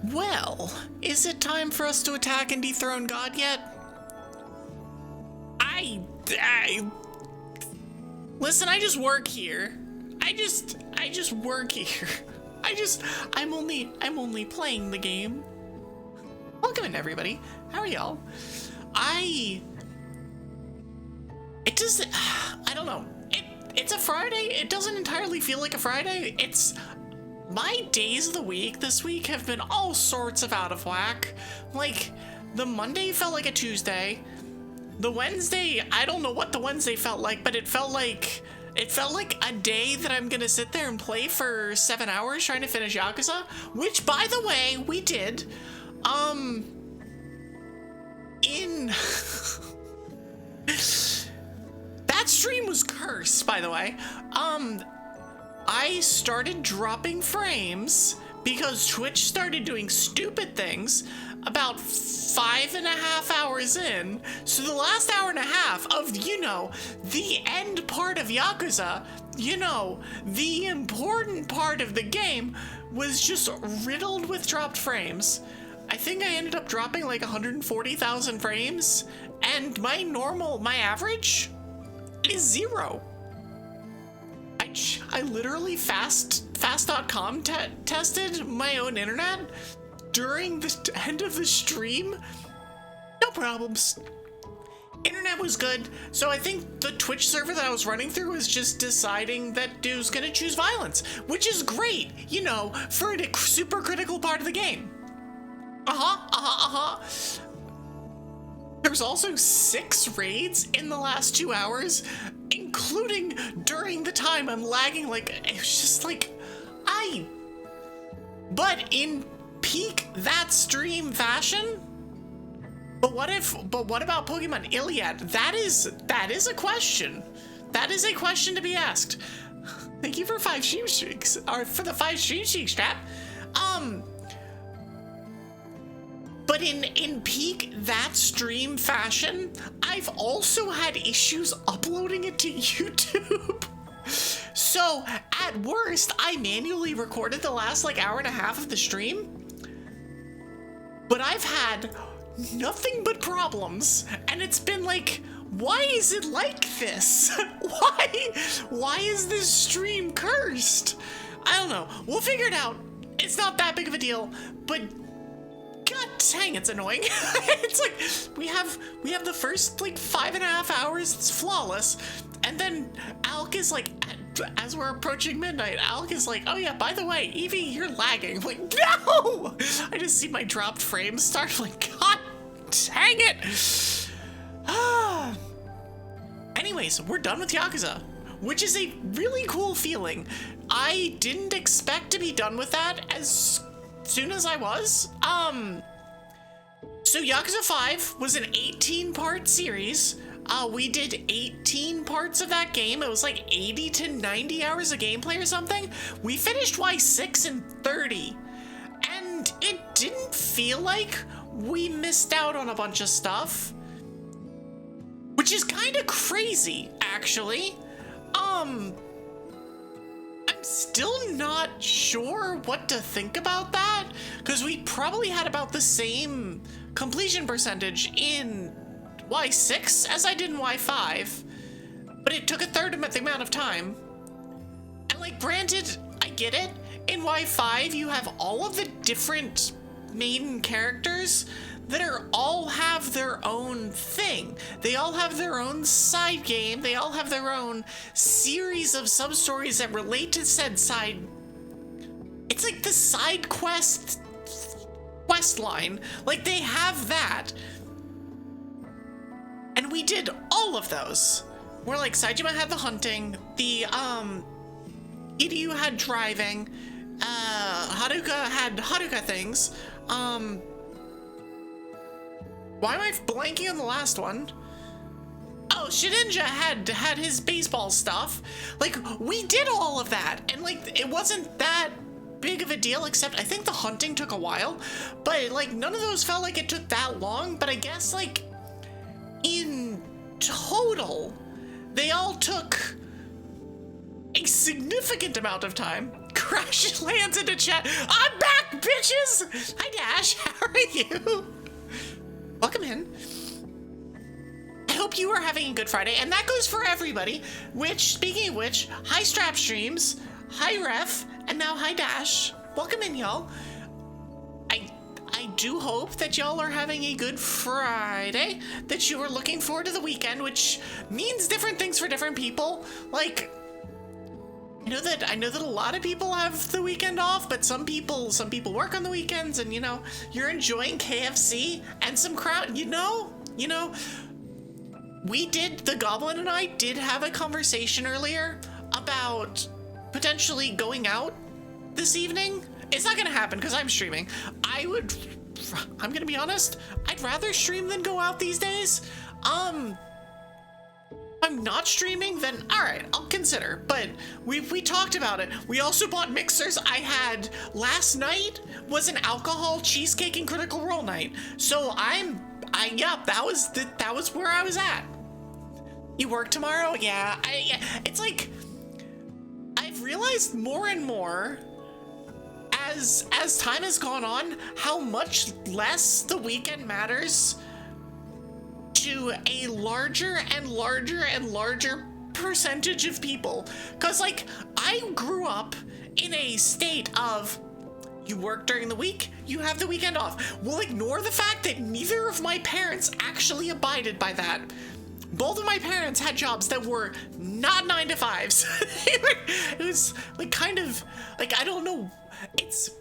Well, is it time for us to attack and dethrone God yet? Listen, I just work here. I just work here. I'm only playing the game. Welcome in, everybody. How are y'all? I don't know. It's a Friday. It doesn't entirely feel like a Friday. My days of the week this week have been all sorts of out of whack. Like, the Monday felt like a Tuesday. The Wednesday, I don't know what the Wednesday felt like, but it felt like a day that I'm gonna sit there and play for 7 hours trying to finish Yakuza, which, by the way, we did. That stream was cursed, by the way. I started dropping frames because Twitch started doing stupid things about 5.5 hours in. So the last hour and a half of, the end part of Yakuza, the important part of the game was just riddled with dropped frames. I think I ended up dropping like 140,000 frames, and my average is 0. I literally fast.com tested my own internet during the end of the stream. No problems. Internet was good, so I think the Twitch server that I was running through was just deciding that it was gonna choose violence, which is great, for a super critical part of the game. There's also 6 raids in the last 2 hours, including during the time I'm lagging. It was just but in peak that stream fashion. But what about Pokemon Iliad? That is a question. That is a question to be asked. Thank you for 5 stream streaks, or for the 5 stream streaks, Strap. But in peak that stream fashion, I've also had issues uploading it to YouTube. So at worst, I manually recorded the last hour and a half of the stream. But I've had nothing but problems, and it's been why is it like this? Why is this stream cursed? I don't know. We'll figure it out. It's not that big of a deal, but god dang, it's annoying. It's we have the first 5.5 hours, it's flawless, and then Alk is as we're approaching midnight, Alk is oh yeah, by the way, Evie, you're lagging. I'm no! I just see my dropped frames start. God dang it! Anyways, we're done with Yakuza, which is a really cool feeling. I didn't expect to be done with that as soon as I was. So Yakuza 5 was an 18-part series. We did 18 parts of that game. It was 80 to 90 hours of gameplay or something. We finished Y6 in 30. And it didn't feel like we missed out on a bunch of stuff. Which is kind of crazy, actually. I'm still not sure what to think about that, because we probably had about the same completion percentage in Y6 as I did in Y5, but it took a third of the amount of time. And granted, I get it. In Y5, you have all of the different main characters that all have their own thing. They all have their own side game. They all have their own series of sub-stories that relate to said side. It's the side quest line. They have that. And we did all of those. Where Saejima had the hunting, the Kiryu had driving, Haruka had Haruka things. Why am I blanking on the last one? Oh, Shedinja had his baseball stuff. We did all of that, and it wasn't that big of a deal, except I think the hunting took a while, but none of those felt like it took that long. But I guess in total, they all took a significant amount of time. Crash lands into chat. I'm back, bitch! witches! Hi, Dash. How are you? Welcome in. I hope you are having a good Friday, and that goes for everybody. Which, speaking of which, hi Strap Streams, hi Ref, and now hi Dash. Welcome in, y'all. I do hope that y'all are having a good Friday, that you are looking forward to the weekend, which means different things for different people. Like, I know that a lot of people have the weekend off, but some people work on the weekends, and you're enjoying KFC and some crowd. The Goblin and I did have a conversation earlier about potentially going out this evening. It's not gonna happen because I'm streaming. I'm gonna be honest, I'd rather stream than go out these days. I'm not streaming, then all right, I'll consider. But we talked about it. We also bought mixers. Last night was an alcohol cheesecake and Critical Role night. So that was where I was at. You work tomorrow? Yeah. It's like I've realized more and more as time has gone on how much less the weekend matters to a larger and larger and larger percentage of people. Cause I grew up in a state of you work during the week, you have the weekend off. We'll ignore the fact that neither of my parents actually abided by that. Both of my parents had jobs that were not 9 to 5s. It was I don't know. It's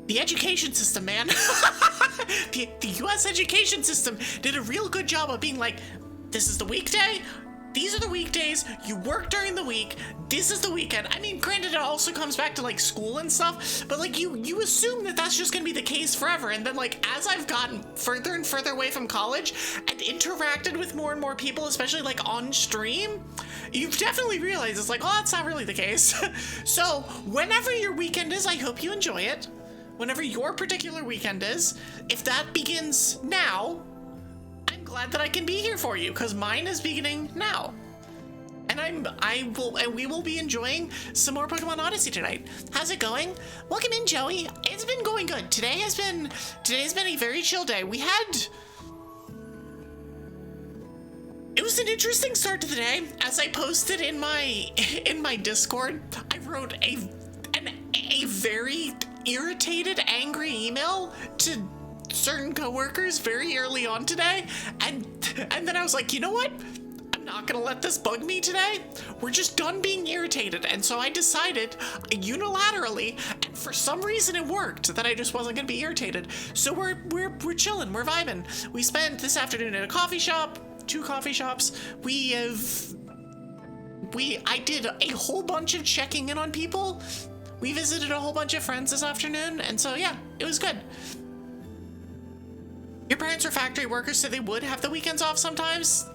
the education system, man. the US education system did a real good job of being like, this is the weekday, these are the weekdays, you work during the week, this is the weekend. I mean, granted, it also comes back to school and stuff, but you assume that that's just gonna be the case forever. And then as I've gotten further and further away from college and interacted with more and more people, especially on stream, you've definitely realized it's that's not really the case. So whenever your weekend is, I hope you enjoy it. Whenever your particular weekend is, if that begins now, I'm glad that I can be here for you, because mine is beginning now. And we will be enjoying some more Pokemon Odyssey tonight. How's it going? Welcome in, Joey. It's been going good. Today's been a very chill day. It was an interesting start to the day. As I posted in my Discord, I wrote a very irritated, angry email to certain coworkers very early on today, and then I was like, you know what? I'm not gonna let this bug me today. We're just done being irritated. And so I decided unilaterally, and for some reason it worked, that I just wasn't gonna be irritated. So we're chilling, we're vibing. We spent this afternoon at a coffee shop, 2 coffee shops. I did a whole bunch of checking in on people. We visited a whole bunch of friends this afternoon, and so yeah, it was good. Your parents are factory workers, so they would have the weekends off sometimes?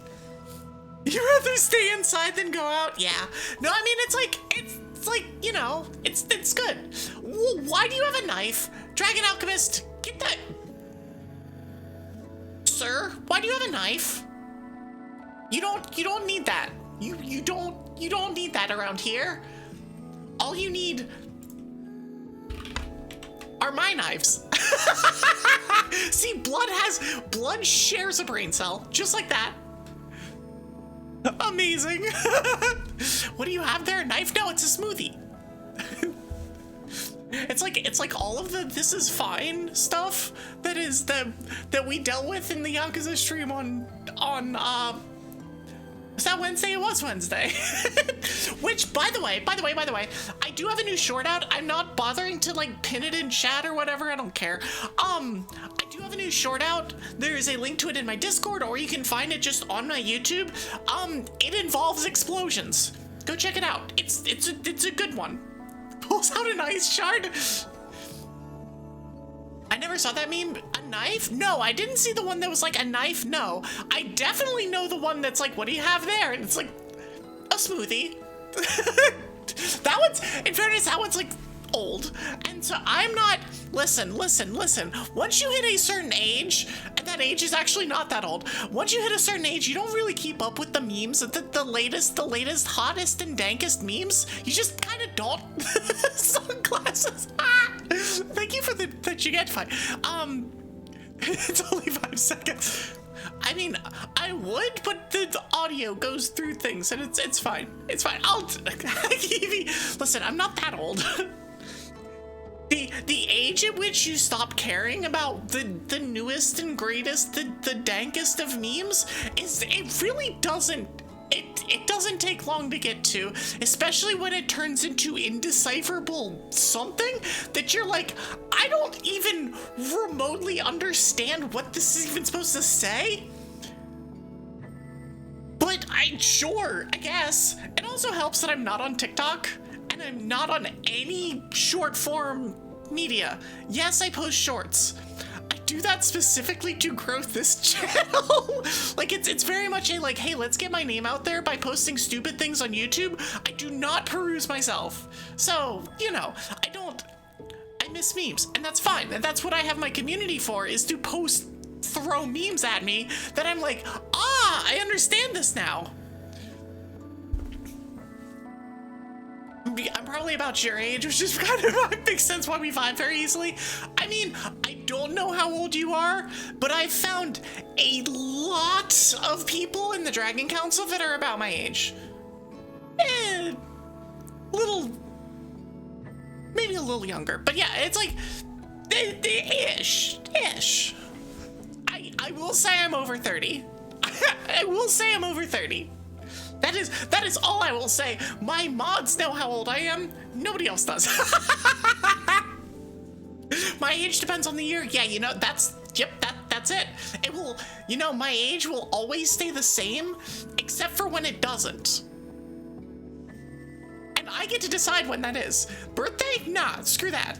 You'd rather stay inside than go out? Yeah. No, I mean, it's good. Why do you have a knife? Dragon Alchemist, get that. Sir, why do you have a knife? You don't need that. You don't need that around here. All you need are my knives. See, blood shares a brain cell, just like that. Amazing. What do you have there? A knife? No, it's a smoothie. It's like all of the "this is fine" stuff that we dealt with in the Yakuza stream on was that Wednesday? It was Wednesday. Which, by the way, I do have a new short out. I'm not bothering to pin it in chat or whatever. I don't care. I do have a new short out. There is a link to it in my Discord, or you can find it just on my YouTube. It involves explosions. Go check it out. It's a good one. Pulls out an ice shard. I never saw that meme. A knife? No, I didn't see the one that was a knife. No, I definitely know the one that's what do you have there? And it's a smoothie. That one's, in fairness, that one's old. And so I'm not, listen. Once you hit a certain age, and that age is actually not that old. Once you hit a certain age, you don't really keep up with the memes, the latest, hottest and dankest memes. You just kind of don't. So you get? Fine. It's only 5 seconds. I mean, I would, but the audio goes through things, and it's fine. It's fine. Evie, listen, I'm not that old. The age at which you stop caring about the newest and greatest, the dankest of memes it really doesn't. It doesn't take long to get to, especially when it turns into indecipherable something that you're like, I don't even remotely understand what this is even supposed to say. But sure, I guess. It also helps that I'm not on TikTok and I'm not on any short form media. Yes, I post shorts. Do that specifically to grow this channel. Like it's very much a like, hey, let's get my name out there by posting stupid things on YouTube. I do not peruse myself. So, you know, I miss memes, and that's fine. And that's what I have my community for, is to throw memes at me that I'm like, I understand this now. I'm probably about your age, which is kind of makes sense why we vibe very easily. I mean, I don't know how old you are, but I've found a lot of people in the Dragon Council that are about my age. Maybe a little younger, but yeah, it's like, ish. I will say I'm over 30. I will say I'm over 30. That is all I will say. My mods know how old I am. Nobody else does. My age depends on the year. Yeah, you know, that's it. It will, you know, my age will always stay the same, except for when it doesn't. And I get to decide when that is. Birthday? Nah, screw that.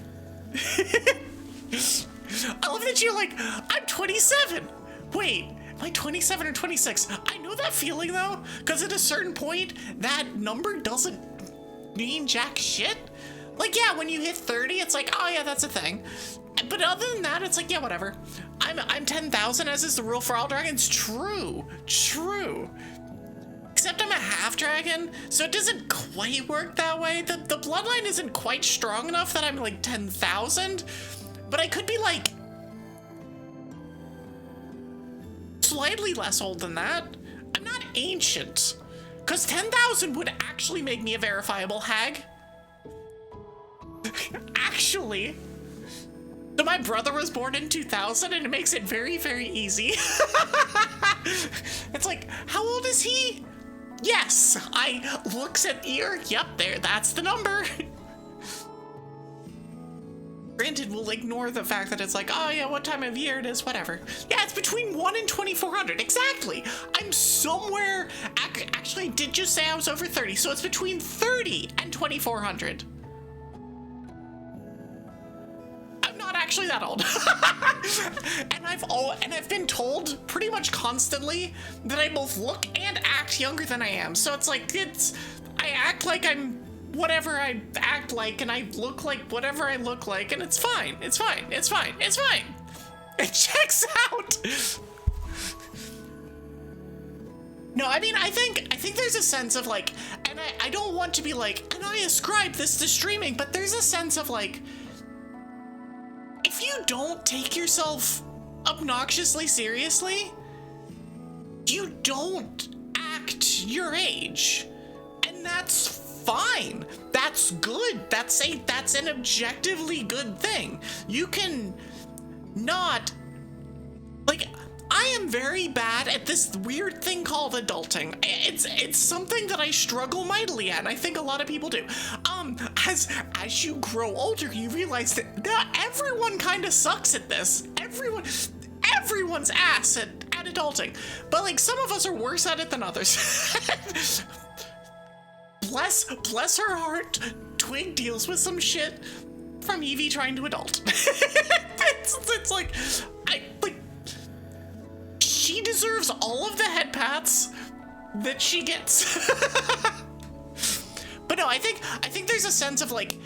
I love that you're like, I'm 27. Wait. Am I 27 or 26? I know that feeling though, because at a certain point, that number doesn't mean jack shit. Like, yeah, when you hit 30, it's like, oh yeah, that's a thing. But other than that, it's like, yeah, whatever. I'm 10,000, as is the rule for all dragons. True. Except I'm a half dragon, so it doesn't quite work that way. The bloodline isn't quite strong enough that I'm like 10,000, but I could be like slightly less old than that. I'm not ancient, because 10,000 would actually make me a verifiable hag. Actually. So my brother was born in 2000, and it makes it very, very easy. It's like, how old is he? Yes, I looks at ear. Yep, there, that's the number. Granted, we'll ignore the fact that it's like, oh yeah, what time of year it is, whatever. Yeah, it's between 1 and 2400, exactly. I'm somewhere, actually I did just say I was over 30, so it's between 30 and 2400. I'm not actually that old. And I've been told pretty much constantly that I both look and act younger than I am. So it's like, I act like I'm whatever I act like, and I look like whatever I look like, and it's fine. It's fine. It checks out. No, I mean, I think there's a sense of like, and I don't want to be like, and I ascribe this to streaming, but there's a sense of like, if you don't take yourself obnoxiously seriously, you don't act your age, and that's fine. That's good. That's an objectively good thing. You can not, like, I am very bad at this weird thing called adulting. It's something that I struggle mightily at, and I think a lot of people do. As you grow older, you realize that everyone kind of sucks at this. Everyone's ass at adulting, but like some of us are worse at it than others. Bless her heart, Twig deals with some shit from Evie trying to adult. it's like, she deserves all of the head pats that she gets. But no, I think there's a sense of like,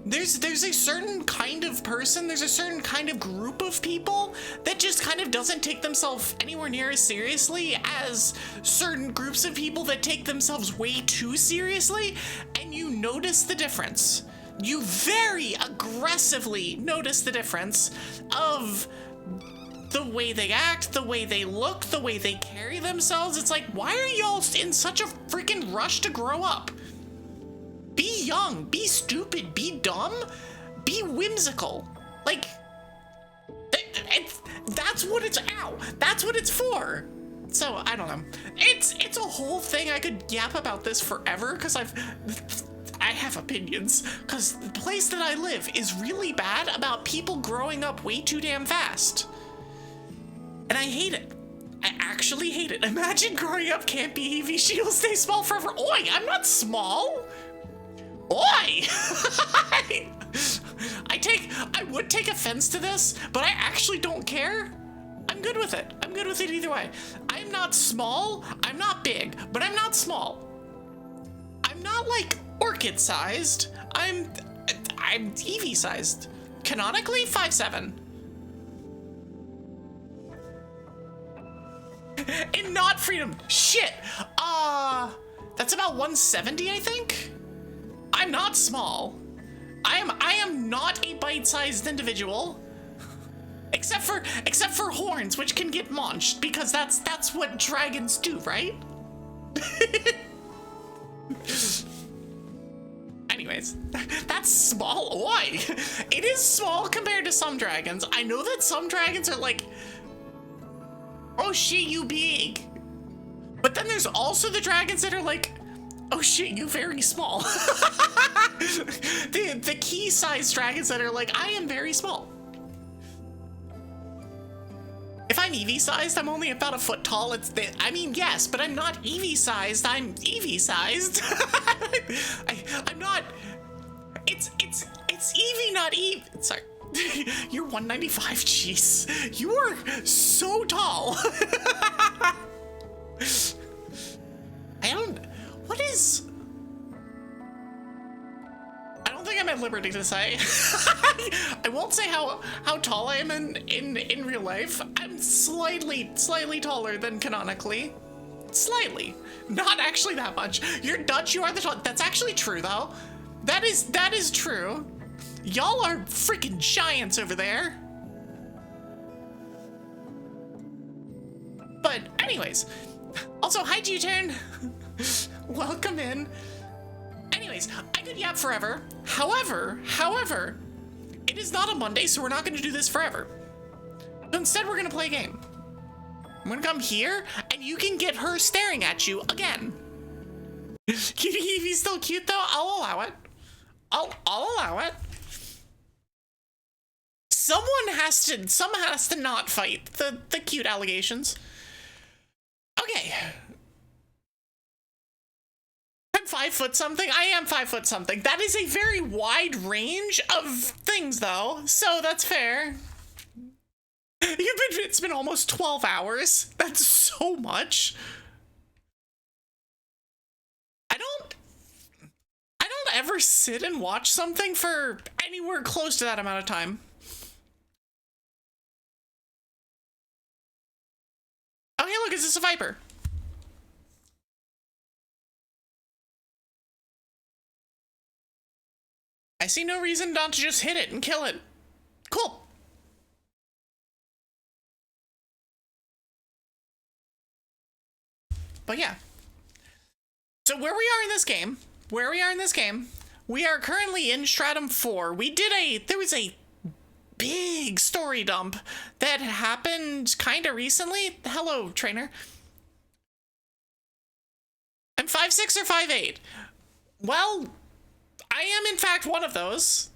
there's a certain kind of person, there's a certain kind of group of people that just kind of doesn't take themselves anywhere near as seriously as certain groups of people that take themselves way too seriously, and you notice the difference. you very aggressively notice the difference of the way they act, the way they look, the way they carry themselves. It's like, why are y'all in such a freaking rush to grow up? Be young, be stupid, be dumb, be whimsical. Like, that's what it's, ow, that's what it's for. So, I don't know. It's a whole thing. I could yap about this forever, because I have opinions, because the place that I live is really bad about people growing up way too damn fast. And I hate it. I actually hate it. Imagine growing up can't be Evie, she'll stay small forever. Oi, I'm not small. Oi! I would take offense to this, but I actually don't care. I'm good with it. I'm good with it either way. I'm not small, I'm not big, but I'm not small. I'm not like orchid sized. I'm Evie sized. Canonically 5'7". In not freedom. Shit. That's about 170, I think. I'm not small. I am not a bite-sized individual. Except for horns, which can get munched, because that's what dragons do, right? Anyways, that's small. Oi! It is small compared to some dragons. I know that some dragons are like, oh shit, you big. But then there's also the dragons that are like, oh shit, you very small. the key size dragons that are like, I am very small. If I'm Evie sized, I'm only about a foot tall. I mean, yes, but I'm not Evie sized. I'm Evie sized. I'm not. It's Evie, not Eve. Sorry. You're 195. Jeez, you are so tall. I don't think I'm at liberty to say. I won't say how tall I am in real life. I'm slightly taller than canonically. Slightly. Not actually that much. You're Dutch, you are the tall. That's actually true though. That is true. Y'all are freaking giants over there. But anyways, also hi G-Turn. Welcome in. Anyways, I could yap forever. However, it is not a Monday, so we're not going to do this forever. So instead, we're going to play a game. I'm going to come here, and you can get her staring at you again. Evie's still cute, though. I'll allow it. I'll allow it. Someone has to not fight the cute allegations. Okay. I'm 5 foot something. I am 5 foot something. That is a very wide range of things, though, so that's fair. It's been almost 12 hours. That's so much. I don't ever sit and watch something for anywhere close to that amount of time. Oh, hey, look, is this a viper? I see no reason not to just hit it and kill it. Cool. But yeah. So where we are in this game, we are currently in Stratum 4. There was a big story dump that happened kind of recently. Hello, trainer. I'm 5'6" or 5'8". Well, I am in fact one of those.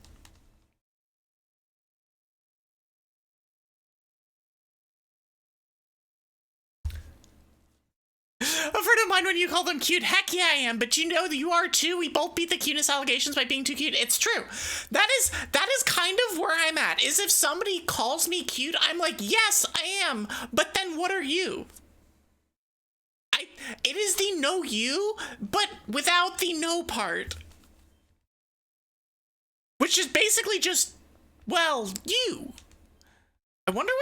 A friend of mine when you call them cute, heck yeah I am, but you know that you are too. We both beat the cuteness allegations by being too cute. It's true. That is kind of where I'm at, is if somebody calls me cute, I'm like, yes, I am, but then what are you? It is the no you, but without the no part. Which is basically just, well, you. I wonder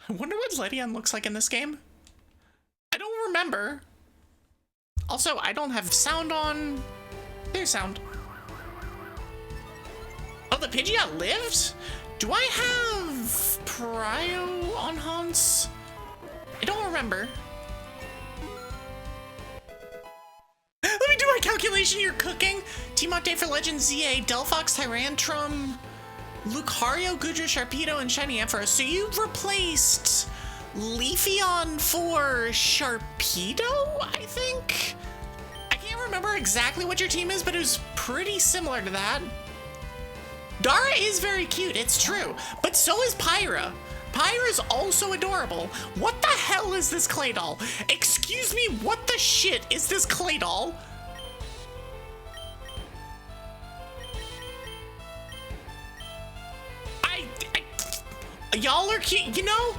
what Lydian looks like in this game. I don't remember. Also, I don't have sound on. There's sound. the Pidgeot lived? Do I have Prio on Haunts? I don't remember. Let me do my calculation. You're cooking. Timote for Legend ZA, Delphox, Tyrantrum, Lucario, Goodra, Sharpedo, and Shiny Ampharos. So you've replaced Leafeon for Sharpedo, I think? I can't remember exactly what your team is, but it was pretty similar to that. Dara is very cute, it's true, but so is Pyra. Pyra's also adorable. What the hell is this clay doll? Excuse me, what the shit is this clay doll? Y'all are cute, you know?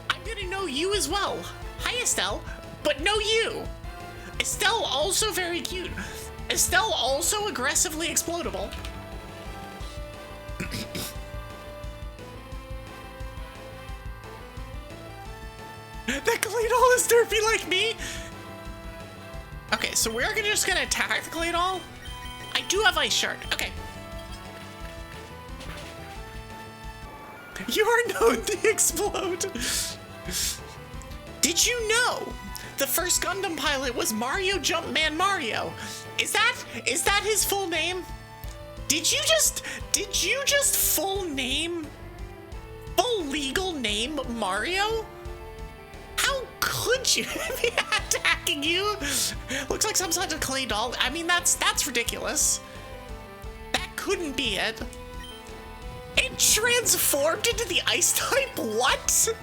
I'm gonna know you as well. Hi, Estelle, but no you. Estelle also very cute. Estelle also aggressively explodable. That clay doll is derpy like me. Okay, so we're just gonna attack the clay doll. I do have Ice Shard. Okay. You are known to explode. Did you know the first Gundam pilot was Mario Jumpman Mario? Is that his full name? Did you just full legal name Mario? How could you be attacking you? Looks like some sort of clay doll. I mean, that's ridiculous. That couldn't be it. It transformed into the ice type? What?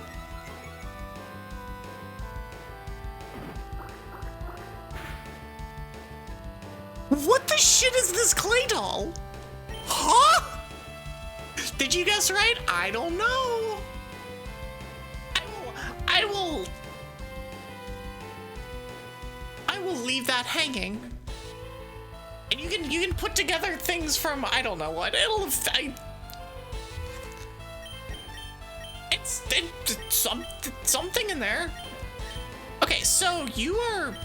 What the shit is this clay doll? Huh? Did you guess right? I don't know. I will leave that hanging. And you can put together things from I don't know what. It's something in there. Okay, so you are.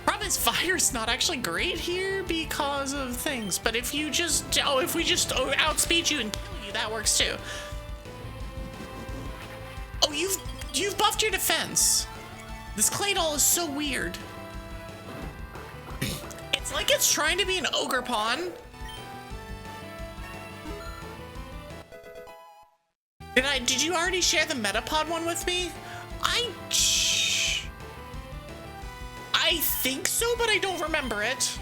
Problem is, fire's not actually great here because of things. But if we just outspeed you and kill you, that works too. Oh, you've buffed your defense. This clay doll is so weird. It's like it's trying to be an ogre pawn. Did you already share the Metapod one with me? I think so, but I don't remember it.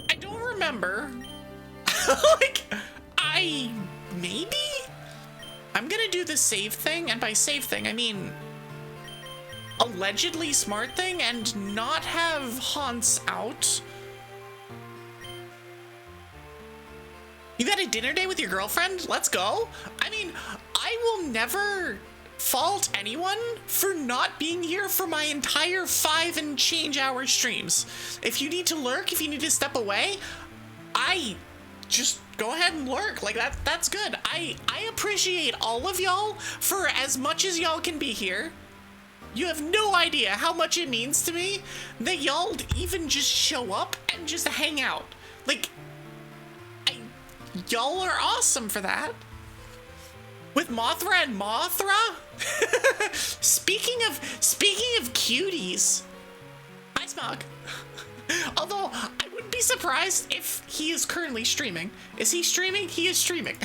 I don't remember. Maybe? I'm gonna do the save thing, and by save thing, I mean allegedly smart thing, and not have Haunts out. You got a dinner date with your girlfriend? Let's go. I mean, I will never fault anyone for not being here for my entire 5 and change hour streams. If you need to lurk, if you need to step away, I just go ahead and lurk. Like that's good. I appreciate all of y'all for as much as y'all can be here. You have no idea how much it means to me that y'all even just show up and just hang out. Like, y'all are awesome for that. With Mothra and Mothra? Speaking of cuties. Hi, Smog. Although, I wouldn't be surprised if he is currently streaming. Is he streaming? He is streaming.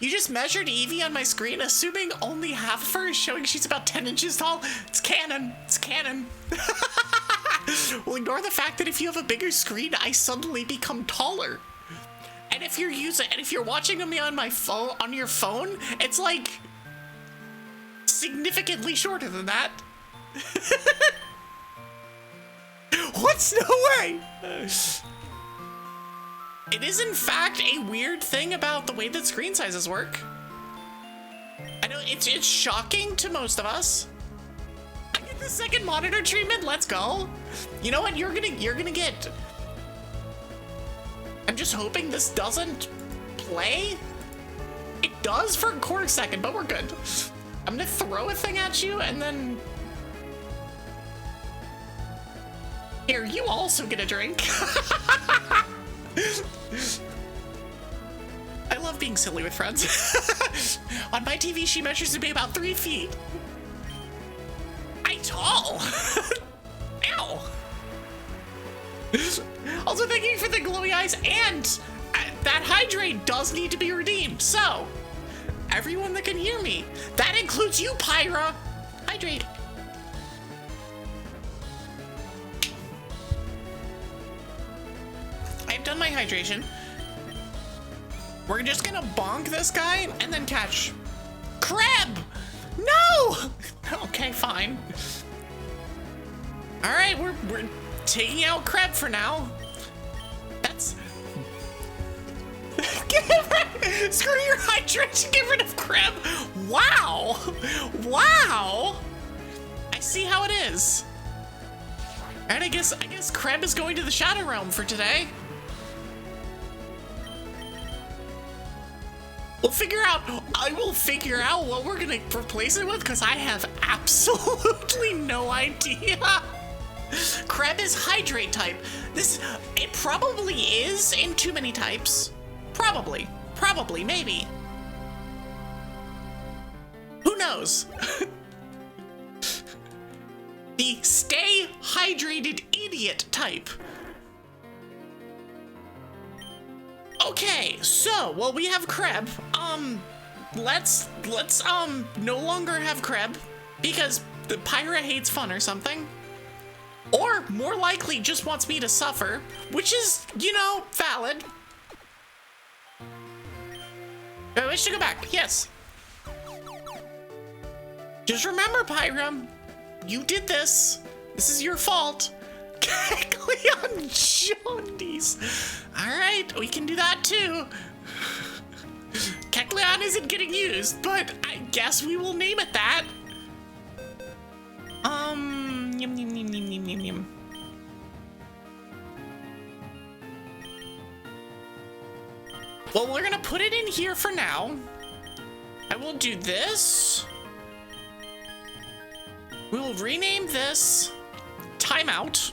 You just measured Evie on my screen, assuming only half of her is showing she's about 10 inches tall. It's canon. It's canon. Well, ignore the fact that if you have a bigger screen, I suddenly become taller. And if you're watching me on my phone, on your phone, it's like significantly shorter than that. What's no way? It is in fact a weird thing about the way that screen sizes work. I know it's shocking to most of us. I get the second monitor treatment. Let's go. You know what? You're gonna get. I'm just hoping this doesn't play. It does for a quarter second, but we're good. I'm gonna throw a thing at you and then. Here, you also get a drink. I love being silly with friends. On my TV, she measures to be about 3 feet. I'm tall. Ow. Also, thank you for the glowy eyes, and that hydrate does need to be redeemed. So, everyone that can hear me, that includes you, Pyra. Hydrate. I've done my hydration. We're just gonna bonk this guy and then catch Kreb. No. Okay, fine. All right, we're taking out Kreb for now. That's screw your hydration. Get rid of Kreb. Wow. Wow. I see how it is. All right, I guess Kreb is going to the Shadow Realm for today. I will figure out what we're gonna replace it with, because I have absolutely no idea. Kreb is hydrate type. It probably is in too many types. Probably, maybe. Who knows? The stay hydrated idiot type. Okay, so, well, we have Kreb. Let's no longer have Kreb, because the Pyra hates fun or something. Or, more likely, just wants me to suffer, which is, you know, valid. I wish to go back, yes. Just remember, Pyra, you did this. This is your fault. Cleon Jaundice. Alright, we can do that too. Kecleon isn't getting used, but I guess we will name it that. Yum, yum, yum, yum, yum, yum, yum. Well, we're gonna put it in here for now. I will do this. We will rename this Timeout.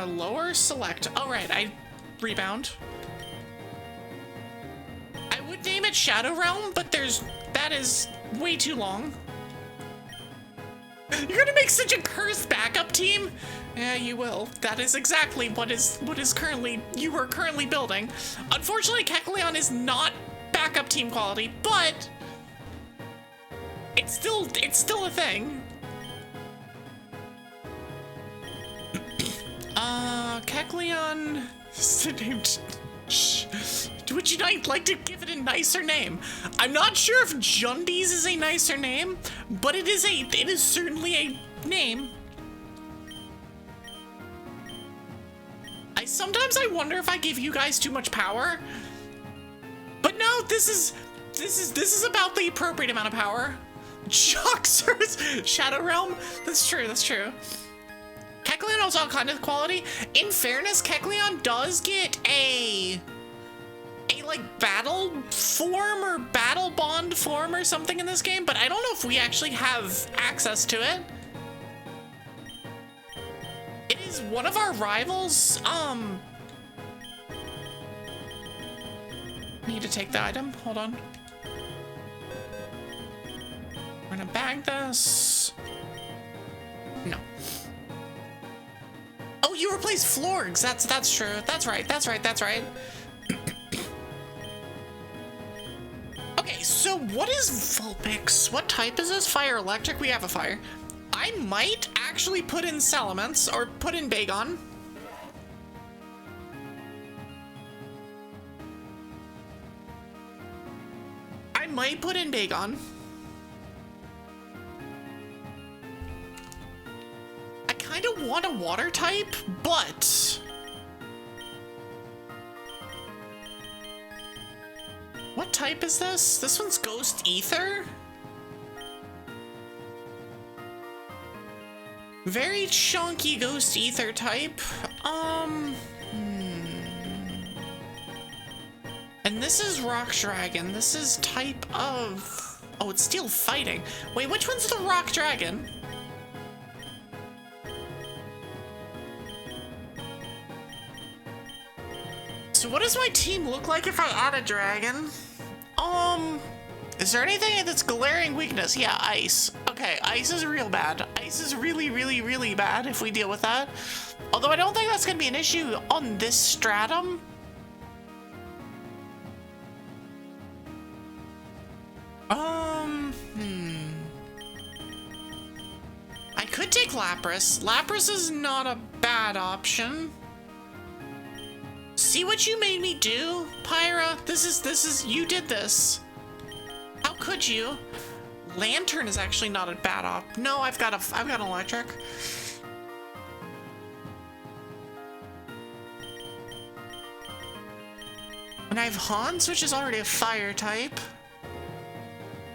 Lower select. All right, I rebound. I would name it Shadow Realm, but that is way too long. You're gonna make such a cursed backup team? Yeah, you will. That is exactly what you are currently building. Unfortunately, Kecleon is not backup team quality, but it's still a thing. Kecleon is the name. Would you like to give it a nicer name? I'm not sure if Jundies is a nicer name, but it is certainly a name. Sometimes I wonder if I give you guys too much power. But no, this is about the appropriate amount of power. Joxer's Shadow Realm. That's true. Kecleon has all kind of quality. In fairness, Kecleon does get a like battle form or battle bond form or something in this game, but I don't know if we actually have access to it. It is one of our rivals. Need to take the item. Hold on. We're gonna bag this. No. Oh, you replaced Florgs. That's true. That's right. Okay, so what is Vulpix? What type is this? Fire, electric? We have a fire. I might actually put in Salamence or put in Bagon. I might put in Bagon. I kind of want a water type, but what type is this? This one's Ghost Ether. Very chunky Ghost Ether type. And this is Rock Dragon. This is type of... Oh, it's Steel Fighting. Wait, which one's the Rock Dragon? So what does my team look like if I add a dragon? Is there anything that's glaring weakness? Yeah, ice. Okay, ice is real bad. Ice is really, really, really bad if we deal with that. Although I don't think that's gonna be an issue on this stratum. I could take Lapras. Lapras is not a bad option. See what you made me do, Pyra? This is, you did this. How could you? Lantern is actually not a bad op. No, I've got electric. And I have Hans, which is already a fire type.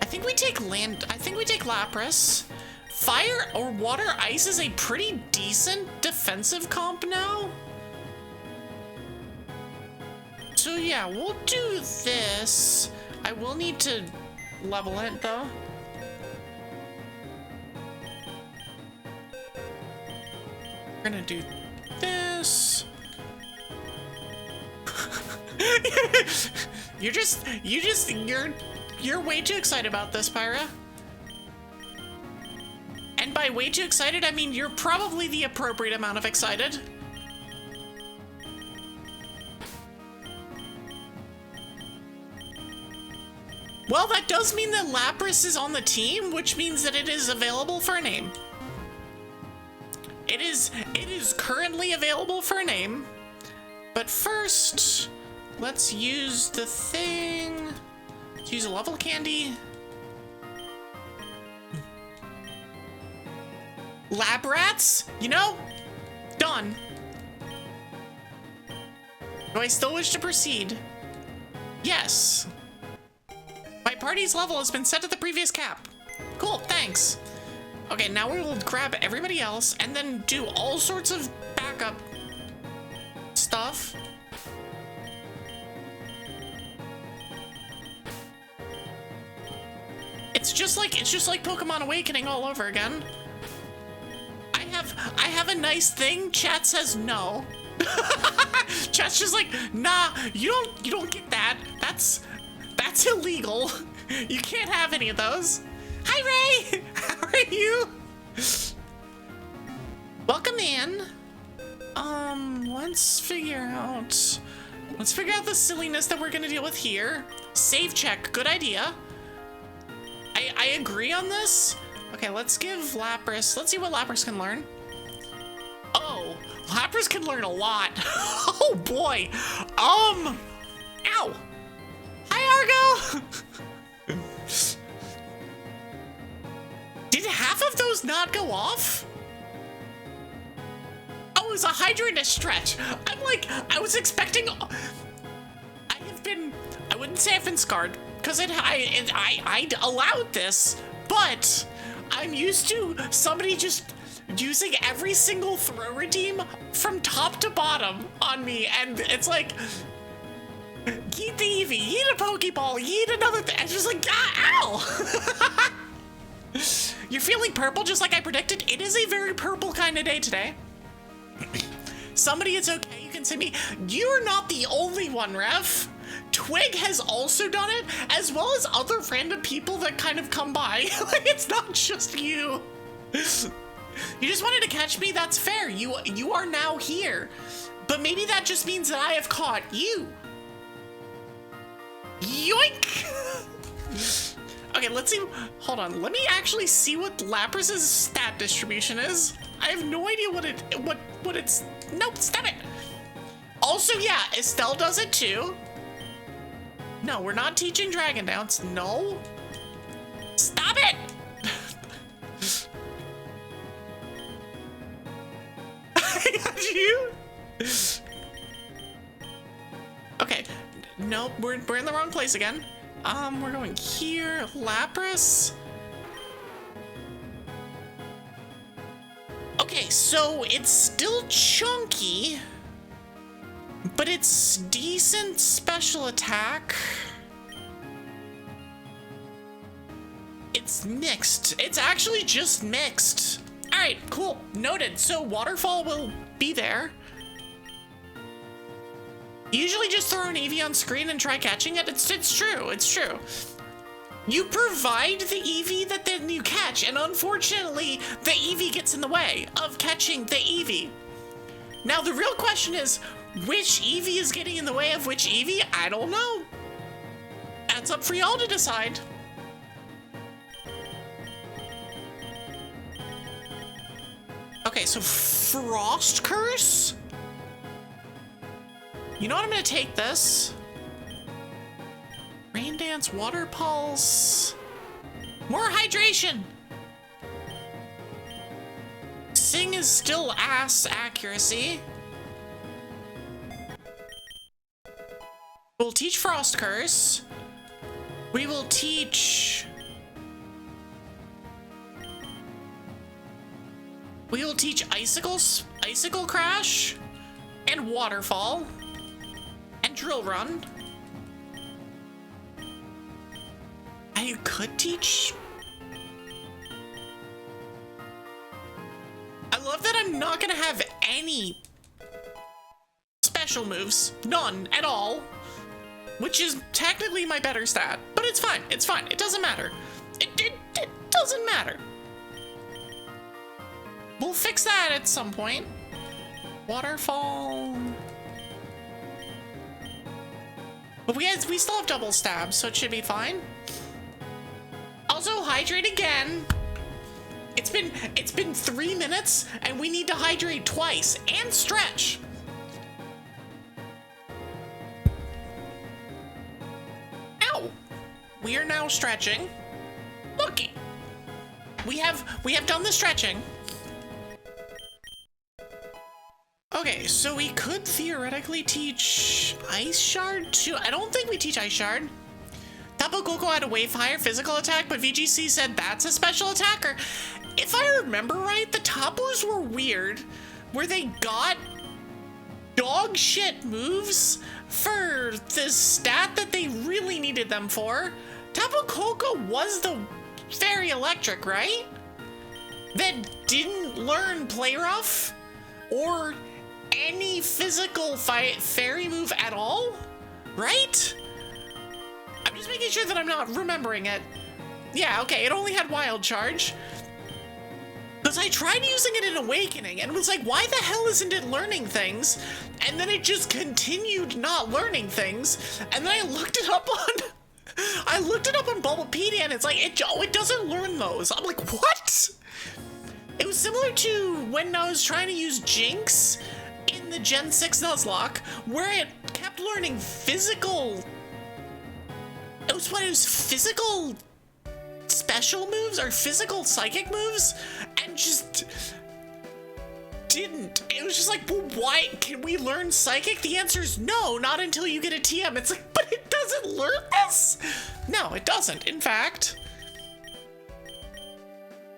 I think we take Lapras. Fire or water ice is a pretty decent defensive comp now. So yeah, we'll do this. I will need to level it though. We're gonna do this. You're way too excited about this, Pyra. And by way too excited, I mean you're probably the appropriate amount of excited. Well, that does mean that Lapras is on the team, which means that it is available for a name. It is currently available for a name. But first, let's use the thing. Let's use a level candy. Lab rats? You know, done. Do I still wish to proceed? Yes. My party's level has been set to the previous cap. Cool, thanks. Okay, now we will grab everybody else and then do all sorts of backup stuff. It's just like Pokemon Awakening all over again. I have a nice thing. Chat says no. Chat's just like, nah, you don't get that. That's illegal. You can't have any of those. Hi Ray! How are you? Welcome in. Let's figure out the silliness that we're gonna deal with here. Save check, good idea. I agree on this. Okay, let's give Lapras, let's see what Lapras can learn. Oh, Lapras can learn a lot. Oh boy. Ow. Hi, Argo. Did half of those not go off? Oh, it was a Hydra and a stretch. I'm like, I was expecting, I wouldn't say I've been scarred, because I allowed this, but I'm used to somebody just using every single throw redeem from top to bottom on me, and it's like, yeet the Evie, yeet a Pokeball, yeet another thing. It's just like, ow! You're feeling purple just like I predicted? It is a very purple kind of day today. Somebody, it's okay, you can send me. You're not the only one, Ref. Twig has also done it, as well as other random people that kind of come by. Like, it's not just you. You just wanted to catch me, that's fair. You are now here. But maybe that just means that I have caught you. Yoink! Okay, let's see. Hold on, let me actually see what Lapras's stat distribution is. I have no idea what it's. Nope, stop it. Also, yeah, Estelle does it too. No, we're not teaching Dragon Dance. No. Stop it! I got you. Okay. Nope, we're in the wrong place again. We're going here. Lapras. Okay, so it's still chunky, but it's decent special attack. It's mixed. It's actually just mixed. All right, cool. Noted. So Waterfall will be there. Usually just throw an Evie on screen and try catching it. It's true, it's true. You provide the Evie that then you catch, and unfortunately, the Evie gets in the way of catching the Evie. Now, the real question is, which Evie is getting in the way of which Evie? I don't know. That's up for y'all to decide. Okay, so Frost Curse? You know what, I'm gonna take this. Rain Dance, Water Pulse. More hydration! Sing is still ass accuracy. We'll teach Frost Curse. We will teach... We will teach Icicle Crash, and Waterfall, and Drill Run. I could teach... I love that I'm not gonna have any special moves. None at all. Which is technically my better stat. But it's fine, it's fine, it doesn't matter. It doesn't matter. We'll fix that at some point. Waterfall. But we still have double stab, so it should be fine. Also, hydrate again. It's been 3 minutes, and we need to hydrate twice and stretch. Ow! We are now stretching. Looky. We have done the stretching. Okay, so we could theoretically teach Ice Shard too. I don't think we teach Ice Shard. Tapu Koko had a way higher physical attack, but VGC said that's a special attacker. If I remember right, the Tapus were weird, where they got dog shit moves for the stat that they really needed them for. Tapu Koko was the Fairy Electric, right? That didn't learn Play Rough or any physical fairy move at all, right? I'm just making sure that I'm not remembering it. Yeah, okay, it only had Wild Charge. Because I tried using it in Awakening and was like, why the hell isn't it learning things? And then it just continued not learning things. And then I looked it up on Bulbapedia and it's like, it doesn't learn those. I'm like, what? It was similar to when I was trying to use Jinx in the Gen 6 Nuzlocke, where it kept learning physical... It was physical special moves or physical psychic moves, and just didn't. It was just like, well, why can we learn psychic? The answer is no, not until you get a TM. It's like, but it doesn't learn this. No, it doesn't, in fact.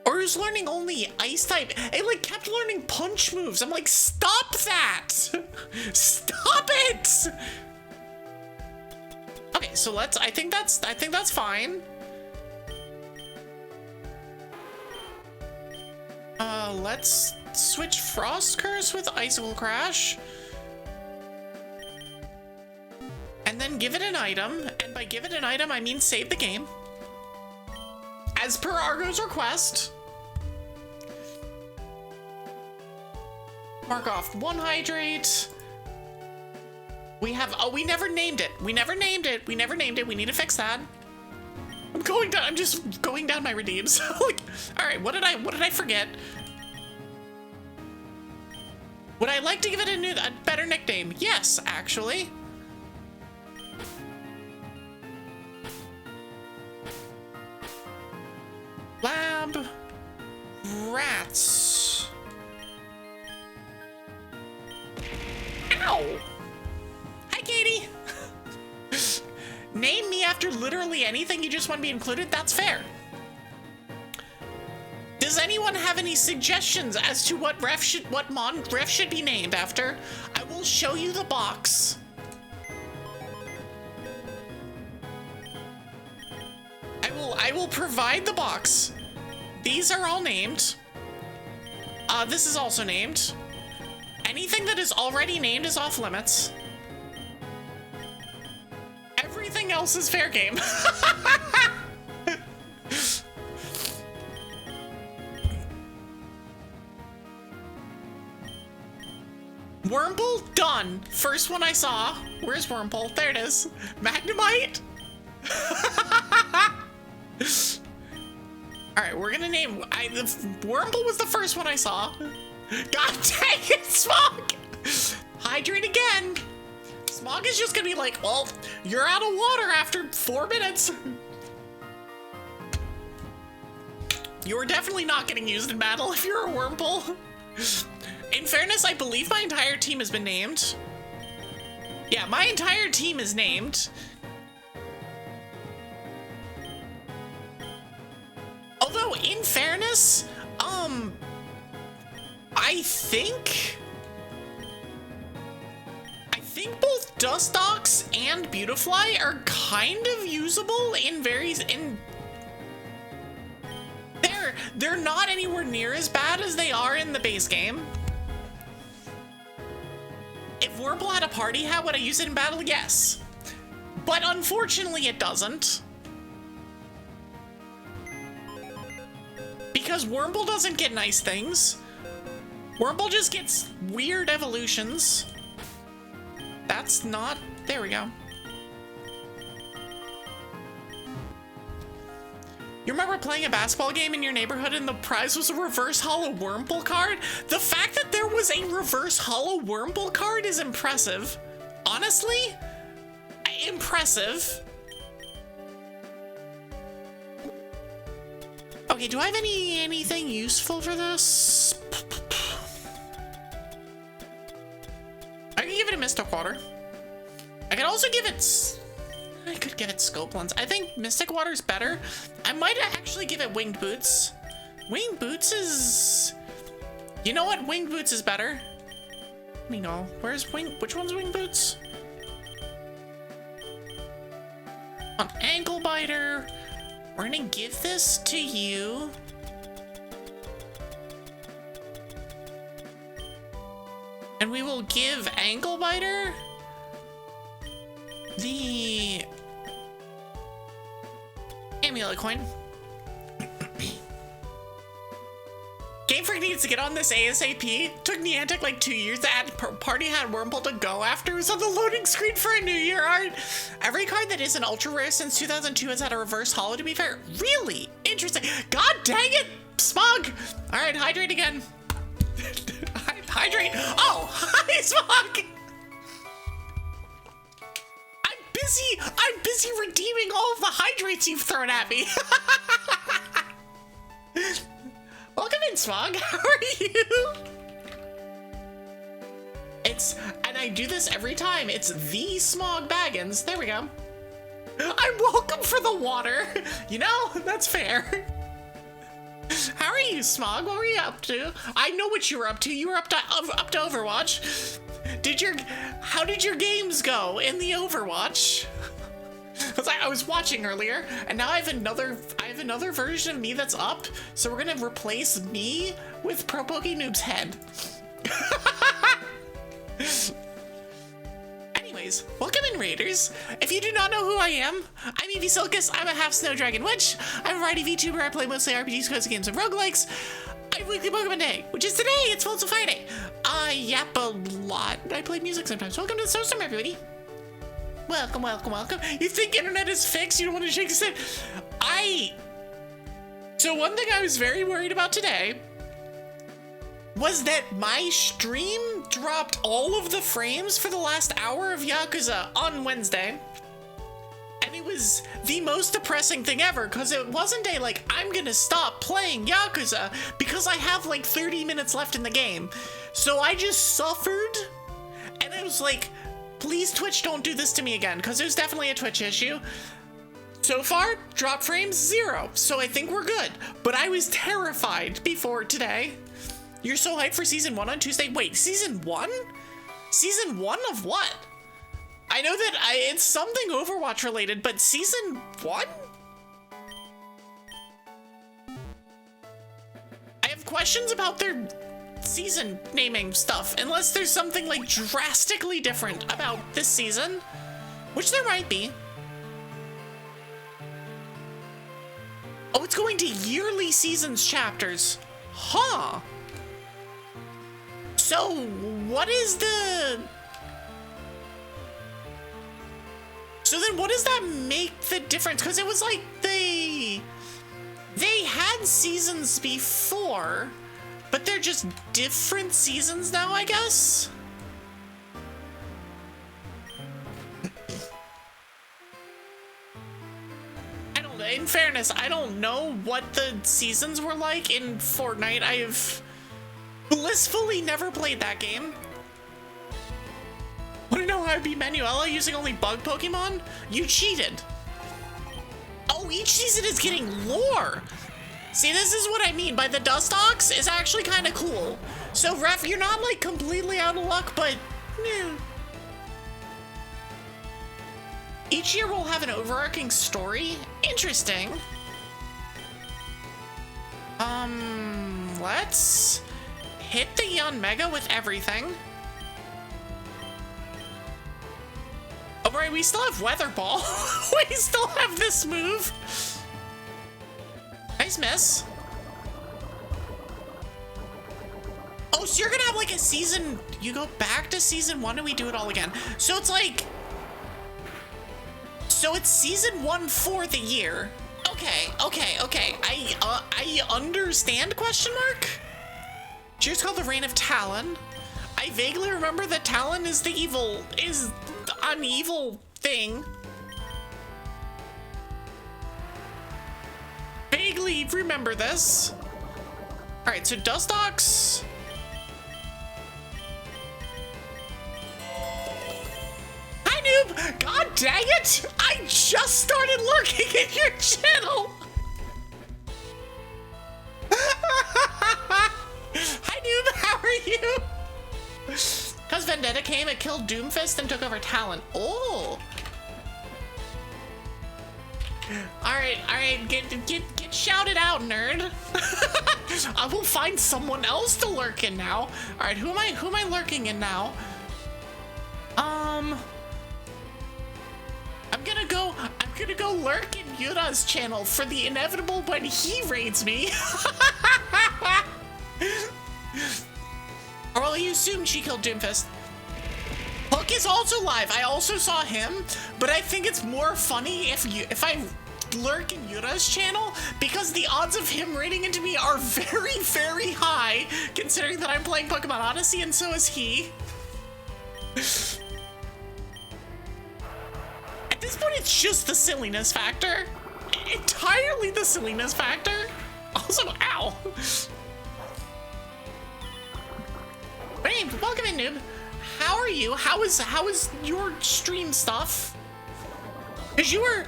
Or it was learning only ice type. It like kept learning punch moves. I'm like, stop that. Stop it. Okay, so I think that's fine. Let's switch Frost Curse with Icicle Crash. And then give it an item. And by give it an item, I mean save the game. As per Argo's request. Mark off 1 hydrate. We have, oh, we never named it. We never named it. We need to fix that. I'm just going down my redeems. Like, all right, what did I forget? Would I like to give it a better nickname? Yes, actually. Lab Rats. Ow! Hi, Katie! Name me after literally anything you just want to be included? That's fair. Does anyone have any suggestions as to what ref should be named after? I will show you the box. I will provide the box. These are all named. This is also named. Anything that is already named is off limits. everything else is fair game. Wurmple, done. First one I saw. Where's Wurmple? There it is. Magnemite. All right, we're gonna name. Wurmple was the first one I saw. God dang it, Smog! Hydrate again. Smog is just gonna be like, well, you're out of water after 4 minutes. You're definitely not getting used in battle if you're a Wurmple. In fairness, I believe my entire team has been named. Yeah, my entire team is named. Although, in fairness, I think both Dustox and Beautifly are kind of usable in they're not anywhere near as bad as they are in the base game. If Wurmple had a party hat, would I use it in battle? Yes. But unfortunately it doesn't. Because Wurmple doesn't get nice things. Wurmple just gets weird evolutions. That's not... There we go. You remember playing a basketball game in your neighborhood and the prize was a reverse holo Wurmple card? The fact that there was a reverse holo Wurmple card is impressive. Honestly, impressive. Okay, do I have anything useful for this? I can give it a Mystic Water. I could also give it... I could give it Scope Lens. I think Mystic Water's better. I might actually give it Winged Boots. Winged Boots is... You know what? Winged Boots is better. Let me know. Which one's Winged Boots? On Ankle Biter. We're gonna give this to you. And we will give Ankle Biter the Amulet Coin. Game Freak needs to get on this ASAP. Took Niantic like 2 years to add Party Hat Wurmple to go after. It was on the loading screen for a New Year art. Every card that isn't ultra rare since 2002 has had a reverse holo, to be fair. Really? Interesting. God dang it, Smog. All right, hydrate again. Hydrate. Oh, hi, Smog. I'm busy redeeming all of the hydrates you've thrown at me. Welcome in, Smog. How are you? And I do this every time. It's the Smog Baggins. There we go. I'm welcome for the water. You know, that's fair. How are you, Smog? What were you up to? I know what you were up to. You were up to Overwatch. How did your games go in the Overwatch? I was watching earlier, and now I have another version of me that's up. So we're gonna replace me with Pro Poke Noob's head. Anyways, welcome in, Raiders. If you do not know who I am, I'm Evie Sylkas. I'm a half Snow Dragon Witch. I'm a variety VTuber. I play mostly RPGs, cozy games, and roguelikes. I have weekly Pokemon Day, which is today. It's Full Friday. I yap a lot. I play music sometimes. Welcome to the Snowstorm, everybody. Welcome, welcome, welcome. You think internet is fixed? You don't want to shake the stick? So one thing I was very worried about today was that my stream dropped all of the frames for the last hour of Yakuza on Wednesday. And it was the most depressing thing ever, because it wasn't I'm gonna stop playing Yakuza because I have like 30 minutes left in the game. So I just suffered, and I was like, please Twitch, don't do this to me again, because there's definitely a Twitch issue. So far, drop frames 0, so I think we're good. But I was terrified before today. You're so hyped for Season 1 on Tuesday? Wait, Season 1? Season 1 of what? I know that it's something Overwatch related, but Season 1? I have questions about their season naming stuff, unless there's something like drastically different about this season, which there might be. 3 seasons chapters. Huh. So, what is the... So then what does that make the difference? Because it was like they had seasons before, but they're just different seasons now, I guess? In fairness, I don't know what the seasons were like in Fortnite. I have blissfully never played that game. Want to know how I beat Manuela using only bug Pokemon? You cheated. Oh, each season is getting lore. See, this is what I mean by the Dustox is actually kind of cool. So, Ref, you're not like completely out of luck, but yeah. Each year will have an overarching story. Interesting. Let's hit the Yanmega with everything. Oh, right, we still have Weather Ball. We still have this move. Nice miss. Oh, so you're gonna have like a season, you go back to season 1 and we do it all again. So it's like, so it's season 1 for the year. Okay. I understand, question mark? Cheers called the Reign of Talon. I vaguely remember that Talon is the evil, is an evil thing. Vaguely remember this. All right, so Dustox. Hi, noob! God dang it! I just started lurking in your channel! Hi, noob! How are you? Cause Vendetta came, it killed Doomfist and took over Talon. Oh! Alright, get shouted out, nerd. I will find someone else to lurk in now. Alright, who am I lurking in now? I'm gonna go lurk in Yura's channel for the inevitable when he raids me. Or will you assume she killed Doomfist? Hook is also live. I also saw him, but I think it's more funny if I lurk in Yura's channel because the odds of him raiding into me are very, very high, considering that I'm playing Pokemon Odyssey and so is he. At this point, it's just the silliness factor. Entirely the silliness factor. Also, ow. But anyway, welcome in, noob. How are you? How is your stream stuff? Cause you were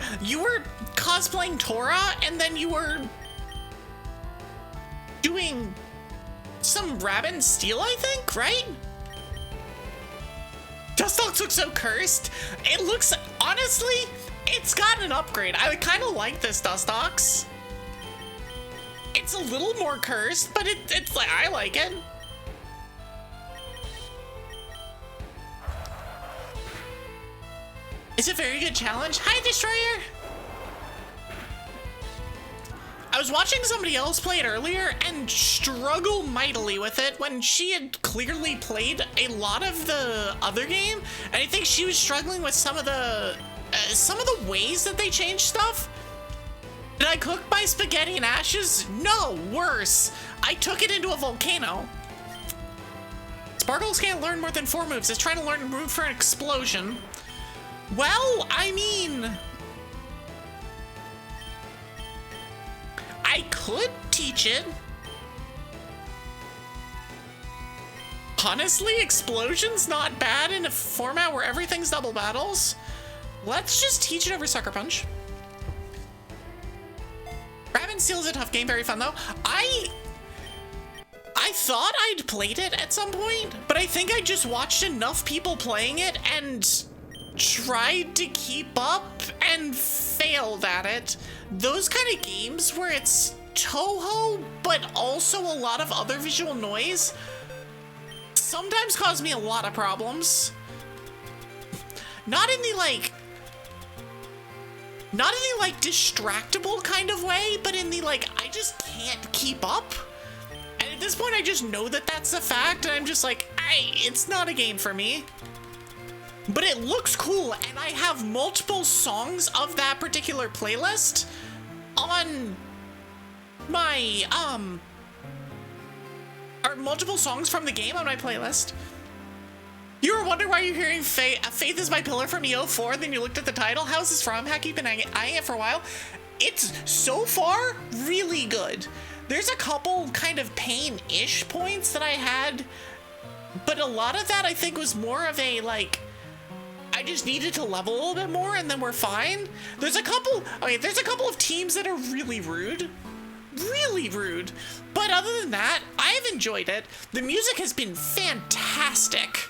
cosplaying Tora, and then you were doing some Rabbit Steel, I think, right? Dustox looks so cursed. It looks, honestly, it's got an upgrade. I kind of like this Dustox. It's a little more cursed, but it's like, I like it. It's a very good challenge. Hi, Destroyer! I was watching somebody else play it earlier and struggle mightily with it when she had clearly played a lot of the other game, and I think she was struggling with some of the ways that they changed stuff. Did I cook my spaghetti in ashes? No, worse. I took it into a volcano. Sparkles can't learn more than 4 moves. It's trying to learn a move for an explosion. Well, I mean, I could teach it. Honestly, explosion's not bad in a format where everything's double battles. Let's just teach it over Sucker Punch. Rabbit Steel is a tough game, very fun though. I thought I'd played it at some point, but I think I just watched enough people playing it and tried to keep up and failed at it. Those kind of games where it's Toho, but also a lot of other visual noise, sometimes cause me a lot of problems. Not in the, like, Not in the like distractible kind of way, but in the like, I just can't keep up. And at this point, I just know that that's the fact, and I'm just like, it's not a game for me. But it looks cool, and I have multiple songs of that particular playlist on my, or multiple songs from the game on my playlist. You were wondering why you're hearing Faith is My Pillar from EO4, then you looked at the title. How's this from? Heck, you've been eyeing it for a while. It's, so far, really good. There's a couple kind of pain-ish points that I had, but a lot of that I think was more of a, like, I just needed to level a little bit more and then we're fine. There's a couple of teams that are really rude. Really rude. But other than that, I've enjoyed it. The music has been fantastic.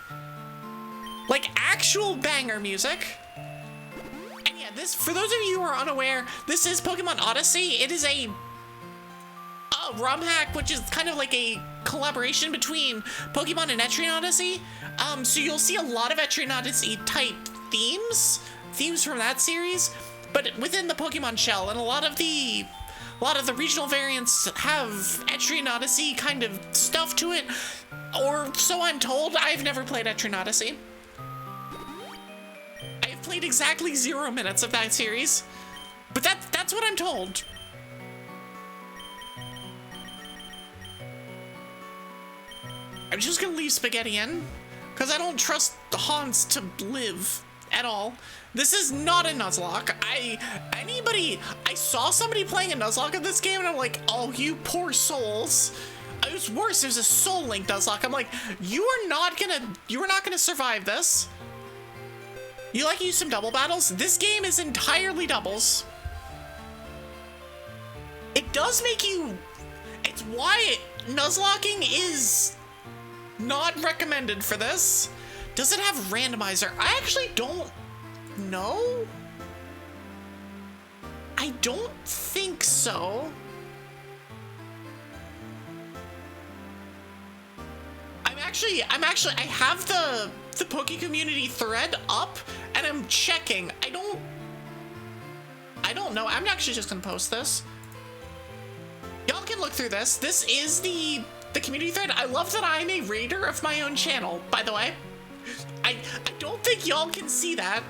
Like actual banger music. And yeah, this, for those of you who are unaware, this is Pokemon Odyssey. It is a ROM hack, which is kind of like a collaboration between Pokemon and Etrian Odyssey. So you'll see a lot of Etrian Odyssey type themes from that series, but within the Pokemon shell, and a lot of the regional variants have Etrian Odyssey kind of stuff to it, or so I'm told. I've never played Etrian Odyssey. I've played exactly 0 minutes of that series, but that's what I'm told. I'm just gonna leave Spaghetti in, because I don't trust the Hans to live at all. This is not a Nuzlocke. I saw somebody playing a Nuzlocke in this game, and I'm like, oh, you poor souls. It was worse, there's a Soul Link Nuzlocke. I'm like, you are not gonna survive this. You like use some double battles? This game is entirely doubles. It does make you, it's why Nuzlocking is not recommended for this. Does it have randomizer? I actually don't know. I don't think so. I have the Poke Community thread up and I'm checking. I don't know. I'm actually just gonna post this. Y'all can look through this. This is the community thread. I love that I'm a raider of my own channel, by the way. I don't think y'all can see that.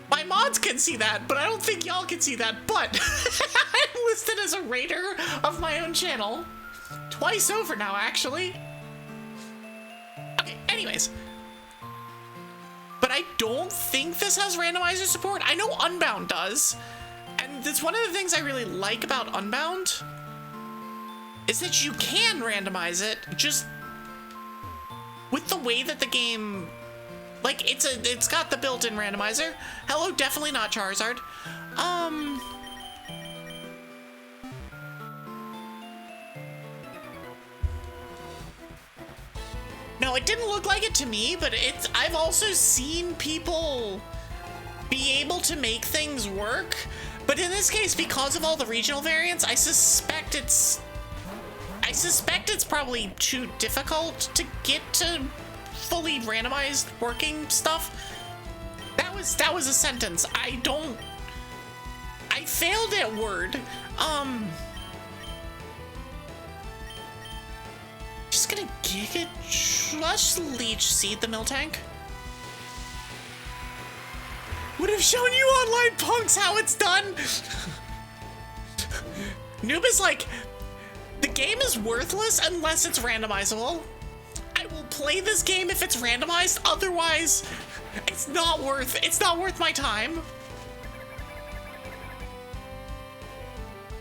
My mods can see that, but I don't think y'all can see that, but I'm listed as a raider of my own channel. Twice over now, actually. Okay, anyways. But I don't think this has randomizer support. I know Unbound does. And that's one of the things I really like about Unbound, is that you can randomize it, just with the way that the game, like, it's got the built-in randomizer. Hello, definitely not Charizard. No, it didn't look like it to me, but I've also seen people be able to make things work. But in this case, because of all the regional variants, I suspect it's probably too difficult to get to fully randomized working stuff. That was a sentence. I failed at word. Just gonna Giga Trust Leech Seed the Miltank. Would have shown you online, punks, how it's done. Noob is like, the game is worthless unless it's randomizable. I will play this game if it's randomized, otherwise it's not worth my time.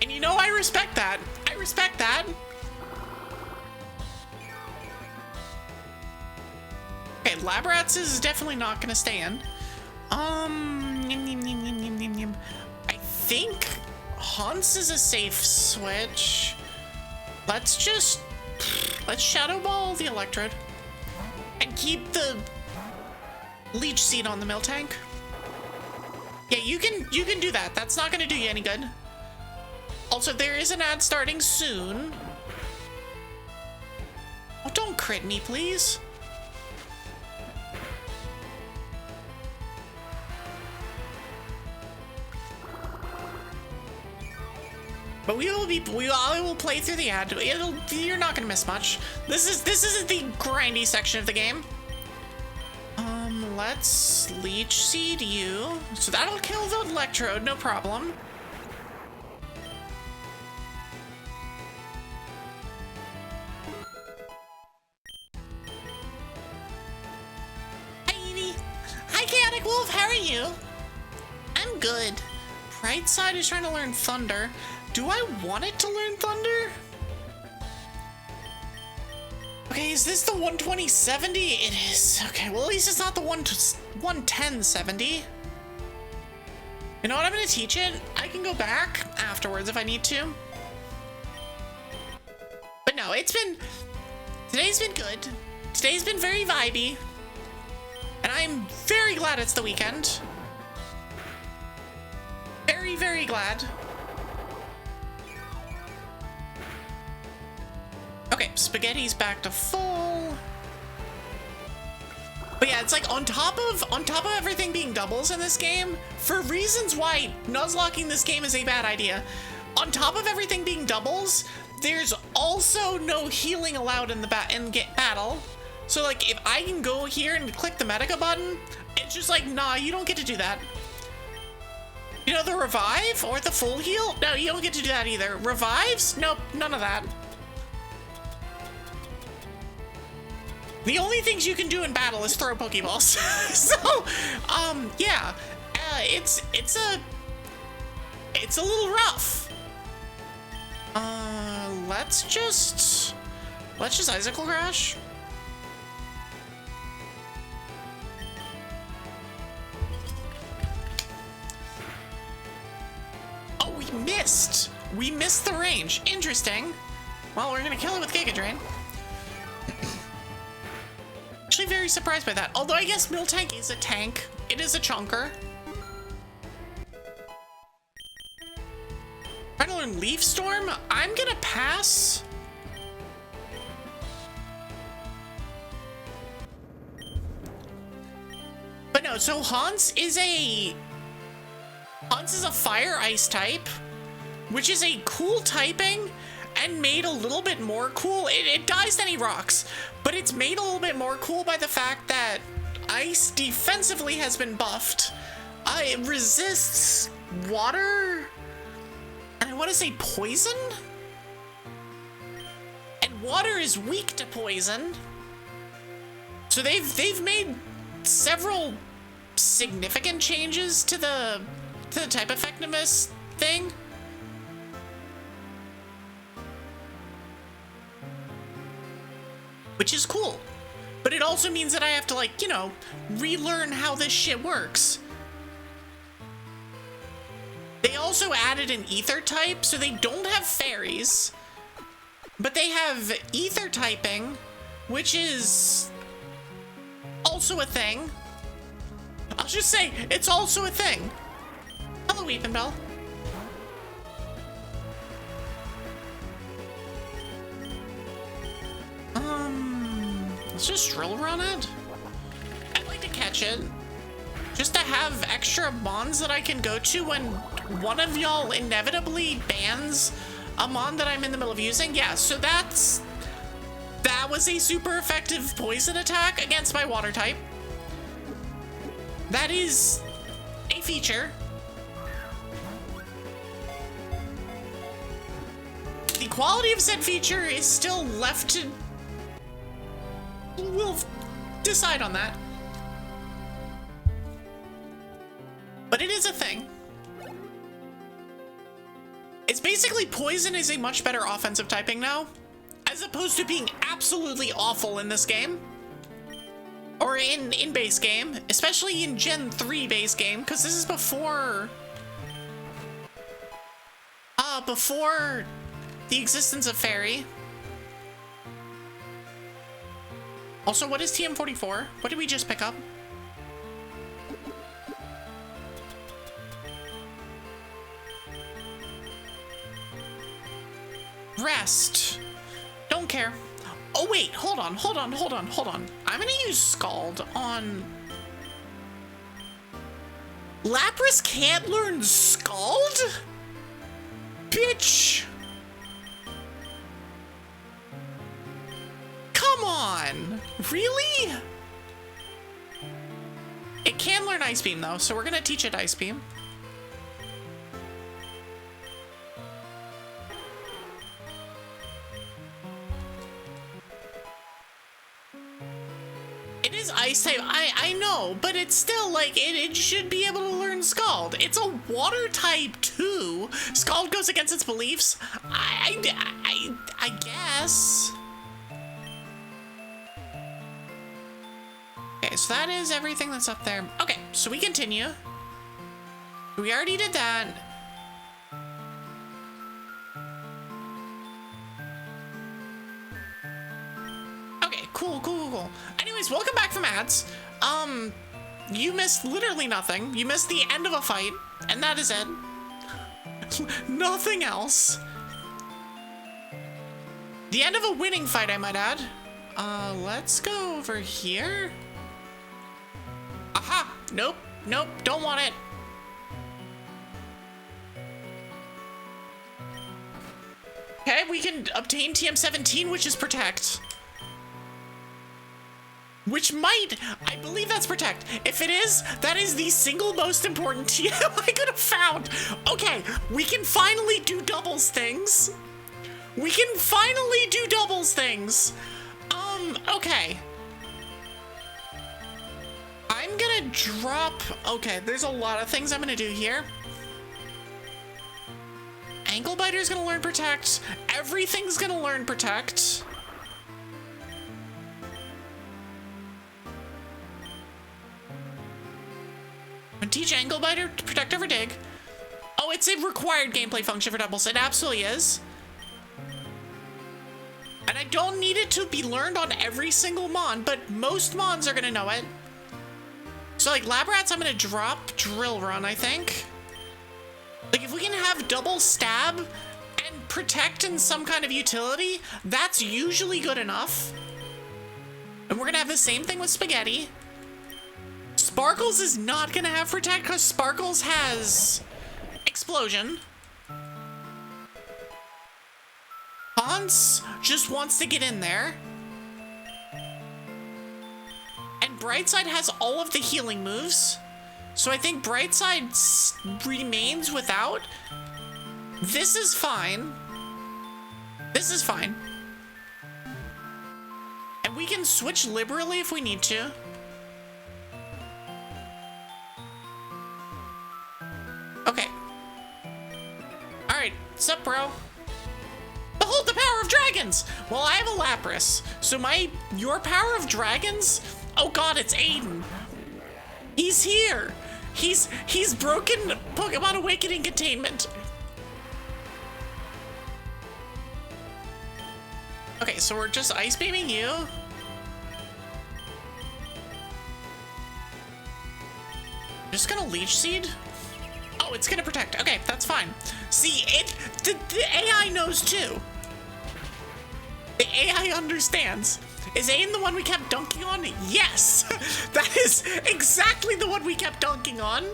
And you know, I respect that. I respect that. Okay, Labrats is definitely not gonna stay in. I think Hunts is a safe switch. Let's Shadow Ball the Electrode and keep the Leech Seed on the Miltank. Yeah, you can do that. That's not gonna do you any good. Also, there is an ad starting soon. Oh, don't crit me, please. But I will play through the ad. You're not gonna miss much. This isn't the grindy section of the game. Let's leech seed you. So that'll kill the electrode, no problem. Hi Evie. Hi Chaotic Wolf, how are you? I'm good. Brightside is trying to learn Thunder. Do I want it to learn Thunder? Okay, is this the 12070? It is. Okay, well at least it's not the 11070. You know what, I'm gonna teach it. I can go back afterwards if I need to. But no, today's been good. Today's been very vibey. And I'm very glad it's the weekend. Very, very glad. Okay, spaghetti's back to full. But yeah, it's like on top of everything being doubles in this game, for reasons why nuzlocking this game is a bad idea. On top of everything being doubles, there's also no healing allowed in the battle. So like if I can go here and click the Medica button, it's just like, nah, you don't get to do that. You know, the revive or the full heal? No, you don't get to do that either. Revives? Nope, none of that. The only things you can do in battle is throw Pokeballs. So, yeah, it's a little rough. Let's just Icicle Crash. Oh, we missed the range. Interesting. Well, we're gonna kill it with Giga Drain. Actually very surprised by that. Although I guess Miltank is a tank. It is a chunker. Trying to learn Leaf Storm? I'm gonna pass. But no, so Haunts is a fire ice type, which is a cool typing and made a little bit more cool. It dies any rocks, but it's made a little bit more cool by the fact that ice defensively has been buffed. It resists water, and I want to say poison? And water is weak to poison. So they've made several significant changes to the type effectiveness thing. Which is cool. But it also means that I have to, like, you know, relearn how this shit works. They also added an ether type, so they don't have fairies. But they have ether typing, which is also a thing. I'll just say, it's also a thing. Hello, Weepin' Bell. Let's just drill run it. I'd like to catch it. Just to have extra bonds that I can go to when one of y'all inevitably bans a mon that I'm in the middle of using. Yeah, so that was a super effective poison attack against my water type. That is a feature. The quality of said feature is still left to... We'll decide on that. But it is a thing. It's basically poison is a much better offensive typing now, as opposed to being absolutely awful in this game. Or in base game, especially in Gen 3 base game, because this is before the existence of Fairy. Also, what is TM44? What did we just pick up? Rest. Don't care. Oh wait, hold on. I'm gonna use Scald on... Lapras can't learn Scald? Bitch! Come on! Really? It can learn Ice Beam though, so we're gonna teach it Ice Beam. It is Ice type, I know, but it's still like, it should be able to learn Scald. It's a Water type too. Scald goes against its beliefs. I guess. Okay, so that is everything that's up there. Okay, so we continue. We already did that. Okay, cool. Anyways, welcome back from ads. You missed literally nothing. You missed the end of a fight, and that is it. Nothing else. The end of a winning fight, I might add. Let's go over here. Aha! Nope, don't want it. Okay, we can obtain TM17, which is Protect. Which might, I believe that's Protect. If it is, that is the single most important TM I could have found. Okay, we can finally do doubles things. Okay. I'm gonna drop, okay, there's a lot of things I'm gonna do here. Ankle Biter's gonna learn Protect. Everything's gonna learn Protect. Teach Ankle Biter to Protect over Dig. Oh, it's a required gameplay function for doubles. It absolutely is. And I don't need it to be learned on every single Mon, but most Mons are gonna know it. So like Labrats, I'm gonna drop Drill Run, I think. Like if we can have double stab and Protect in some kind of utility, that's usually good enough. And we're gonna have the same thing with Spaghetti. Sparkles is not gonna have Protect because Sparkles has Explosion. Hans just wants to get in there. And Brightside has all of the healing moves. So I think Brightside remains without. This is fine. And we can switch liberally if we need to. Okay. Alright, what's up, bro? Behold the power of dragons! Well, I have a Lapras, so your power of dragons? Oh god, it's Aiden. He's here. He's broken Pokemon Awakening containment. Okay, so we're just Ice Beaming you. Just gonna Leech Seed? Oh, it's gonna Protect. Okay, that's fine. See, the AI knows too. The AI understands. Is Aiden the one we kept dunking on? Yes! That is exactly the one we kept dunking on.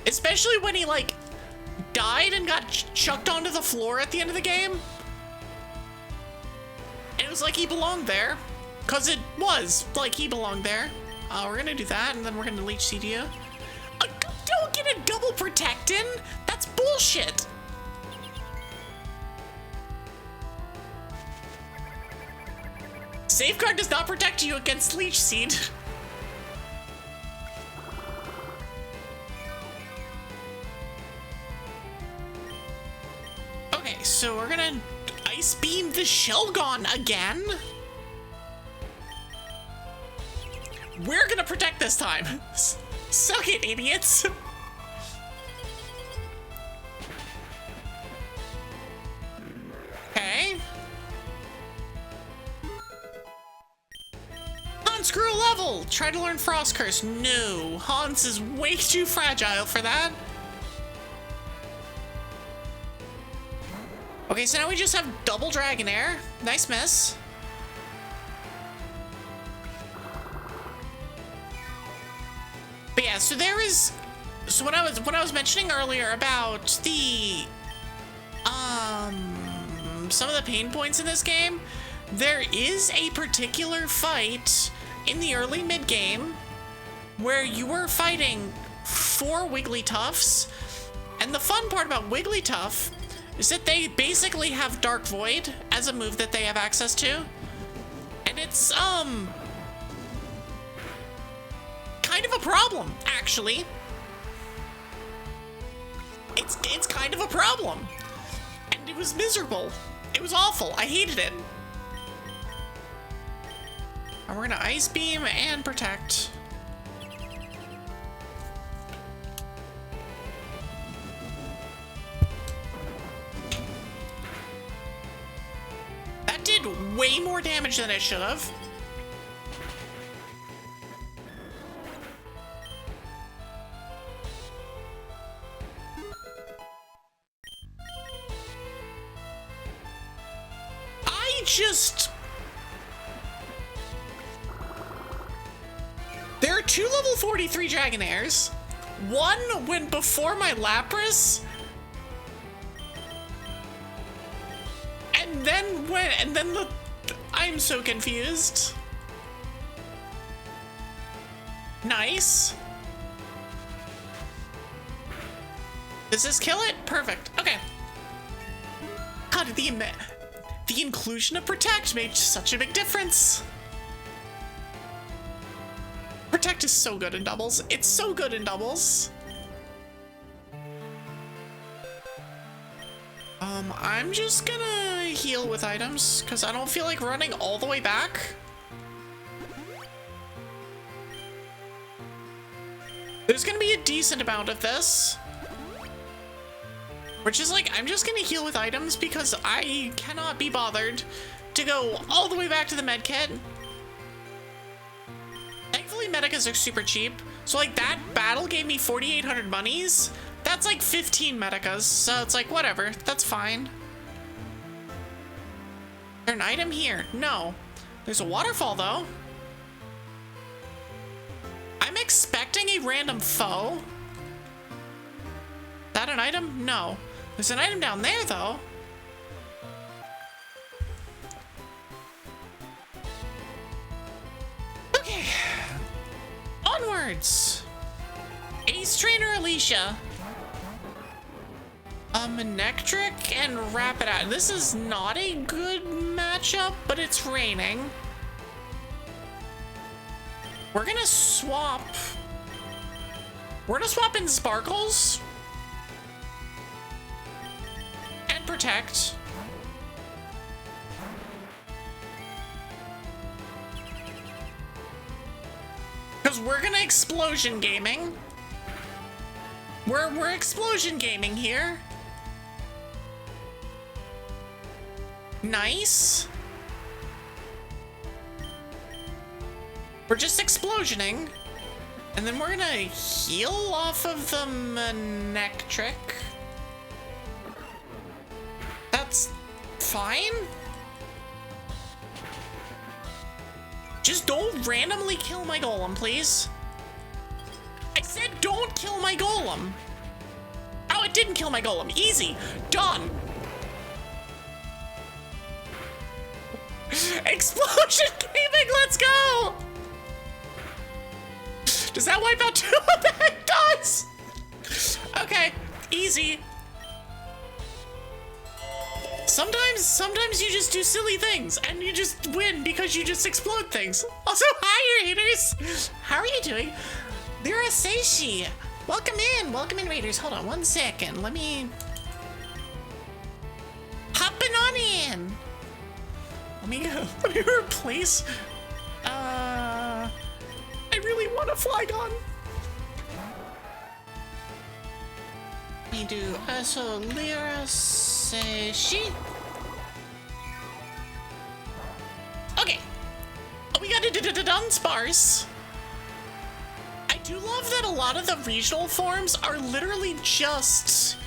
Especially when he, like, died and got chucked onto the floor at the end of the game. And it was like he belonged there. Because it was like he belonged there. We're gonna do that, and then we're gonna Leech Seed you. Don't get a double Protect in! That's bullshit! Safeguard does not protect you against Leech Seed. Okay, so we're gonna Ice Beam the Shelgon again. We're gonna Protect this time. Suck it, idiots. Okay. Hans grew a level. Try to learn Frost Curse. No, Hans is way too fragile for that. Okay, so now we just have double Dragonair. Nice miss. But yeah, so there is So when I was mentioning earlier about the some of the pain points in this game, there is a particular fight in the early mid game where you were fighting 4 Wigglytuffs, and the fun part about Wigglytuff is that they basically have Dark Void as a move that they have access to, and it's kind of a problem, actually. It's kind of a problem, and it was miserable. It was awful. I hated it. And we're gonna Ice Beam and Protect. That did way more damage than it should have. There are 2 level 43 Dragonairs. One went before my Lapras, and then I'm so confused. Nice. Does this kill it? Perfect. Okay. God, the inclusion of Protect made such a big difference. Protect is so good in doubles. It's so good in doubles. I'm just gonna heal with items because I don't feel like running all the way back. There's gonna be a decent amount of this, which is like, I'm just gonna heal with items because I cannot be bothered to go all the way back to the med kit. Thankfully, medicas are super cheap. So like that battle gave me 4,800 monies. That's like 15 medicas. So it's like, whatever, that's fine. Is there an item here? No. There's a waterfall though. I'm expecting a random foe. Is that an item? No. There's an item down there though. Okay. Onwards. Ace Trainer Alicia. Manectric and Rapidash. This is not a good matchup, but it's raining. We're gonna swap. We're gonna swap in Sparkles and Protect. Because we're gonna Explosion Gaming. We're Explosion Gaming here. Nice. We're just explosioning. And then we're gonna heal off of the Manectric. That's fine. Just don't randomly kill my golem, please. I said don't kill my golem. Oh, it didn't kill my golem. Easy. Done. Explosion gaming, let's go! Does that wipe out 2 of them? It does! Okay, easy. Sometimes you just do silly things and you just win because you just explode things. Also, hi Raiders! How are you doing? Lyra Seishi, welcome in Raiders. Hold on 1 second, let me... Hopping on in. Let me replace, I really want a Flygon. Let me do, so Lyra Seishi. Okay. Oh, we got a Dunsparce. I do love that a lot of the regional forms are literally just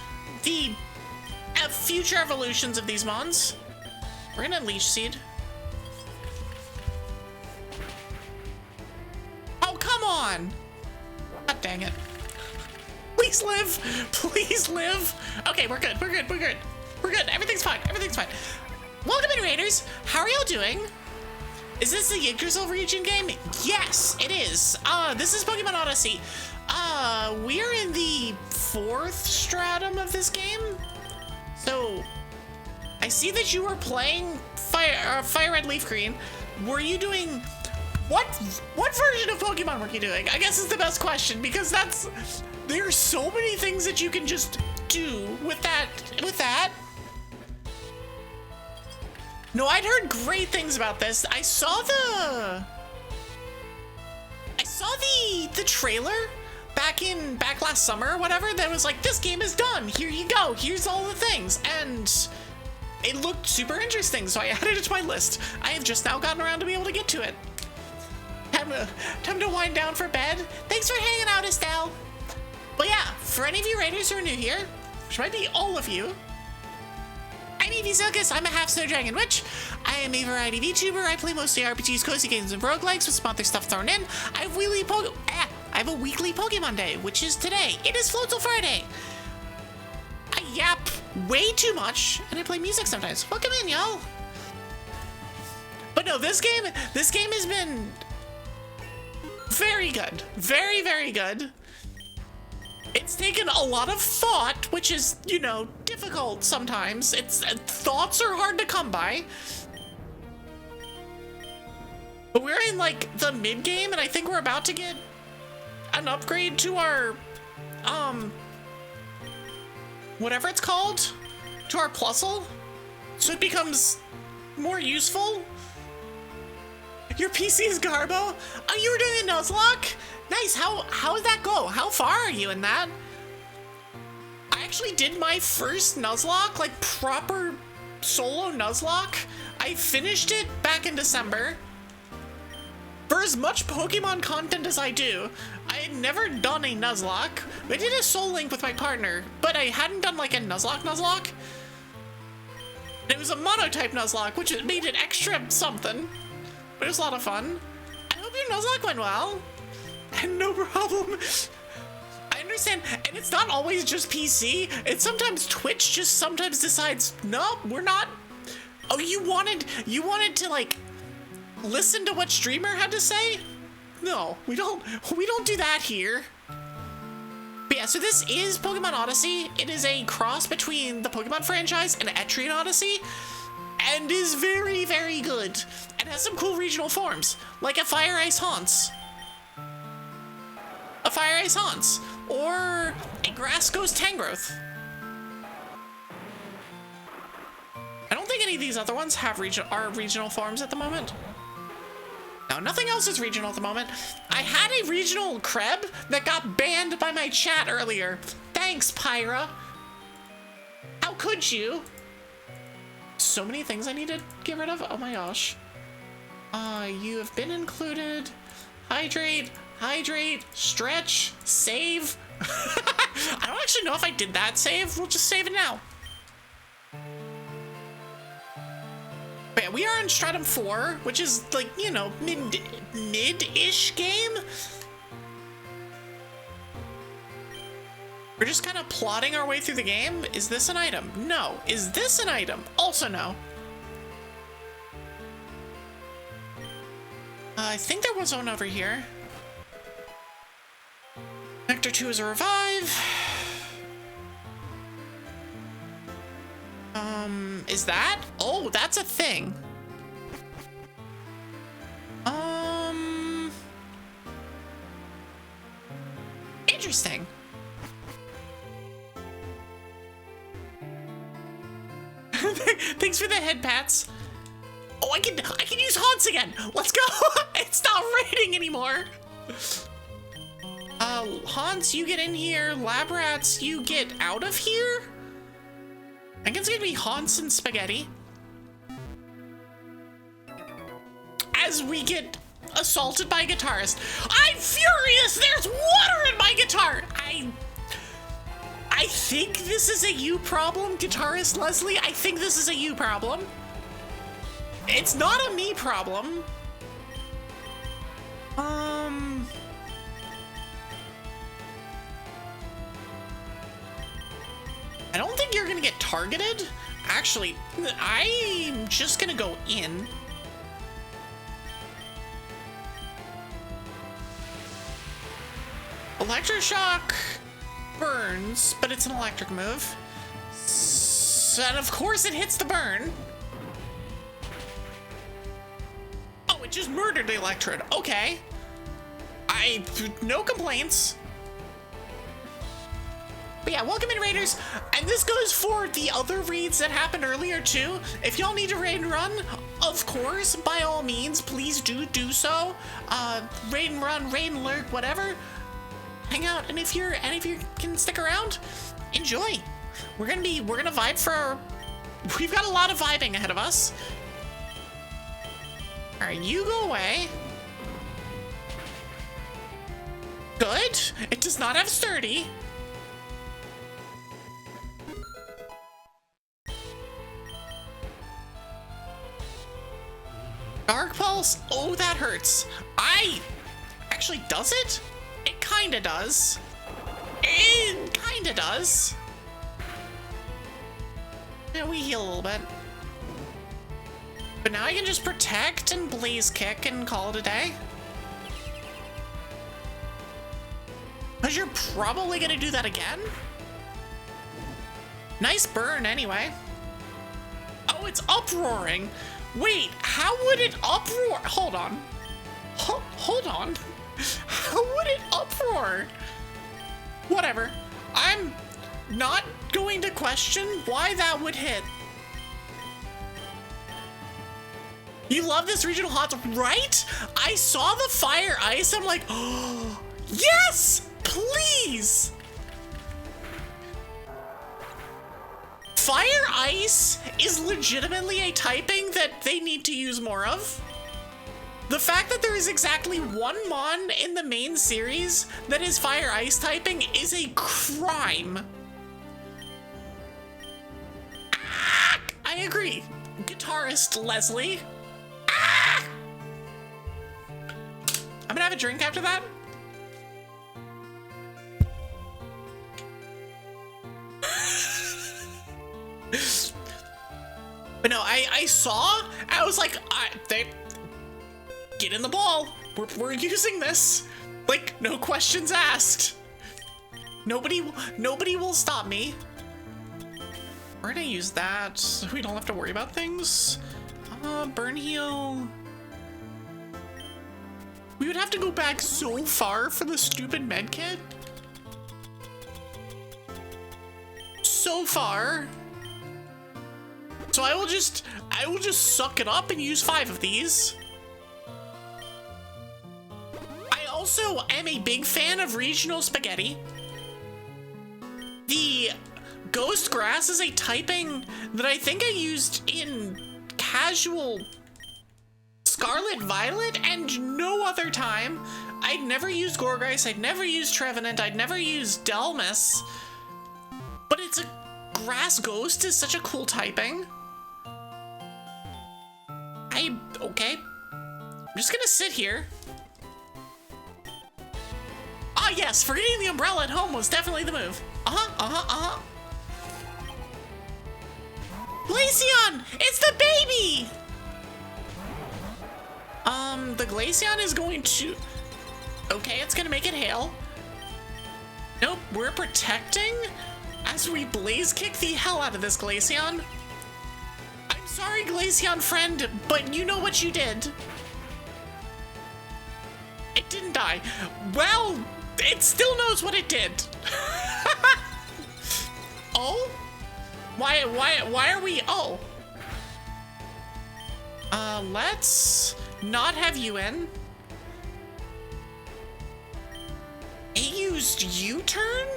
the future evolutions of these mons. We're gonna Leech Seed. Oh, come on! God dang it. Please live. Please live. Okay, we're good. We're good. We're good. We're good. Everything's fine. Everything's fine. Welcome in, Raiders. How are y'all doing? Is this the Yggdrasil region game? Yes, it is. This is Pokemon Odyssey. We're in the 4th stratum of this game. So, I see that you were playing Fire Red Leaf Green. Were you doing... What version of Pokemon were you doing? I guess is the best question, because there are so many things that you can just do with that. No, I'd heard great things about this. I saw the trailer back last summer or whatever that was like, this game is done. Here you go. Here's all the things. And it looked super interesting, so I added it to my list. I have just now gotten around to be able to get to it. Time to wind down for bed. Thanks for hanging out, Estelle. But yeah, for any of you Raiders who are new here, which might be all of you, I'm Evie Sylkas. I'm a half-snow dragon witch. I am a variety VTuber. I play mostly RPGs, cozy games, and roguelikes with some other stuff thrown in. I have a weekly Pokemon day, which is today. It is Floatsal Friday. I yap way too much, and I play music sometimes. Welcome in, y'all. But no, this game has been very good. Very, very good. It's taken a lot of thought, which is, you know, difficult sometimes. Thoughts are hard to come by. But we're in, like, the mid-game, and I think we're about to get an upgrade to our, whatever it's called, to our Plusle, so it becomes more useful. Your PC is Garbo? Oh, you were doing a Nuzlocke? Nice. How did that go? How far are you in that? I actually did my first Nuzlocke, like proper solo Nuzlocke. I finished it back in December. For as much Pokemon content as I do, I had never done a Nuzlocke. I did a Soul Link with my partner, but I hadn't done like a Nuzlocke. It was a monotype Nuzlocke, which made it extra something. But it was a lot of fun. I hope your Nuzlocke went well. And no problem. I understand, and it's not always just PC. It's sometimes Twitch just sometimes decides, no, we're not. Oh, you wanted to like listen to what streamer had to say? No, we don't do that here. But yeah, so this is Pokemon Odyssey. It is a cross between the Pokemon franchise and Etrian Odyssey, and is very, very good. And has some cool regional forms, like a Fire Ice Haunts. A Fire Ice Haunts, or a Grass Ghost Tangrowth. I don't think any of these other ones have regional forms at the moment. No, nothing else is regional at the moment. I had a regional Kreb that got banned by my chat earlier. Thanks, Pyra. How could you? So many things I need to get rid of. Oh my gosh. You have been included. Hydrate, stretch, save. I don't actually know if I did that save. We'll just save it now. But yeah, we are in Stratum 4, which is like, you know, mid-ish game. We're just kind of plodding our way through the game. Is this an item? No. Is this an item? Also no. I think there was one over here. Nectar 2 is a revive. Is that? Oh, that's a thing. Interesting. Thanks for the head pats. Oh, I can use Haunts again. Let's go. It's not raining anymore. Haunts, you get in here. Labrats, you get out of here. I think it's gonna be Haunts and Spaghetti. As we get assaulted by a guitarist. I'm furious! There's water in my guitar! I think this is a you problem, Guitarist Leslie. I think this is a you problem. It's not a me problem. you're gonna get targeted. Actually, I'm just gonna go in. Electroshock burns, but it's an electric move. And of course it hits the burn. Oh, it just murdered the Electrode. Okay. No complaints. But yeah, welcome in, Raiders. And this goes for the other raids that happened earlier too. If y'all need to raid and run, of course, by all means, please do so. Raid and run, raid and lurk, whatever. Hang out, and if you can stick around, enjoy. We're gonna vibe for. We've got a lot of vibing ahead of us. All right, you go away. Good. It does not have sturdy. Dark Pulse. Oh, that hurts. Actually, does it? It kinda does. It kinda does. Yeah, we heal a little bit. But now I can just protect and blaze kick and call it a day. Because you're probably gonna do that again. Nice burn anyway. Oh, it's uproaring. Wait, how would it uproar? Hold on. Hold on. How would it uproar? Whatever. I'm not going to question why that would hit. You love this regional hot, right? I saw the fire ice. I'm like, oh, yes, please. Fire ice is legitimately a typing that they need to use more of. The fact that there is exactly one mon in the main series that is fire ice typing is a crime. Ah, I agree. Guitarist Leslie. Ah! I'm gonna have a drink after that. But no, I saw, I was like, they get in the ball. We're using this. Like, no questions asked. Nobody will stop me. We're gonna use that so we don't have to worry about things. Burn heal. We would have to go back so far for the stupid medkit. So far. So I will just suck it up and use 5 of these. I also am a big fan of regional spaghetti. The ghost grass is a typing that I think I used in casual Scarlet Violet and no other time. I'd never used Gorgeist, I'd never used Trevenant, I'd never used Delmas. But it's a grass ghost is such a cool typing. Okay. I'm just gonna sit here. Ah, yes, forgetting the umbrella at home was definitely the move. Glaceon! It's the baby! The Glaceon is going to... Okay, it's gonna make it hail. Nope, we're protecting as we blaze kick the hell out of this Glaceon. I'm sorry, Glaceon friend, but you know what you did. It didn't die. Well, it still knows what it did. Oh? Why are we, oh. Let's not have you in. It used U-turn?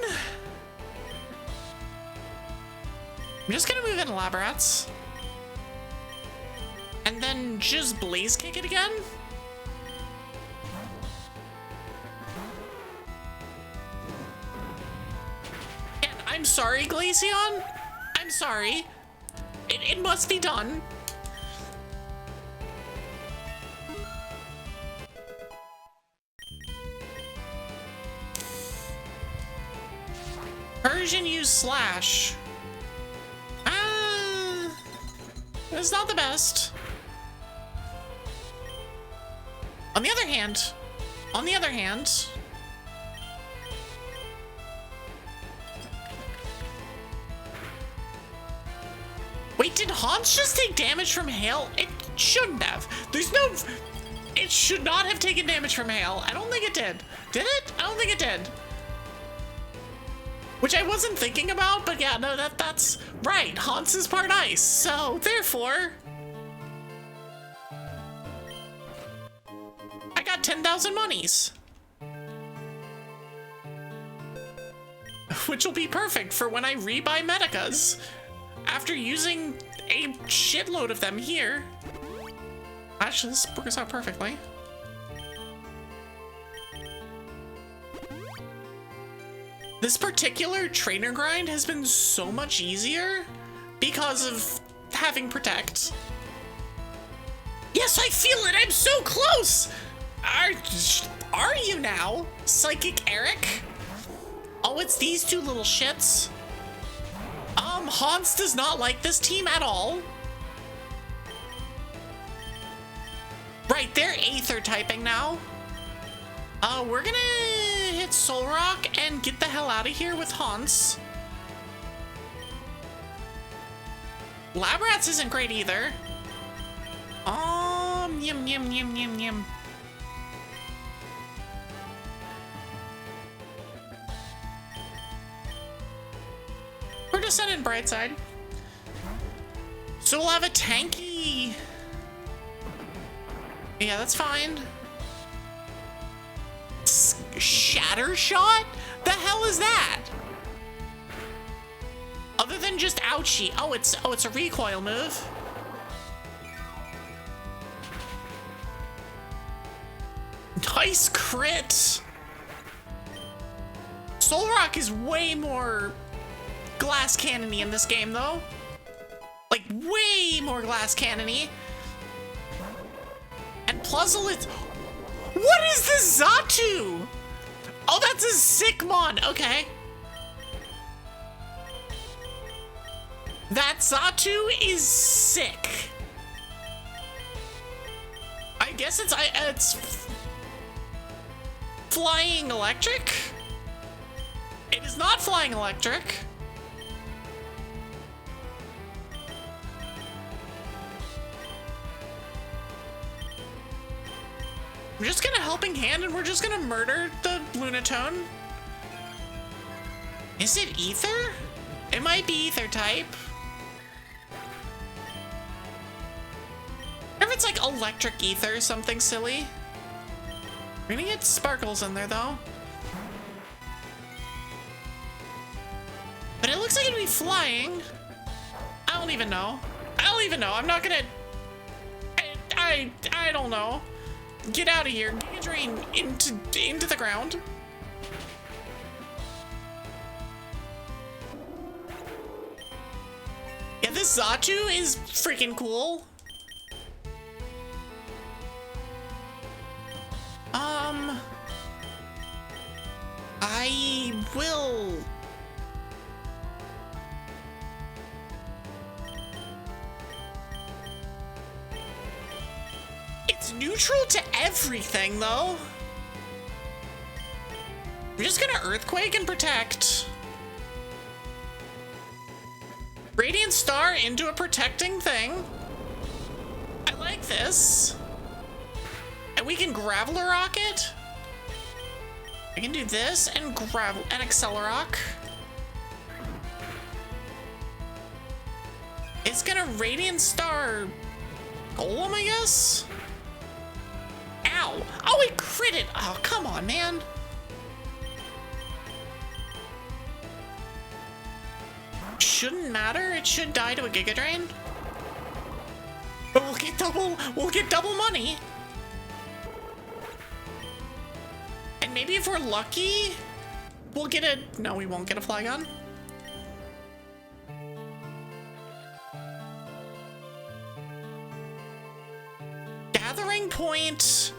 I'm just gonna move in Labrats. And then just blaze kick it again? And I'm sorry, Glaceon. I'm sorry. It must be done. Persian used Slash. is not the best. On the other hand, wait, did Hans just take damage from hail? It shouldn't have. It should not have taken damage from hail. I don't think it did. Did it? I don't think it did. Which I wasn't thinking about, but yeah, no, that's right. Hans is part ice, so therefore, I got 10,000 monies. Which will be perfect for when I rebuy Medicas after using a shitload of them here. Actually, this works out perfectly. This particular trainer grind has been so much easier because of having Protect. Yes, I feel it! I'm so close! Are you now, Psychic Eric? Oh, it's these two little shits. Hans does not like this team at all. Right, they're Aether typing now. We're gonna hit Soul Rock and get the hell out of here with Hans. Labrats isn't great either. Yum, yum, yum, yum, yum. We're just sending Brightside. So we'll have a tanky. Yeah, that's fine. Shatter Shot? The hell is that? Other than just ouchie. Oh, it's a recoil move. Nice crit. Soul Rock is way more glass cannony in this game though. Like way more glass cannony. And Plusle is... What is this Xatu? Oh, that's a sick mon. Okay. That Xatu is sick. I guess it's flying electric. It is not flying electric. We're just gonna helping hand and we're just gonna murder the Lunatone. Is it Ether? It might be Ether type. Or if it's like electric ether or something silly. We're gonna get Sparkles in there though. But it looks like it'd be flying. I don't even know. I'm not gonna... I don't know. Get out of here. Giga Drain into the ground. Yeah, this Xatu is freaking cool. I will... It's neutral to everything, though. We're just gonna Earthquake and Protect. Radiant Star into a protecting thing. I like this. And we can Graveler Rocket. I can do this and Accelerock. It's gonna Radiant Star Golem, I guess? Ow! Oh, it critted! Oh, come on, man. Shouldn't matter. It should die to a Giga Drain. But we'll get double money. And maybe if we're lucky, we'll get a... No, we won't get a Flygon. Gathering Point.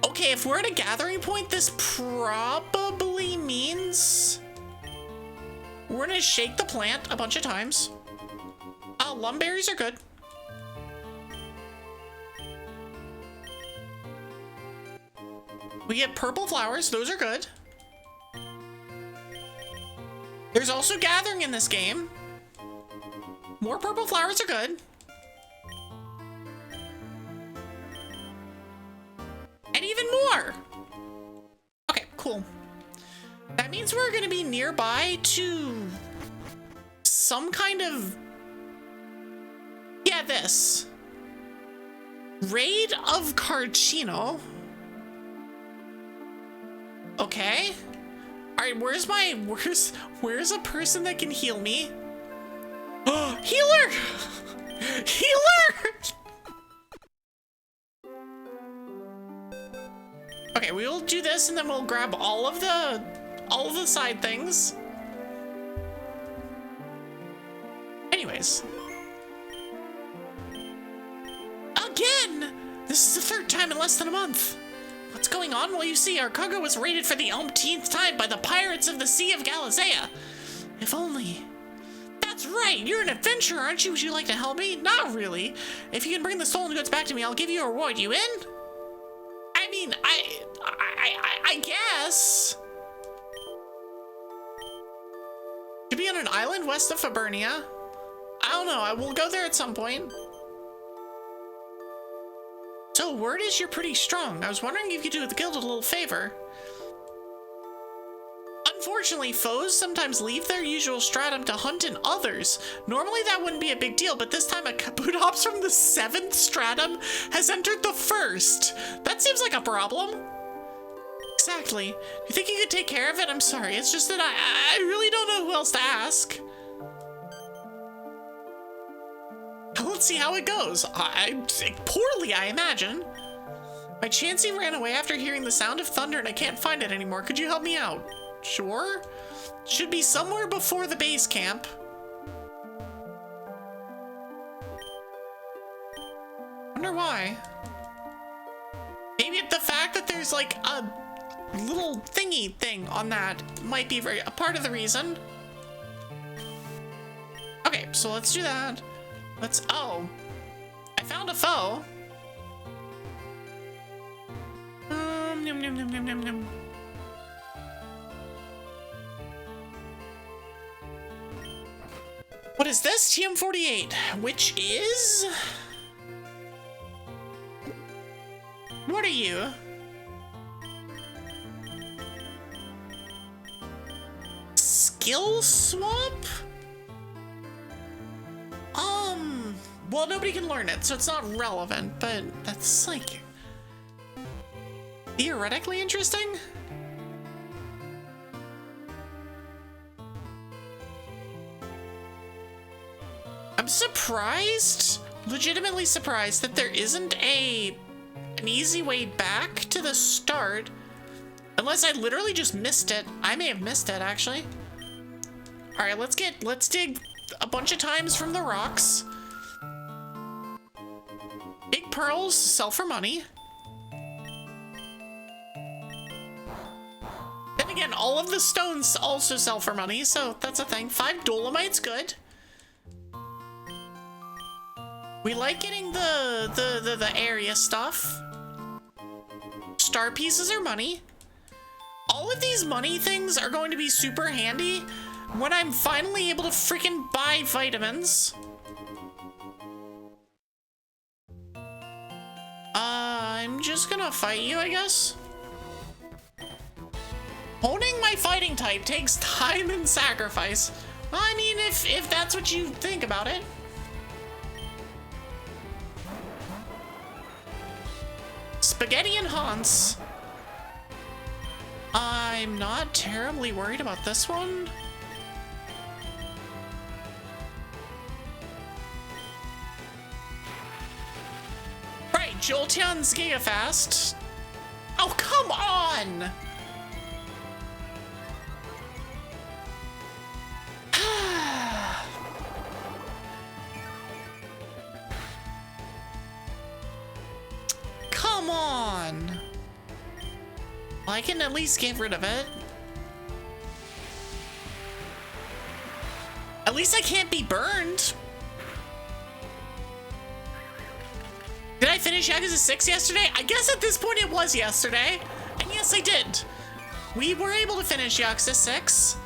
Okay, if we're at a Gathering Point, this probably means we're gonna shake the plant a bunch of times. Lumberries are good. We get purple flowers. Those are good. There's also gathering in this game. More purple flowers are good. And even more. Okay, cool. That means we're going to be nearby to some kind of... Yeah, this. Rade of Carcino. Okay. Alright, where's a person that can heal me? Oh, healer! Healer! Okay, we'll do this and then we'll grab all of the side things. Anyways. Again! This is the third time in less than a month. What's going on? Well, you see, our cargo was raided for the umpteenth time by the pirates of the Sea of Galizea. If only. That's right, you're an adventurer, aren't you? Would you like to help me? Not really. If you can bring the stolen goods back to me, I'll give you a reward. You in? I mean, I guess. Should be on an island west of Fabernia. I don't know, I will go there at some point. So, word is you're pretty strong. I was wondering if you could do the guild a little favor. Unfortunately, foes sometimes leave their usual stratum to hunt in others. Normally that wouldn't be a big deal, but this time a Kabutops from the 7th stratum has entered the 1st. That seems like a problem. Exactly. Do you think you could take care of it? I'm sorry, it's just that I really don't know who else to ask. Let's see how it goes. Poorly, I imagine. My Chansey ran away after hearing the sound of thunder and I can't find it anymore. Could you help me out? Sure. Should be somewhere before the base camp. Wonder why. Maybe the fact that there's like a little thingy thing on that might be a part of the reason. Okay, so let's do that. Oh, I found a foe. Num, num, num, num, num, num. What is this? TM48, which is... What are you? Skill swap? Well, nobody can learn it, so it's not relevant, but that's, like, theoretically interesting? I'm surprised, legitimately surprised, that there isn't an easy way back to the start, unless I literally just missed it. I may have missed it, actually. All right, let's dig a bunch of times from the rocks. Big pearls sell for money. Then again, all of the stones also sell for money, so that's a thing. 5 Dolomite's good. We like getting the area stuff. Star pieces are money. All of these money things are going to be super handy when I'm finally able to freaking buy vitamins. I'm just gonna fight you, I guess. Honing my fighting type takes time and sacrifice. I mean, if that's what you think about it. Spaghetti and Hans. I'm not terribly worried about this one. Right, Jolteon's Gigafast. Oh, come on! Come on! Well, I can at least get rid of it. At least I can't be burned. finish Yakuza 6 yesterday? I guess at this point it was yesterday. And yes, I did. We were able to finish Yakuza 6.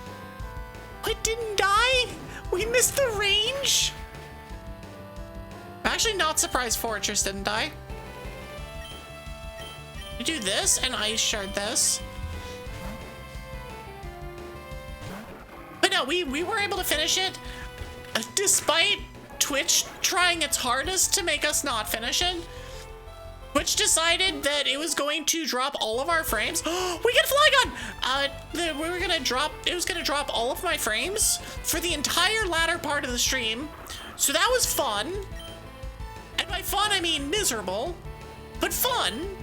But didn't die? We missed the range? I'm actually not surprised Fortress didn't die. You do this and Ice Shard this. But no, we were able to finish it despite Twitch trying its hardest to make us not finish it. Twitch decided that it was going to drop all of our frames. We get a Flygon! It was gonna drop all of my frames for the entire latter part of the stream. So that was fun. And by fun, I mean miserable, but fun.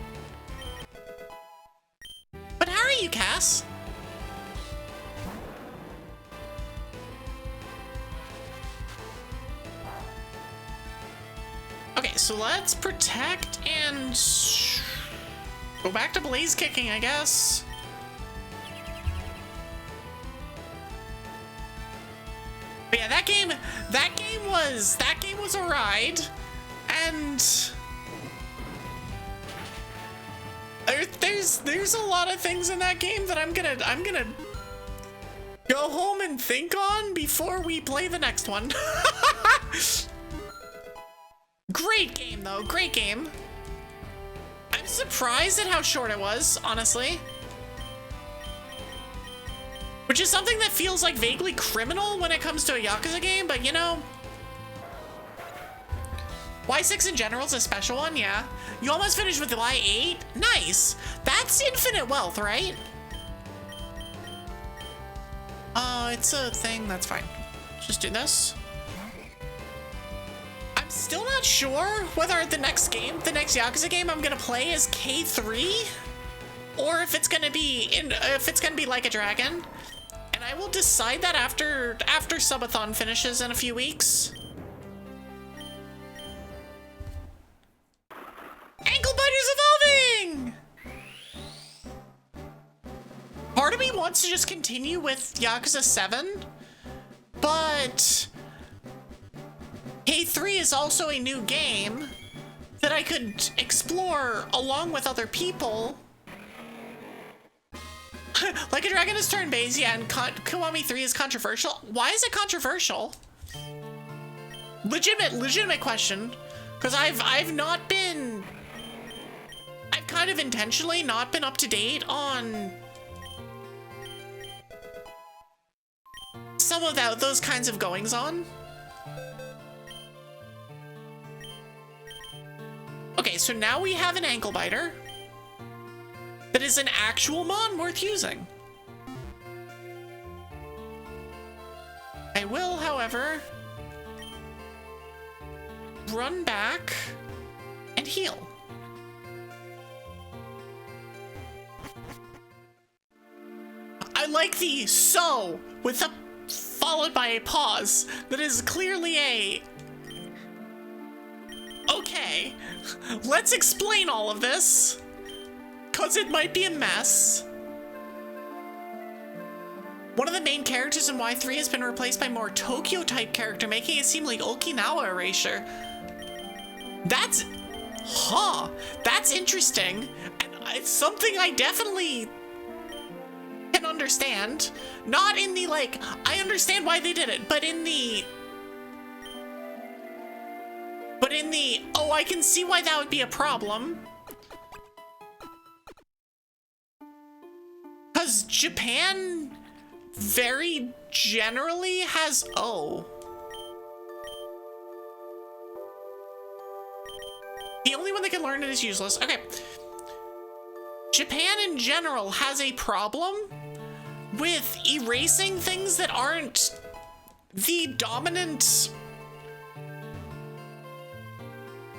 But how are you, Cass? Okay, so let's protect and go back to blaze kicking, I guess. But yeah, that game was a ride, and there's a lot of things in that game that I'm gonna go home and think on before we play the next one. Great game, though. Great game. I'm surprised at how short it was, honestly. Which is something that feels like vaguely criminal when it comes to a Yakuza game, but you know. Y6 in general is a special one, yeah. You almost finished with the Y8? Nice. That's infinite wealth, right? It's a thing. That's fine. Just do this. I'm still not sure whether the next Yakuza game I'm gonna play is K3, or if it's gonna be Like a Dragon, and I will decide that after Subathon finishes in a few weeks. Ankle Biter's evolving! Part of me wants to just continue with Yakuza 7, but K3 is also a new game that I could explore along with other people. Like a Dragon is turn-based, yeah, and Kiwami 3 is controversial. Why is it controversial? Legitimate question. Because I've kind of intentionally not been up to date on some of those kinds of goings on. Okay, so now we have an ankle biter that is an actual mon worth using. I will, however, run back and heal. I like the so with a followed by a pause that is clearly a okay, let's explain all of this, cause it might be a mess. One of the main characters in Y3 has been replaced by more Tokyo type character, making it seem like Okinawa erasure. That's interesting, and it's something I definitely can understand. Not in the like, I understand why they did it, but in the oh, I can see why that would be a problem. Because Japan very generally has the only one that can learn it is useless. Okay. Japan in general has a problem with erasing things that aren't the dominant,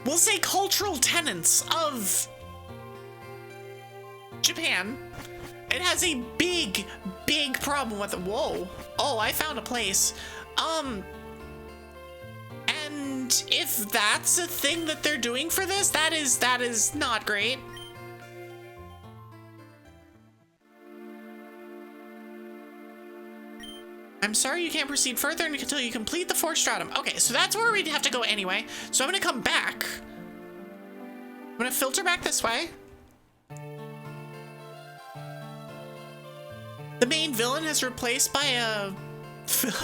we'll say, cultural tenets of Japan. It has a big problem with it. Whoa. Oh, I found a place. And if that's a thing that they're doing for this, that is not great. I'm sorry you can't proceed further until you complete the 4th stratum. Okay, so that's where we'd have to go anyway. So I'm gonna come back. I'm gonna filter back this way. The main villain is replaced by a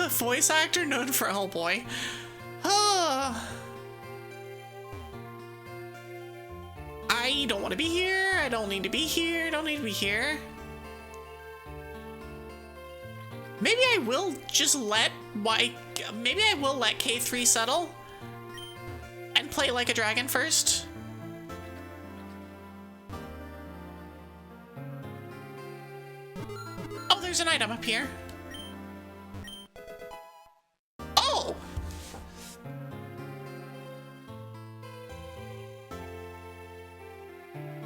voice actor known for Hellboy. I don't want to be here. I don't need to be here. I don't need to be here. Maybe I will just let maybe I will let K3 settle and play like a dragon first. Oh, there's an item up here. Oh!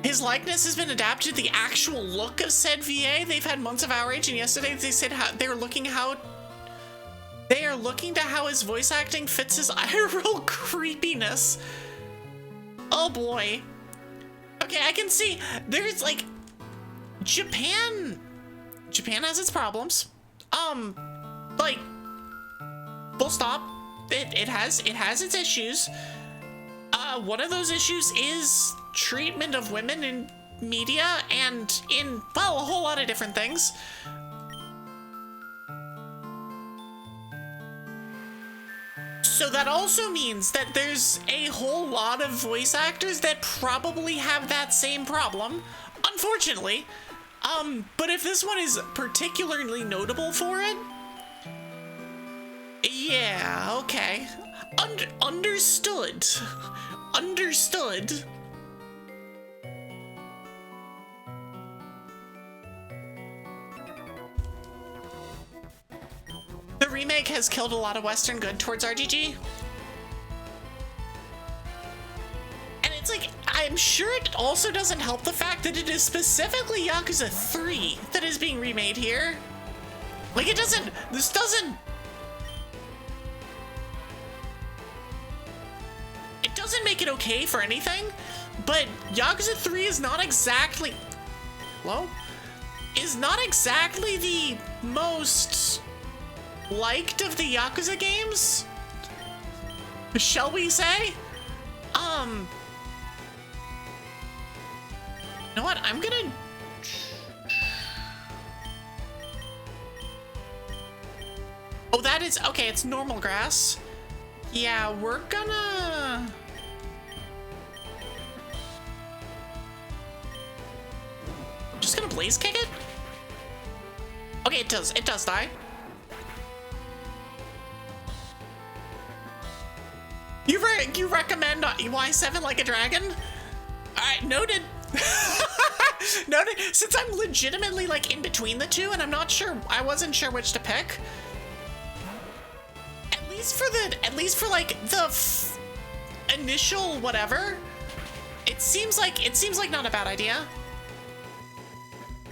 His likeness has been adapted to the actual look of said VA. They've had months of outrage, and yesterday they said they are looking to how his voice acting fits his IRL creepiness. Oh boy. Okay, I can see there's like Japan has its problems. Like full stop. It has its issues. One of those issues is treatment of women in media and in, well, a whole lot of different things. So that also means that there's a whole lot of voice actors that probably have that same problem, unfortunately. But if this one is particularly notable for it, yeah, okay. Understood. Understood. The remake has killed a lot of Western good towards RGG. And it's like, I'm sure it also doesn't help the fact that it is specifically Yakuza 3 that is being remade here. Like, this doesn't make it okay for anything, but Yakuza 3 is not exactly, is not exactly the most liked of the Yakuza games, shall we say? You know what, I'm gonna oh, that is okay, it's normal grass. Yeah, we're gonna just gonna blaze kick it. Okay, it does die. You recommend Y7 like a dragon? Alright, noted. Noted. Since I'm legitimately like in between the two and I wasn't sure which to pick. At least for like the initial whatever, it seems like not a bad idea.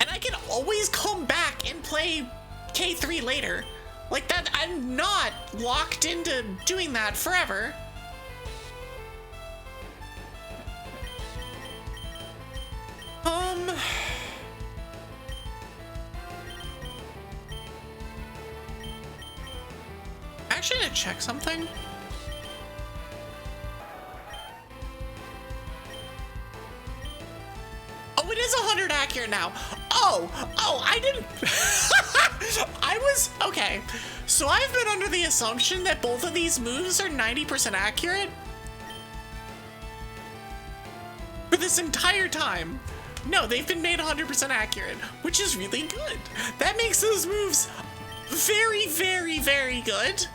And I can always come back and play K3 later. Like that, I'm not locked into doing that forever. Actually, to check something. Oh, it is 100 accurate now. Oh, I didn't. Okay. So I've been under the assumption that both of these moves are 90% accurate for this entire time. No, they've been made 100% accurate, which is really good. That makes those moves very, very, very good.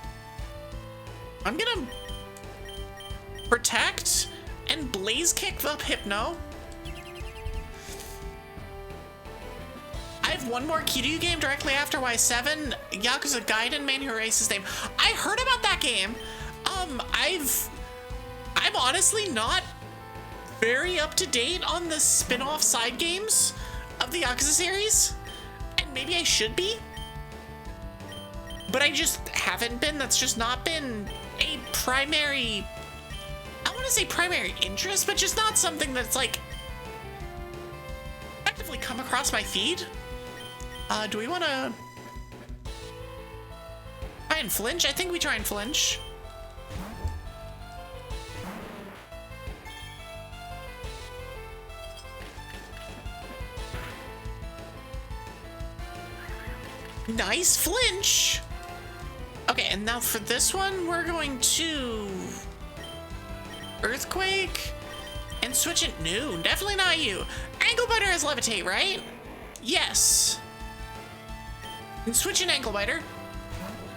I'm gonna protect and blaze kick the Hypno. I have one more Kiryu game directly after Y7, Yakuza Gaiden Man Who Erased His Name. I heard about that game. I'm honestly not very up to date on the spin-off side games of the Yakuza series, and maybe I should be, but I just haven't been. That's just not been a primary, I want to say primary interest, but just not something that's like effectively come across my feed. Do we want to try and flinch? I think we try and flinch. Nice flinch. Okay, and now for this one, we're going to Earthquake and switch it. No, definitely not you. Ankle Biter has Levitate, right? Yes. And switch an Ankle Biter.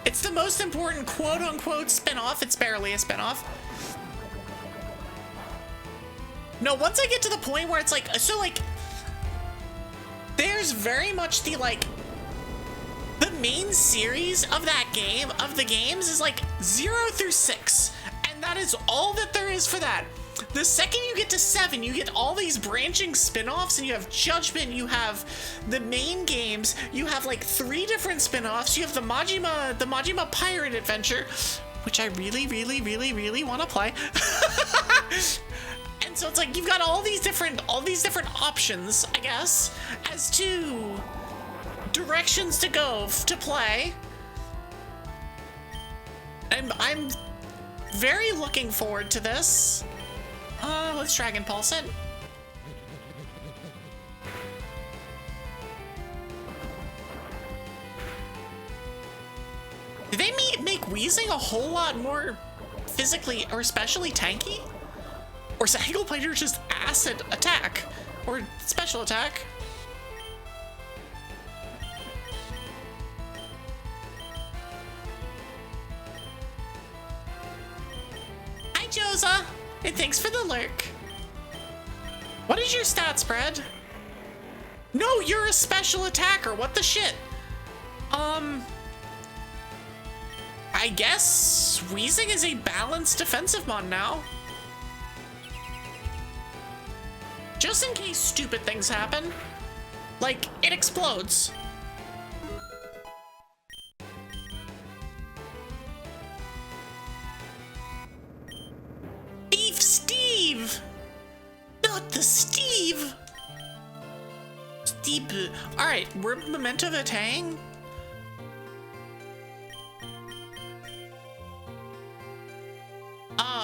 It's the most important quote-unquote spin-off. It's barely a spin-off. No, once I get to the point where it's like, so like, there's very much the like, the main series of that game, of the games, is like 0 through 6. And that is all that there is for that. The second you get to 7, you get all these branching spin-offs, and you have Judgment, you have the main games, you have like 3 different spin-offs, you have the Majima Pirate Adventure, which I really want to play. And so it's like you've got all these different options, I guess, as to directions to go to play. And I'm very looking forward to this. Let's Dragon Pulse it. Did they make Wheezing a whole lot more physically or especially tanky? Or is Ankle Biter just acid attack? Or special attack? Hi, Josa! And thanks for the lurk. What is your stat spread? No, you're a special attacker. What the shit? I guess Wheezing is a balanced defensive mon now. Just in case stupid things happen. Like, it explodes. Beef Steve! Not the Steve! Steve. Alright, we're Memento Vitang.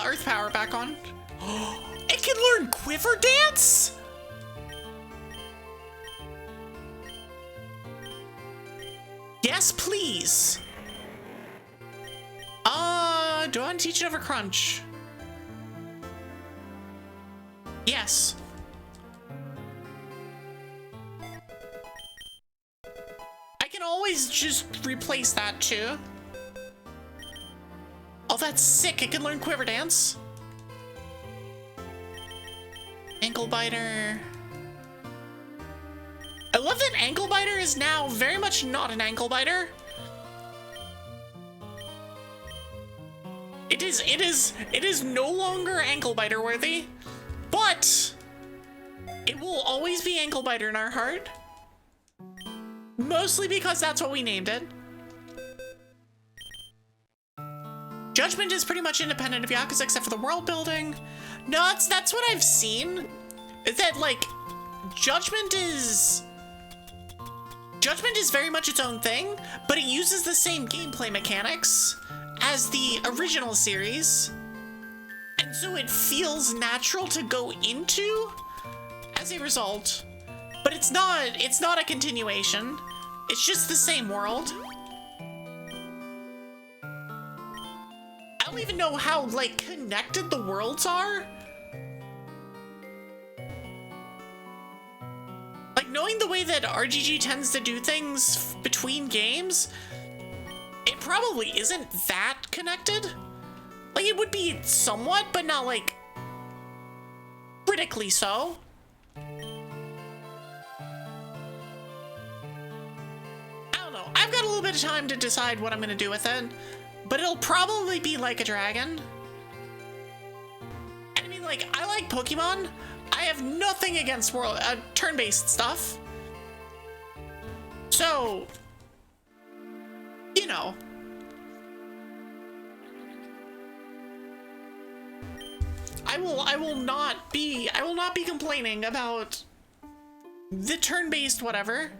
Earth Power back on. It can learn Quiver Dance? Yes, please. Do I want to teach it over Crunch? Yes. I can always just replace that too. Oh, that's sick. It can learn Quiver Dance. Ankle Biter. I love that Ankle Biter is now very much not an Ankle Biter. It is no longer Ankle Biter worthy, but it will always be Ankle Biter in our heart. Mostly because that's what we named it. Judgment is pretty much independent of Yakuza except for the world building. No, that's what I've seen. Is that like Judgment is very much its own thing, but it uses the same gameplay mechanics as the original series. And so it feels natural to go into as a result, but it's not a continuation. It's just the same world. I don't even know how, like, connected the worlds are. Like, knowing the way that RGG tends to do things between games, it probably isn't that connected. Like, it would be somewhat, but not, like, critically so. I don't know. I've got a little bit of time to decide what I'm gonna do with it. But it'll probably be like a dragon. And I mean, like, I like Pokemon. I have nothing against turn-based stuff. So, you know. I will not be complaining about the turn-based whatever.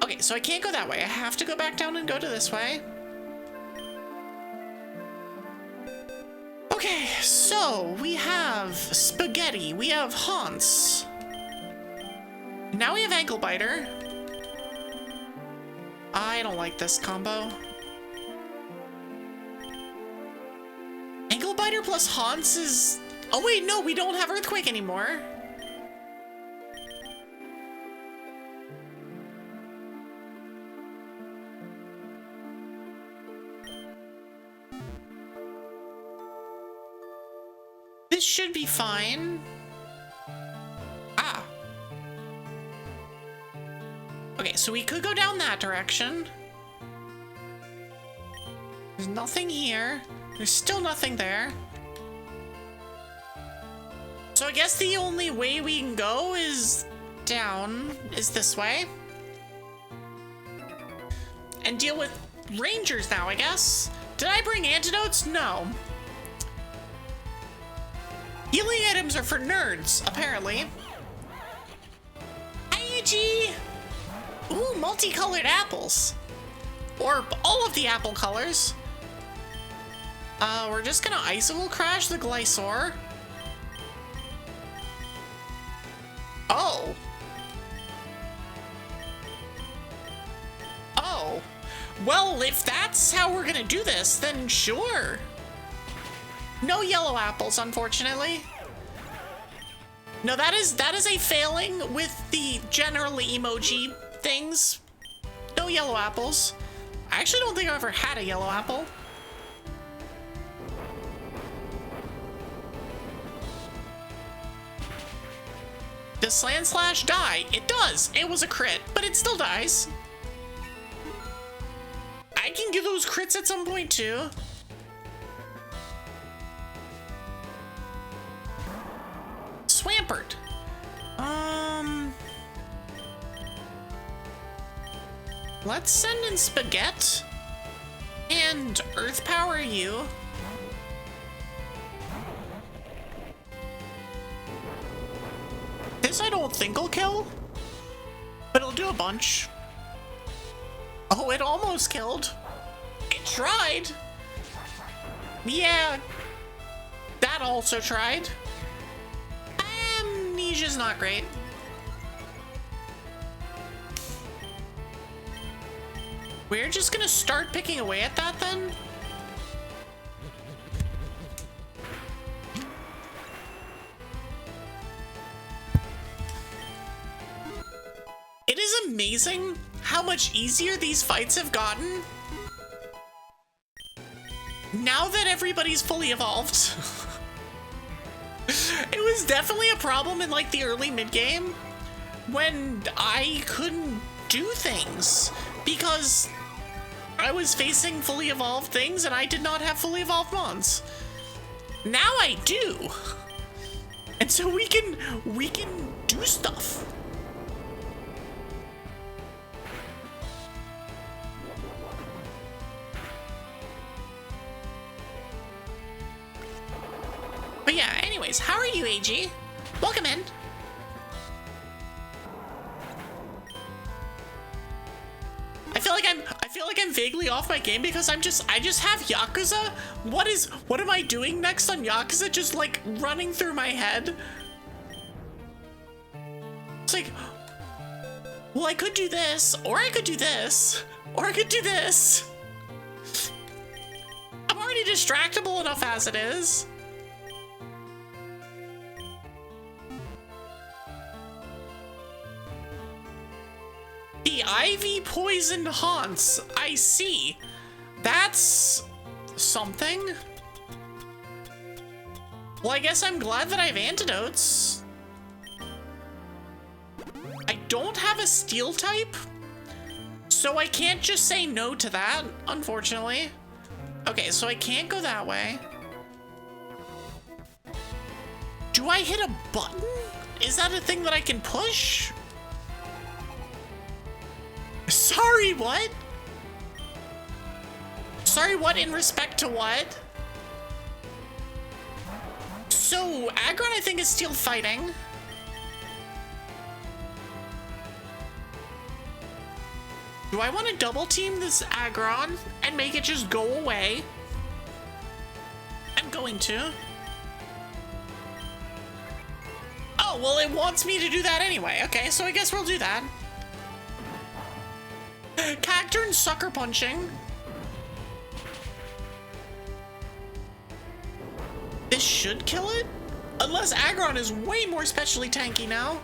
Okay, so I can't go that way. I have to go back down and go to this way. Okay, so we have Spaghetti, we have Hans. Now we have Ankle Biter. I don't like this combo. Ankle Biter plus Haunts is... Oh wait, no, we don't have Earthquake anymore. This should be fine. Ah. Okay, so we could go down that direction. There's nothing here. There's still nothing there. So I guess the only way we can go is down, is this way. And deal with rangers now, I guess. Did I bring antidotes? No. Healing items are for nerds, apparently. Hi, G! Ooh, multicolored apples. Or all of the apple colors. We're just gonna Icicle Crash the Glysaur. Oh. Oh. Well, if that's how we're gonna do this, then sure. No yellow apples, unfortunately. No, that is a failing with the general emoji things. No yellow apples. I actually don't think I've ever had a yellow apple. Does Sand Slash die? It does. It was a crit, but it still dies. I can give those crits at some point too. Swampert. Let's send in Spaghetti and Earth Power you. This I don't think will kill, but it'll do a bunch. Oh, it almost killed. It tried. Yeah, that also tried. Amnesia's not great. We're just gonna start picking away at that then. It is amazing how much easier these fights have gotten now that everybody's fully evolved. It was definitely a problem in like the early mid-game when I couldn't do things because I was facing fully evolved things and I did not have fully evolved mons. Now I do. And so we can do stuff. But yeah, anyways, how are you, AG? Welcome in. I feel like I'm vaguely off my game because I just have Yakuza. What am I doing next on Yakuza? Just like running through my head. It's like, well, I could do this, or I could do this, or I could do this. I'm already distractible enough as it is. The Ivy poisoned haunts. I see. That's something. Well, I guess I'm glad that I have antidotes. I don't have a steel type, so I can't just say no to that, unfortunately. Okay, so I can't go that way. Do I hit a button? Is that a thing that I can push? Sorry, what? Sorry, what in respect to what? So, Aggron, I think, is still fighting. Do I want to double team this Aggron and make it just go away? I'm going to. Oh, well, it wants me to do that anyway. Okay, so I guess we'll do that. Cacturn sucker punching. This should kill it? Unless Aggron is way more specially tanky now.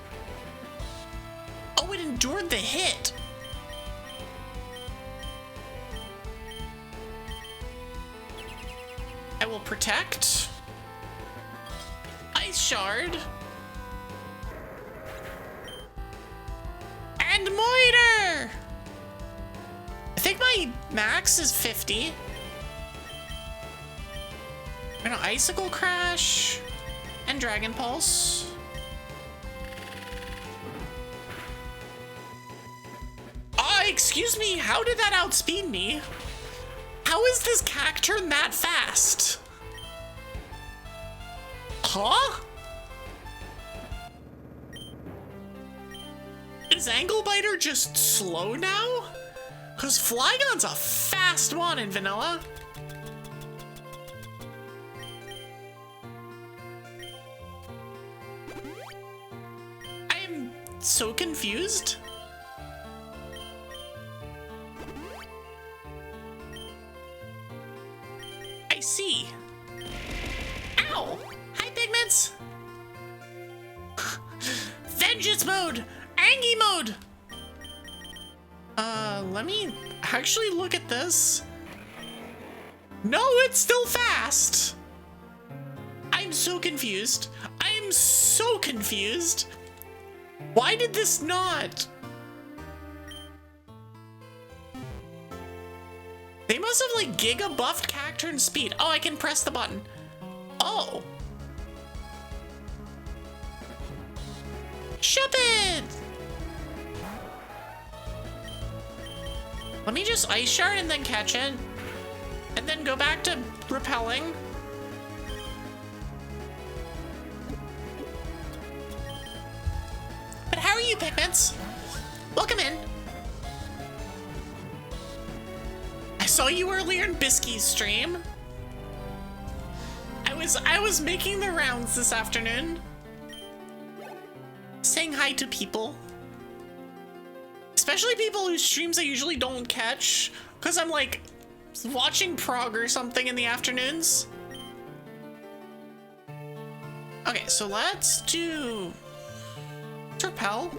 Oh, it endured the hit. I will protect. Ice Shard. And Moiter! I think my max is 50. I'm gonna Icicle Crash and Dragon Pulse. Excuse me, how did that outspeed me? How is this Cacturn that fast? Huh? Is Anglebiter just slow now? Cause Flygon's a fast one in vanilla. I am so confused. I see. Ow! Hi, Pigments! Vengeance mode! Angie mode! Let me actually look at this. No, it's still fast! I'm so confused. I am so confused. Why did this not? They must have like giga buffed Cacturn speed. Oh, I can press the button. Oh. Ship it! Let me just Ice Shard and then catch it. And then go back to repelling. But how are you, Pigments? Welcome in. I saw you earlier in Bisky's stream. I was making the rounds this afternoon. Saying hi to people. Especially people whose streams I usually don't catch. Because I'm like watching prog or something in the afternoons. Okay, so let's do... Let's repel.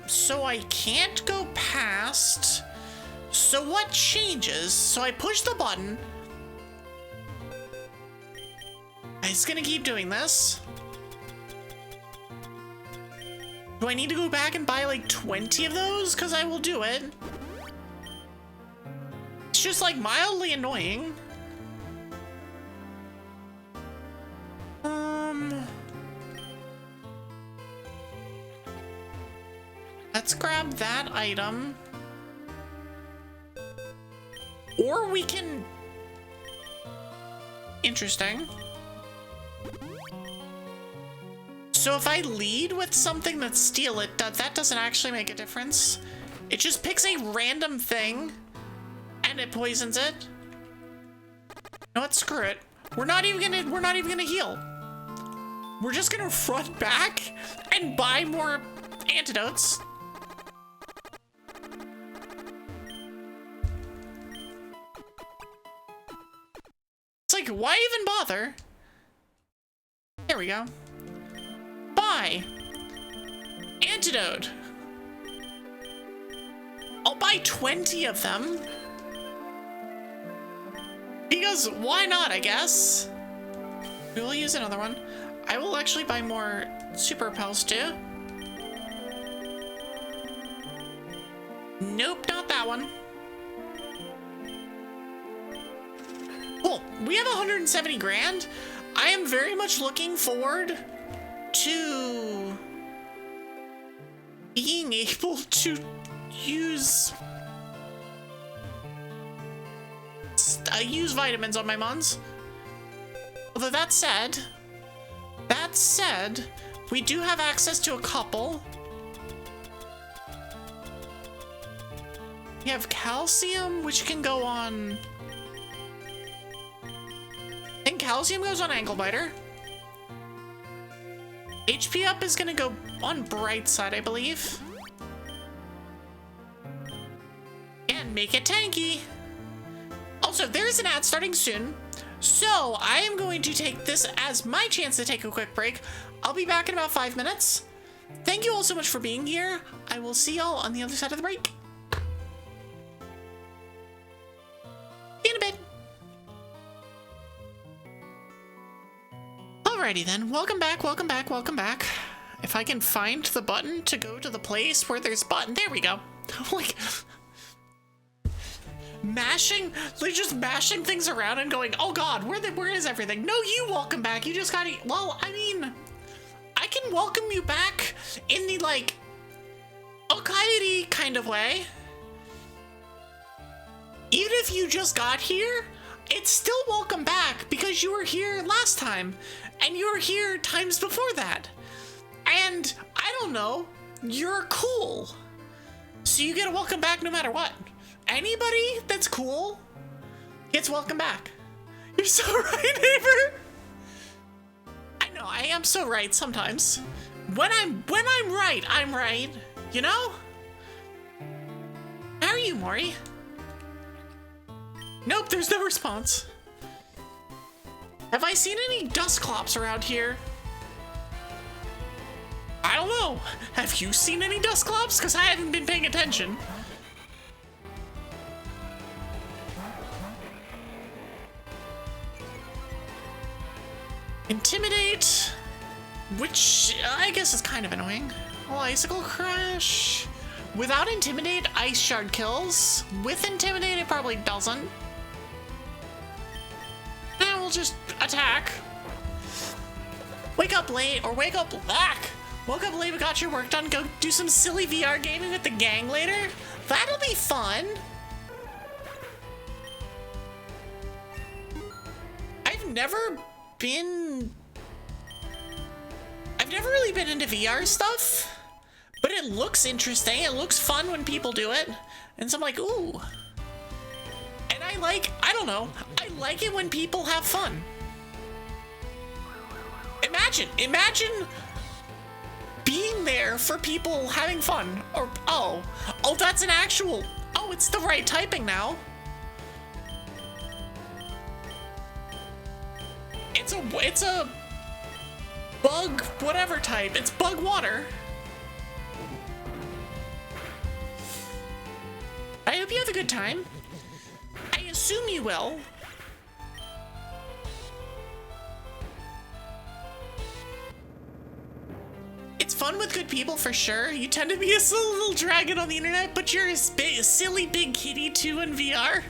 So I can't go past. So what changes? So I push the button. It's gonna keep doing this. Do I need to go back and buy like 20 of those? Because I will do it. It's just like mildly annoying. Let's grab that item. Or we can... Interesting. So if I lead with something that steal it, that doesn't actually make a difference. It just picks a random thing and it poisons it. No, what? Screw it. We're not even gonna heal. We're just gonna front back and buy more antidotes. It's like, why even bother? There we go. Buy. Antidote. I'll buy 20 of them. Because why not, I guess? We will use another one. I will actually buy more super pals too. Nope, not that one. Cool. We have 170 grand. I am very much looking forward to being able to use vitamins on my mons. Although that said, we do have access to a couple. We have calcium, which can go on... I think calcium goes on Anglebiter. HP up is gonna go on bright side, I believe. And make it tanky. Also, there's an ad starting soon. So I am going to take this as my chance to take a quick break. I'll be back in about 5 minutes. Thank you all so much for being here. I will see y'all on the other side of the break. See you in a bit. Alrighty then, welcome back, welcome back, welcome back. If I can find the button to go to the place where there's button, there we go. Like, they're just mashing things around and going, oh god, where is everything? No, you welcome back, you just gotta, well, I mean, I can welcome you back in the, like, okay kind of way. Even if you just got here, it's still welcome back because you were here last time. And you were here times before that. And, I don't know, you're cool. So you get a welcome back no matter what. Anybody that's cool gets welcome back. You're so right, neighbor. I know, I am so right sometimes. When I'm right, I'm right. You know? How are you, Maury? Nope, there's no response. Have I seen any Dusclops around here? I don't know. Have you seen any Dusclops? Because I haven't been paying attention. Intimidate, which I guess is kind of annoying. Oh, Icicle Crash. Without Intimidate, Ice Shard kills. With Intimidate, it probably doesn't. Then we'll just attack. Wake up late, or wake up back. Woke up late, we got your work done. Go do some silly VR gaming with the gang later. That'll be fun. I've never really been into VR stuff, but it looks interesting. It looks fun when people do it. And so I'm like, ooh. And I don't know, I like it when people have fun. Imagine being there for people having fun. Or, oh, that's an actual, oh, it's the right typing now. It's a bug whatever type. It's bug water. I hope you have a good time. I assume you will. It's fun with good people for sure. You tend to be a silly little dragon on the internet, but you're a silly big kitty too in VR.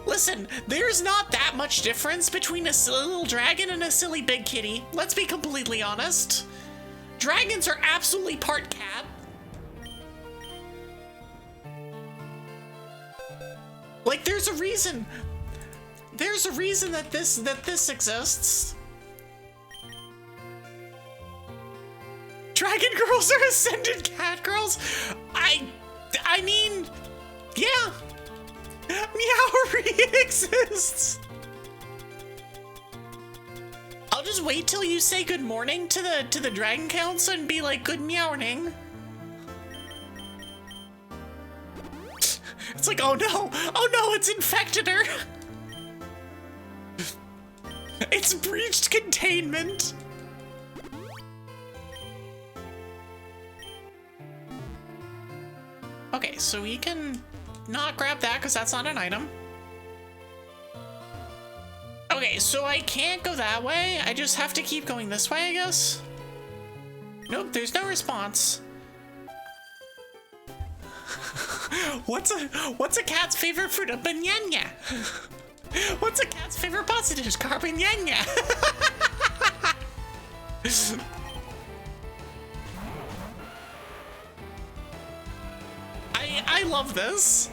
Listen, there's not that much difference between a silly little dragon and a silly big kitty. Let's be completely honest. Dragons are absolutely part cat. Like, there's a reason that this exists. Dragon girls are ascended cat girls. I mean, yeah. Meowery exists. I'll just wait till you say good morning to the Dragon Council and be like, good meowing. It's like, oh no, it's infected her. It's breached containment. Okay, so we can not grab that because that's not an item. Okay, so I can't go that way. I just have to keep going this way, I guess. Nope, there's no response. What's a cat's favorite fruit? A banana. What's a cat's favorite pasta dish? Carbonara. I love this.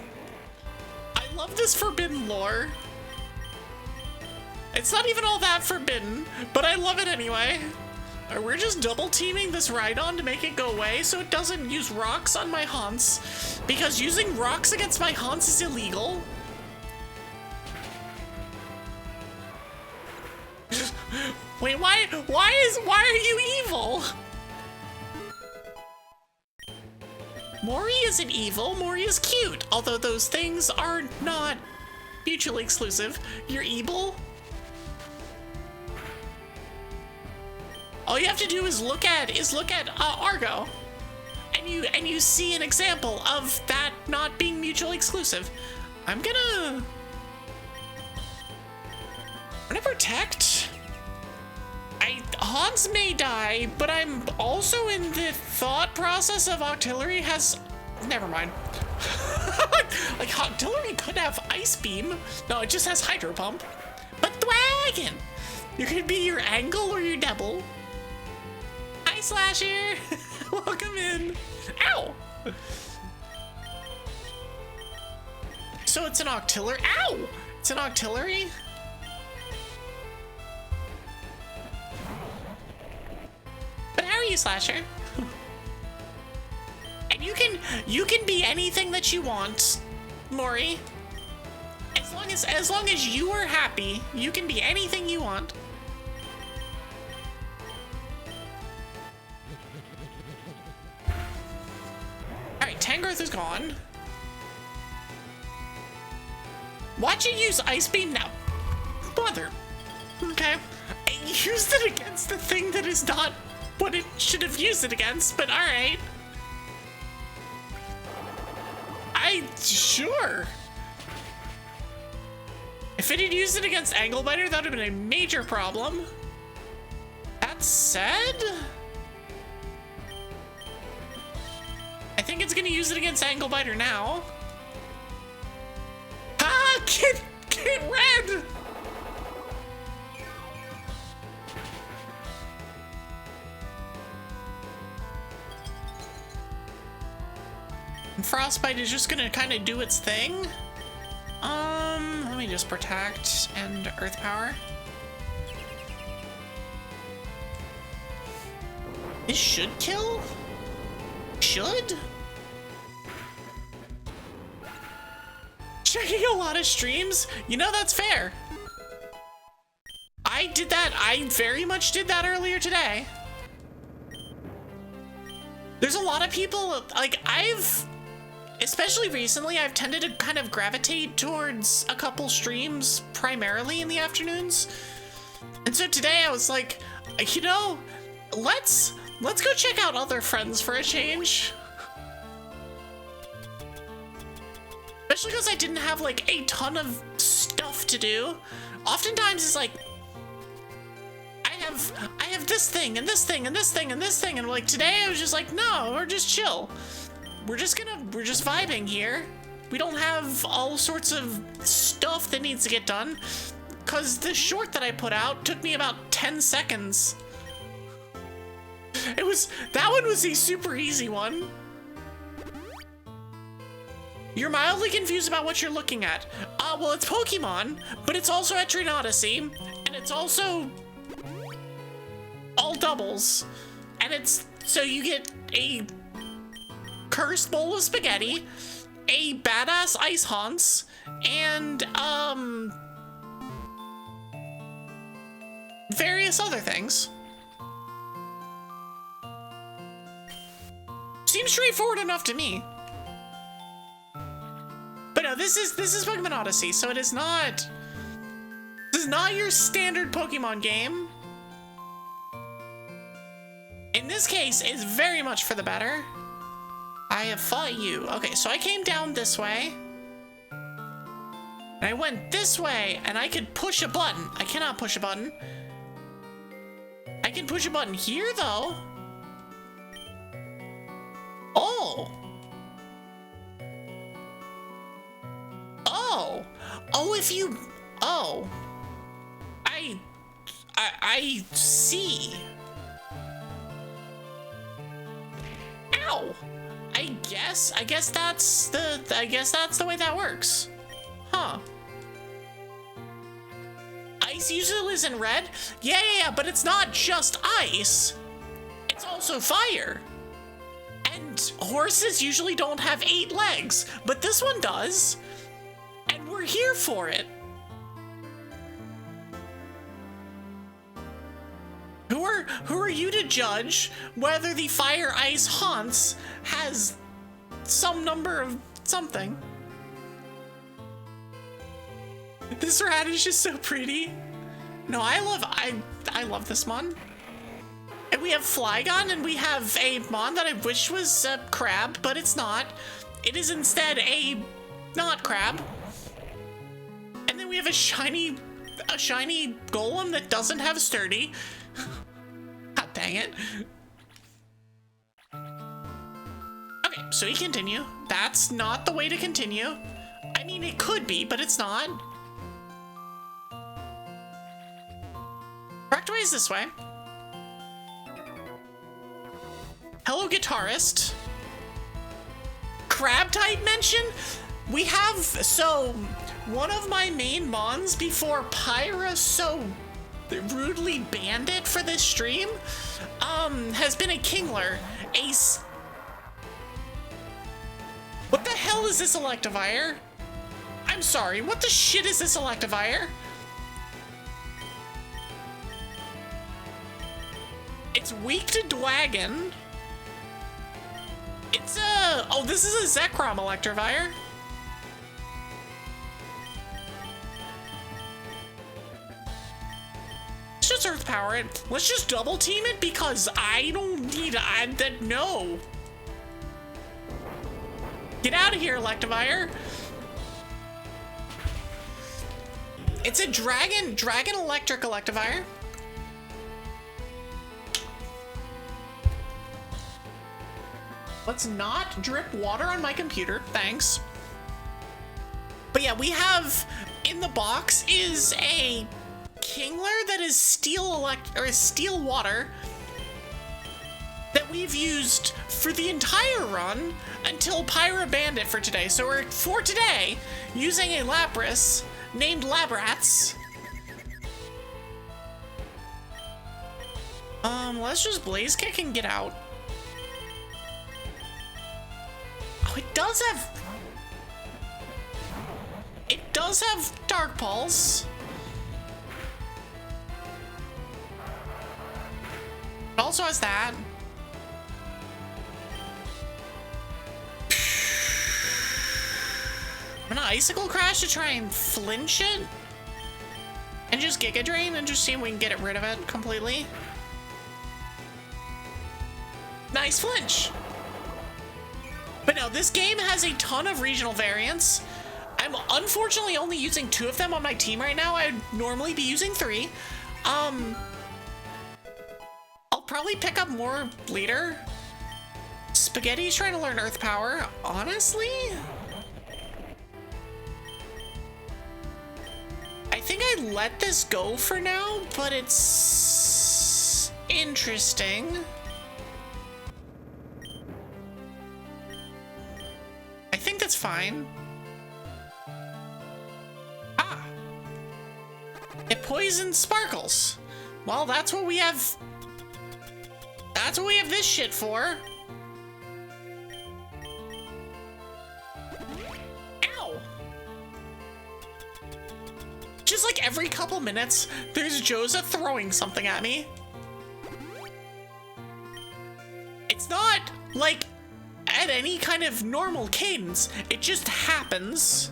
I love this forbidden lore. It's not even all that forbidden, but I love it anyway. We're just double teaming this Rhydon to make it go away so it doesn't use rocks on my haunts, because using rocks against my haunts is illegal. Wait, why are you evil? Mori isn't evil, Mori is cute. Although those things are not mutually exclusive. You're evil? All you have to do is look at Argo. And you see an example of that not being mutually exclusive. I'm gonna protect. Hans may die, but I'm also in the thought process of Octillery has... Never mind. like Octillery could have Ice Beam. No, it just has Hydro Pump. But Thwaggin! You could be your Angle or your Double. Hi, Slasher! Welcome in. Ow! So it's an Octillery. Ow! It's an Octillery? But how are you, Slasher? And you can be anything that you want, Mori. As long as you are happy, you can be anything you want. Alright, Tangrowth is gone. Watch it use Ice Beam now. Bother. Okay. I used it against the thing that is not what it should have used it against, but alright. Sure. If it had used it against Angle Biter, that would have been a major problem. That said, I think it's gonna use it against Angle Biter now. Ah, Kid Red! And Frostbite is just gonna kind of do its thing. Let me just protect and Earth Power. This should kill? Should? Checking a lot of streams? You know, that's fair. I did that. I very much did that earlier today. There's a lot of people, like, especially recently, I've tended to kind of gravitate towards a couple streams primarily in the afternoons. And so today I was like, you know, let's go check out other friends for a change. Especially because I didn't have like a ton of stuff to do. Oftentimes it's like, I have this thing and this thing and this thing and this thing, and like today I was just like, no, we're just chill. We're just vibing here. We don't have all sorts of stuff that needs to get done, because the short that I put out took me about 10 seconds. That one was a super easy one. You're mildly confused about what you're looking at. Well, it's Pokemon, but it's also Etrian Odyssey, and it's also all doubles, and it's, so you get a cursed bowl of spaghetti, a badass ice haunts, and various other things. Seems straightforward enough to me. But no, this is Pokemon Odyssey, so this is not your standard Pokemon game. In this case, it's very much for the better. I have fought you. Okay, so I came down this way. And I went this way, and I could push a button. I cannot push a button. I can push a button here, though. Oh. Oh. Oh, if you... Oh. I see. Ow. I guess that's the way that works. Huh. Ice usually lives in red? Yeah, but it's not just ice. It's also fire. And horses usually don't have 8 legs, but this one does. And we're here for it. Who are you to judge whether the fire ice haunts has some number of something? This radish is so pretty. No, I love this mon. And we have Flygon, and we have a mon that I wish was a crab, but it's not. It is instead a not crab. And then we have a shiny golem that doesn't have sturdy. God dang it. Okay, so we continue. That's not the way to continue. I mean, it could be, but it's not. Correct way is this way. Hello, guitarist. Crab type mention? We have, so one of my main mons before Pyra so rudely banned it for this stream, has been a Kingler. What the hell is this Electivire? I'm sorry, what the shit is this Electivire? It's weak to Dwagon. It's a... Oh, this is a Zekrom Electivire. Let's just Earth Power it. Let's just double team it because I don't need to add that. No. Get out of here, Electivire. It's a Dragon Electric Electivire. Let's not drip water on my computer, thanks. But yeah, we have in the box is a Kingler that is steel water that we've used for the entire run until Pyra banned it for today. So we're for today using a Lapras named Labrats. Let's just Blaze Kick and get out. It does have Dark Pulse. It also has that. I'm gonna Icicle Crash to try and flinch it. And just Giga Drain and just see if we can get rid of it completely. Nice flinch. But no, this game has a ton of regional variants. I'm unfortunately only using 2 of them on my team right now. I'd normally be using 3. I'll probably pick up more later. Spaghetti's trying to learn Earth Power. Honestly, I think I let this go for now, but it's interesting. I think that's fine. Ah! It poisons Sparkles. Well, that's what we have. That's what we have this shit for. Ow! Just like every couple minutes, there's Joza throwing something at me. It's not like at any kind of normal cadence. It just happens.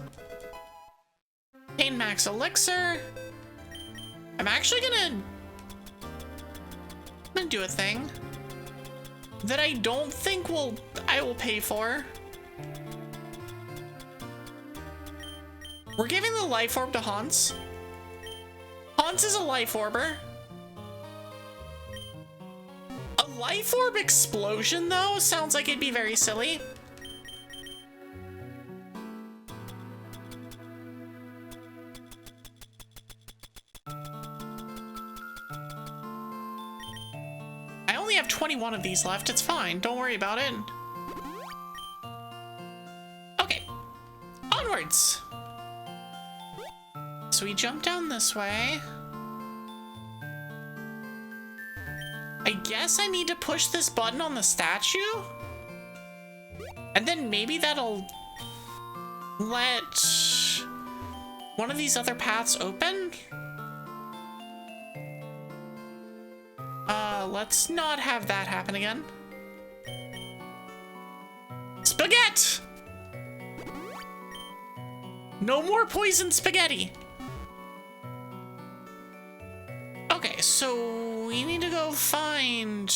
Pain Max Elixir. I'm actually gonna do a thing that I don't think I will pay for. We're giving the Life Orb to Haunts. Haunts is a Life Orber. A Life Orb explosion, though, sounds like it'd be very silly. I only have 21 of these left. It's fine. Don't worry about it. Okay. Onwards. So we jump down this way. I guess I need to push this button on the statue? And then maybe that'll let one of these other paths open? let's not have that happen again. Spaghetti! No more poison spaghetti. Okay, so we need to go find...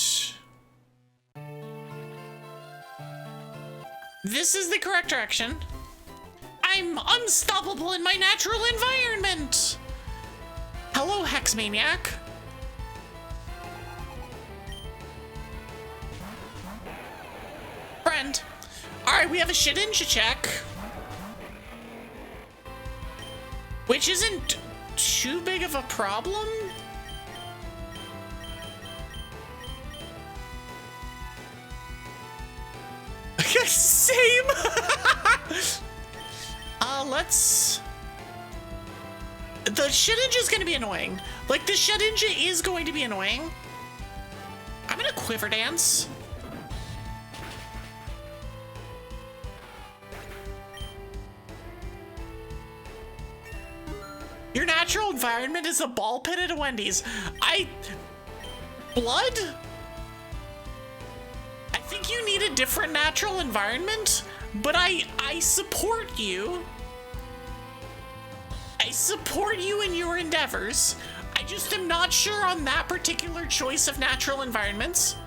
This is the correct direction. I'm unstoppable in my natural environment. Hello, Hex Maniac. Friend. Alright, we have a Shedinja check. Which isn't too big of a problem. Same. Let's... The Shedinja is going to be annoying. Like, the Shedinja is going to be annoying. I'm going to Quiver Dance. Your natural environment is a ball pit at a Wendy's. Blood? I think you need a different natural environment, but I support you. I support you in your endeavors. I just am not sure on that particular choice of natural environments.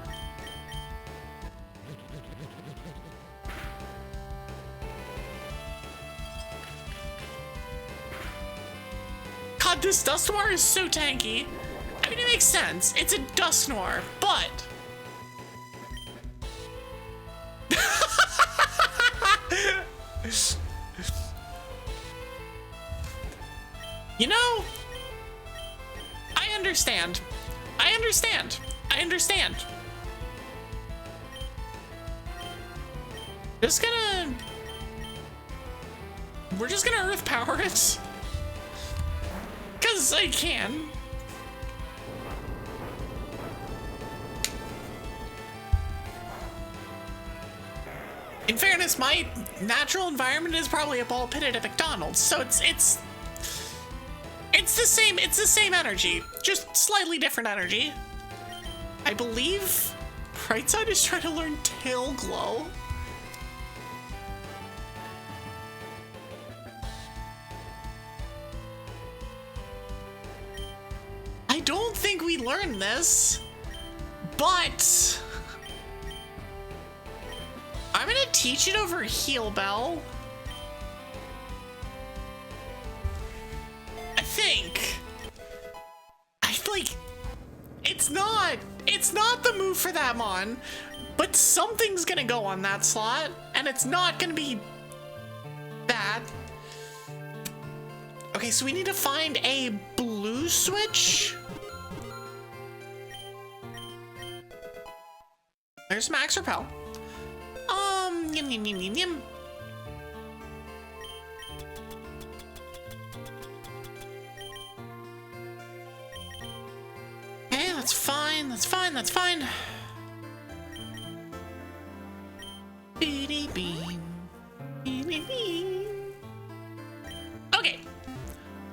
God, this Dusknoir is so tanky. I mean, it makes sense. It's a Dusknoir, but... You know, I understand. I understand. I understand. We're just gonna Earth Power it. 'Cause I can. In fairness, my natural environment is probably a ball pit at a McDonald's, so it's the same energy, just slightly different energy. I believe Brightside is trying to learn Tail Glow. I don't think we learned this, but I'm gonna teach it over Heal Bell. It's not the move for that mon, but something's gonna go on that slot, and it's not gonna be bad. Okay, so we need to find a blue switch. There's Max Repel. Yum, yum, yum, yum, yum. Okay, that's fine, that's fine, that's fine. Beady beam. Beady beam. Okay.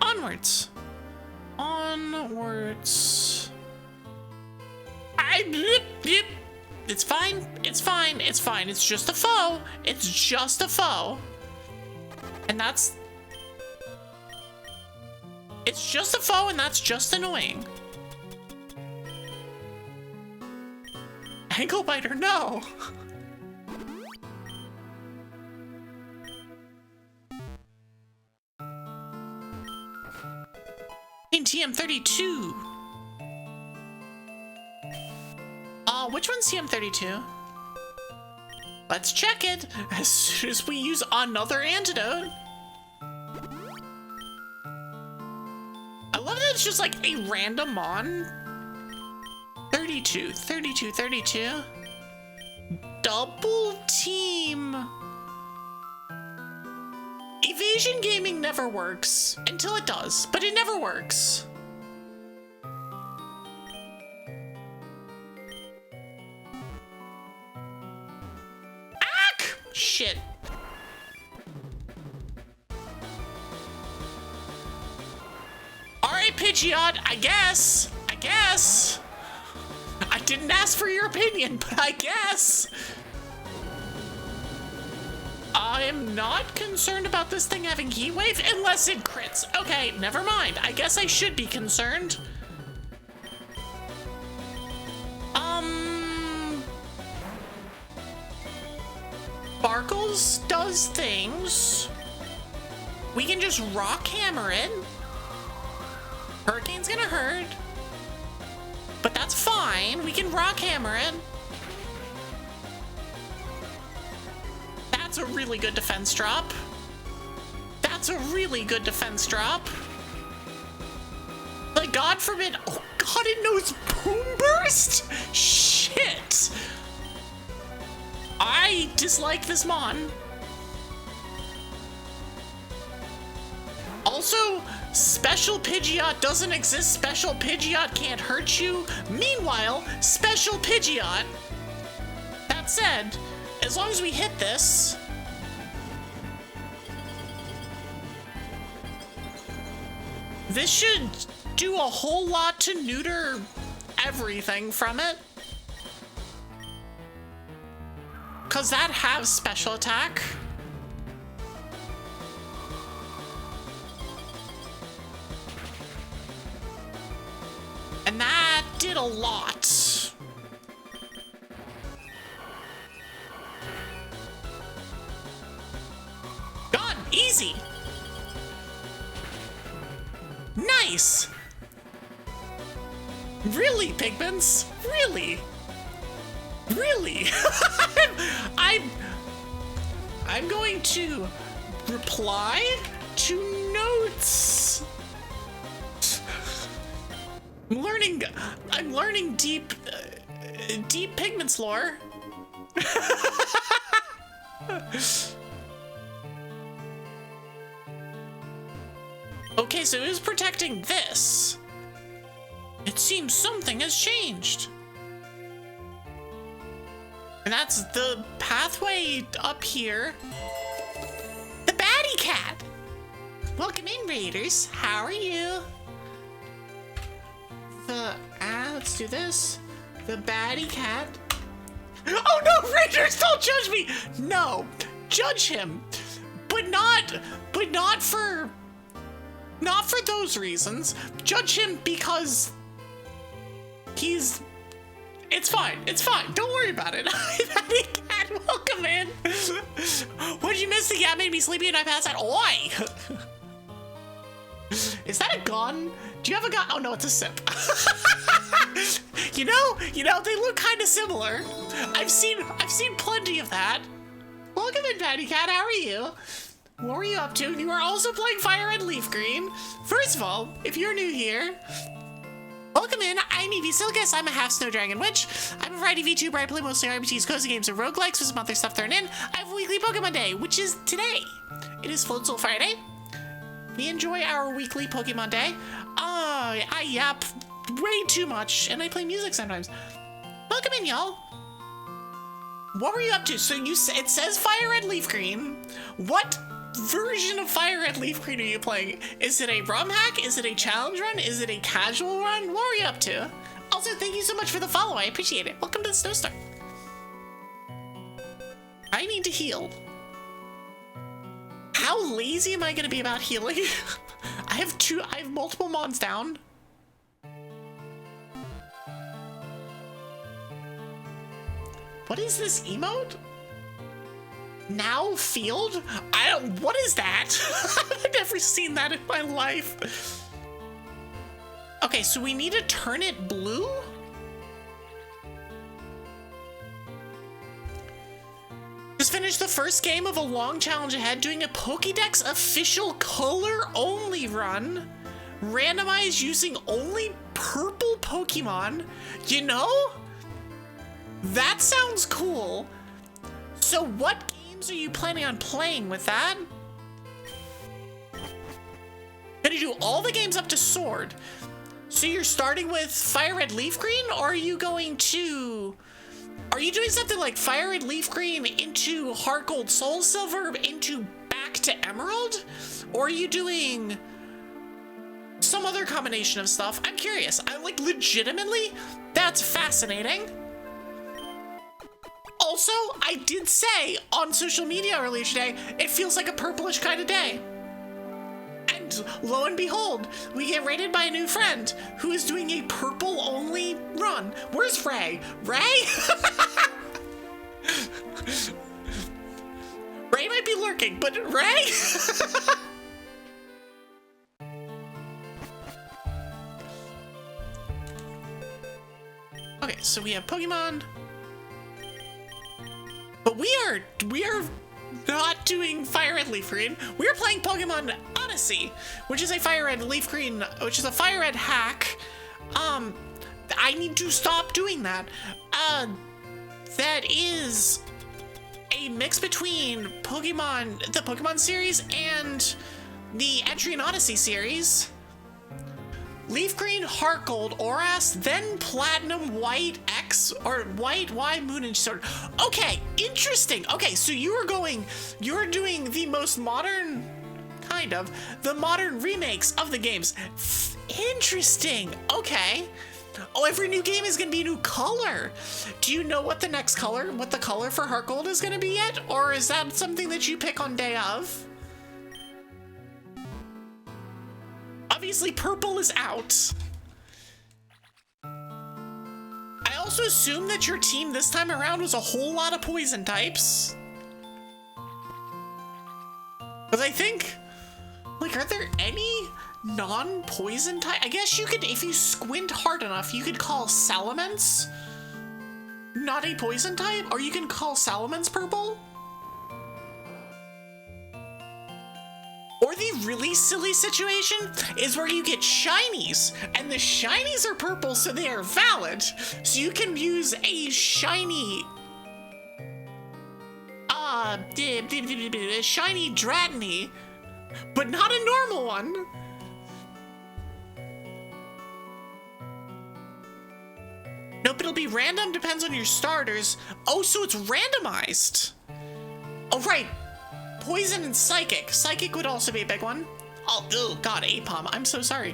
Onwards. Onwards. It's fine. It's fine. It's fine. It's just a foe. It's just a foe. And that's... It's just a foe, and that's just annoying. Ankle biter, no. In TM32. Which one's TM32? Let's check it as soon as we use another antidote. I love that it's just like a random mon. 32, 32, 32. Double team. Evasion gaming never works until it does, but it never works. Ack! Shit. Alright, Pidgeot, I guess. didn't ask for your opinion, but I guess. I'm not concerned about this thing having heat wave unless it crits. Okay, never mind. I guess I should be concerned. Sparkles does things. We can just rock hammer it. Hurricane's gonna hurt. But that's fine. We can rock hammer it. That's a really good defense drop. That's a really good defense drop. Like, God forbid. Oh, God, it knows Boom Burst? Shit. I dislike this mon. Also, Special Pidgeot doesn't exist. Special Pidgeot can't hurt you. Meanwhile, Special Pidgeot. That said, as long as we hit this. This should do a whole lot to neuter everything from it. Cause that has special attack. And that did a lot. Gone, easy. Nice. Really, Pigments? Really? Really? I'm going to reply to notes. I'm learning deep Pigments lore. Okay, so who's protecting this? It seems something has changed. And that's the pathway up here. The Baddie Cat! Welcome in, Raiders. How are you? Let's do this. The Baddie Cat. Oh no, Raiders, don't judge me! No, judge him. But not for those reasons. Judge him because it's fine. Don't worry about it. Baddie Cat, welcome in. What did you miss? The cat made me sleepy and I passed out. Oi! Is that a gun? Do you have a gun? Oh no, it's a sip. You know, they look kind of similar. I've seen plenty of that. Welcome in, Baddie Cat. How are you? What were you up to? You are also playing Fire Red Leaf Green. First of all, if you're new here, welcome in. I'm Evie Sylkas. I'm a half snow dragon witch. I'm a variety VTuber. I play mostly RPGs, cozy games, and roguelikes with some other stuff thrown in. I have a weekly Pokemon Day, which is today. It is Float Soul Friday. We enjoy our weekly Pokemon Day. I yap way too much, and I play music sometimes. Welcome in, y'all. What were you up to? So it says Fire Red Leaf Green. What version of Fire Red Leaf Green are you playing? Is it a ROM hack? Is it a challenge run? Is it a casual run? What were you up to? Also, thank you so much for the follow. I appreciate it. Welcome to the Snowstorm. I need to heal. How lazy am I gonna be about healing? I have multiple mons down. What is this emote? Now field? What is that? I've never seen that in my life. Okay, so we need to turn it blue? Just finished the first game of a long challenge ahead, doing a Pokédex official color-only run. Randomized using only purple Pokemon. You know? That sounds cool. So what games are you planning on playing with that? Gonna do all the games up to Sword. So you're starting with Fire Red Leaf Green, or are you going to... Are you doing something like Fire Red Leaf Green into Heart Gold Soul Silver into back to Emerald? Or are you doing some other combination of stuff? I'm curious. I like legitimately, That's fascinating. Also, I did say on social media earlier today, it feels like a purplish kind of day. And lo and behold, we get raided by a new friend who is doing a purple only run. Where's Ray? Ray? Ray might be lurking, but Ray? Okay, so we have Pokemon. But we are not doing Fire Red Leaf Green. We're playing Pokemon Odyssey, which is a Fire Red Leaf Green, which is a Fire Red hack. I need to stop doing that. That is a mix between the Pokemon series and the Etrian Odyssey series. Leaf Green, Heart Gold, Oras, then Platinum, White, X, or White, Y, Moon, and Sword. Okay, interesting. Okay, so you're doing the most modern, the modern remakes of the games. Interesting. Okay. Oh, every new game is going to be a new color. Do you know what the color for Heart Gold is going to be yet? Or is that something that you pick on day of? Obviously, purple is out. I also assume that your team this time around was a whole lot of poison types. Because I think, like, are there any non-poison type? I guess you could, if you squint hard enough, you could call Salamence not a poison type, or you can call Salamence purple. Or the really silly situation is where you get shinies, and the shinies are purple, so they are valid. So you can use a shiny, shiny Dratini, but not a normal one. Nope, it'll be random, depends on your starters. Oh, so it's randomized. Oh, right. Poison and Psychic. Psychic would also be a big one. Oh God, Apom. I'm so sorry.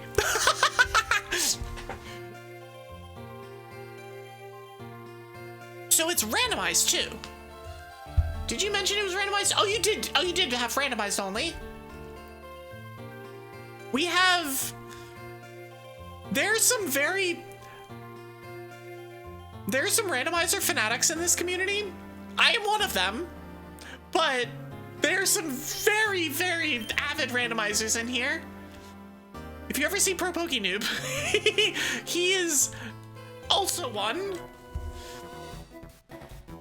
So it's randomized too. Did you mention it was randomized? Oh, you did. Oh, you did have randomized only. We have... There's some randomizer fanatics in this community. I am one of them. But... there's some very, very avid randomizers in here. If you ever see Pro Pokenoob, he is also one.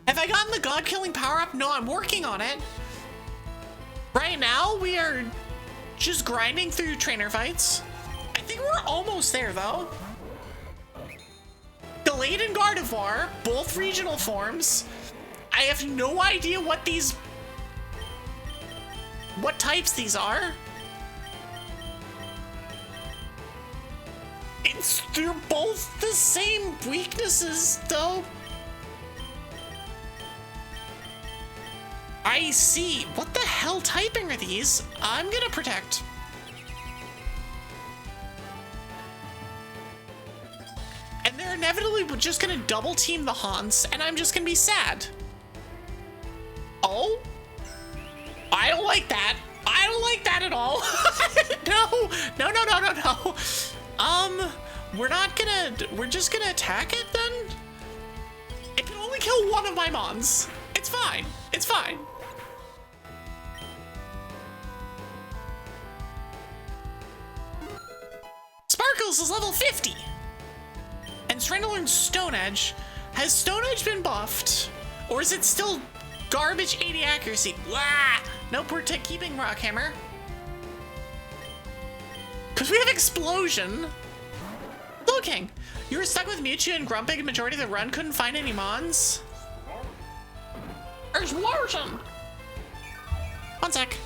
Have I gotten the God-killing power-up? No, I'm working on it. Right now, we are just grinding through trainer fights. I think we're almost there, though. Delayed and Gardevoir, both regional forms. I have no idea what types these are. They're both the same weaknesses, though. I see. What the hell typing are these? I'm gonna protect. And they're inevitably just gonna double team the Haunts, and I'm just gonna be sad. Oh? I don't like that. I don't like that at all. No. We're just gonna attack it then? It can only kill one of my mons. It's fine. It's fine. Sparkles is level 50. And it's trying to learn Stone Edge. Has Stone Edge been buffed? Or is it still garbage 80 accuracy? Blah! Nope, we're keeping Rock Hammer. Because we have Explosion. Looking. You were stuck with Mewtwo and Grumpig majority of the run, couldn't find any mons? Explosion! One sec.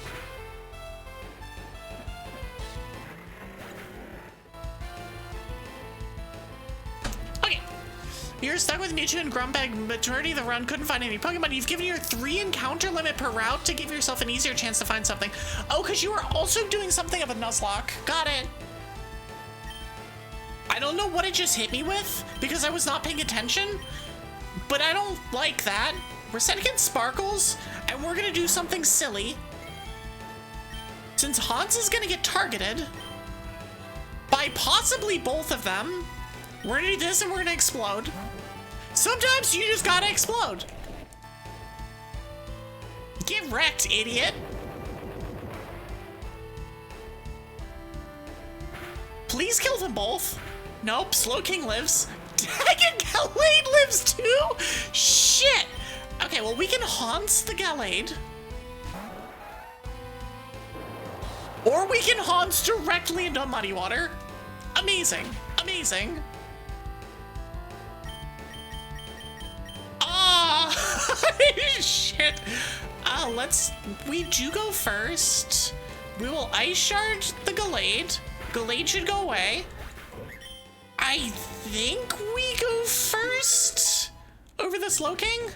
Okay. You're stuck with Mewtwo and Grumpig majority of the run, couldn't find any Pokemon. You've given your 3 encounter limit per route to give yourself an easier chance to find something. Oh, because you were also doing something of a Nuzlocke. Got it. I don't know what it just hit me with because I was not paying attention, but I don't like that. We're set against Sparkles, and we're gonna do something silly. Since Hans is gonna get targeted by possibly both of them, we're gonna do this and we're gonna explode. Sometimes you just gotta explode. Get wrecked, idiot. Please kill them both. Nope, Slow King lives. Dang, Gallade lives too? Shit. Okay, well, we can Hans the Gallade. Or we can Hans directly into Muddy Water. Amazing, amazing. Ah, shit. We do go first. We will Ice Shard the Gallade. Gallade should go away. I think we go first over the Slow King.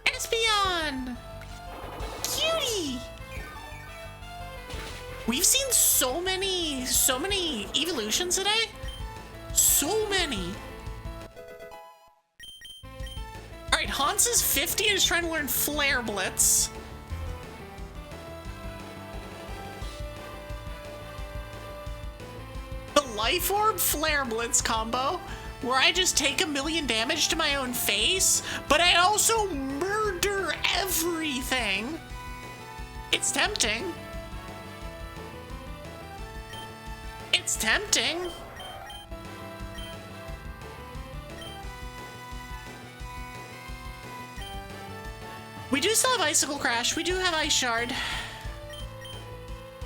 Espeon! Cutie! We've seen so many evolutions today. So many. All right, Hans is 50 and is trying to learn Flare Blitz. The Life Orb Flare Blitz combo, where I just take 1,000,000 damage to my own face, but I also murder everything. It's tempting. It's tempting. We do still have Icicle Crash. We do have Ice Shard.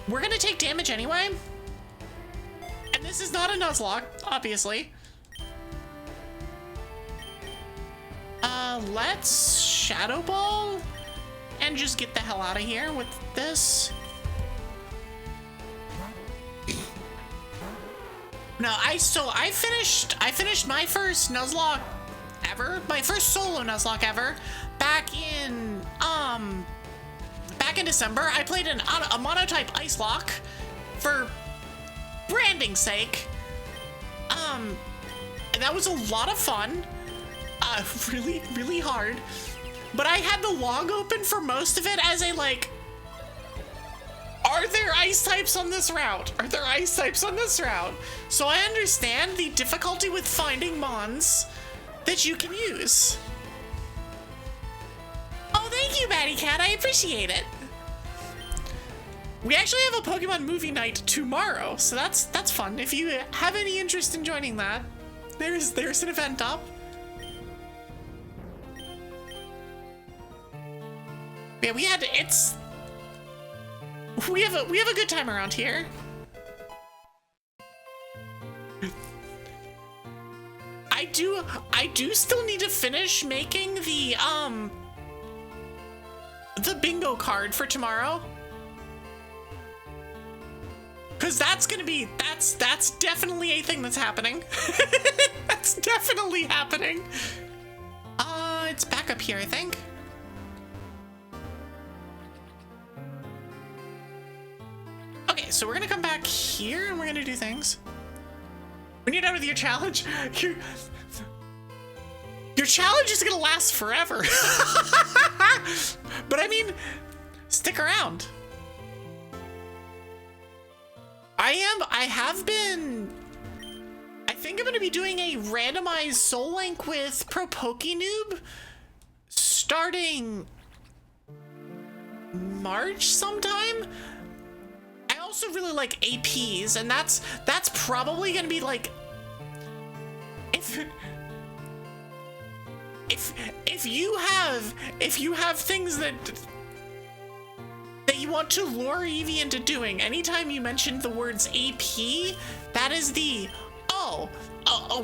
We're gonna take damage anyway. And this is not a Nuzlocke, obviously. Let's Shadow Ball and just get the hell out of here with this. No, I finished my first Nuzlocke ever, my first solo Nuzlocke ever, back in December. I played a monotype Ice Lock for branding's sake. And that was a lot of fun. Really, really hard. But I had the log open for most of it as a like, are there ice types on this route? Are there ice types on this route? So I understand the difficulty with finding mons that you can use. Oh, thank you, Batty Cat. I appreciate it. We actually have a Pokemon movie night tomorrow, so that's fun. If you have any interest in joining that, there's an event up. Yeah, we have a good time around here. I do still need to finish making the bingo card for tomorrow. Cause that's definitely a thing that's happening. That's definitely happening. It's back up here, I think. Okay, so we're gonna come back here and we're gonna do things. When you're done with your challenge, your challenge is gonna last forever. But I mean, stick around. I think I'm gonna be doing a randomized Soul Link with Pro Pokenoob starting March sometime. I also really like APs, and that's probably gonna be like, if you have things that you want to lure Evie into doing, anytime you mention the words AP, that is the oh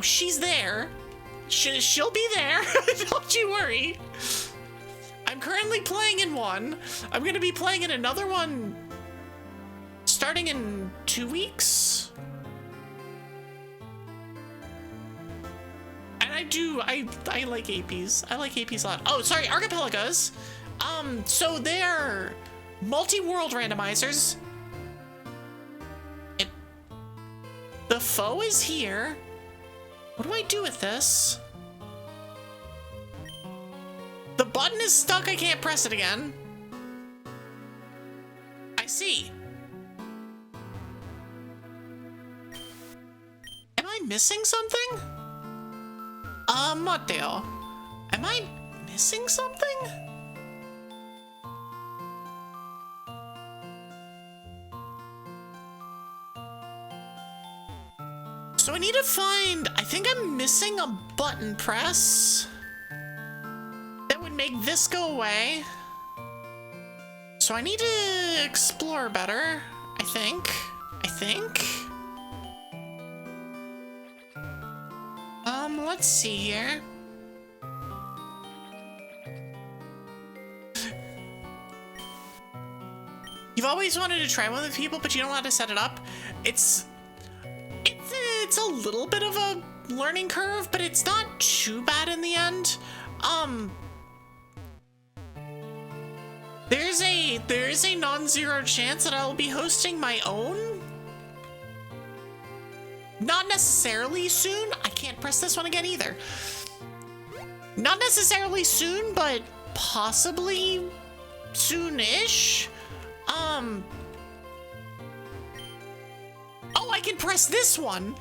she's there. She'll be there. Don't you worry. I'm currently playing in one. I'm gonna be playing in another one starting in 2 weeks. And I like APs. I like APs a lot. Oh, sorry, Archipelagos. So they're multi-world randomizers. The foe is here. What do I do with this? The button is stuck. I can't press it again. I see. Am I missing something? Matteo. Am I missing something? So I need to find, I think I'm missing a button press that would make this go away. So I need to explore better, I think. Let's see here. You've always wanted to try one with people, but you don't know how to set it up. It's a little bit of a learning curve, but it's not too bad in the end. There is a non-zero chance that I'll be hosting my own. Not necessarily soon. I can't press this one again either. Not necessarily soon, but possibly soon-ish. Oh, I can press this one.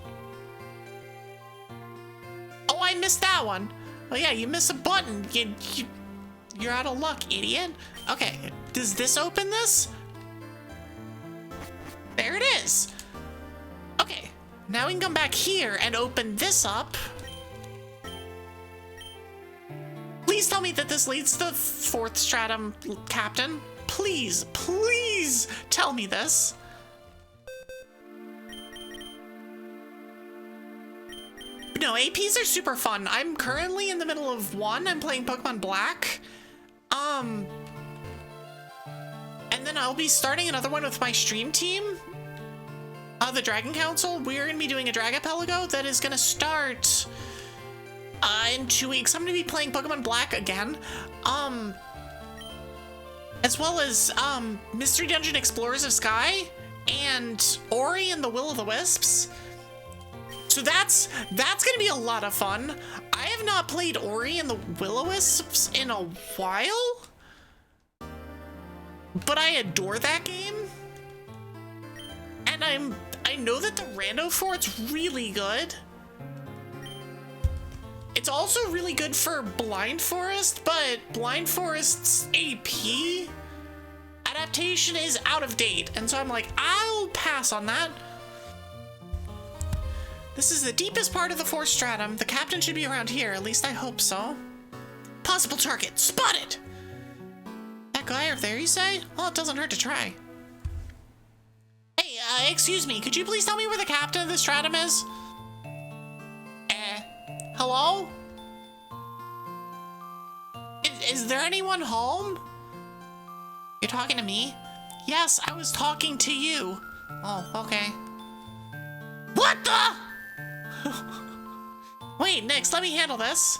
Oh, I missed that one. Oh yeah, you miss a button. You're out of luck, idiot. Okay, does this open this? There it is. Okay, now we can come back here and open this up. Please tell me that this leads to the 4th Stratum, Captain. Please, please tell me this. No, APs are super fun. I'm currently in the middle of one. I'm playing Pokemon Black. And then I'll be starting another one with my stream team. The Dragon Council. We're going to be doing a Dragapelago that is going to start in 2 weeks. I'm going to be playing Pokemon Black again. As well as Mystery Dungeon Explorers of Sky and Ori and the Will-o'-the-Wisps. So that's gonna be a lot of fun. I have not played Ori and the Will-o'-Wisps in a while, but I adore that game. And I know that the Rando Fort's really good. It's also really good for Blind Forest, but Blind Forest's AP adaptation is out of date, and so I'm like, I'll pass on that. This is the deepest part of the 4th Stratum. The captain should be around here, at least I hope so. Possible target, spotted! That guy over there, you say? Well, it doesn't hurt to try. Hey, excuse me, could you please tell me where the captain of the Stratum is? Hello? Is there anyone home? You're talking to me? Yes, I was talking to you. Oh, okay. What the? Wait, Nix, let me handle this.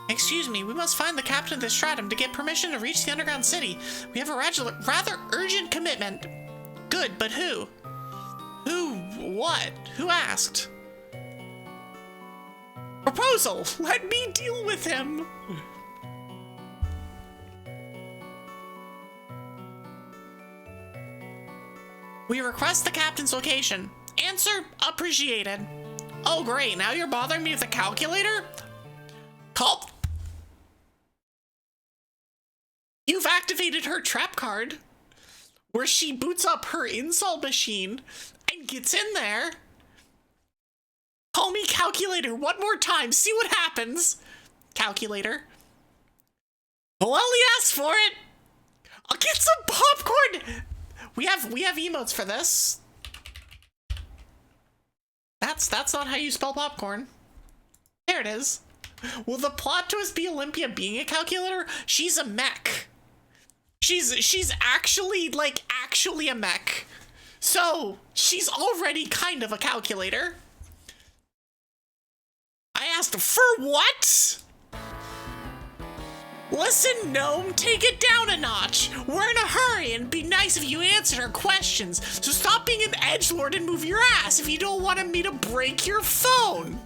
Excuse me, we must find the captain of the Stratum to get permission to reach the underground city. We have a rather urgent commitment. Good, but who? Who? What? Who asked? Proposal! Let me deal with him! We request the captain's location. Answer appreciated. Oh great, now you're bothering me with a calculator? Call. You've activated her trap card, where she boots up her install machine and gets in there. Call me calculator one more time, see what happens. Calculator. Well, he asked for it. I'll get some popcorn. We have emotes for this. That's not how you spell popcorn. There it is. Will the plot twist be Olympia being a calculator? She's a mech. She's actually actually a mech. So she's already kind of a calculator. I asked for what? Listen, gnome, take it down a notch. We're in a hurry and it'd be nice if you answered our questions. So stop being an edgelord and move your ass if you don't want me to break your phone.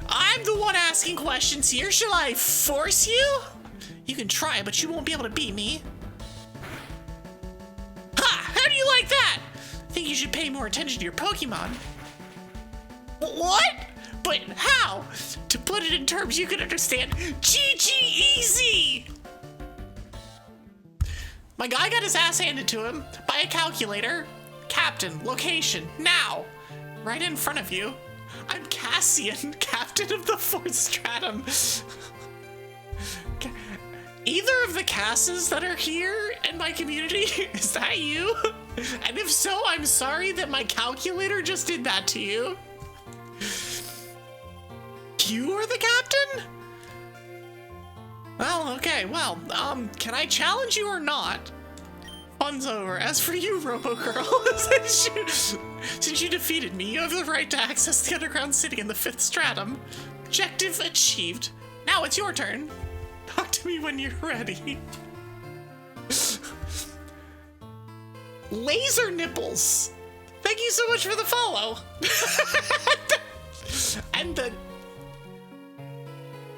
I'm the one asking questions here. Shall I force you? You can try, but you won't be able to beat me. Ha! How do you like that? I think you should pay more attention to your Pokemon. What? But how? To put it in terms you can understand, GG easy! My guy got his ass handed to him by a calculator. Captain, location, now. Right in front of you. I'm Cassian, captain of the 4th Stratum. Either of the Casses that are here in my community, is that you? And if so, I'm sorry that my calculator just did that to you. You are the captain? Well, okay, well, can I challenge you or not? Fun's over. As for you, Robo-Girl, since you defeated me, you have the right to access the underground city in the 5th Stratum. Objective achieved. Now it's your turn. Talk to me when you're ready. Laser nipples. Thank you so much for the follow. And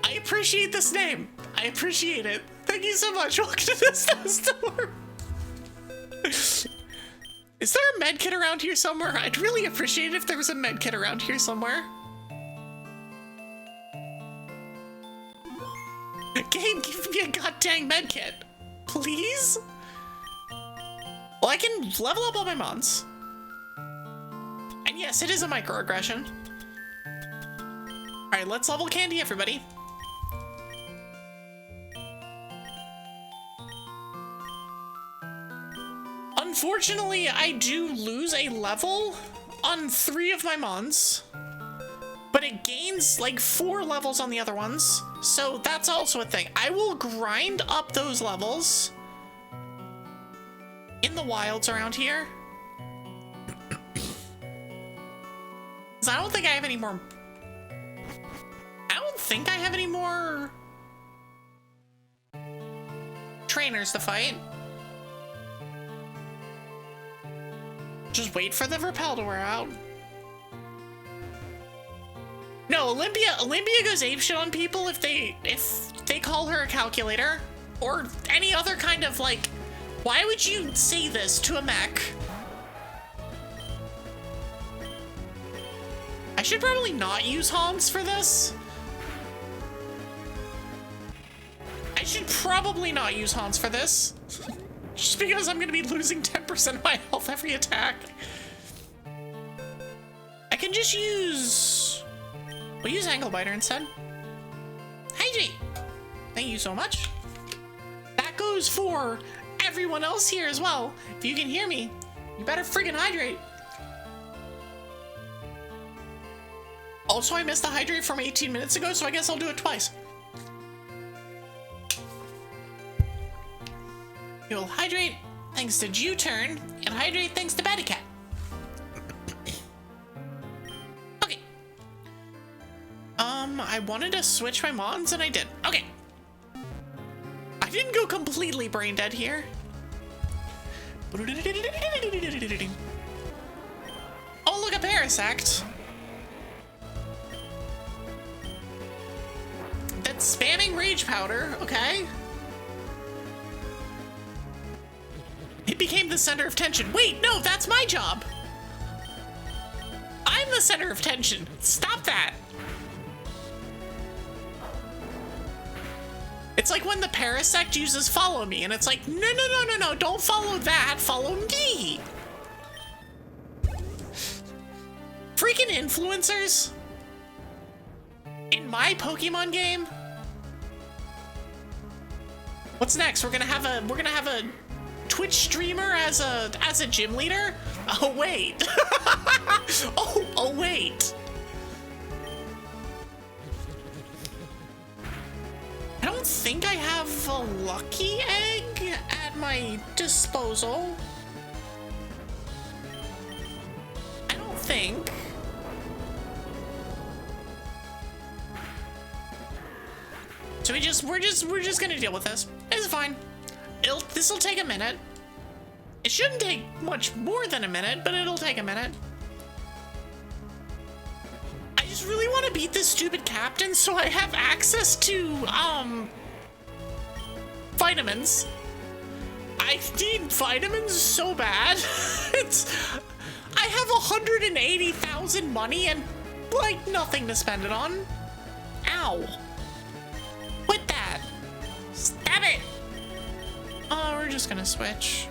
I appreciate this name. I appreciate it. Thank you so much. Welcome to this store. Is there a med kit around here somewhere? I'd really appreciate it if there was a med kit around here somewhere. Game, give me a goddamn med kit. Please? Well, I can level up all my mons. And yes, it is a microaggression. Alright, let's level candy, everybody. Unfortunately, I do lose a level on 3 of my mons, but it gains like 4 levels on the other ones, so that's also a thing. I will grind up those levels in the wilds around here. Because I don't think I have any more... I don't think I have any more trainers to fight. Just wait for the repel to wear out. No, Olympia goes apeshit on people if they call her a calculator or any other kind of like, why would you say this to a mech? I should probably not use Hans for this. I should probably not use Hans for this. Just because I'm gonna be losing 10% of my health every attack. I can just use... We'll use Angle Biter instead. Hydrate! Thank you so much. That goes for everyone else here as well. If you can hear me, you better friggin' hydrate. Also, I missed the hydrate from 18 minutes ago, so I guess I'll do it twice. You'll hydrate thanks to Ju-Turn, and hydrate thanks to Batty Cat. Okay. I wanted to switch my mons, and I did. Okay. I didn't go completely brain dead here. Oh, look, a Parasect. That's spamming Rage Powder, okay. It became the center of tension. Wait, no, that's my job. I'm the center of tension. Stop that. It's like when the Parasect uses follow me, and it's like, no, don't follow that, follow me. Freaking influencers in my Pokemon game. What's next? We're gonna have a Twitch streamer as a gym leader? Oh wait. oh wait. I don't think I have a lucky egg at my disposal. I don't think. So we're just gonna deal with this. It's fine. This'll take a minute. It shouldn't take much more than a minute, but it'll take a minute. I just really want to beat this stupid captain so I have access to vitamins. I need vitamins so bad. I have 180,000 money and like nothing to spend it on. Ow. Quit that. Stop it. Oh, we're just gonna switch.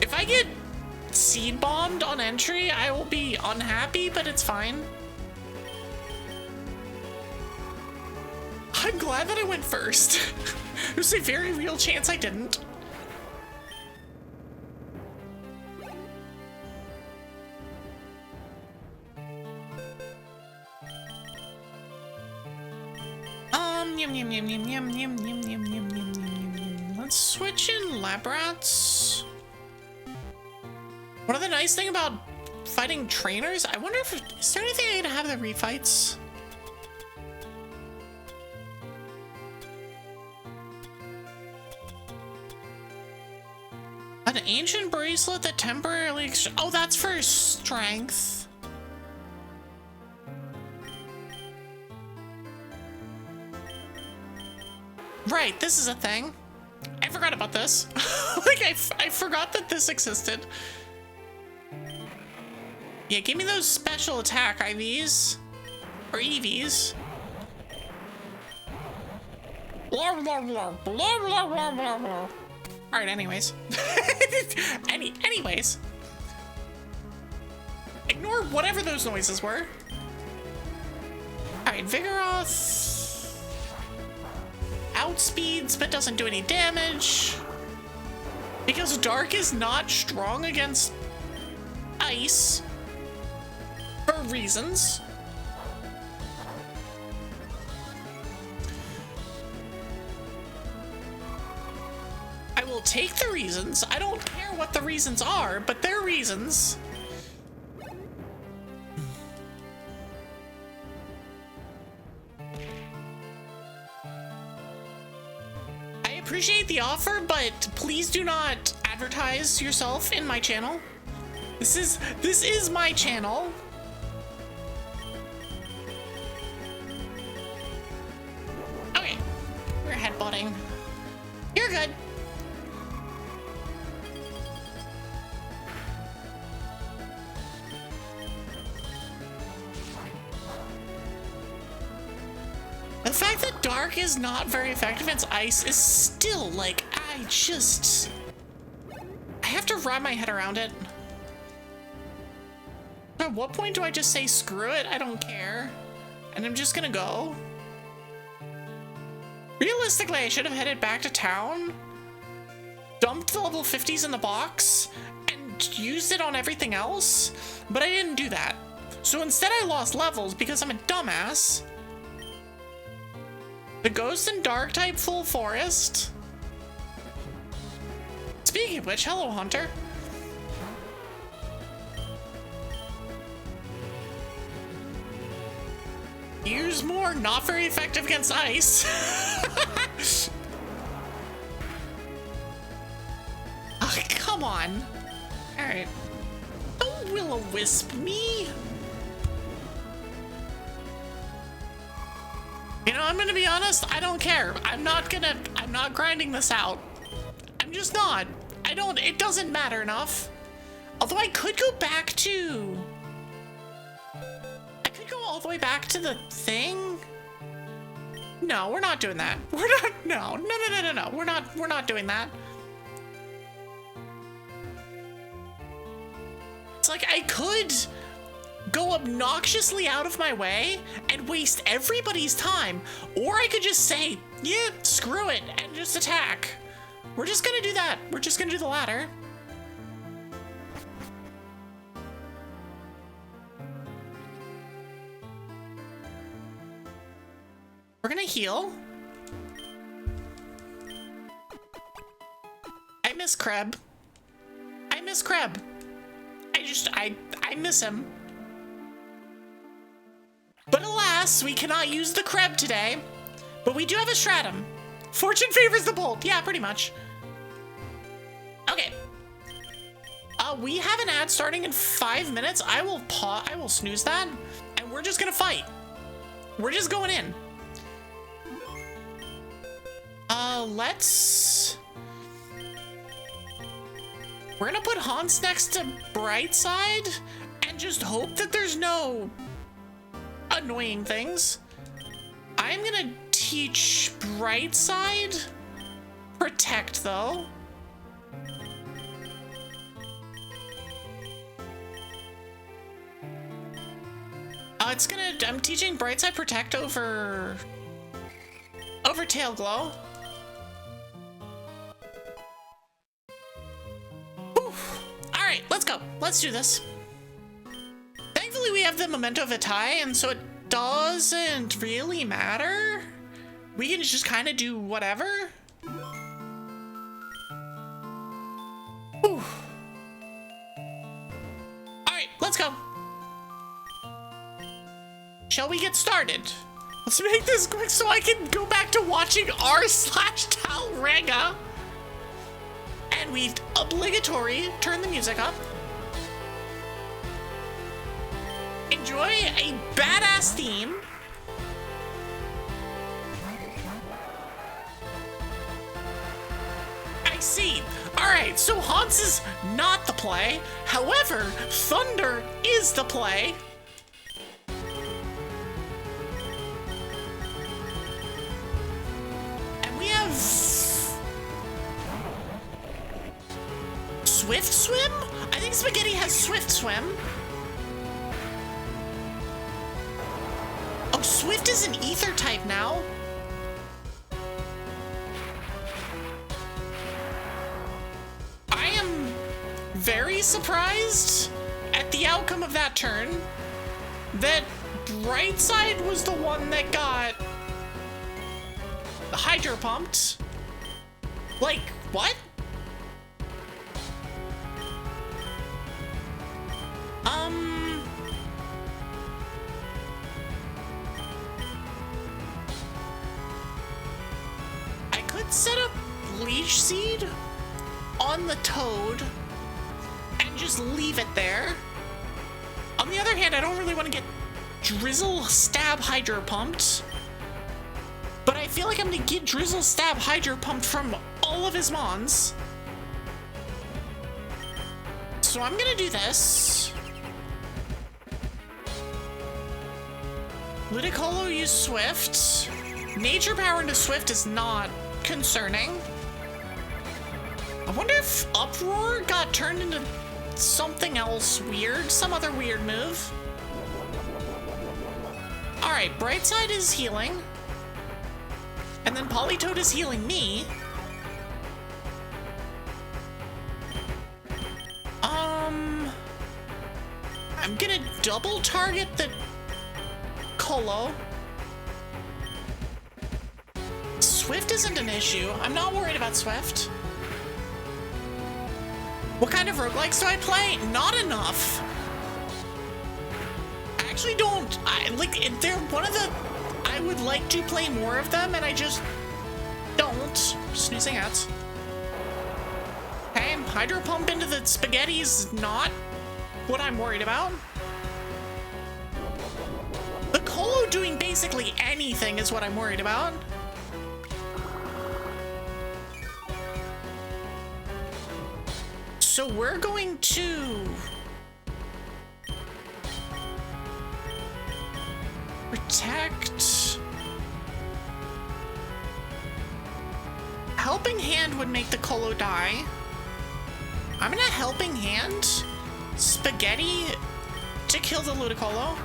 If I get seed bombed on entry, I will be unhappy, but it's fine. I'm glad that I went first. There's a very real chance I didn't. Yum, yum, yum, yum, yum, yum, yum, yum, yum, yum, yum. Let's switch in lab rats. One of the nice thing about fighting trainers, I wonder if is there anything I can have the refights? An ancient bracelet that temporarily oh, that's for strength. Right, this is a thing. I forgot about this. Like, I forgot that this existed. Yeah, give me those special attack IVs. Or EVs. Blah, blah, blah, blah, blah, blah, blah, blah. Alright, anyways. Anyways. Ignore whatever those noises were. Alright, Vigoroth. Outspeeds, but doesn't do any damage. Because Dark is not strong against ice. For reasons. I will take the reasons. I don't care what the reasons are, but they're reasons. Appreciate the offer, but please do not advertise yourself in my channel. This is my channel. Okay, we're headbutting. You're good. The fact that Dark is not very effective against ice is still like, I have to wrap my head around it. At what point do I just say screw it? I don't care. And I'm just gonna go. Realistically, I should have headed back to town, dumped the level 50s in the box, and used it on everything else, but I didn't do that. So instead I lost levels because I'm a dumbass. The Ghost and Dark type full forest. Speaking of which, hello, Hunter. Use more, not very effective against ice. Oh, come on. Alright. Don't will-o-wisp me. You know, I'm gonna be honest, I don't care. I'm not grinding this out. I'm just not. It doesn't matter enough. Although I could go back to... I could go all the way back to the thing. No, we're not doing that. We're not, no. We're not doing that. It's like I could go obnoxiously out of my way and waste everybody's time, or I could just say, yeah, screw it, and just attack. We're just gonna do that. We're just gonna do the latter. We're gonna heal. I miss Kreb. I miss Kreb. I miss him. But alas, alas, we cannot use the Kreb today, but we do have a Stratum. Fortune favors the bold. Yeah, pretty much. Okay. We have an ad starting in 5 minutes. I will snooze that, and we're just gonna fight. We're just going in. We're gonna put Hans next to Brightside and just hope that there's no annoying things. I'm gonna teach Brightside Protect, though. I'm teaching Brightside Protect over Tail Glow. Alright, let's go. Let's do this. Thankfully we have the Memento Vitae, and so it doesn't really matter. We can just kind of do whatever. Alright, let's go. Shall we get started? Let's make this quick so I can go back to watching r/Talrega. And we obligatory turn the music up. Enjoy a badass theme. I see. Alright, so Hans is not the play. However, Thunder is the play. Swift Swim? I think Spaghetti has Swift Swim. Oh, Swift is an ether type now. I am very surprised at the outcome of that turn. That Brightside was the one that got Hydro Pumped. Like, what? I could set up Leech Seed on the Toad and just leave it there. On the other hand, I don't really want to get Drizzle Stab Hydro Pumped, but I feel like I'm gonna get Drizzle Stab Hydro Pumped from all of his mons. So I'm gonna do this. Ludicolo use Swift. Nature Power into Swift is not concerning. I wonder if Uproar got turned into something else weird, some other weird move. Alright, Brightside is healing. And then Politoad is healing me. I'm gonna double target the Colo. Swift isn't an issue. I'm not worried about Swift. What kind of roguelikes do I play? Not enough. I actually don't. They're one of the... I would like to play more of them, and I just don't. Snoozing ads. Hey, Hydro Pump into the Spaghetti's not what I'm worried about. The Colo doing basically anything is what I'm worried about. So we're going to protect. Helping Hand would make the Colo die. I'm gonna Helping Hand Spaghetti to kill the Ludicolo.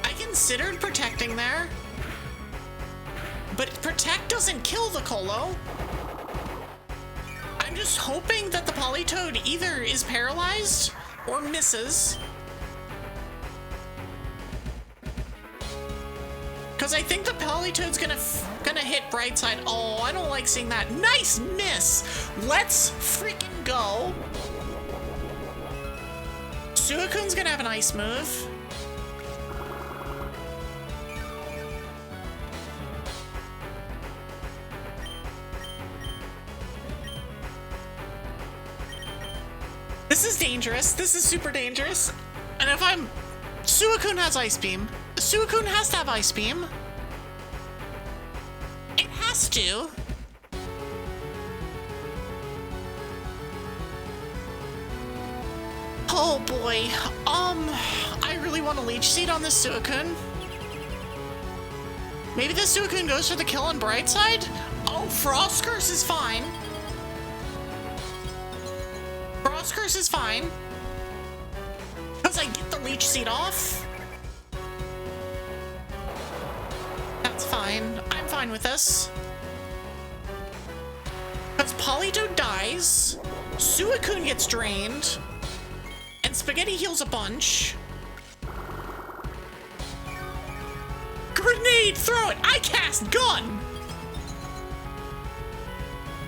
I considered protecting there, but Protect doesn't kill the Colo. I'm just hoping that the Politoad either is paralyzed or misses. Because I think the Politoad's gonna hit Brightside. Oh, I don't like seeing that. Nice miss! Let's freaking go. Suicune's gonna have an ice move. This is dangerous. This is super dangerous. And if I'm... Suicune has Ice Beam. Suicune has to have Ice Beam. It has to. Oh boy. I really want a Leech Seed on this Suicune. Maybe this Suicune goes for the kill on Brightside? Oh, Frost Curse is fine. Frost Curse is fine. Because I get the Leech Seed off. That's fine. I'm fine with this. Because Politoed dies, Suicune gets drained, and Spaghetti heals a bunch. Grenade! Throw it! I cast gun!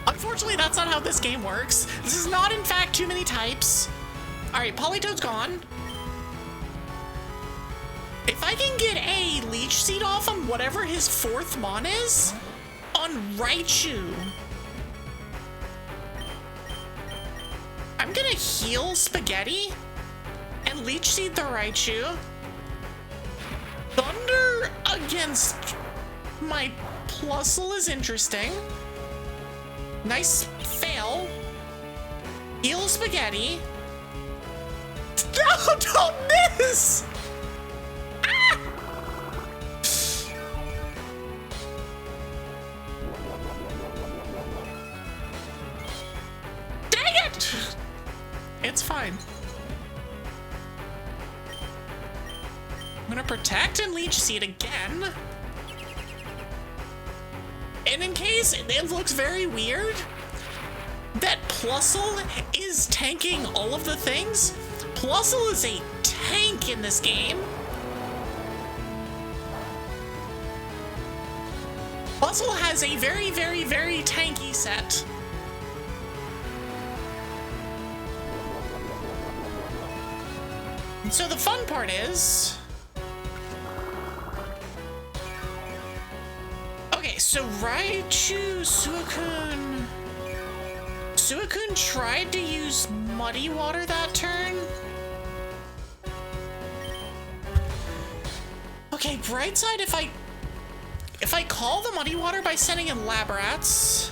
Unfortunately, that's not how this game works. This is not, in fact, too many types. Alright, Politoed's gone. If I can get a Leech Seed off on whatever his 4th Mon is, on Raichu, I'm gonna heal Spaghetti and Leech Seed the Raichu. Thunder against my Plusle is interesting. Nice fail. Heal Spaghetti. No, don't miss! Ah! Dang it! It's fine. I'm gonna protect and Leech Seed again. And in case it looks very weird that Plusle is tanking all of the things, Plusle is a tank in this game. Plusle has a very, very, very tanky set. So the fun part is... Okay, so Raichu, Suicune... Suicune tried to use Muddy Water that turn. Okay, Brightside, if I call the Muddy Water by sending in Labrats,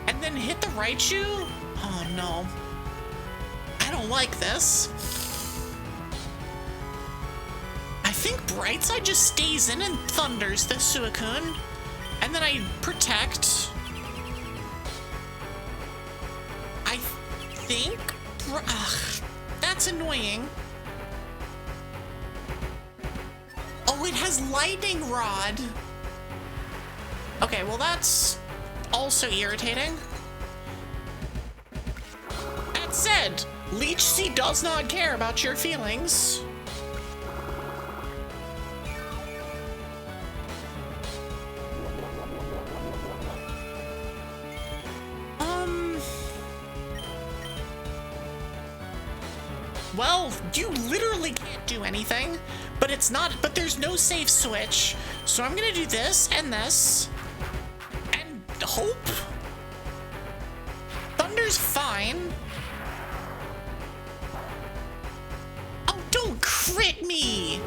and then hit the Raichu, oh no. I don't like this. I think Brightside just stays in and thunders the Suicune, and then I protect. I think... Ugh, that's annoying. Oh, it has Lightning Rod. Okay, well that's also irritating. That said, Leech Seed does not care about your feelings. Well, you literally can't do anything, but it's not, but there's no safe switch. So I'm gonna do this and this, and hope. Thunder's fine. Oh, don't crit me!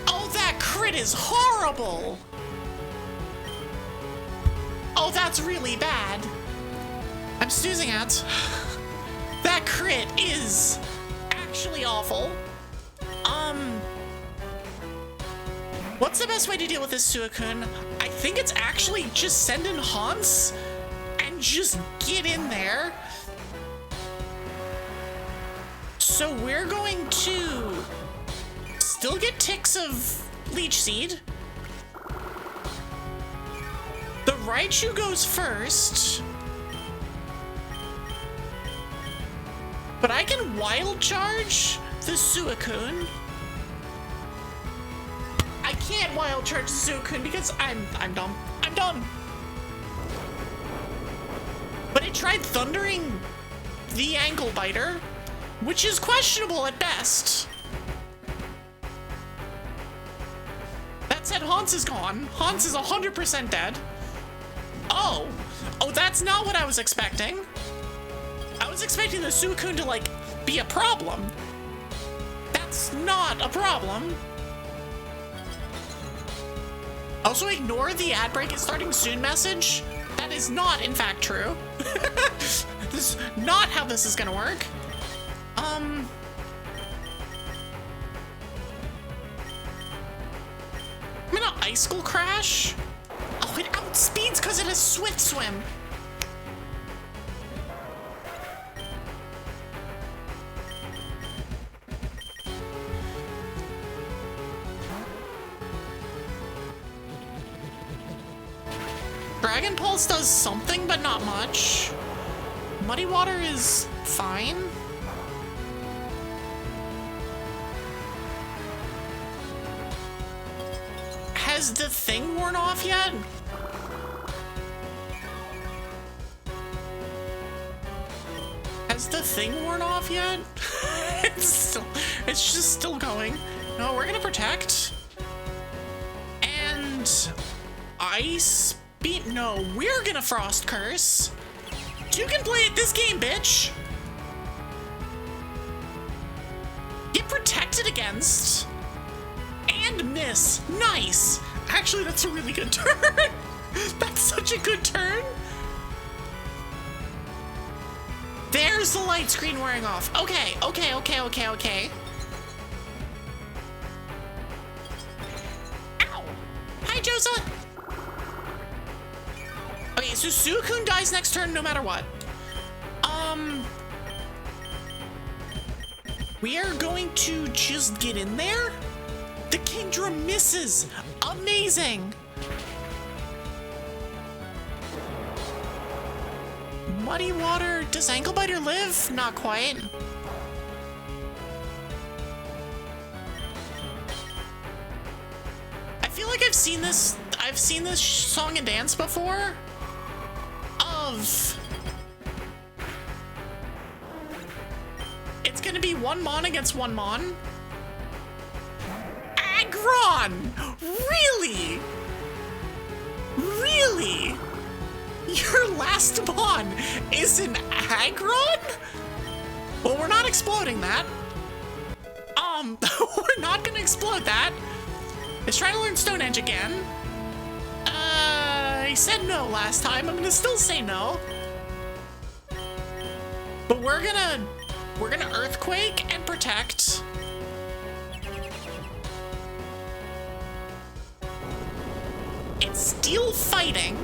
Oh, that crit is horrible! Oh, that's really bad. I'm snoozing at. That crit is actually awful. What's the best way to deal with this Suicune? I think it's actually just send in Haunts and just get in there. So we're going to still get ticks of Leech Seed. The Raichu goes first, but I can Wild Charge the Suicune. I can't Wild Charge the Suicune because I'm dumb. I'm dumb. But it tried thundering the Ankle Biter, which is questionable at best. That said, Haunts is gone. Haunts is 100% dead. That's not what I was expecting. I was expecting the Suicune to, like, be a problem. That's not a problem. Also, ignore the ad break is starting soon message. That is not, in fact, true. This is not how this is gonna work. I'm gonna Icicle Crash. Oh, it outspeeds because it has Swift Swim. Dragon Pulse does something, but not much. Muddy Water is fine. Has the thing worn off yet? Has the thing worn off yet? It's just still going. No, we're gonna protect. And Ice Beat, no, we're gonna Frost Curse. You can play it this game, bitch. Get protected against. And miss. Nice. Actually, that's a really good turn. That's such a good turn. There's the light screen wearing off. Okay. Ow. Hi, Josa. Okay, so Suicune dies next turn no matter what. We are going to just get in there. The Kingdra misses. Amazing. Muddy Water. Does Ankle Biter live? Not quite. I feel like I've seen this song and dance before. It's gonna be one Mon against one Mon. Aggron! Really? Really? Your last Mon is an Aggron? Well, we're not exploding that. We're not gonna explode that. It's trying to learn Stone Edge again. I said no last time. I'm gonna still say no. But we're gonna Earthquake and protect. It's Steel Fighting,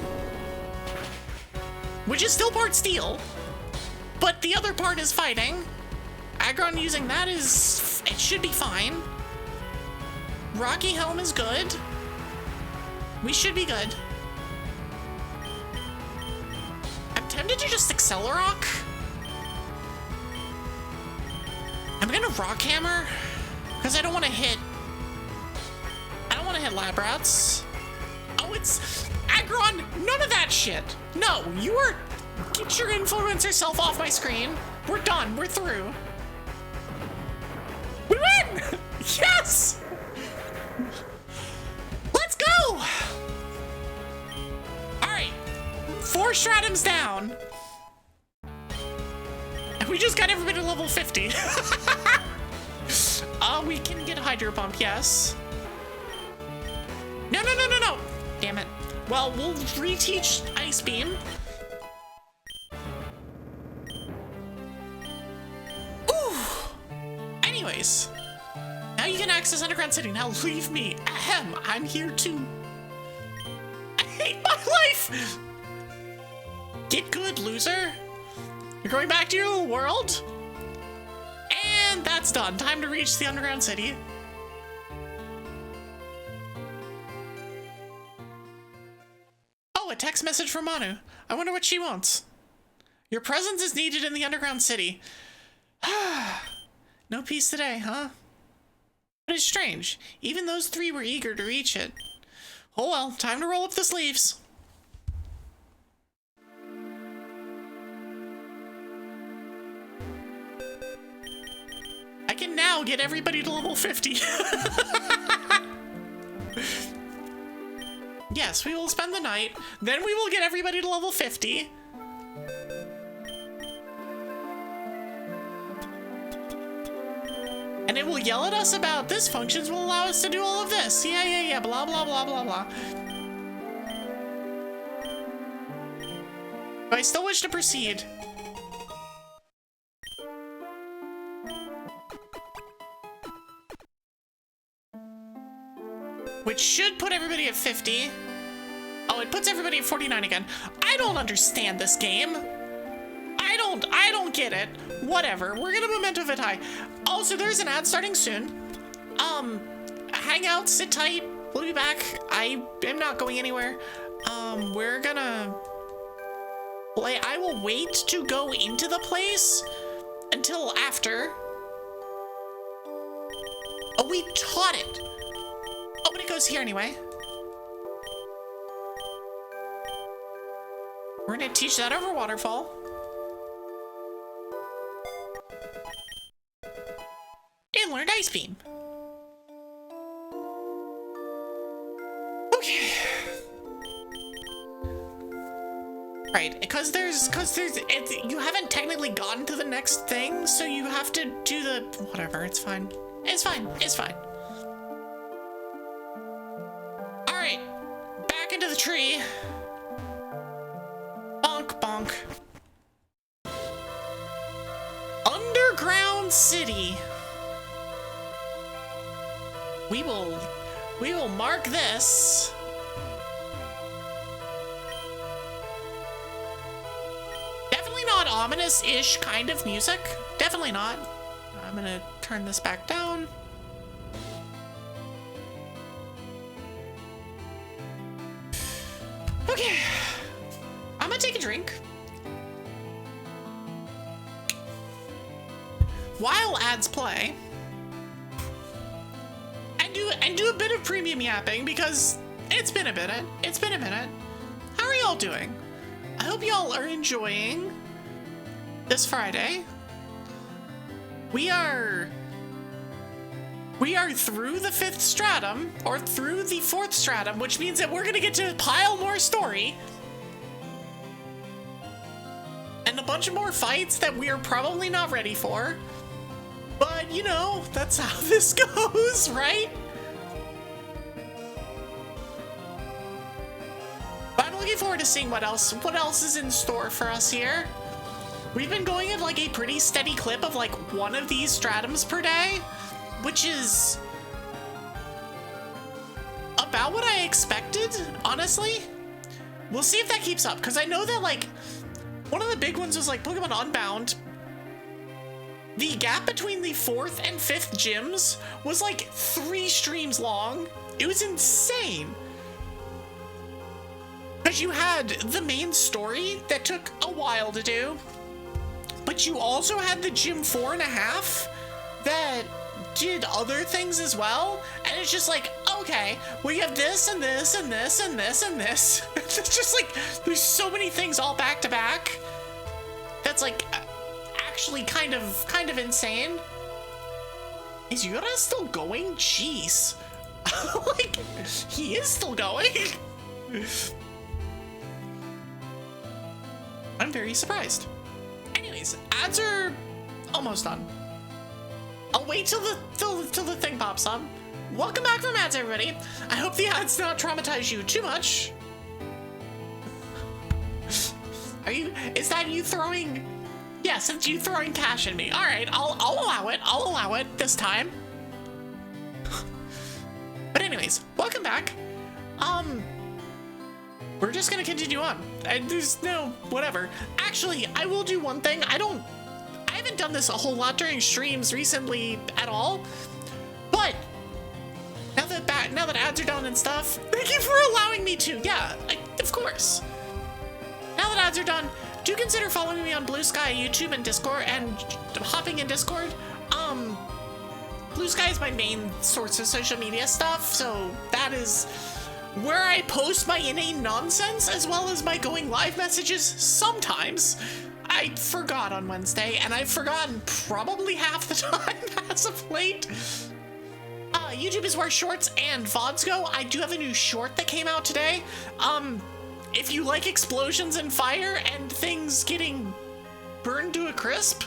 which is still part Steel, but the other part is Fighting. Aggron using that it should be fine. Rocky Helm is good. We should be good. I'm tempted to just Accelerock. I'm gonna Rock Hammer because I don't want to hit Labrats. Oh, it's Aggron. None of that shit. No, get your influencer self off my screen. We're done. We're through. We win! Yes! Let's go! Alright. 4 Stratums down. We just got everybody to level 50. We can get Hydro Pump, yes. No. Damn it. Well, we'll reteach Ice Beam. Ooh. Anyways. Now you can access Underground City. Now leave me. Ahem. I'm here too. I hate my life. Get good, loser. You're going back to your little world? And that's done. Time to reach the Underground City. Oh, a text message from Manu. I wonder what she wants. Your presence is needed in the Underground City. No peace today, huh? But it's strange. Even those 3 were eager to reach it. Oh well, time to roll up the sleeves. I can now get everybody to level 50. Yes, we will spend the night. Then we will get everybody to level 50. it will yell at us about this functions will allow us to do all of this. Yeah, blah, blah, blah, blah, blah. Do I still wish to proceed? Which should put everybody at 50. Oh, it puts everybody at 49 again. I don't understand this game. I don't get it. Whatever. We're gonna memento vitae. Also, there's an ad starting soon. Hang out, sit tight. We'll be back. I am not going anywhere. We're gonna play. I will wait to go into the place until after. Oh, we taught it. Oh, but it goes here anyway. We're gonna teach that over waterfall. And learned ice beam. Okay. Right, because you haven't technically gotten to the next thing, so you have to do the whatever. It's fine. It's fine. It's fine. All right, back into the tree. Bonk, bonk. Underground city. We will mark this. Definitely not ominous-ish kind of music. Definitely not. I'm gonna turn this back down. Okay. I'm gonna take a drink. While ads play. And do a bit of premium yapping because it's been a minute. It's been a minute. How are y'all doing? I hope y'all are enjoying this Friday. We are through the 5th stratum, or through the 4th stratum, which means that we're gonna get to pile more story. And a bunch of more fights that we are probably not ready for. But, you know, that's how this goes, right? But I'm looking forward to seeing what else is in store for us here. We've been going at like a pretty steady clip of like one of these stratums per day, which is about what I expected, honestly. We'll see if that keeps up, because I know that like one of the big ones was like Pokemon Unbound. The gap between the 4th and 5th gyms was like 3 streams long. It was insane. Because you had the main story that took a while to do, but you also had the gym 4.5 that did other things as well. And it's just like, okay, well you have this and this and this and this and this. It's just like, there's so many things all back to back. That's like actually kind of insane. Is Yura still going? Jeez. Like, he is still going. I'm very surprised. Anyways, ads are almost done. I'll wait till the thing pops up. Welcome back from ads, everybody. I hope the ads not traumatize you too much. Is that you throwing? Yes, it's you throwing cash at me. All right, I'll allow it. I'll allow it this time. But anyways, welcome back. We're just gonna continue on. There's no whatever. Actually, I will do one thing. I haven't done this a whole lot during streams recently at all. But now that ads are done and stuff, thank you for allowing me to. Yeah, of course. Now that ads are done, do consider following me on Blue Sky, YouTube, and Discord, and hopping in Discord. Blue Sky is my main source of social media stuff, so that is where I post my inane nonsense as well as my going live messages sometimes. I forgot on Wednesday, and I've forgotten probably half the time as of late. YouTube is where shorts and VODs go. I do have a new short that came out today. If you like explosions and fire and things getting burned to a crisp,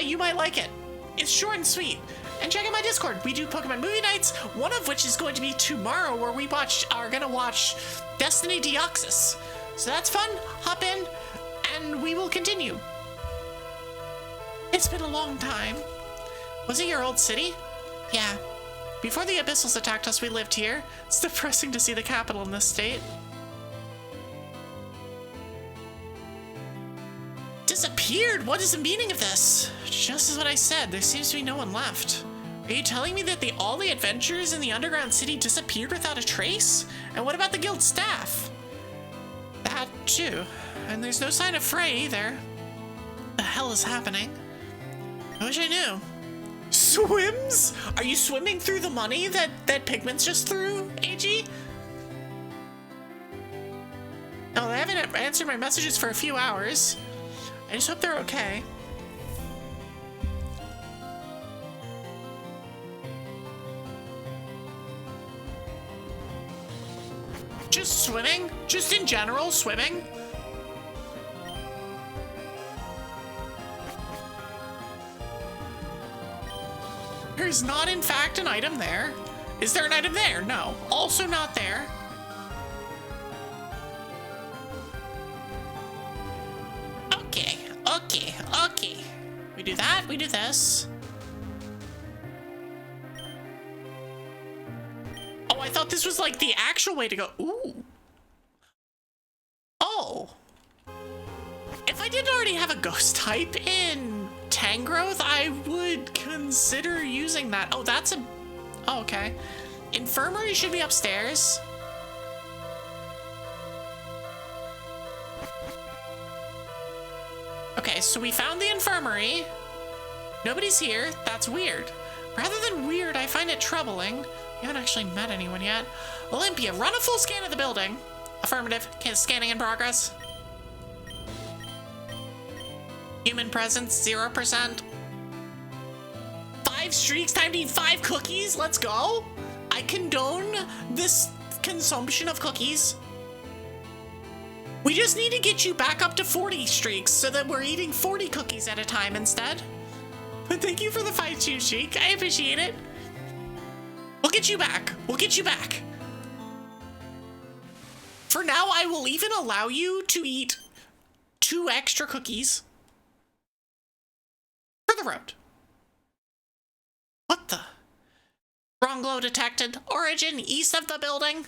you might like it. It's short and sweet. and check out my Discord. We do Pokemon movie nights, one of which is going to be tomorrow, where we are gonna watch Destiny Deoxys. So that's fun. Hop in, and we will continue. It's been a long time. Was it your old city? Yeah. Before the Abyssals attacked us, we lived here. It's depressing to see the capital in this state. Disappeared? What is the meaning of this? Just as what I said, there seems to be no one left. Are you telling me that all the adventurers in the underground city disappeared without a trace? And what about the guild staff? That too. And there's no sign of Frey either. What the hell is happening? I wish I knew. Swims? Are you swimming through the money that Pigments just threw, AG? No, they haven't answered my messages for a few hours. I just hope they're okay. Just swimming? Just in general, swimming? There's not, in fact, an item there. Is there an item there? No. Also not there. Okay. We do that, we do this. Oh, I thought this was like the actual way to go. Ooh. Oh. If I didn't already have a ghost type in Tangrowth, I would consider using that. Oh, that's a... Oh, okay. Infirmary should be upstairs. Okay, so we found the infirmary. Nobody's here. That's weird. Rather than weird, I find it troubling. We haven't actually met anyone yet. Olympia, run a full scan of the building. Affirmative. Scanning in progress. Human presence, 0%. 5 streaks, time to eat 5 cookies. Let's go. I condone this consumption of cookies. We just need to get you back up to 40 streaks so that we're eating 40 cookies at a time instead. But thank you for the 5 streak. I appreciate it. We'll get you back. We'll get you back. For now, I will even allow you to eat 2 extra cookies for the road. What the? Wrong glow detected. Origin east of the building.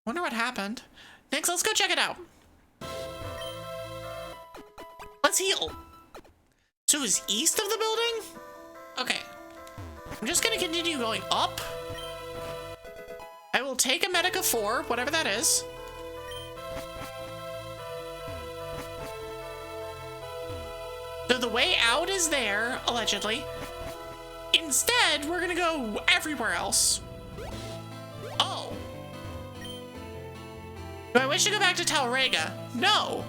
Wonder what happened. Next, let's go check it out. Let's heal. So it was east of the building? Okay. I'm just gonna continue going up. I will take a Medica 4, whatever that is. So the way out is there, allegedly. Instead, we're gonna go everywhere else. Oh. Do I wish to go back to Talrega? No.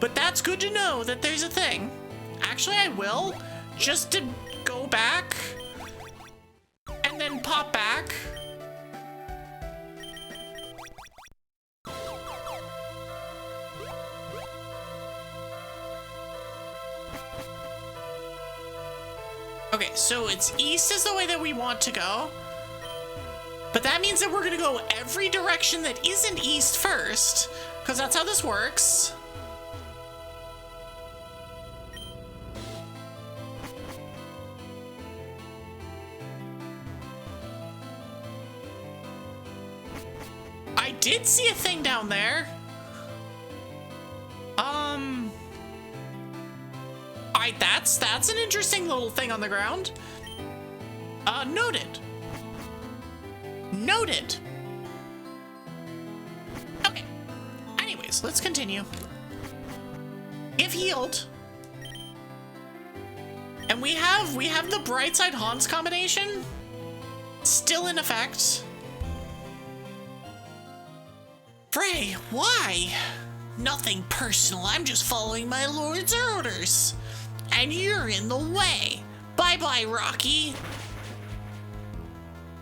But that's good to know that there's a thing. Actually, I will. Just to go back. And then pop back. Okay, so it's east is the way that we want to go. But that means that we're gonna go every direction that isn't east first, because that's how this works. I did see a thing down there. That's an interesting little thing on the ground. Noted. Noted. Okay. Anyways, let's continue. If healed. And we have the Brightside Haunts combination still in effect. Frey, why? Nothing personal. I'm just following my lord's orders. And you're in the way. Bye-bye, Rocky.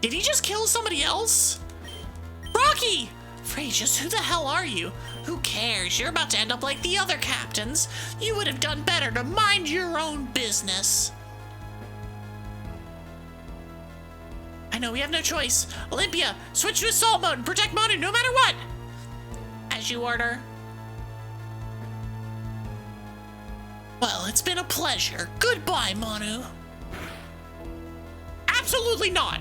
Did he just kill somebody else? Rocky! Frey, just who the hell are you? Who cares? You're about to end up like the other captains. You would have done better to mind your own business. I know we have no choice. Olympia, switch to assault mode and protect Manu no matter what! As you order. Well, it's been a pleasure. Goodbye, Manu. Absolutely not!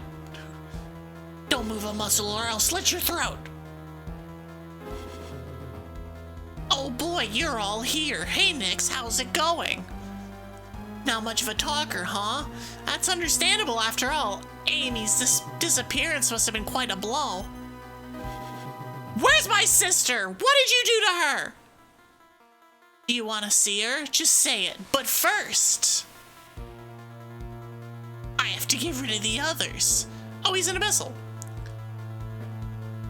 Don't move a muscle or I'll slit your throat. Oh boy, you're all here. Hey Nix, how's it going? Not much of a talker, huh? That's understandable after all. Aimee's disappearance must have been quite a blow. Where's my sister? What did you do to her? Do you want to see her? Just say it. But first, I have to get rid of the others. Oh, he's an abyssal.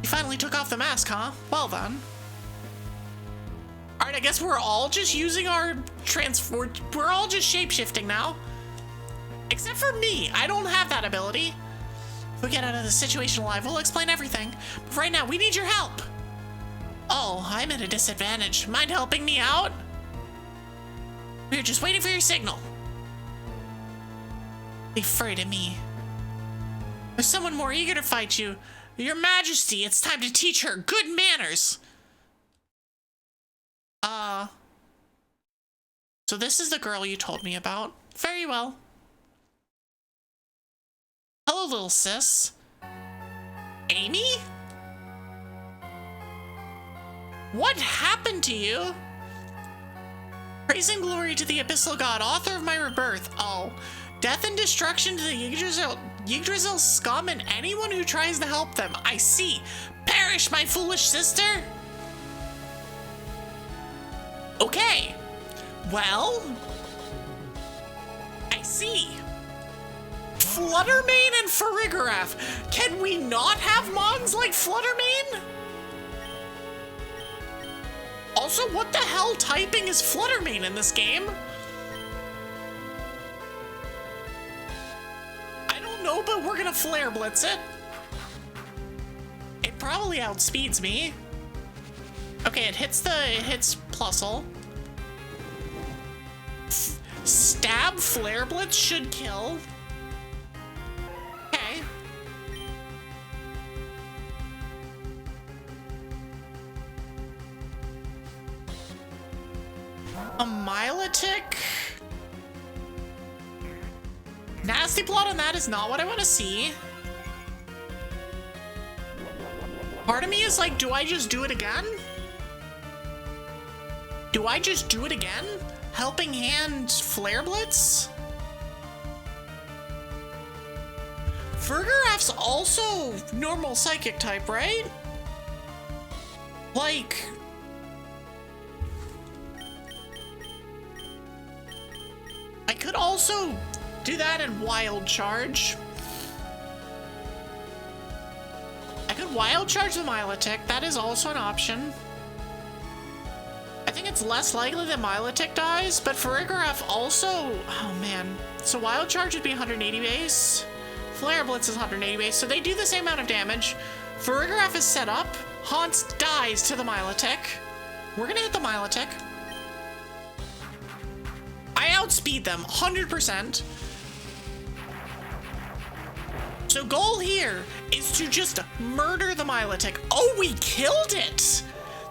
You finally took off the mask, huh? Well done. Alright, I guess we're all just using our we're all just shapeshifting now. Except for me, I don't have that ability. If we get out of the situation alive, we'll explain everything. But right now, we need your help. Oh, I'm at a disadvantage. Mind helping me out? We're just waiting for your signal. Be afraid of me. There's someone more eager to fight you. Your Majesty, it's time to teach her good manners. So this is the girl you told me about. Very well. Hello, little sis. Aimee? What happened to you? Praise and glory to the Abyssal God, author of my rebirth. Oh, death and destruction to the Yggdrasil scum and anyone who tries to help them. I see. Perish, my foolish sister. Okay. Well, I see. Fluttermane and Farigiraf. Can we not have mons like Fluttermane? Also, what the hell typing is Fluttermane in this game? I don't know, but we're gonna Flare Blitz it. It probably outspeeds me. Okay, it hits Plusle. Stab Flare Blitz should kill. Okay. A Milotic. Nasty plot on that is not what I want to see. Part of me is like, do I just do it again? Do I just do it again? Helping Hand Flare Blitz? Farigiraf's also normal psychic type, right? Like... I could also do that in Wild Charge. I could Wild Charge the Milotic. That is also an option. I think it's less likely that Milotic dies, but Farigiraf also... Oh, man. So Wild Charge would be 180 base. Flare Blitz is 180 base, so they do the same amount of damage. Farigiraf is set up. Haunts dies to the Milotic. We're gonna hit the Milotic. I outspeed them 100%. So goal here is to just murder the Milotic. Oh, we killed it!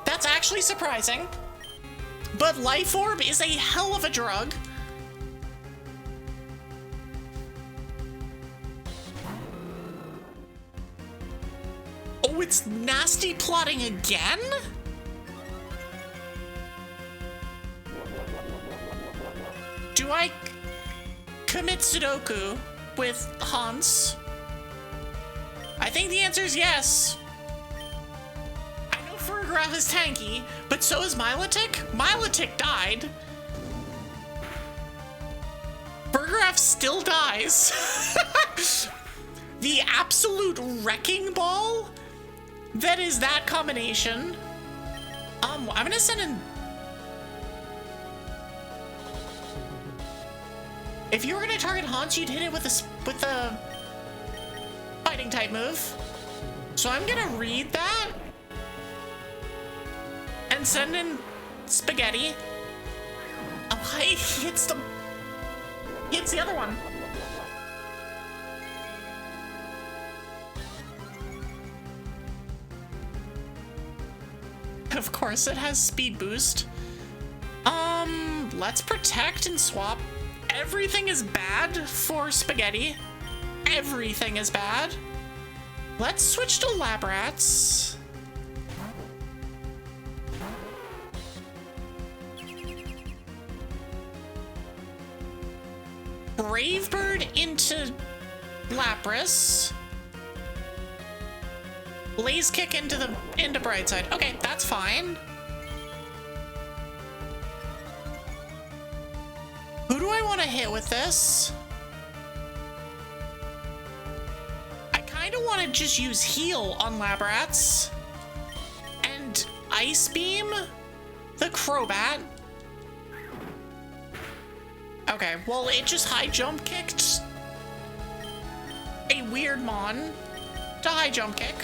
That's actually surprising. But Life Orb is a hell of a drug. Oh, it's nasty plotting again? Do I commit Sudoku with Hans? I think the answer is yes. I know Farigiraf is tanky, but so is Milotic. Milotic died. Farigiraf still dies. The absolute wrecking ball that is that combination. I'm gonna send in... If you were gonna target Hans, you'd hit it with a fighting type move. So I'm gonna read that and send in Spaghetti. Oh, he hits the other one. Of course it has speed boost. Let's protect and swap. Everything is bad for Spaghetti. Everything is bad. Let's switch to Lab Rats. Brave Bird into Lapras. Blaze Kick into Brightside. Okay, that's fine. Who do I want to hit with this? I kind of want to just use Heal on Labrats. And Ice Beam the Crobat. Okay, well, it just high jump kicked a weird mon to high jump kick.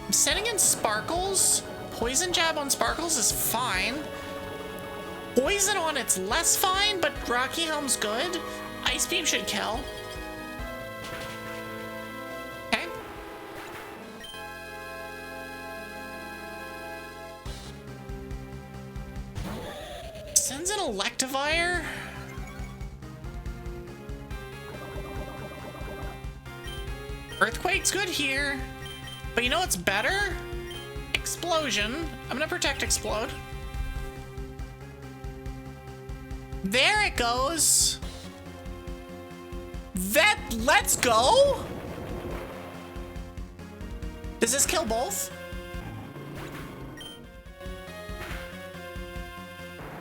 I'm setting in Sparkles. Poison Jab on Sparkles is fine. Poison on it's less fine, but Rocky Helm's good. Ice Beam should kill. Okay. Sends an Electivire. Earthquake's good here. But you know what's better? Explosion. I'm gonna protect Explode. There it goes. Let's go. Does this kill both?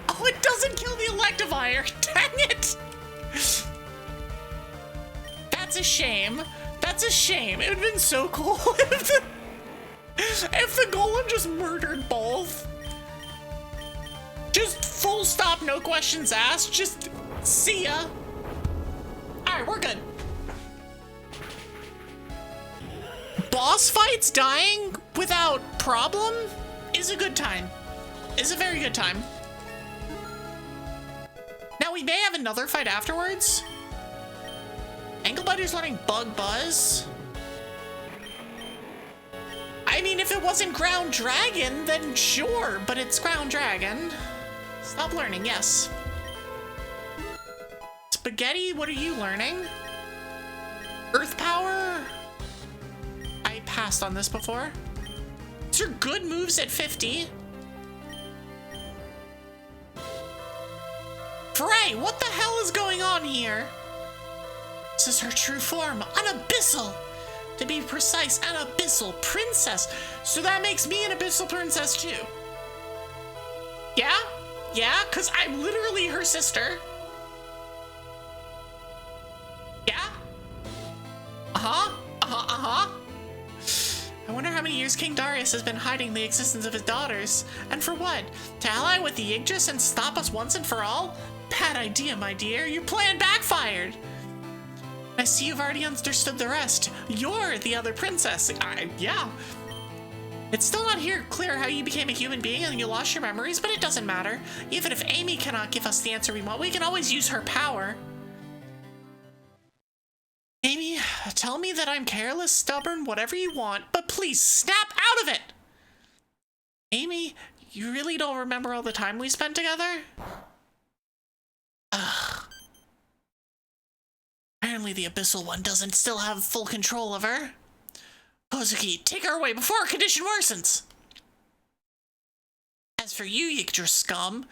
Oh, it doesn't kill the Electivire. Dang it. That's a shame. That's a shame. It would have been so cool if the Golem just murdered both. Just full stop, no questions asked. Just see ya. Alright, we're good. Boss fights dying without problem is a good time. Is a very good time. Now we may have another fight afterwards. Anglebiter's letting Bug Buzz. I mean, if it wasn't Ground Dragon, then sure, but it's Ground Dragon. Stop learning, yes. Spaghetti, what are you learning? Earth Power? I passed on this before. These are good moves at 50. Frey, what the hell is going on here? This is her true form, an Abyssal. To be precise, an Abyssal Princess. So that makes me an Abyssal Princess too. Yeah? Yeah, because I'm literally her sister. Yeah? Uh-huh. Uh-huh. I wonder how many years King Darius has been hiding the existence of his daughters. And for what? To ally with the Yggdrasil and stop us once and for all? Bad idea, my dear. Your plan backfired. I see you've already understood the rest. You're the other princess. Yeah. It's still not clear how you became a human being and you lost your memories, but it doesn't matter. Even if Aimee cannot give us the answer we want, we can always use her power. Aimee, tell me that I'm careless, stubborn, whatever you want, but please snap out of it! Aimee, you really don't remember all the time we spent together? Ugh. Apparently the Abyssal one doesn't still have full control of her. Kozuki, take her away before her condition worsens! As for you, Yggdrasil scum,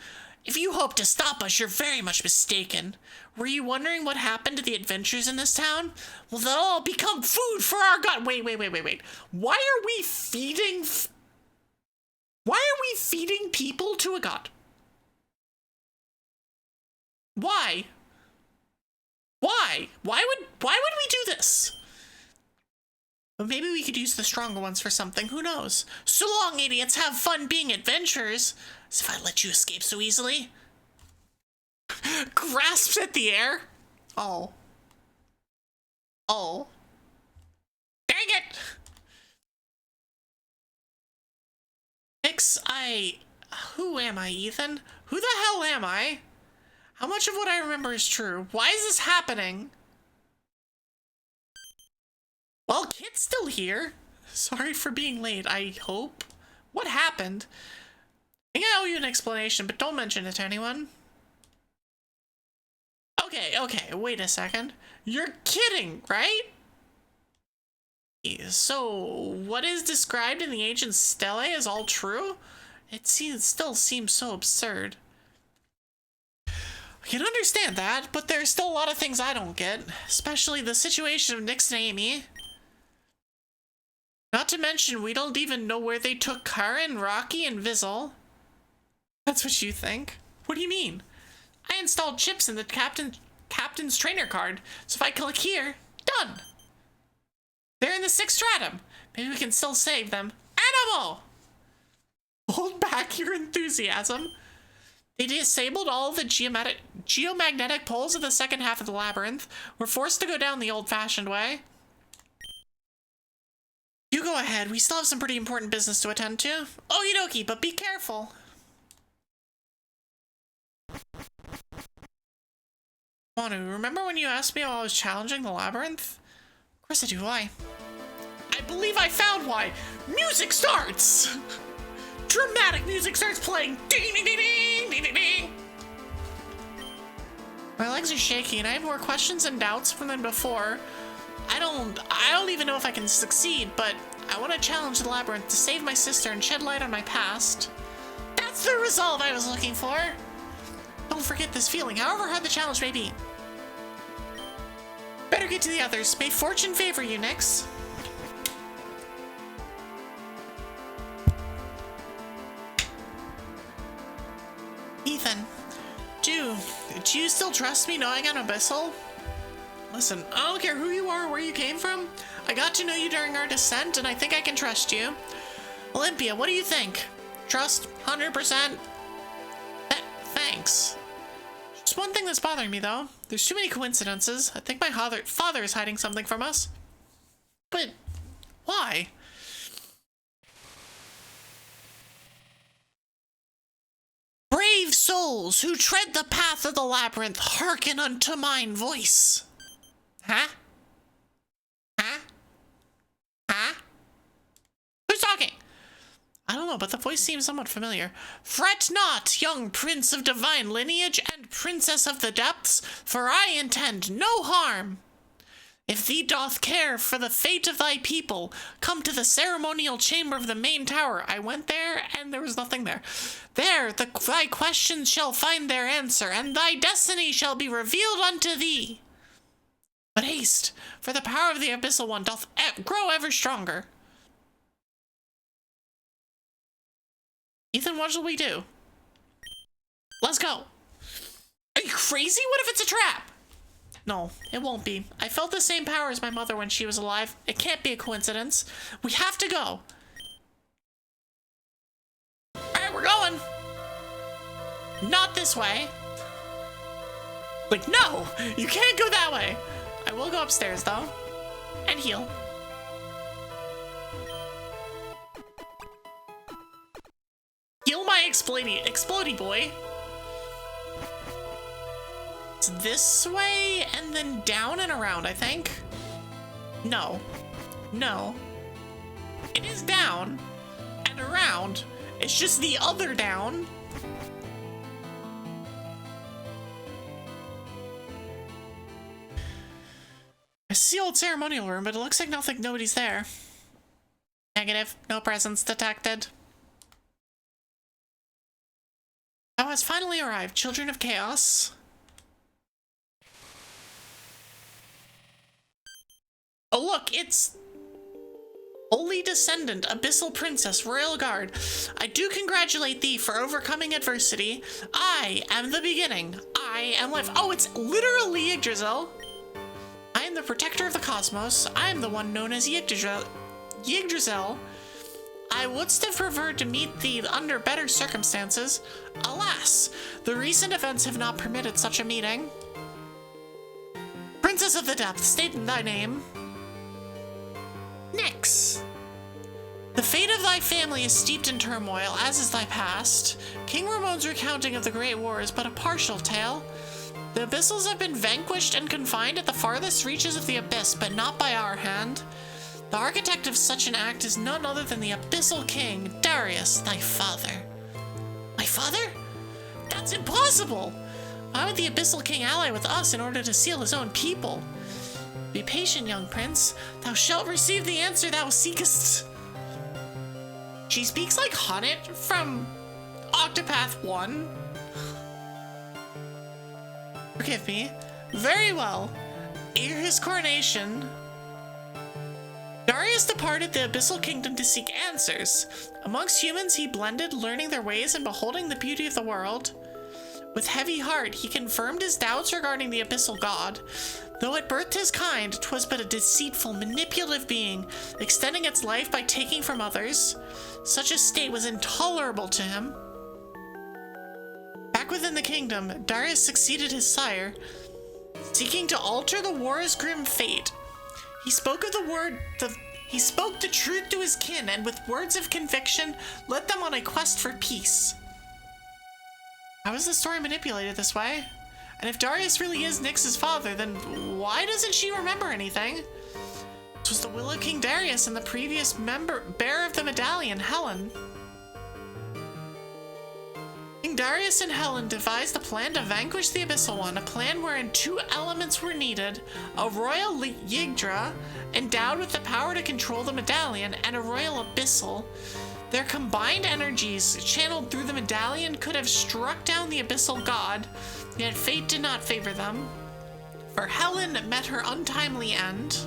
if you hope to stop us, you're very much mistaken. Were you wondering what happened to the adventurers in this town? Well, they'll all become food for our god. Wait. Why are we feeding... Why are we feeding people to a god? Why? Why? Why would we do this? But maybe we could use the stronger ones for something, who knows? So long, idiots, have fun being adventurers. As if I let you escape so easily. Grasps at the air. Oh. Oh. Dang it! Who am I, Ethan? Who the hell am I? How much of what I remember is true? Why is this happening? Well, Kit's still here. Sorry for being late, I hope. What happened? I think I owe you an explanation, but don't mention it to anyone. Okay, wait a second. You're kidding, right? So, what is described in the ancient stele is all true? It still seems so absurd. I can understand that, but there's still a lot of things I don't get, especially the situation of Nyx and Aimee. Not to mention, we don't even know where they took Karen, Rocky, and Vizzle. That's what you think? What do you mean? I installed chips in the captain's trainer card, so if I click here, done. They're in the 6th Stratum. Maybe we can still save them. Animal! Hold back your enthusiasm. They disabled all of the geomagnetic poles of the second half of the labyrinth. We're forced to go down the old-fashioned way. You go ahead. We still have some pretty important business to attend to. Okie dokie, but be careful. Manu, remember when you asked me while I was challenging the labyrinth? Of course I do. Why? I believe I found why. Music starts! Dramatic music starts playing. Ding, ding, ding, ding, ding, ding, ding. My legs are shaky and I have more questions and doubts than before. I don't even know if I can succeed, but I want to challenge the labyrinth to save my sister and shed light on my past. That's the resolve I was looking for. Don't forget this feeling, however hard the challenge may be. Better get to the others. May fortune favor you, Nyx. Ethan, do you still trust me knowing I'm Abyssal? Listen, I don't care who you are or where you came from. I got to know you during our descent, and I think I can trust you. Olympia, what do you think? Trust? 100%? Thanks. Just one thing that's bothering me, though. There's too many coincidences. I think my father is hiding something from us. But why? Brave souls who tread the path of the labyrinth, hearken unto mine voice. Huh? Huh? Huh? Who's talking? I don't know, but the voice seems somewhat familiar. Fret not, young prince of divine lineage and princess of the depths, for I intend no harm. If thee doth care for the fate of thy people, come to the ceremonial chamber of the main tower. I went there, and there was nothing there. There thy questions shall find their answer, and thy destiny shall be revealed unto thee. But haste, for the power of the Abyssal One doth grow ever stronger. Ethan, what shall we do? Let's go. Are you crazy? What if it's a trap? No, it won't be. I felt the same power as my mother when she was alive. It can't be a coincidence. We have to go. Alright, we're going. Not this way. Like, no! You can't go that way. I will go upstairs, though. And heal. Heal my explodey boy. It's this way and then down and around, I think. No. No. It is down and around. It's just the other down. I see old ceremonial room, but it looks like nobody's there. Negative. No presence detected. Thou hast finally arrived, children of chaos. Oh look, it's Holy Descendant, Abyssal Princess, Royal Guard. I do congratulate thee for overcoming adversity. I am the beginning. I am life. Oh, it's literally Yggdrasil. I am the protector of the cosmos. I am the one known as Yggdrasil. I wouldst have preferred to meet thee under better circumstances. Alas, the recent events have not permitted such a meeting. Princess of the Depths, state thy name. Nyx. The fate of thy family is steeped in turmoil, as is thy past. King Ramon's recounting of the Great War is but a partial tale. The Abyssals have been vanquished and confined at the farthest reaches of the abyss, but not by our hand. The architect of such an act is none other than the Abyssal King, Darius, thy father. My father? That's impossible! Why would the Abyssal King ally with us in order to seal his own people? Be patient, young prince. Thou shalt receive the answer thou seekest. She speaks like Hunnet from Octopath 1. Forgive me. Very well. Ere his coronation, Darius departed the Abyssal Kingdom to seek answers. Amongst humans he blended, learning their ways and beholding the beauty of the world. With heavy heart he confirmed his doubts regarding the Abyssal God. Though it birthed his kind, 'twas but a deceitful, manipulative being, extending its life by taking from others. Such a state was intolerable to him. Back within the kingdom, Darius succeeded his sire, seeking to alter the war's grim fate. He spoke the truth to his kin, and with words of conviction, led them on a quest for peace. How is the story manipulated this way? And if Darius really is Nyx's father, then why doesn't she remember anything? It was the will of King Darius and the previous bearer of the medallion, Helen. King Darius and Helen devised a plan to vanquish the Abyssal One, a plan wherein two elements were needed: a royal Yggdra, endowed with the power to control the medallion, and a royal Abyssal. Their combined energies, channeled through the medallion, could have struck down the Abyssal God, yet fate did not favor them, for Helen met her untimely end.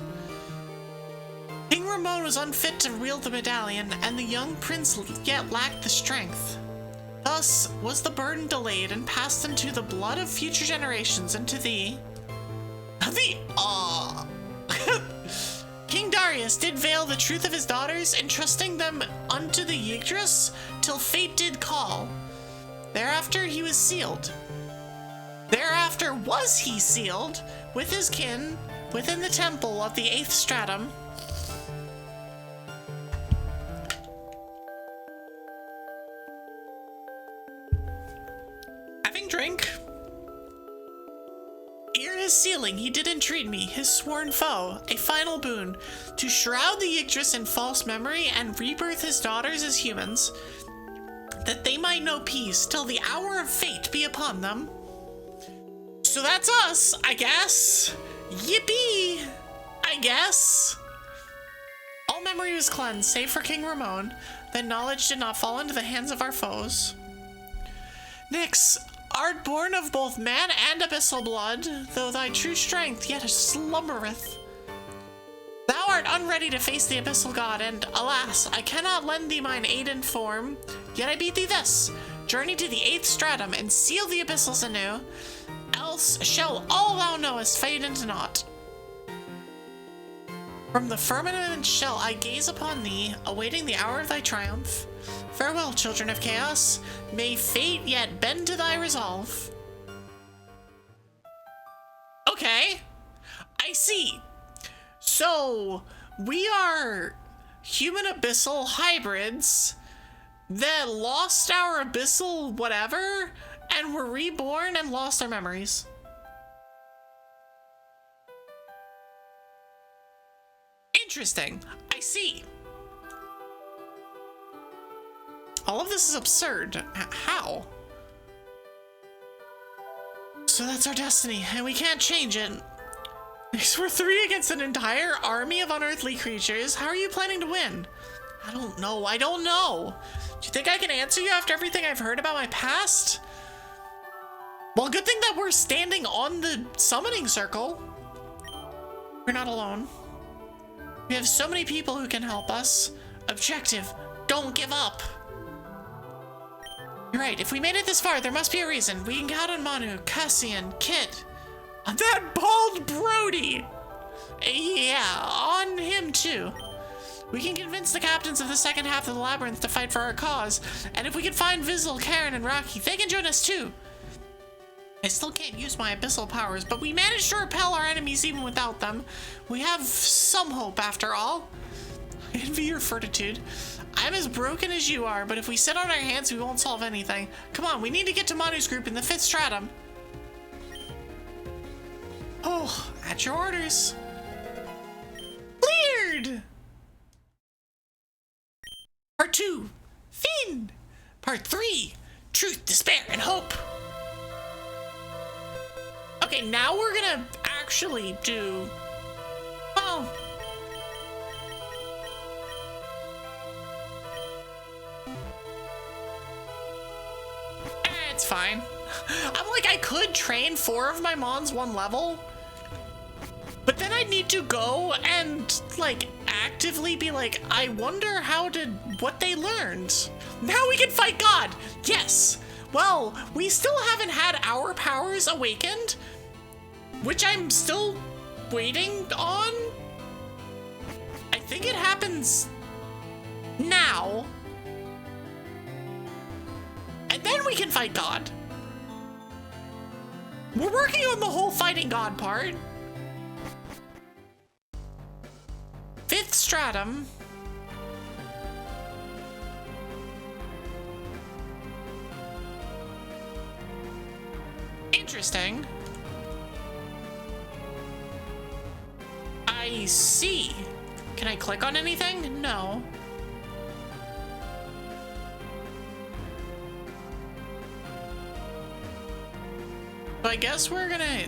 King Ramon was unfit to wield the medallion, and the young prince yet lacked the strength. Thus was the burden delayed and passed into the blood of future generations, and to thee. King Darius did veil the truth of his daughters, entrusting them unto the Yggdras, till fate did call. Thereafter he was sealed. Thereafter was he sealed, with his kin, within the temple of the 8th Stratum. Having drink. Ere his sealing, he did entreat me, his sworn foe, a final boon, to shroud the Yggdras in false memory and rebirth his daughters as humans, that they might know peace till the hour of fate be upon them. So that's us, I guess. Yippee! I guess. All memory was cleansed, save for King Ramon, that knowledge did not fall into the hands of our foes. Nyx, art born of both man and abyssal blood, though thy true strength yet slumbereth. Thou art unready to face the abyssal god, and alas, I cannot lend thee mine aid and form. Yet I beat thee this: journey to the 8th stratum and seal the abyssals anew, else shall all thou knowest fade into naught. From the firmament shall I gaze upon thee, awaiting the hour of thy triumph. Farewell, children of chaos. May fate yet bend to thy resolve. Okay, I see. So, we are human abyssal hybrids that lost our abyssal whatever, and were reborn and lost our memories. Interesting. I see. All of this is absurd. How? So that's our destiny, and we can't change it. We're 3 against an entire army of unearthly creatures. How are you planning to win? I don't know. I don't know. Do you think I can answer you after everything I've heard about my past? Well, good thing that we're standing on the summoning circle. We're not alone. We have so many people who can help us. Objective: don't give up. You're right. If we made it this far, there must be a reason. We can count on Manu, Cassian, Kit, on that bald Brody. Yeah, on him too. We can convince the captains of the second half of the labyrinth to fight for our cause. And if we can find Vizzle, Karen, and Rocky, they can join us too. I still can't use my abyssal powers, but we managed to repel our enemies even without them. We have some hope after all. I envy your fortitude. I'm as broken as you are, but if we sit on our hands, we won't solve anything. Come on, we need to get to Manu's group in the 5th stratum. Oh, at your orders. Cleared! Part 3, Truth, Despair, and Hope. Okay, now we're gonna actually do, well, it's fine. I'm like, I could train 4 of my mons 1 level, but then I'd need to go and like actively be like, I wonder what they learned. Now we can fight God. Yes. Well, we still haven't had our powers awakened, which I'm still waiting on. I think it happens now. And then we can fight God. We're working on the whole fighting God part. 5th Stratum. Interesting. I see. Can I click on anything? No. So I guess we're gonna...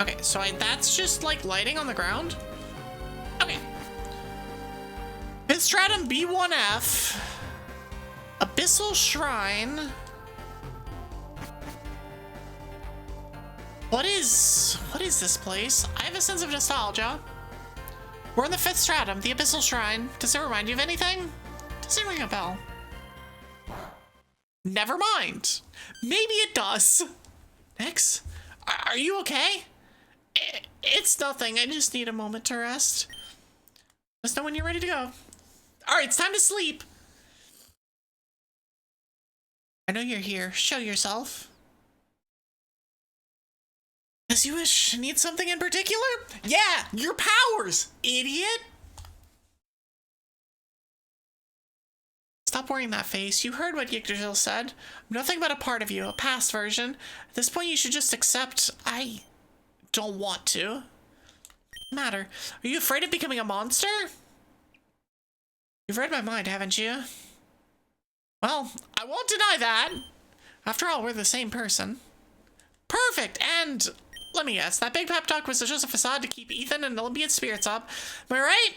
Okay, so that's just like lighting on the ground? Okay. Stratum B1F. Abyssal Shrine. What is this place? I have a sense of nostalgia. We're in the 5th Stratum, the Abyssal Shrine. Does it remind you of anything? Doesn't ring a bell. Never mind. Maybe it does. Next. Are you okay? It's nothing. I just need a moment to rest. Let us know when you're ready to go. Alright, it's time to sleep. I know you're here. Show yourself. As you wish. Need something in particular? Yeah, your powers, idiot. Stop wearing that face. You heard what Yggdrasil said. I'm nothing but a part of you, a past version. At this point, you should just accept I don't want to. Matter. Are you afraid of becoming a monster? You've read my mind, haven't you? Well, I won't deny that. After all, we're the same person. Perfect, and let me guess, that big pep talk was just a facade to keep Ethan and Olympian spirits up. Am I right?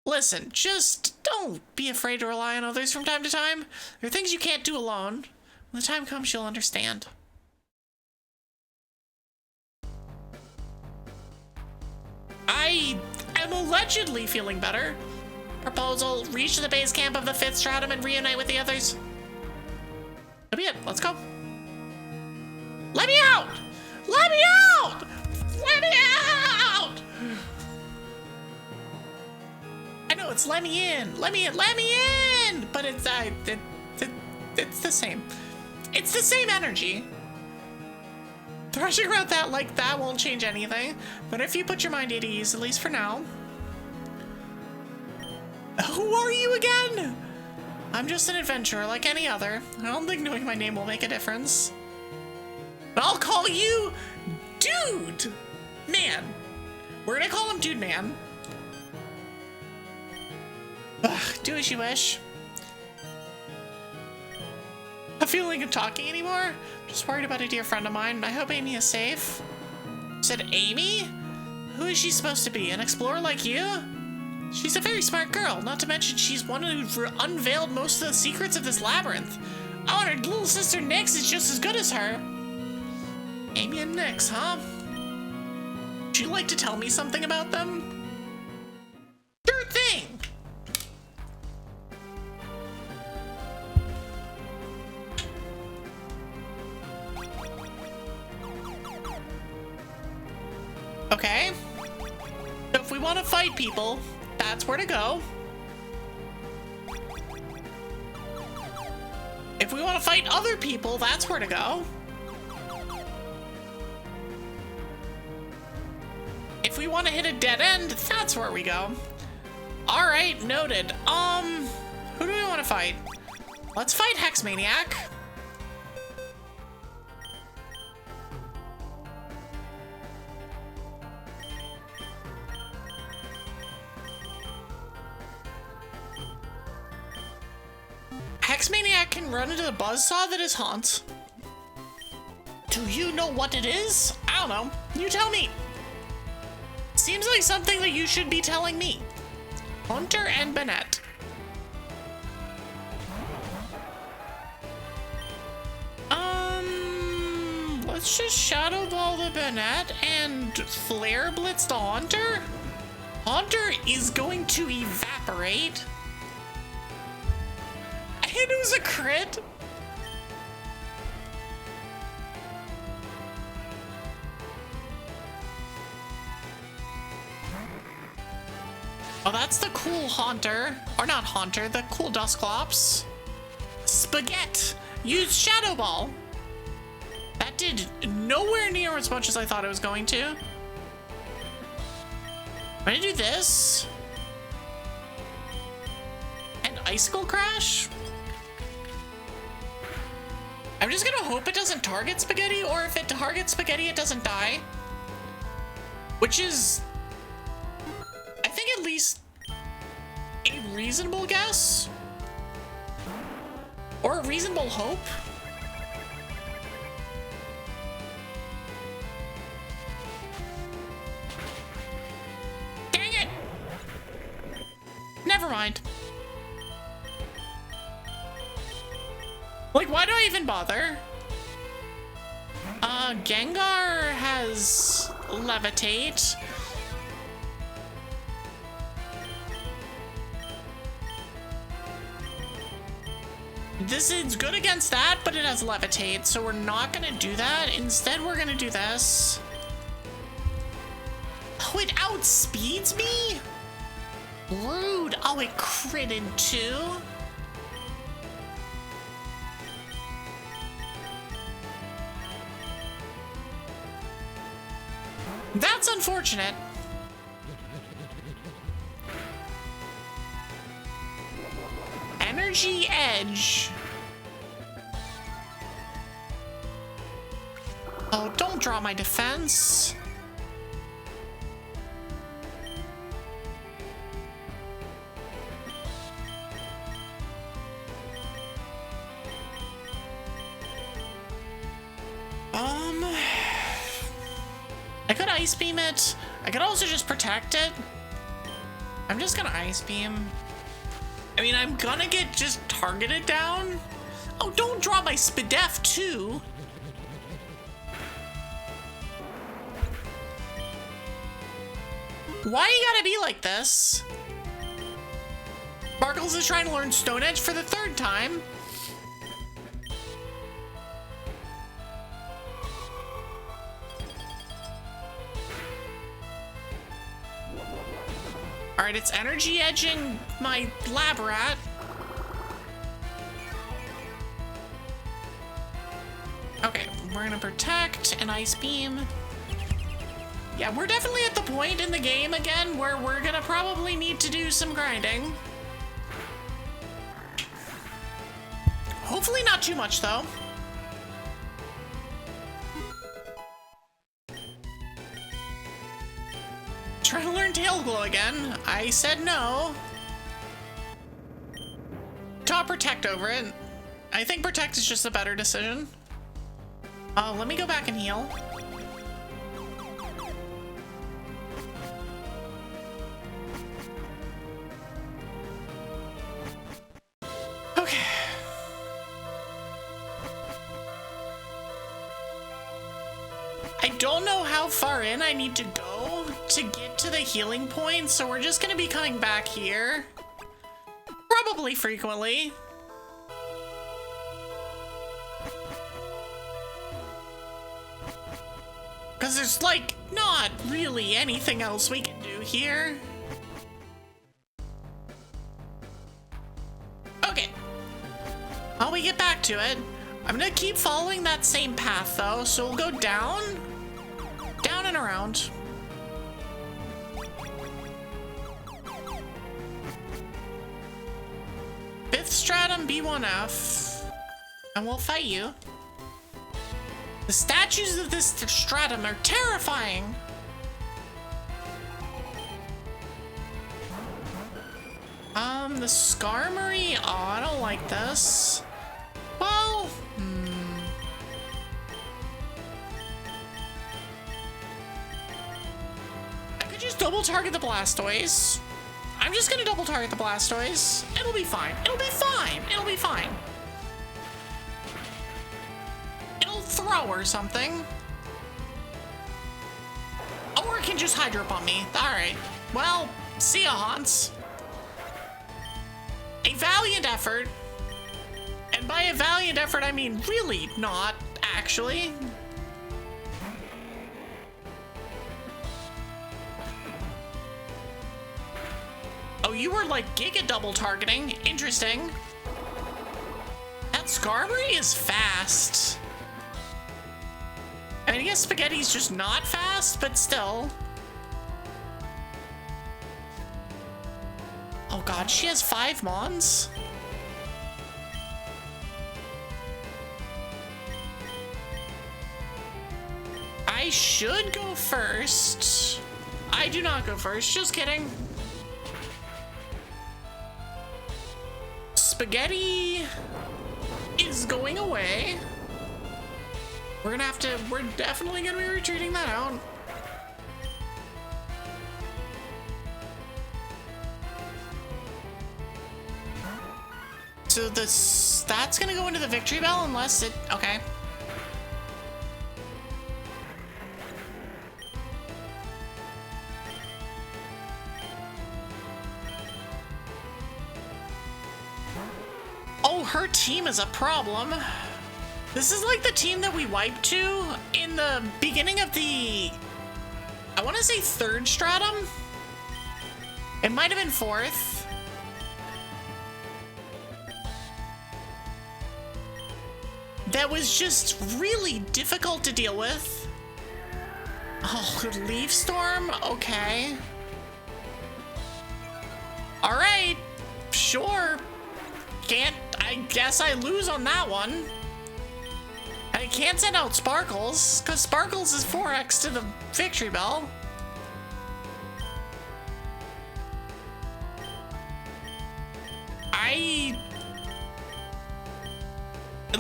Listen, just don't be afraid to rely on others from time to time. There are things you can't do alone. When the time comes, you'll understand. I am allegedly feeling better. Proposal, reach the base camp of the 5th Stratum and reunite with the others. That'll be it. Let's go. Let me out! Let me out! Let me out! I know it's let me in. Let me in. Let me in! But it's the same. It's the same energy. Thrashing around that like that won't change anything. But if you put your mind at ease, at least for now. Who are you again? I'm just an adventurer like any other. I don't think knowing my name will make a difference. But I'll call you Dude Man. We're gonna call him Dude Man. Ugh, do as you wish. Not feeling like talking anymore? I'm just worried about a dear friend of mine. I hope Aimee is safe. You said Aimee? Who is she supposed to be? An explorer like you? She's a very smart girl, not to mention she's one who unveiled most of the secrets of this labyrinth. Oh, and her little sister Nyx is just as good as her. Aimee and Nyx, huh? Would you like to tell me something about them? Sure thing! Okay. So if we want to fight people, that's where to go. If we want to fight other people, that's where to go. If we want to hit a dead end, that's where we go. All right, noted. Who do we want to fight? Let's fight Hex Maniac. X-Maniac can run into the buzzsaw that is Haunt. Do you know what it is? I don't know. You tell me. Seems like something that you should be telling me. Hunter and Bennett. Let's just Shadow Ball the Bennett and Flare Blitz the Haunter. Haunter is going to evaporate. And it was a crit. Oh, that's the cool Haunter. Or not Haunter, the cool Dusclops. Spaghetti. Use Shadow Ball. That did nowhere near as much as I thought it was going to. I'm gonna do this. And Icicle Crash. I'm just gonna hope it doesn't target Spaghetti, or if it targets Spaghetti, it doesn't die. Which is, I think, at least a reasonable guess. Or a reasonable hope. Dang it! Never mind. Like, why do I even bother? Gengar has Levitate. This is good against that, but it has Levitate, so we're not gonna do that. Instead, we're gonna do this. Oh, it outspeeds me? Rude. Oh, it critted too? That's unfortunate. Energy Edge. Oh, don't draw my defense. I could Ice Beam it. I could also just protect it. I'm just gonna Ice Beam. I mean, I'm gonna get just targeted down. Oh, don't draw my Spadef too. Why you gotta be like this? Sparkles is trying to learn Stone Edge for the 3rd time. Alright, it's energy edging my Labrat. Okay, we're gonna protect and Ice Beam. Yeah, we're definitely at the point in the game again where we're gonna probably need to do some grinding. Hopefully not too much, though. Trying to learn Tail Glow again. I said no. Top Protect over it. I think Protect is just a better decision. Let me go back and heal. Okay. I don't know how far in I need to go to get to the healing point, so we're just gonna be coming back here. Probably frequently. Because there's, like, not really anything else we can do here. Okay. While we get back to it, I'm gonna keep following that same path, though, so we'll go down, down and around. Fifth Stratum B1F, and we'll fight you. The statues of this Stratum are terrifying. The Skarmory? Oh, I don't like this. Well, I could just double target the Blastoise. I'm just gonna double target the Blastoise. It'll be fine. It'll be fine. It'll be fine. It'll throw or something. Or it can just Hydro Pump me. Alright. Well, see ya, Hans. A valiant effort. And by a valiant effort, I mean really not, actually. Oh, you were like Giga double targeting. Interesting. That Skarmory is fast. I mean, I guess Spaghetti's just not fast, but still. Oh god, she has 5 Mons? I should go first. I do not go first, just kidding. Spaghetti is going away. We're definitely gonna be retreating that out. So that's gonna go into the Victory Bell unless it, okay. Oh, her team is a problem. This is like the team that we wiped to in the beginning of the, I want to say 3rd Stratum. It might have been 4th. That was just really difficult to deal with. Oh, Leaf Storm? Okay. All right, sure. I guess I lose on that one. I can't send out Sparkles, because Sparkles is 4x to the Victory Bell.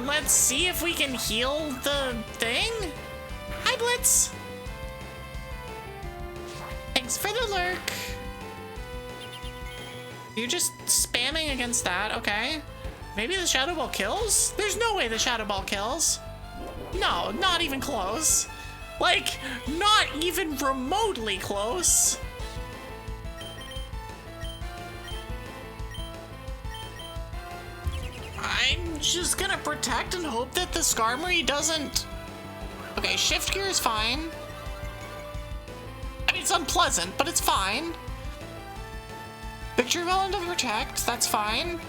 Let's see if we can heal the thing. Hi, Blitz. Thanks for the lurk. You're just spamming against that, okay. Maybe the Shadow Ball kills? There's no way the Shadow Ball kills. No, not even close. Like, not even remotely close. I'm just gonna protect and hope that the Skarmory doesn't... Okay, Shift Gear is fine. I mean, it's unpleasant, but it's fine. Victory Bell into Protect, that's fine.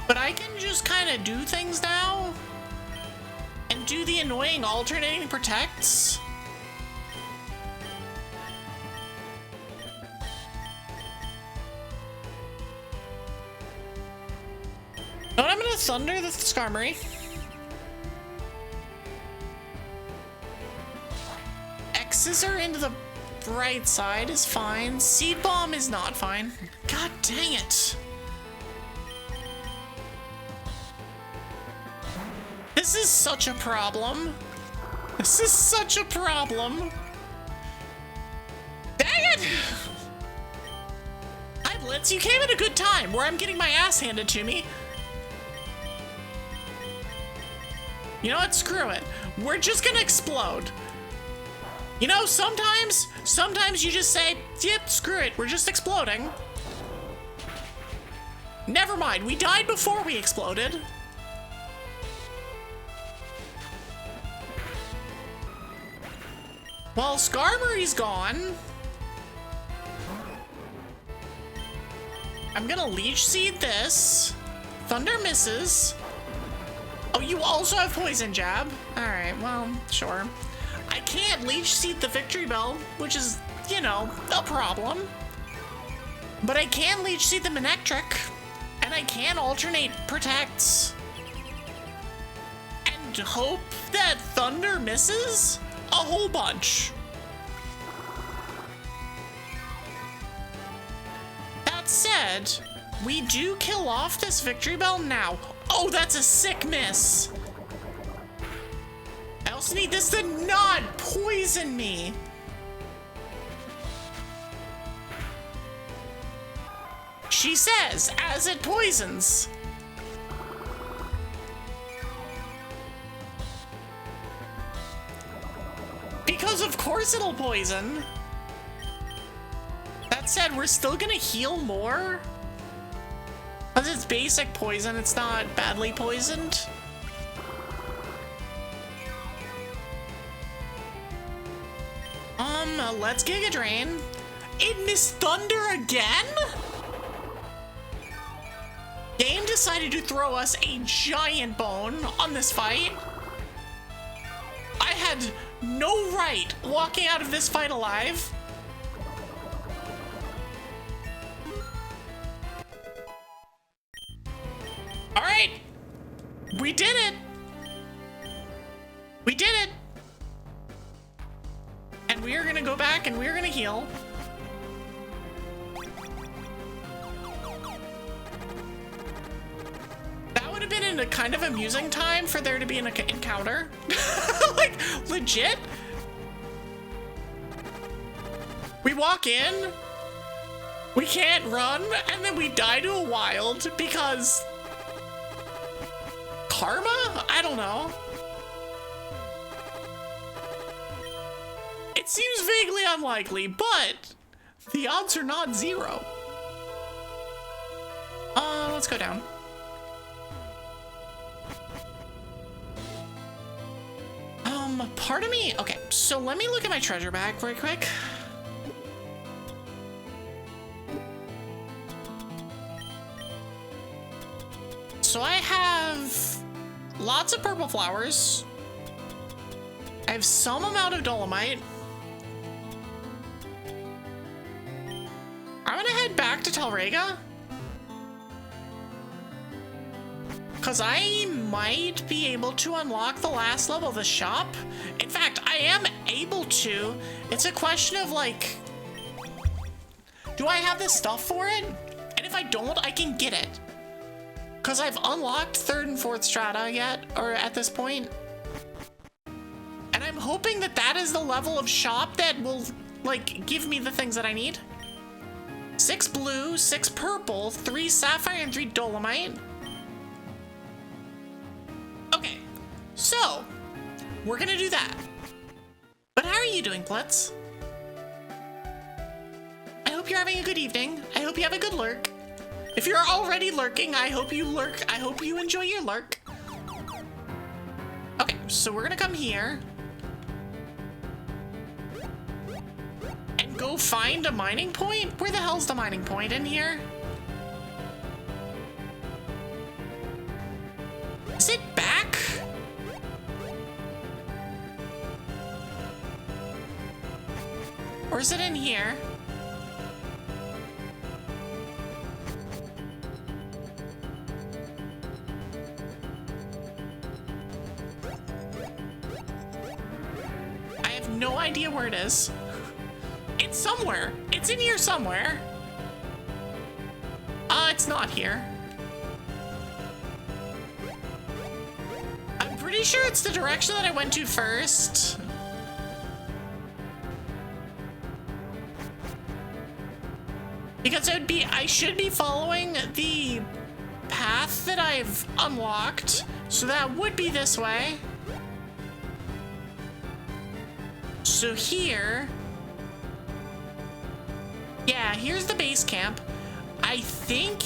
But I can just kind of do things now and do the annoying alternating protects. No, I'm gonna Thunder the Skarmory. X-Scissor into the right side is fine. Seed Bomb is not fine. God dang it. This is such a problem. This is such a problem. Dang it! Hi, Blitz. You came at a good time where I'm getting my ass handed to me. You know what? Screw it. We're just gonna explode. You know, sometimes you just say, yep, screw it. We're just exploding. Never mind. We died before we exploded. Well, Skarmory's gone. I'm gonna Leech Seed this. Thunder misses. Oh, you also have Poison Jab. Alright, well, sure. I can't Leech Seed the Victory Bell, which is, you know, a problem. But I can Leech Seed the Manectric. And I can alternate Protects. And and hope that thunder misses a whole bunch. That said, we do kill off this victory bell now. Oh, that's a sick miss. I also need this to not poison me. She says, as it poisons. Because of course it'll poison. That said, we're still gonna heal more. Because it's basic poison, it's not badly poisoned. Let's Giga Drain. It missed Thunder again? Game decided to throw us a giant bone on this fight. I had no right walking out of this fight alive. All right, we did it. We did it. And we are gonna go back and we're gonna heal. That would have been in a kind of amusing time for there to be an encounter. Like, legit. We walk in, we can't run, and then we die to a wild because karma? I don't know. It seems vaguely unlikely, but the odds are not zero. Let's go down. Pardon me? Okay, so let me look at my treasure bag very quick. So I have lots of purple flowers. I have some amount of dolomite. I'm gonna head back to Telrega, because I might be able to unlock the last level of the shop. In fact, I am able to. It's a question of like, do I have the stuff for it? And if I don't, I can get it. Because I've unlocked 3rd and 4th strata yet, or at this point. And I'm hoping that that is the level of shop that will, like, give me the things that I need. 6 blue, 6 purple, 3 sapphire, and 3 dolomite. Okay, so we're gonna do that. But how are you doing, Plutz? I hope you're having a good evening. I hope you have a good lurk. If you're already lurking, I hope you lurk. I hope you enjoy your lurk. Okay, so we're gonna come here and go find a mining point. Where the hell's the mining point in here? Is it back? Or is it in here? I have no idea where it is. It's somewhere. It's in here somewhere. It's not here. I'm pretty sure it's the direction that I went to first. Because I should be following the path that I've unlocked. So that would be this way. So here, yeah, here's the base camp. I think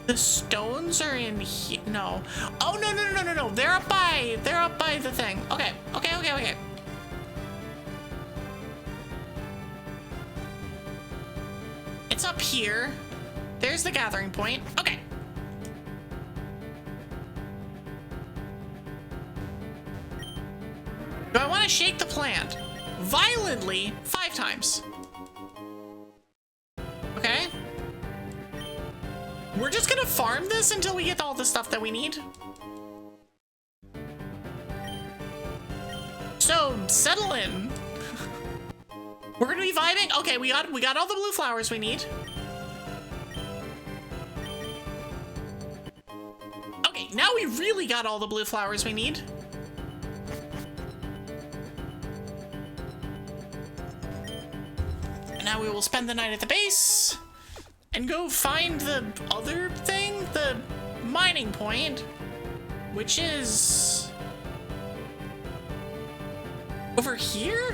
the stones are in here. No. Oh, no. They're up by the thing. Okay. It's up here. There's the gathering point. Okay. Do I want to shake the plant violently 5 times? Okay. We're just gonna farm this until we get all the stuff that we need. settle in. We're gonna be vibing. Okay, we got all the blue flowers we need. Okay, now we really got all the blue flowers we need. And now we will spend the night at the base and go find the other thing, the mining point, which is over here?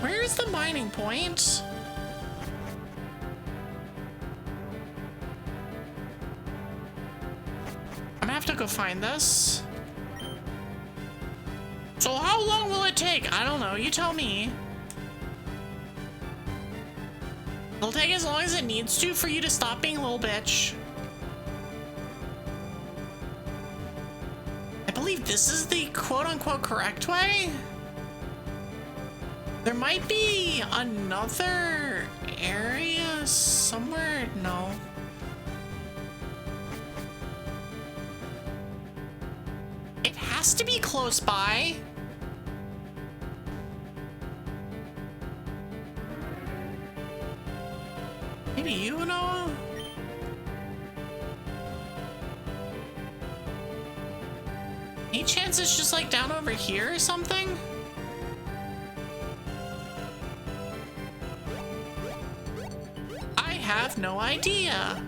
Where's the mining point? I'm gonna have to go find this. So how long will it take? I don't know, you tell me. It'll take as long as it needs to for you to stop being a little bitch. I believe this is the quote-unquote correct way. There might be another area somewhere. No. It has to be close by. Maybe you know? Any chance it's just like down over here or something? I have no idea.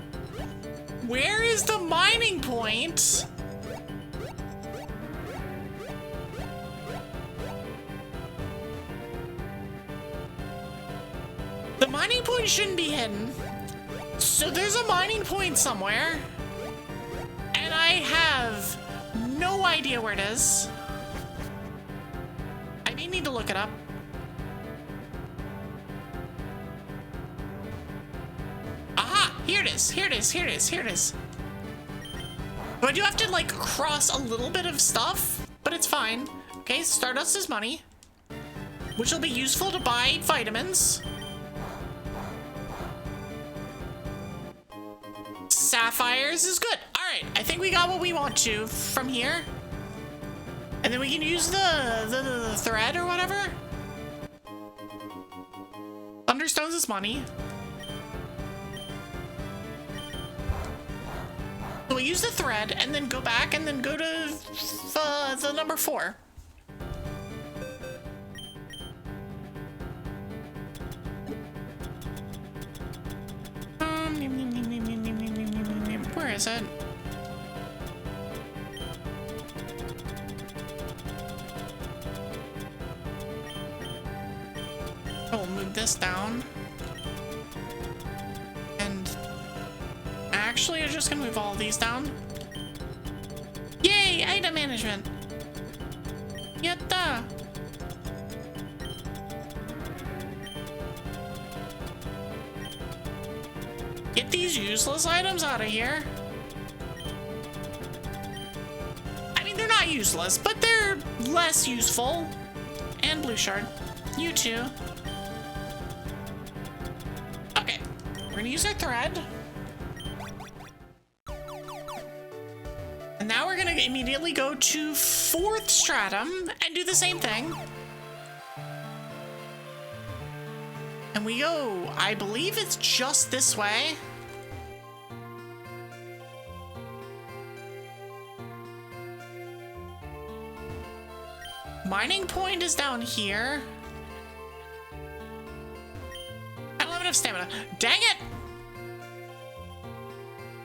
Where is the mining point? The mining point shouldn't be hidden. So there's a mining point somewhere. And I have no idea where it is. I may need to look it up. Aha! Here it is, here it is, here it is, here it is. So I do have to like cross a little bit of stuff, but it's fine. Okay, Stardust is money, which will be useful to buy vitamins. Sapphires is good. All right, I think we got what we want to from here. And then we can use the thread or whatever. Thunderstones is money. So we use the thread and then go back and then go to the number 4. Where is it? Oh, we'll move this down. And actually, I'm just gonna move all these down. Yay, item management. Yatta. Get these useless items out of here. I mean, they're not useless, but they're less useful. And blue shard. You too. Okay. We're gonna use our thread. And now we're gonna immediately go to 4th stratum and do the same thing. And we go, I believe it's just this way. Mining point is down here. I don't have enough stamina. Dang it!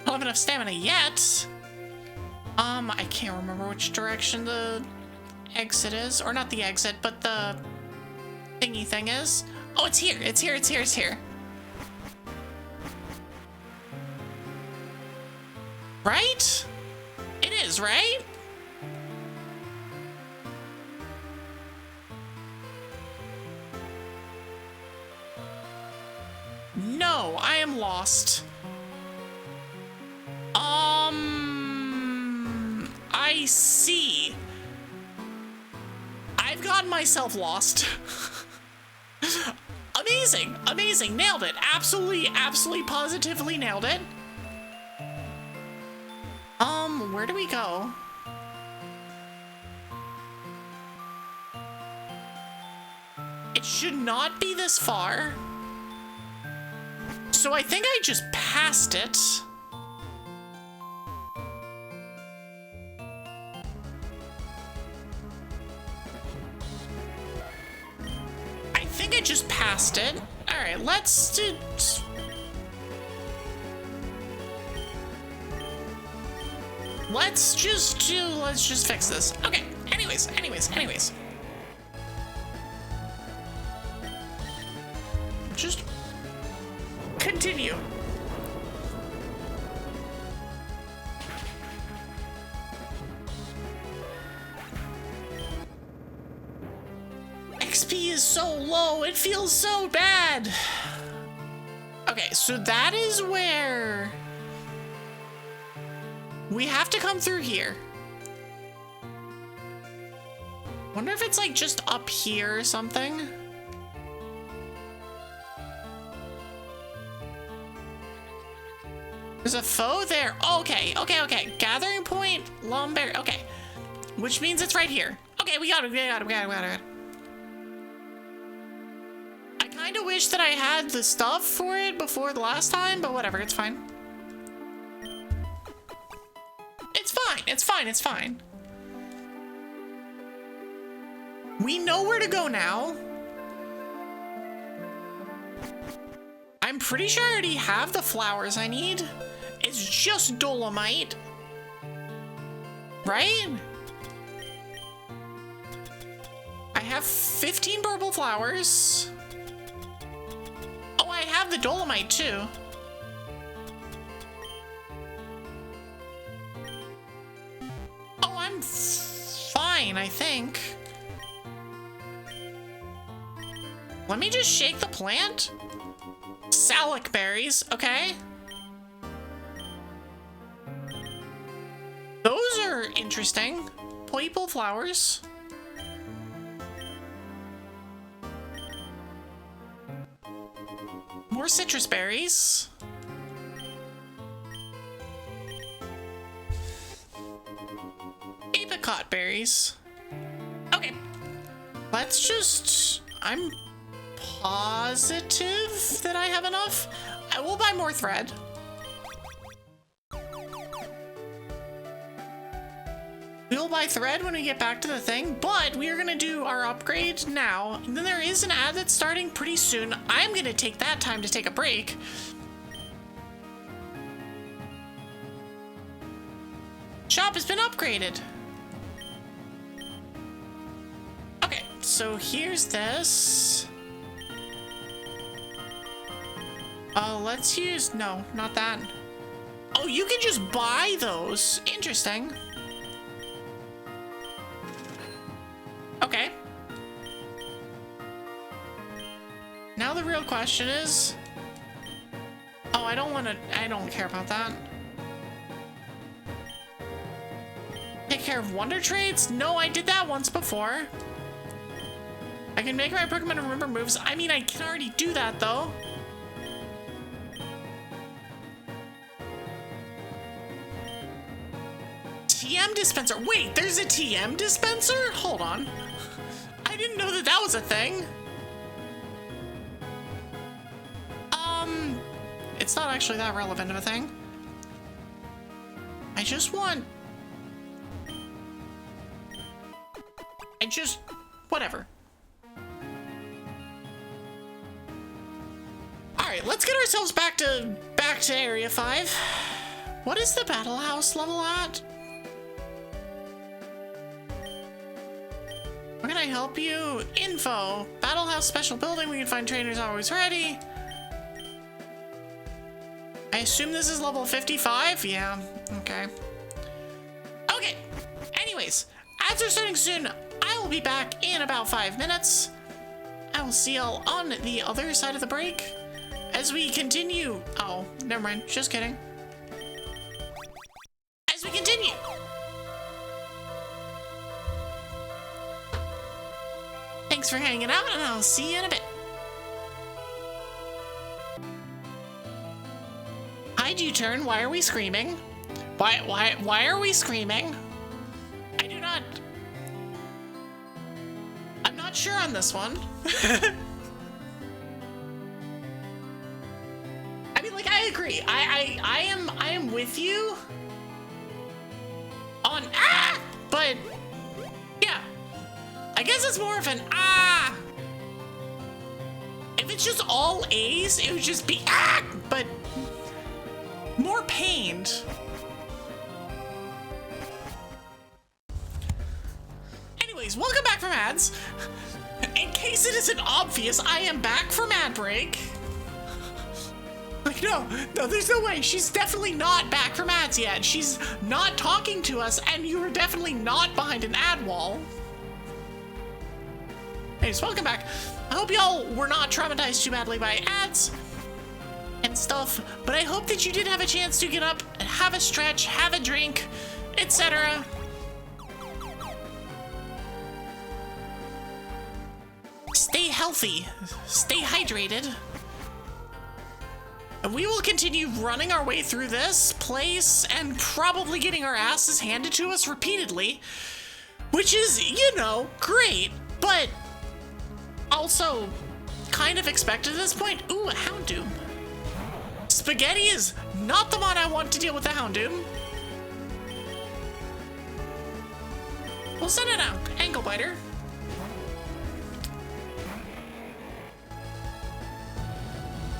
I don't have enough stamina yet. I can't remember which direction the exit is. Or not the exit, but the thingy thing is. Oh, it's here, it's here, it's here, it's here. Right? It is, right? No, I am lost. I see. I've gotten myself lost. Amazing, amazing, nailed it. Absolutely, absolutely, positively nailed it. Where do we go? It should not be this far. So I think I just passed it. I think I just passed it. All right, let's do... Let's just fix this. Okay, anyways. Just continue. XP is so low, it feels so bad. Okay, so that is where we have to come through here. Wonder if it's like just up here or something. There's a foe there. Oh, okay. Gathering point, Lumberry. Okay. Which means it's right here. Okay, we got it. I kind of wish that I had the stuff for it before the last time, but whatever, it's fine. It's fine. We know where to go now. I'm pretty sure I already have the flowers I need. It's just dolomite. Right? I have 15 purple flowers. Oh, I have the dolomite too. Oh, I'm fine, I think. Let me just shake the plant. Salic berries, okay. Those are interesting. Purple flowers. More citrus berries. Apricot berries. Okay. Let's just... I'm positive that I have enough. I will buy more thread. We'll buy thread when we get back to the thing, but we are gonna do our upgrade now. And then there is an ad that's starting pretty soon. I'm gonna take that time to take a break. Shop has been upgraded. Okay, so here's this. Let's use, no, not that. Oh, you can just buy those. Interesting. Okay. Now the real question is... Oh, I don't care about that. Take care of wonder traits? No, I did that once before. I can make my Pokemon remember moves. I mean, I can already do that, though. TM dispenser. Wait, there's a TM dispenser? Hold on. I didn't know that that was a thing. It's not actually that relevant of a thing. Whatever. Alright, let's get ourselves back to Area 5. What is the Battle House level at? Where can I help you? Info. Battle House special building. We can find trainers always ready. I assume this is level 55? Yeah, okay. Okay, anyways, ads are starting soon. I will be back in about 5 minutes. I will see y'all on the other side of the break as we continue. Oh, never mind, just kidding. As we continue. Thanks for hanging out, and I'll see you in a bit. Hide U-turn, why are we screaming? Why are we screaming? I'm not not sure on this one. I mean, like, I agree. I am with you on but yeah, I guess it's more of an If it's just all A's, it would just be but more pained. Anyways, welcome back from ads. In case it isn't obvious, I am back from ad break. Like, no, there's no way. She's definitely not back from ads yet. She's not talking to us, and you are definitely not behind an ad wall. Anyways, welcome back. I hope y'all were not traumatized too badly by ads and stuff, but I hope that you did have a chance to get up, have a stretch, have a drink, etc. Stay healthy, stay hydrated. And we will continue running our way through this place and probably getting our asses handed to us repeatedly, which is, you know, great, but also kind of expected at this point. Ooh, a Houndoom. Spaghetti is not the one I want to deal with the Houndoom. We'll send it out. Ankle biter.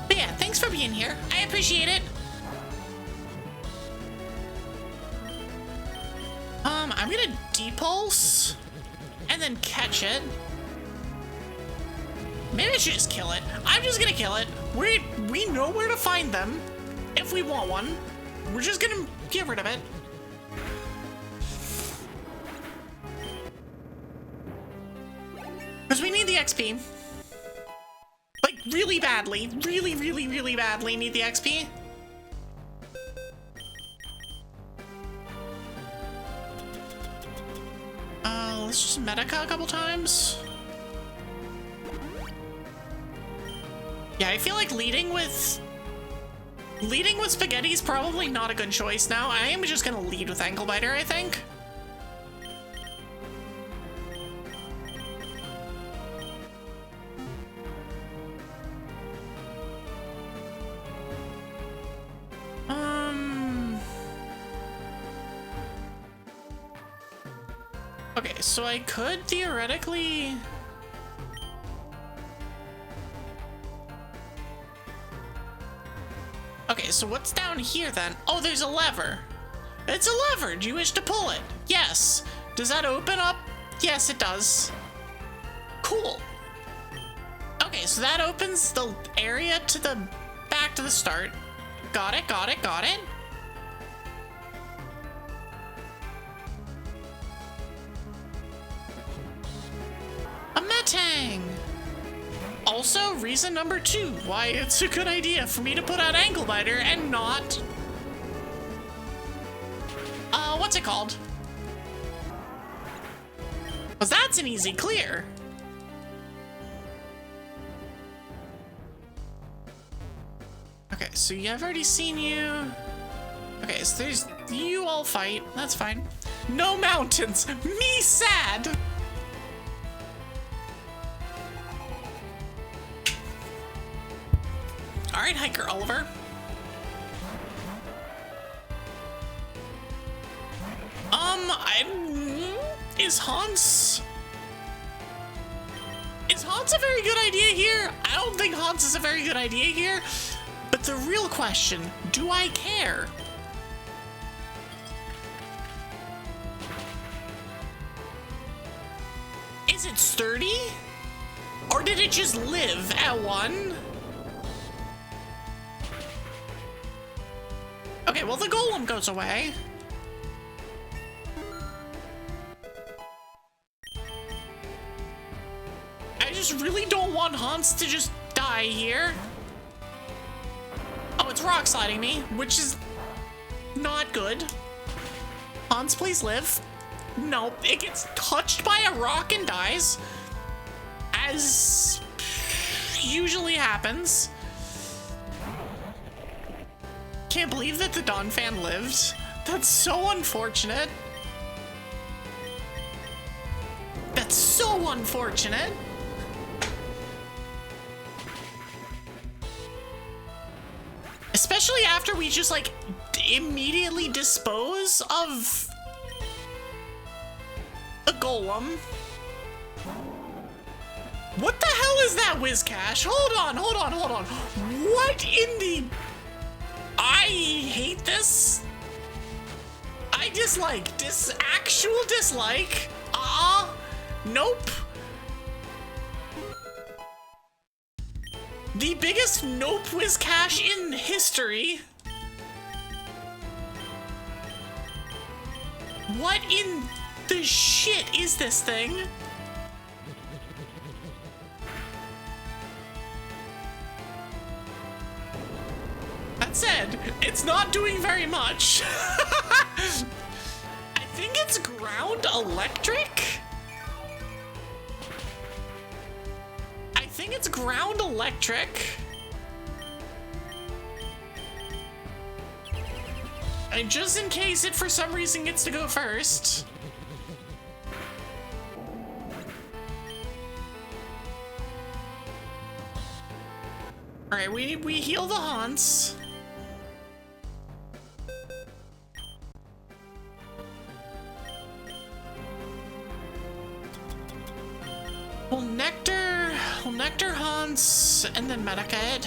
But yeah, thanks for being here. I appreciate it. I'm gonna depulse and then catch it. Maybe I should just kill it. I'm just gonna kill it. We know where to find them if we want one. We're just gonna get rid of it. Because we need the XP. Like, really badly. Really badly need the XP. Let's just medica a couple times. Yeah, I feel like leading with spaghetti is probably not a good choice now. I am just gonna lead with ankle biter, I think. Okay, so I could theoretically... Okay, so what's down here then? Oh, there's a lever. It's a lever. Do you wish to pull it? Yes. Does that open up? Yes, it does. Cool. Okay, so that opens the area to the back to the start. Got it. A Metang. Also, reason number 2 why it's a good idea for me to put out ankle biter and not... what's it called? Because that's an easy clear. Okay, so I've already seen you. Okay, so there's you all fight. That's fine. No mountains. Me sad. All right, Hiker Oliver. Is Hans a very good idea here? I don't think Hans is a very good idea here. But the real question, do I care? Is it sturdy? Or did it just live at 1? Okay, well, the golem goes away. I just really don't want Hans to just die here. Oh, it's rock sliding me, which is not good. Hans, please live. No, it gets touched by a rock and dies, as usually happens. Can't believe that the Dawn fan lived. That's so unfortunate. That's so unfortunate. Especially after we just like immediately dispose of a golem. What the hell is that, Wizcash? Hold on. What in the... I hate this. I dislike. Actual dislike. Nope. The biggest nope Wizcash in history. What in the shit is this thing? That said, it's not doing very much. I think it's ground electric? I think it's ground electric. And just in case it for some reason gets to go first. Alright, we heal the haunts. We'll nectar haunts and then Medicaid.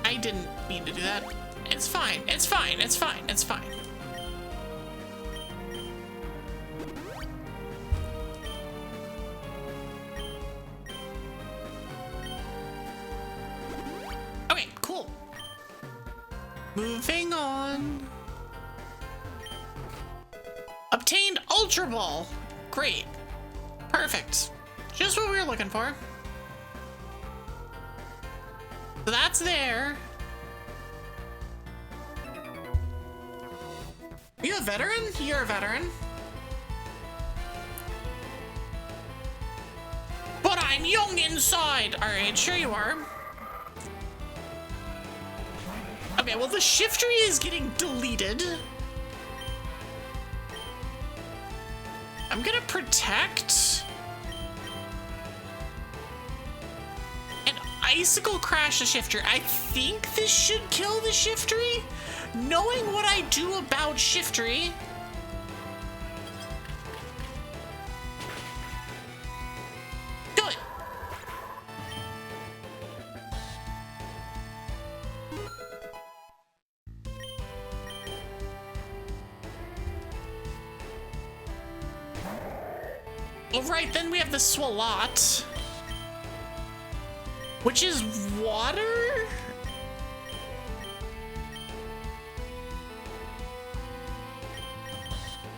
I didn't mean to do that. It's fine. Okay, cool. Moving on. Obtained Ultra Ball. Great. Perfect. Just what we were looking for. So that's there. Are you a veteran? You're a veteran. But I'm young inside. All right, sure you are. Okay, well the shift tree is getting deleted. I'm gonna protect and icicle crash the shifter. I think this should kill the shiftery. Knowing what I do about shiftery. Good. All right, then we have the Swalot, which is water.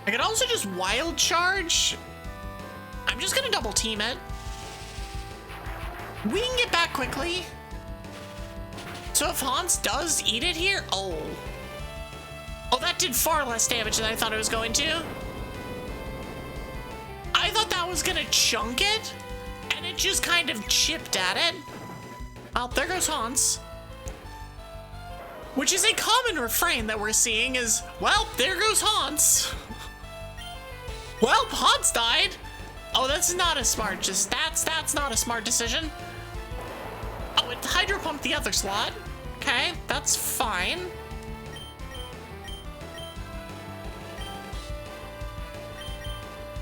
I could also just wild charge. I'm just gonna double team it. We can get back quickly. So if Hans does eat it here, oh, that did far less damage than I thought it was going to. I thought that was gonna chunk it, and it just kind of chipped at it. Well, there goes Hans. Which is a common refrain that we're seeing is, well, there goes Hans. Well, Hans died. Oh, that's not a smart, that's not a smart decision. Oh, it hydro pumped the other slot. Okay, that's fine.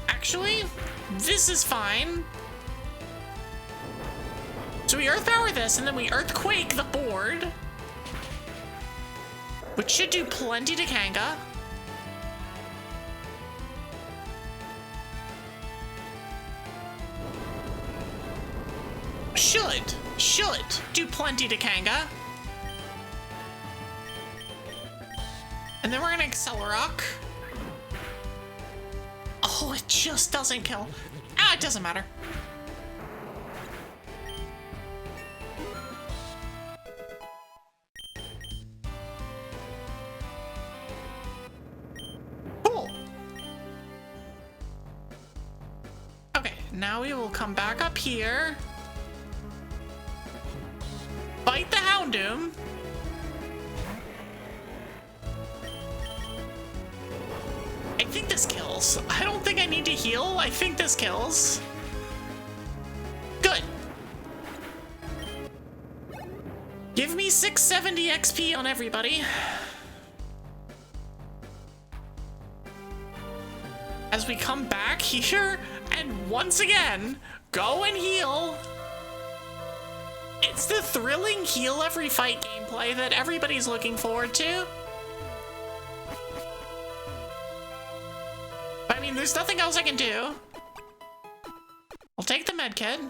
Actually, this is fine. So we earth power this, and then we earthquake the board, which should do plenty to Kanga. Should do plenty to Kanga. And then we're gonna Accelerock. Oh, it just doesn't kill. Ah, it doesn't matter. Cool. Okay, now we will come back up here. Fight the Houndoom. I think this kills. I don't think I need to heal. I think this kills. Good. Give me 670 XP on everybody. As we come back here and once again go and heal. It's the thrilling heal every fight gameplay that everybody's looking forward to. I mean, there's nothing else I can do. I'll take the med kit.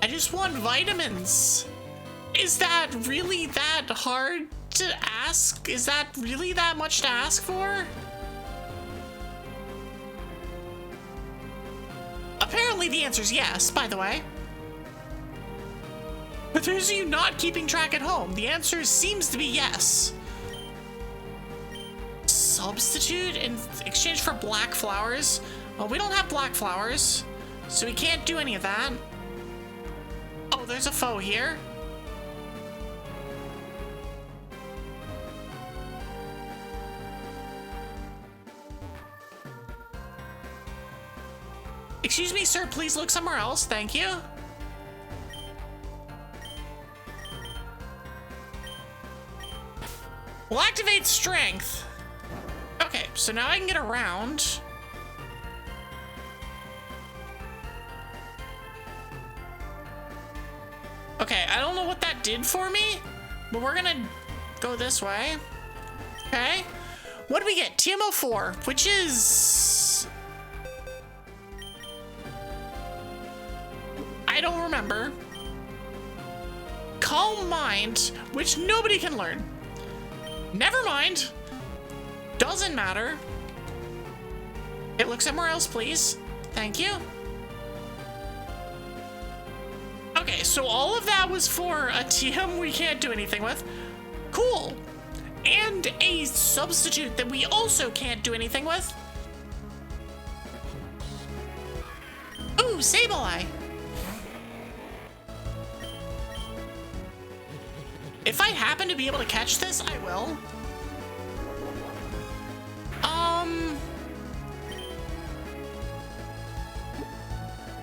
I just want vitamins. Is that really that hard to ask? Is that really that much to ask for? Apparently the answer is yes, by the way. But there's you not keeping track at home. The answer seems to be yes. Substitute in exchange for black flowers? Well, we don't have black flowers, so we can't do any of that. Oh, there's a foe here. Excuse me, sir, please look somewhere else. Thank you. We'll activate strength. Okay, so now I can get around. Okay, I don't know what that did for me, but we're gonna go this way. Okay. What do we get? TMO 4, which is... I don't remember. Calm Mind, which nobody can learn. Never mind. Doesn't matter. Okay, look somewhere else, please. Thank you. Okay, so all of that was for a TM we can't do anything with. Cool. And a substitute that we also can't do anything with. Ooh, Sableye. If I happen to be able to catch this, I will.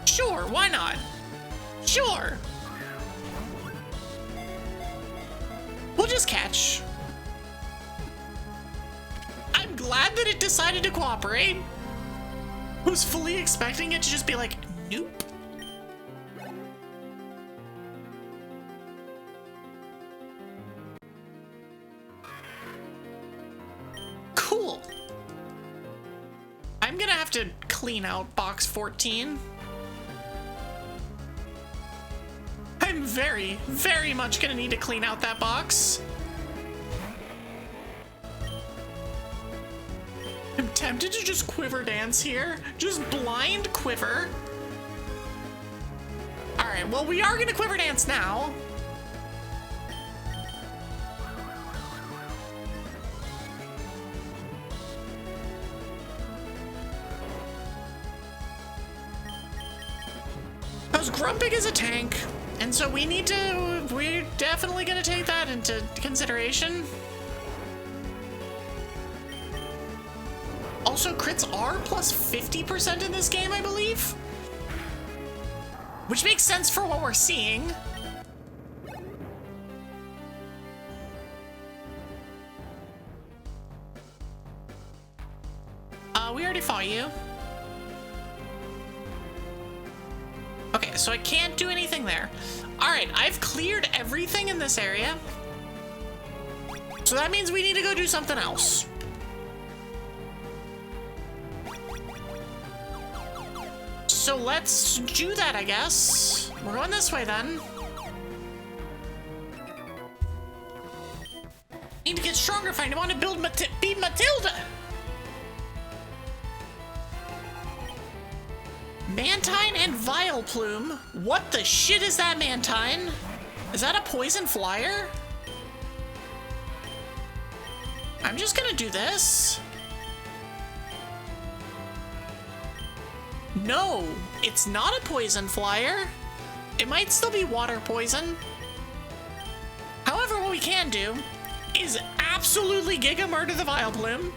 Sure, why not? Sure. We'll just catch. I'm glad that it decided to cooperate. I was fully expecting it to just be like, nope. Cool. I'm gonna have to clean out box 14. I'm very, very much gonna need to clean out that box. I'm tempted to just quiver dance here. Just blind quiver. Alright, well, we are gonna quiver dance now. Because Grumpig is a tank. And so we're definitely gonna take that into consideration. Also, crits are plus 50% in this game, I believe. Which makes sense for what we're seeing. We already fought you. Okay, so I can't do anything there. Alright, I've cleared everything in this area. So that means we need to go do something else. So let's do that, I guess. We're going this way then. Need to get stronger if I want to beat Matilda. Mantine and Vileplume? What the shit is that, Mantine? Is that a poison flyer? I'm just gonna do this. No, it's not a poison flyer. It might still be water poison. However, what we can do is absolutely Giga Murder the Vileplume.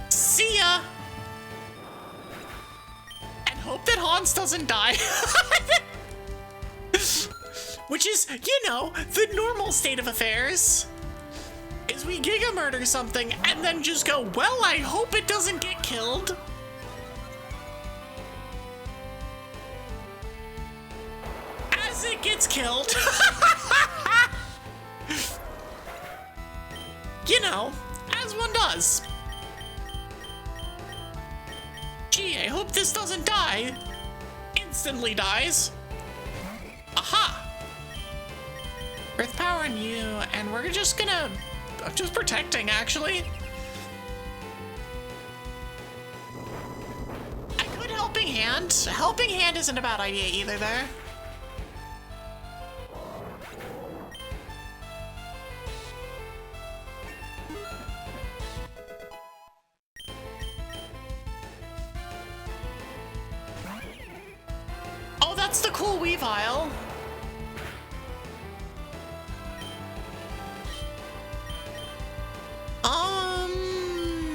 See ya! And hope that Hans doesn't die. Which is, you know, the normal state of affairs. Is we Giga Murder something and then just go, well, I hope it doesn't get killed. As it gets killed. You know, as one does. Gee, I hope this doesn't die. Instantly dies. Aha! Earth power on you, and we're just gonna... just protecting, actually. I could Helping Hand. Helping Hand isn't a bad idea either there. Oh, that's the cool Weavile.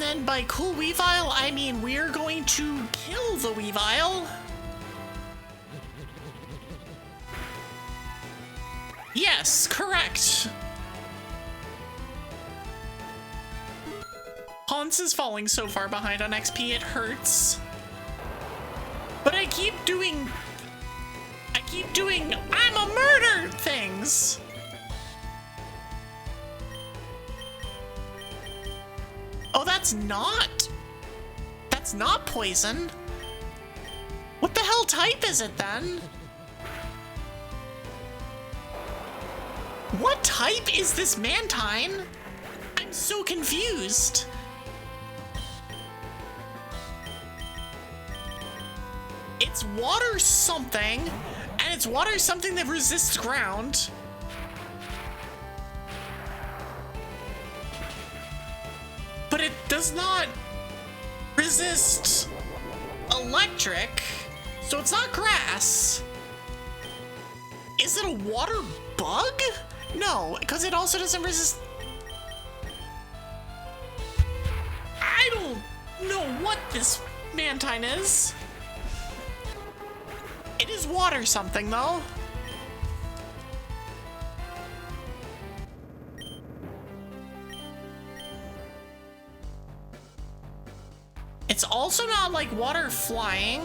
And by cool Weavile, I mean we're going to kill the Weavile. Yes, correct. Hans is falling so far behind on XP, it hurts. But I keep doing I'm a murder things. Oh, that's not poison. What the hell type is it then? What type is this Mantine? I'm so confused. It's water something, and it's water something that resists ground. But it does not resist electric, so it's not grass. Is it a water bug? No, because it also doesn't resist. I don't know what this Mantine is. It is water something, though. It's also not like water flying.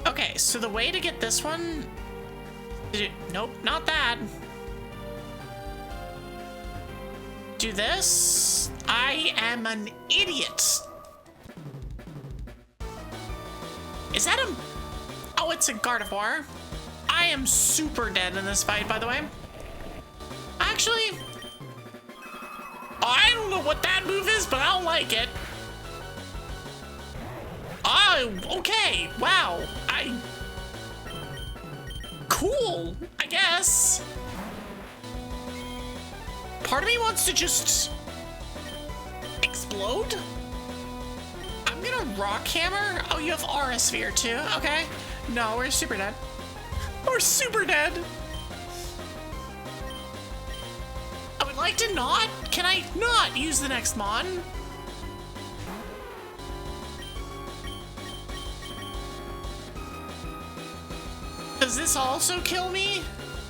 Okay, so the way to get this one... Nope, not that. Do this. I am an idiot. Is that a... Oh, it's a Gardevoir. I am super dead in this fight, by the way. Actually, I don't know what that move is, but I don't like it. Oh, okay. Wow. Cool, I guess. Part of me wants to just explode. I'm gonna Rock Hammer. Oh, you have Aura Sphere too. Okay. No, we're super dead. We're super dead. I would like to not. Can I not use the next Mon? Does this also kill me?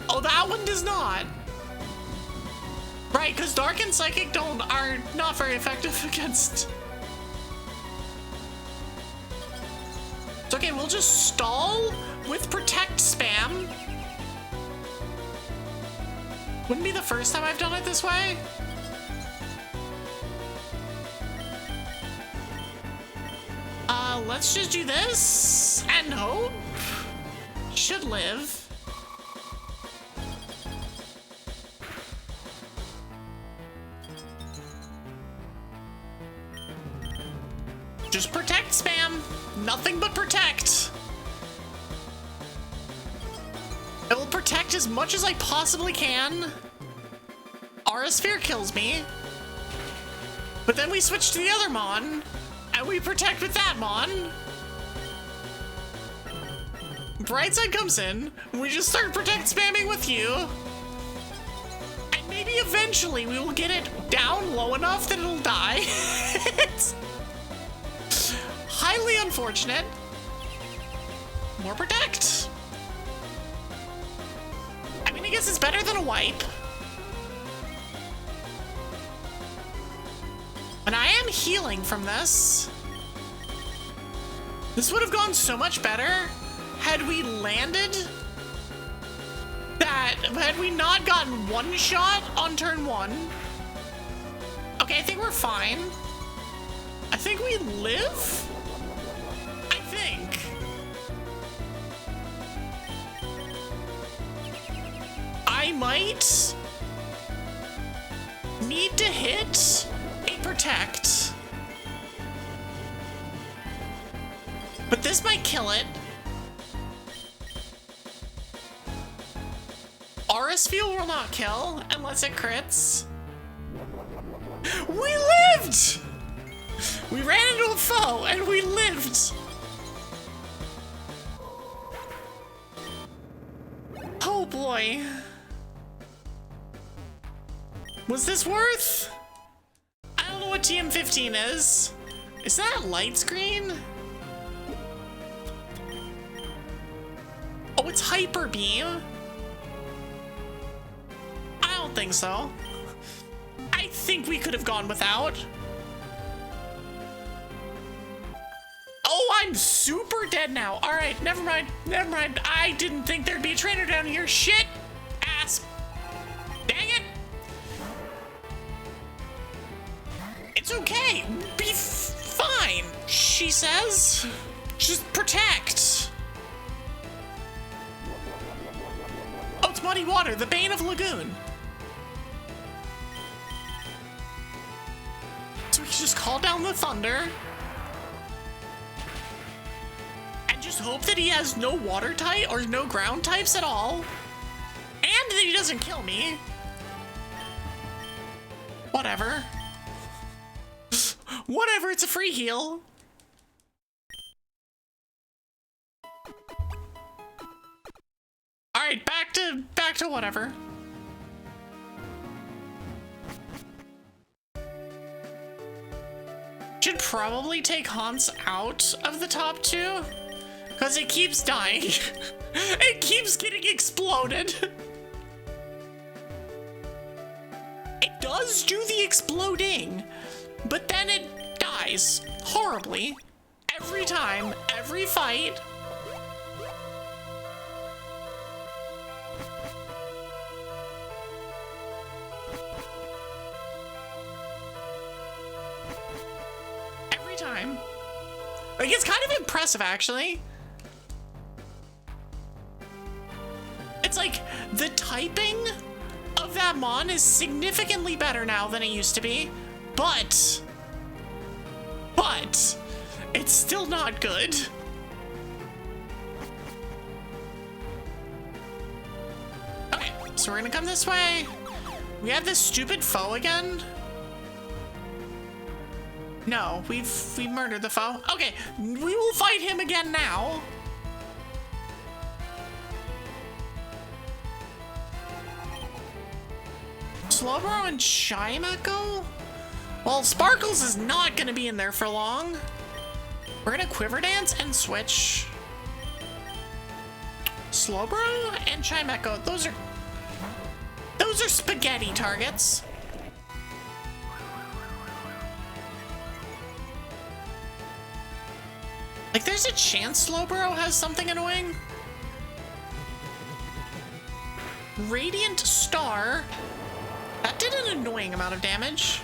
Oh, that one does not. Right, because Dark and Psychic are not very effective against. It's okay, we'll just stall with Protect spam. Wouldn't be the first time I've done it this way. Let's just do this and hope. Should live. Just Protect spam. Nothing but Protect. I will Protect as much as I possibly can. Aura Sphere kills me. But then we switch to the other Mon, and we protect with that Mon. Bright side comes in, we just start protect spamming with you. And maybe eventually we will get it down low enough that it'll die. It's highly unfortunate. More protect. I mean, I guess it's better than a wipe. And I am healing from this. This would have gone so much better had we landed that, had we not gotten one shot on turn one. Okay, I think we're fine. I think we live? I think. I might need to hit a protect. But this might kill it. Aura's Fuel will not kill unless it crits. We lived! We ran into a foe and we lived. Oh boy. Was this worth? I don't know what TM15 is. Is that light screen? Oh, it's Hyper Beam. I don't think so. I think we could have gone without. Oh, I'm super dead now. All right, never mind. Never mind. I didn't think there'd be a trainer down here. Shit. Ass. Dang it. It's okay. Be fine, she says. Just protect. Oh, it's Muddy Water, the Bane of Lagoon. So we can just call down the thunder. And just hope that he has no water type or no ground types at all. And that he doesn't kill me. Whatever. Whatever, it's a free heal. All right, back to whatever. Should probably take Hans out of the top two, because it keeps dying. It keeps getting exploded. It does do the exploding, but then it dies horribly every time, every fight. Every time. Like, it's kind of impressive, actually. It's like the typing of that Mon is significantly better now than it used to be, but it's still not good. Okay, so we're gonna come this way. We have this stupid foe again. No, we've murdered the foe. Okay, we will fight him again now. Slowbro and Chimecho? Well, Sparkles is not gonna be in there for long. We're gonna Quiver Dance and switch. Slowbro and Chimecho, those are spaghetti targets. Like, there's a chance Slowbro has something annoying. Radiant Star. That did an annoying amount of damage.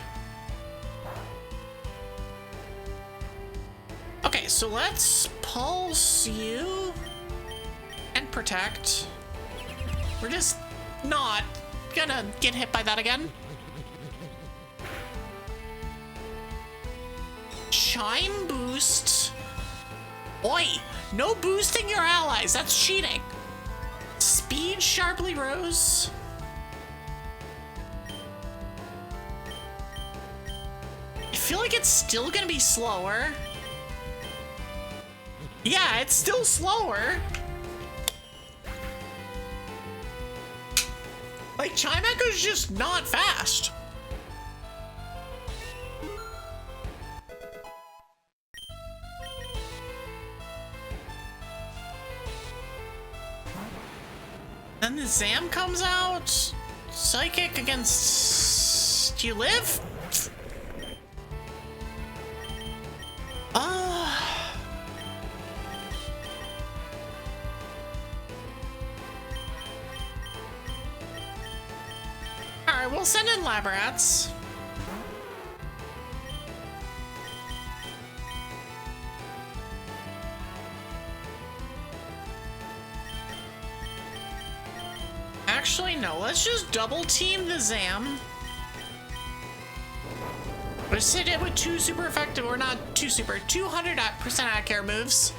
Okay, so let's pulse you and protect. We're just not gonna get hit by that again. Chime boost. Oi, no boosting your allies, that's cheating. Speed sharply rose. feel like it's still gonna be slower. Yeah, it's still slower. Like, Chimecho's just not fast. Then the Zam comes out. Psychic against... Do you live? Alright, we'll send in lab rats. Actually, no. Let's just double team the Zam. Let's hit it with 2 super effective, or not 2 super, 200% accurate moves.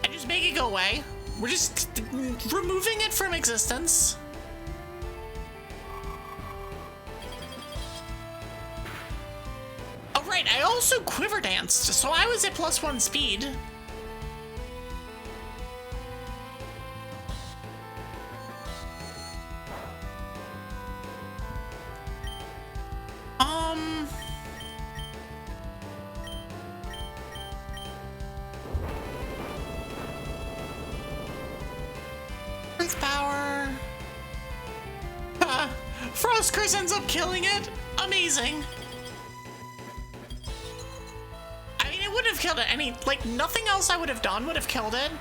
And just make it go away. We're just removing it from existence. Oh, right. I also quiver danced, so I was at +1 speed. Power. Frost Curse ends up killing it. Amazing. I mean, it would have killed it. Like, nothing else I would have done would have killed it.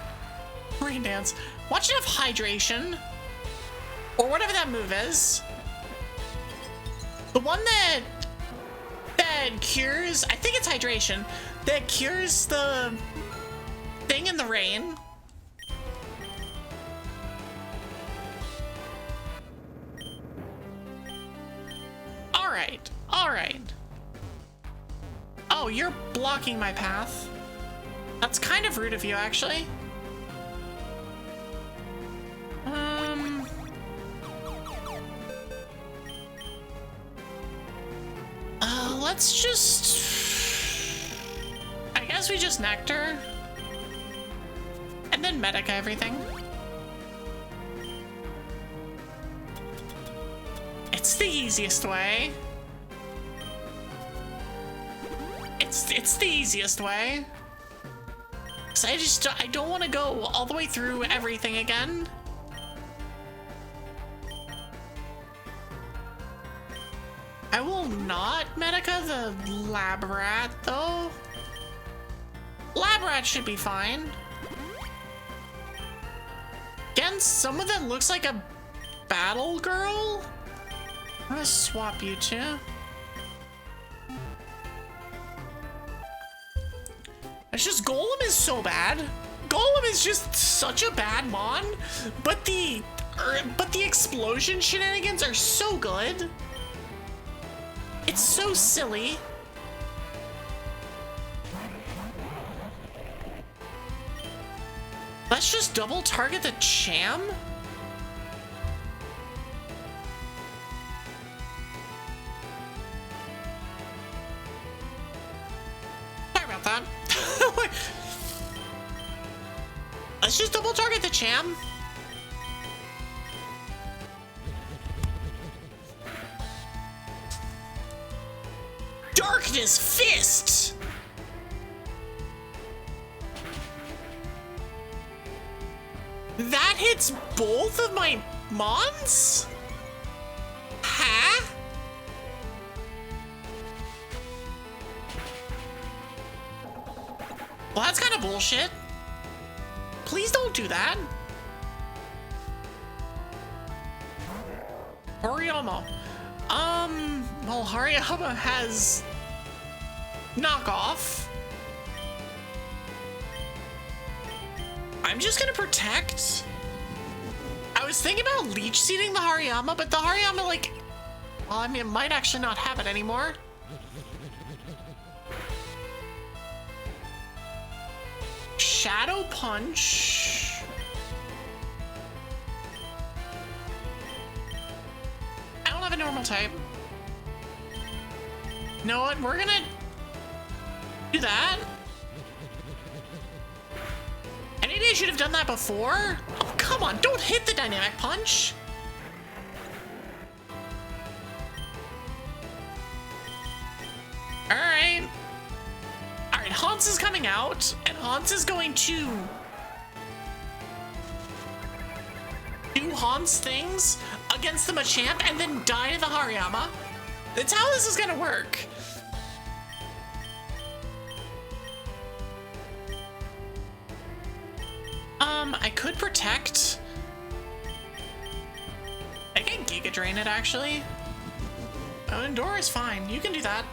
Rain Dance. Watch it have hydration. Or whatever that move is. The one that cures, I think it's hydration, that cures the thing in the rain. All right. Oh, you're blocking my path. That's kind of rude of you, actually. Let's just... I guess we just Nectar. And then Medica everything. It's the easiest way. It's the easiest way. 'Cause I don't want to go all the way through everything again. I will not Medica the Lab Rat, though. Lab Rat should be fine. Against someone that looks like a battle girl? I'm gonna swap you two. It's just Golem is so bad. Golem is just such a bad mon, but the explosion shenanigans are so good. It's so silly. Let's just double target the Cham. Sorry about that. Let's just double target the Cham. Darkness Fist! That hits both of my mons? Huh? Well, that's kind of bullshit. Please don't do that. Hariyama. Well, Hariyama has knockoff. I'm just gonna protect. I was thinking about leech seeding the Hariyama, but the Hariyama, like, well, I mean, it might actually not have it anymore. Shadow Punch. I don't have a normal type. You know what? We're gonna Do that. And maybe I should have done that before. Oh, come on, don't hit the dynamic punch. Alright. Alright, Hans is coming out, and Hans is going to do Hans things against the Machamp and then die to the Hariyama. That's how this is gonna work. I could protect. I can Giga Drain it, actually. Oh, Endure is fine. You can do that.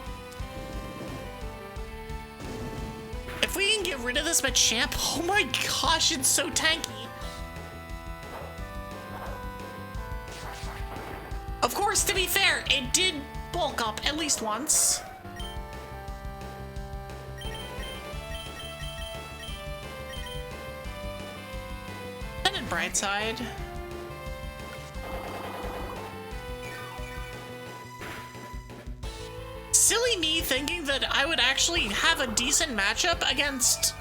If we can get rid of this Machamp, oh my gosh, it's so tanky. Of course, to be fair, it did bulk up at least once. And then bright side. Silly me thinking that I would actually have a decent matchup against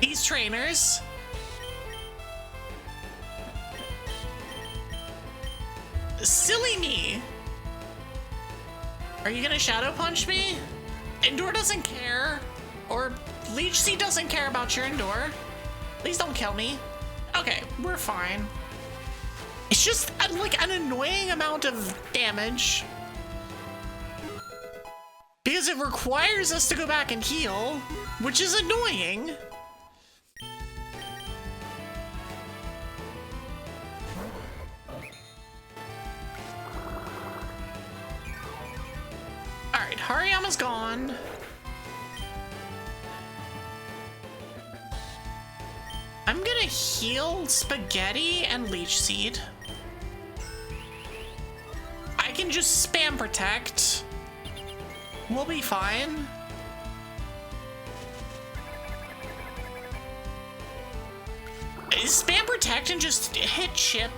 these trainers. Silly me. Are you gonna Shadow Punch me? Endure doesn't care. Or Leech Seed doesn't care about your Endure. Please don't kill me. Okay, we're fine. It's just like an annoying amount of damage. Because it requires us to go back and heal, which is annoying. Alright, Hariyama's gone. I'm gonna heal Spaghetti and Leech Seed. I can just spam protect. We'll be fine. Spam protect and just hit chip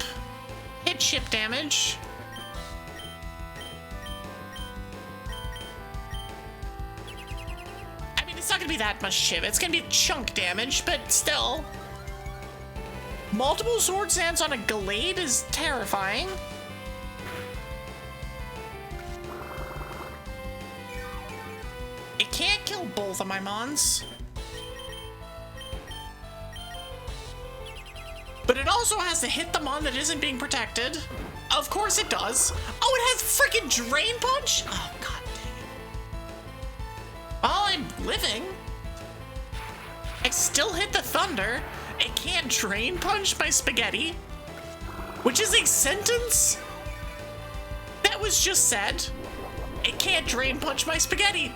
damage. I mean, it's not gonna be that much chip. It's gonna be chunk damage, but still. Multiple Sword Sands on a Gallade is terrifying. It can't kill both of my Mons. But it also has to hit the Mon that isn't being protected. Of course it does. Oh, it has freaking Drain Punch? Oh, god dang it. While I'm living, I still hit the Thunder. It can't Drain Punch my Spaghetti, which is a sentence that was just said. It can't Drain Punch my Spaghetti.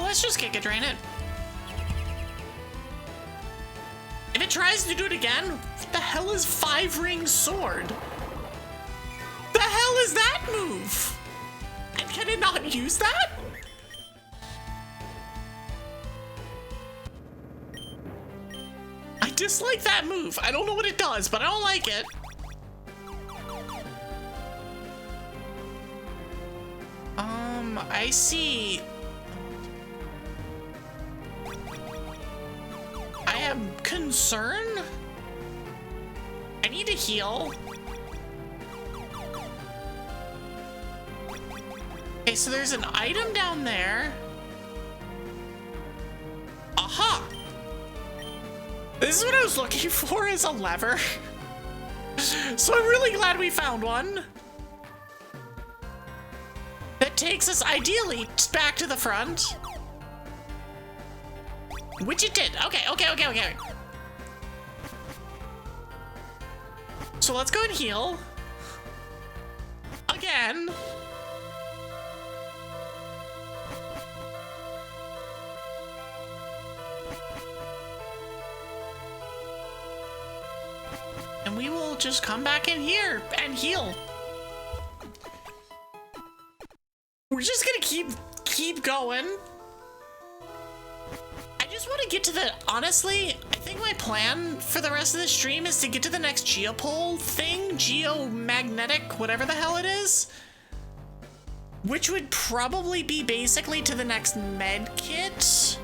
Let's just Giga Drain it. If it tries to do it again, what the hell is 5-Ring Sword? The hell is that move? And can it not use that? I dislike that move. I don't know what it does, but I don't like it. I see. I have concern. I need to heal. Okay, so there's an item down there. Aha! This is what I was looking for, is a lever. So I'm really glad we found one. That takes us ideally back to the front. Which it did. Okay. So let's go and heal. Again. And we will just come back in here and heal. We're just gonna keep going. just want to get to the, honestly, I think my plan for the rest of the stream is to get to the next geopole thing, geomagnetic, whatever the hell it is. Which would probably be basically to the next med kit.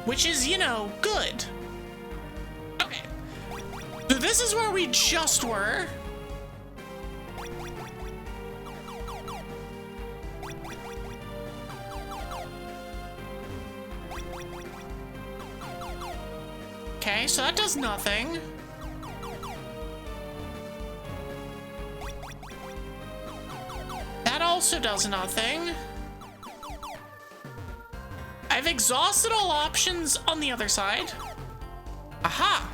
Which is, you know, good. Okay. So this is where we just were. Okay, so that does nothing. That also does nothing. I've exhausted all options on the other side. Aha!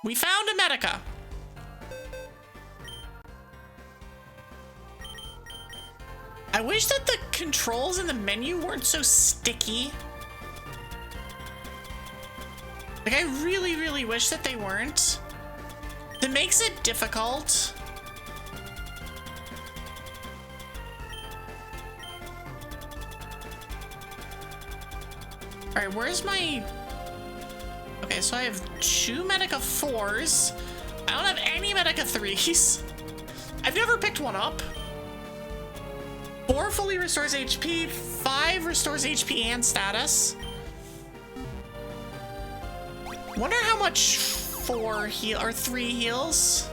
We found a Medica. I wish that the controls in the menu weren't so sticky. Like, I really, really wish that they weren't. It makes it difficult. All right, where's my... Okay, so I have 2 Medica 4s. I don't have any Medica 3s. I've never picked one up. 4 fully restores HP, 5 restores HP and status. Wonder how much 4 heal or 3 heals.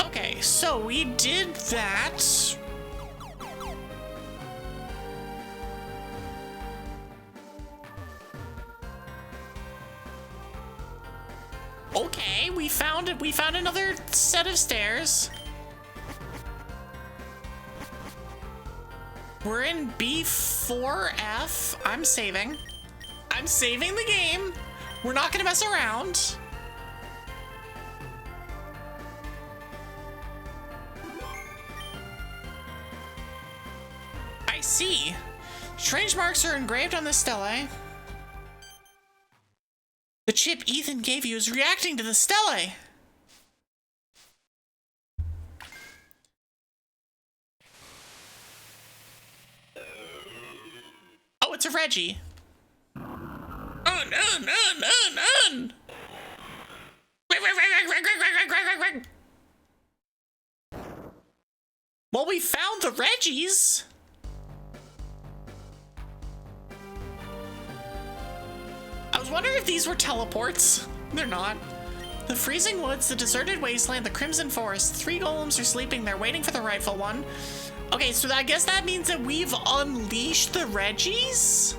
Okay, so we did that. Okay, we found another set of stairs. We're in B4F. I'm saving. I'm saving the game. We're not gonna mess around. I see. Strange marks are engraved on the stele. The chip Ethan gave you is reacting to the stele. Oh, it's a Reggie. Oh, no. Well, we found the Reggies. I was wondering if these were teleports. They're not. The freezing woods, the deserted wasteland, the crimson forest. 3 golems are sleeping there, waiting for the rightful one. Okay, so I guess that means that we've unleashed the Reggies?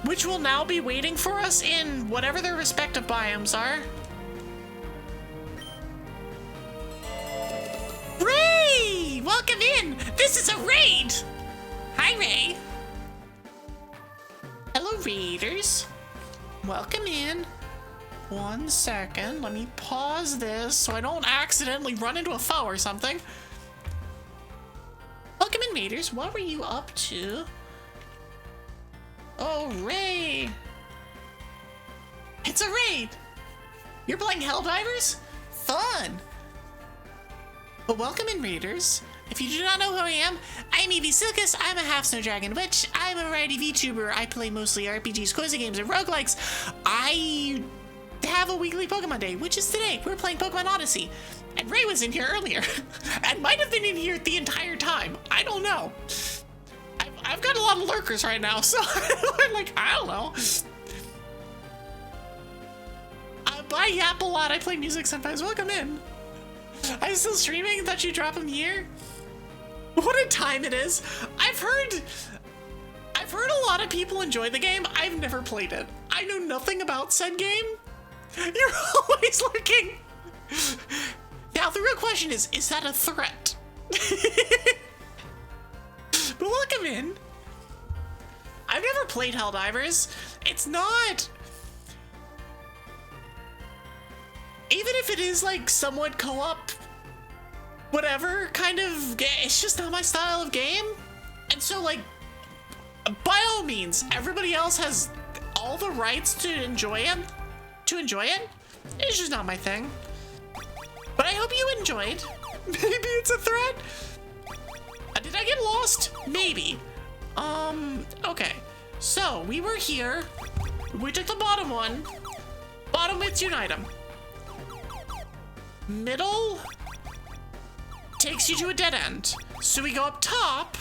Which will now be waiting for us in whatever their respective biomes are. Ray! Welcome in! This is a raid! Hi, Ray. Hello, raiders. Welcome in. 1 second. Let me pause this so I don't accidentally run into a foe or something. Welcome in, raiders. What were you up to? Oh, Ray! It's a raid! You're playing Helldivers? Fun! But welcome in, raiders. If you do not know who I am, I'm Evie Sylkas. I'm a half-snow dragon witch. I'm a variety VTuber. I play mostly RPGs, cozy games, and roguelikes. I have a weekly Pokemon day, which is today. We're playing Pokemon Odyssey. And Ray was in here earlier. And might have been in here the entire time. I don't know. I've got a lot of lurkers right now, so I'm like, I don't know. I yap a lot. I play music sometimes. Welcome in. I'm still streaming. Thought you'd drop them here. What a time it is. I've heard a lot of people enjoy the game. I've never played it. I know nothing about said game. You're always lurking. Now the real question is that a threat? But welcome in. I've never played Helldivers. It's not... Even if it is like somewhat co-op, whatever kind of game, it's just not my style of game. And so like, by all means, everybody else has all the rights to enjoy it. It's just not my thing. But I hope you enjoyed. Maybe it's a threat. Did I get lost? Maybe. Okay. So, we were here. We took the bottom one. Bottom width unite them. Middle takes you to a dead end. So we go up top.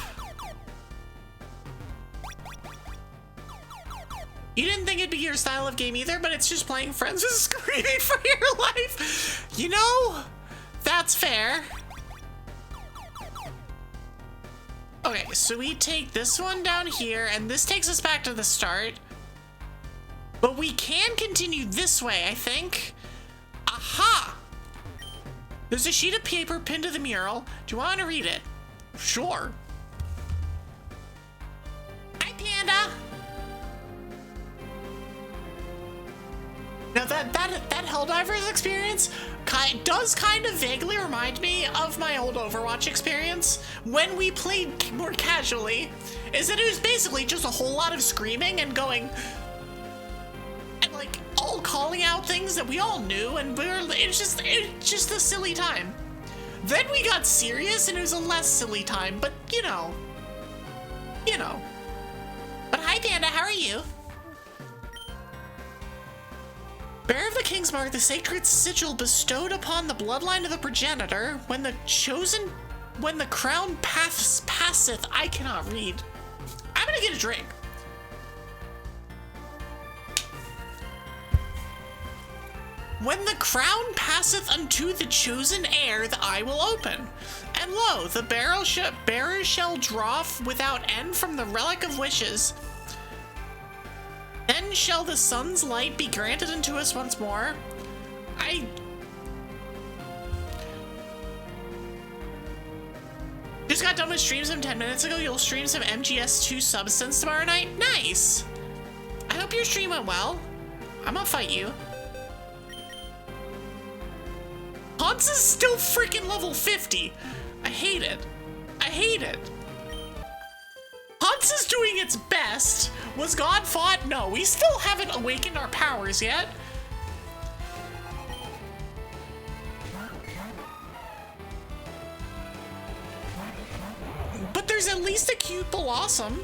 You didn't think it'd be your style of game either, but it's just playing friends with screaming for your life. You know, that's fair. Okay, so we take this one down here, and this takes us back to the start. But we can continue this way, I think. Aha! There's a sheet of paper pinned to the mural. Do you want to read it? Sure. Hi, Panda! Now that Helldivers experience does kind of vaguely remind me of my old Overwatch experience when we played more casually. Is that it was basically just a whole lot of screaming and going and like all calling out things that we all knew, and it's just a silly time. Then we got serious and it was a less silly time, but you know. But hi Panda, how are you? Bearer of the King's Mark, the sacred sigil bestowed upon the bloodline of the progenitor, when the crown passeth, I cannot read. I'm gonna get a drink. When the crown passeth unto the chosen heir, the eye will open. And lo, the bearer shall draw without end from the relic of wishes. Then shall the sun's light be granted unto us once more. I just got done with streams some 10 minutes ago. You'll stream some MGS2 Substance tomorrow night? Nice! I hope your stream went well. I'm gonna fight you. Hans is still freaking level 50. I hate it. I hate it. Hans is doing its best. Was God fought? No, we still haven't awakened our powers yet. But there's at least a cute blossom.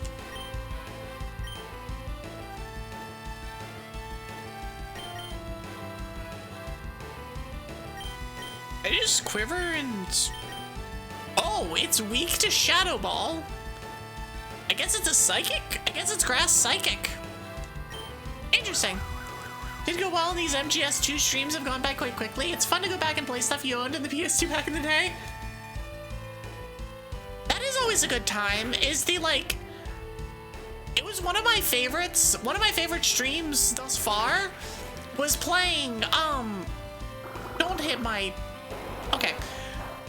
I just quiver and... Oh, it's weak to Shadow Ball. I guess it's a psychic? I guess it's grass psychic. Interesting. Did go well, and these MGS2 streams have gone by quite quickly. It's fun to go back and play stuff you owned in the PS2 back in the day. That is always a good time, is the, like... It was one of my favorites. One of my favorite streams thus far was playing, Don't hit my... Okay.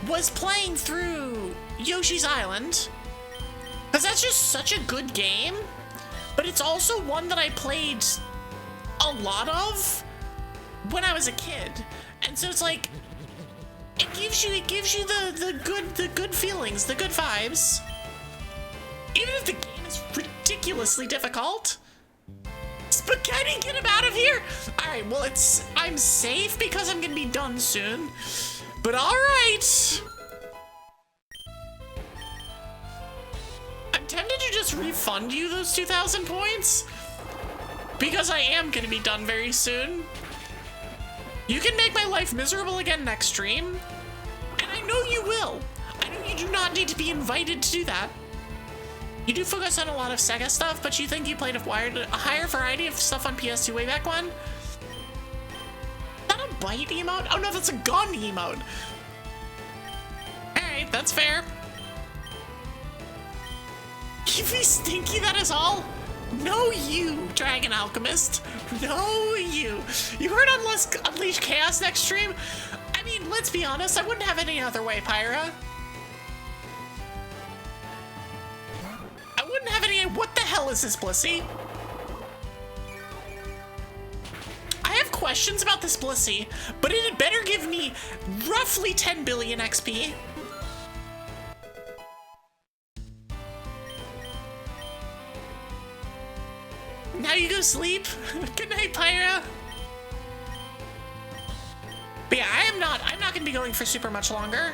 Was playing through Yoshi's Island. Because that's just such a good game, but it's also one that I played a lot of when I was a kid, and so it's like it gives you the good feelings, the good vibes, even if the game is ridiculously difficult. Spaghetti, get him out of here! All right, well I'm safe because I'm gonna be done soon, but all right. I'm tempted to just refund you those 2,000 points because I am going to be done very soon. You can make my life miserable again next stream, and I know you will. I know you do not need to be invited to do that. You do focus on a lot of Sega stuff, but you think you played a higher variety of stuff on PS2 way back when? Is that a bite emote? Oh no, that's a gun emote. Alright, that's fair. Evie stinky, that is all? No you, Dragon Alchemist. No you. You heard Unleash Chaos next stream? I mean, let's be honest, I wouldn't have it any other way, Pyra. I wouldn't have any... What the hell is this, Blissey? I have questions about this Blissey, but it had better give me roughly 10 billion XP. Now you go sleep. Good night, Pyra. But yeah, I'm not gonna be going for super much longer.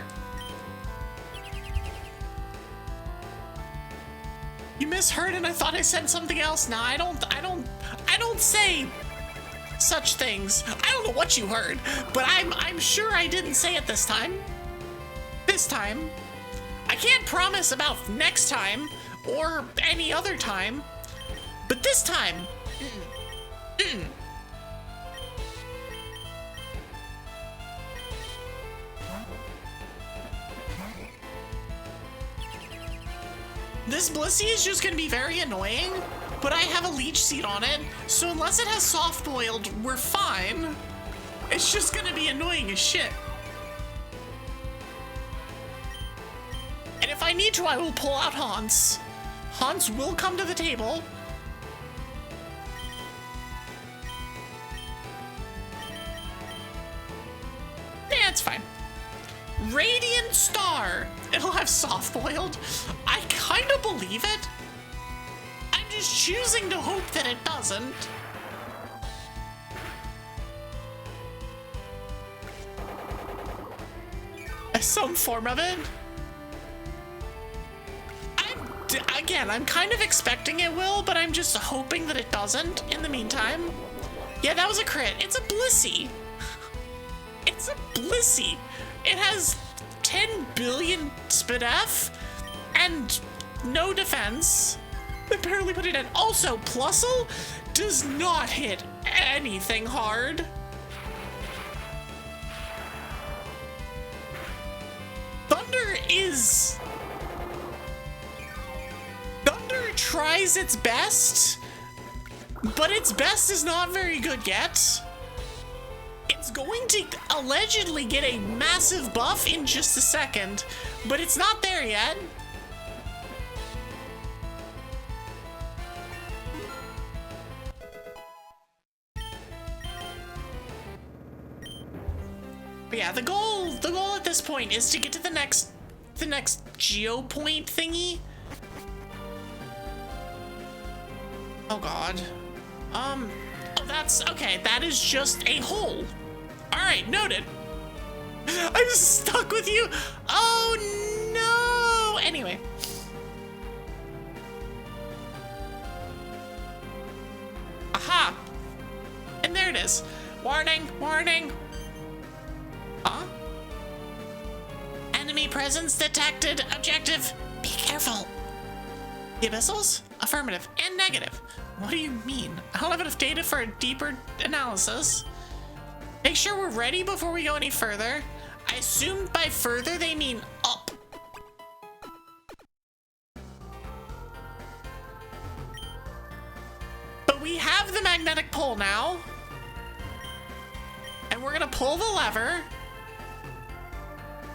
You misheard and I thought I said something else. Now I don't say such things. I don't know what you heard, but I'm sure I didn't say it this time. This time. I can't promise about next time or any other time, but this time. This Blissey is just gonna be very annoying, but I have a leech seed on it, so unless it has soft boiled, we're fine. It's just gonna be annoying as shit. And if I need to, I will pull out Hans. Hans will come to the table. Yeah, it's fine. Radiant Star. It'll have soft boiled. I kind of believe it. I'm just choosing to hope that it doesn't. Some form of it. I'm kind of expecting it will, but I'm just hoping that it doesn't in the meantime. Yeah, that was a crit. It's a Blissey. It's a Blissey. It has 10 billion SPDF and no defense. They barely put it in. Also, Plusle does not hit anything hard. Thunder tries its best, but its best is not very good yet. It's going to allegedly get a massive buff in just a second, but it's not there yet. But yeah, the goal at this point is to get to the next geo point thingy. Oh god. Oh, that's okay. That is just a hole. All right, noted. I'm stuck with you. Oh no. Anyway. Aha. And there it is. Warning, warning. Huh? Enemy presence detected. Objective. Be careful. The abyssals? Affirmative and negative. What do you mean? I don't have enough data for a deeper analysis. Make sure we're ready before we go any further. I assume by further they mean up. But we have the magnetic pole now. And we're gonna pull the lever.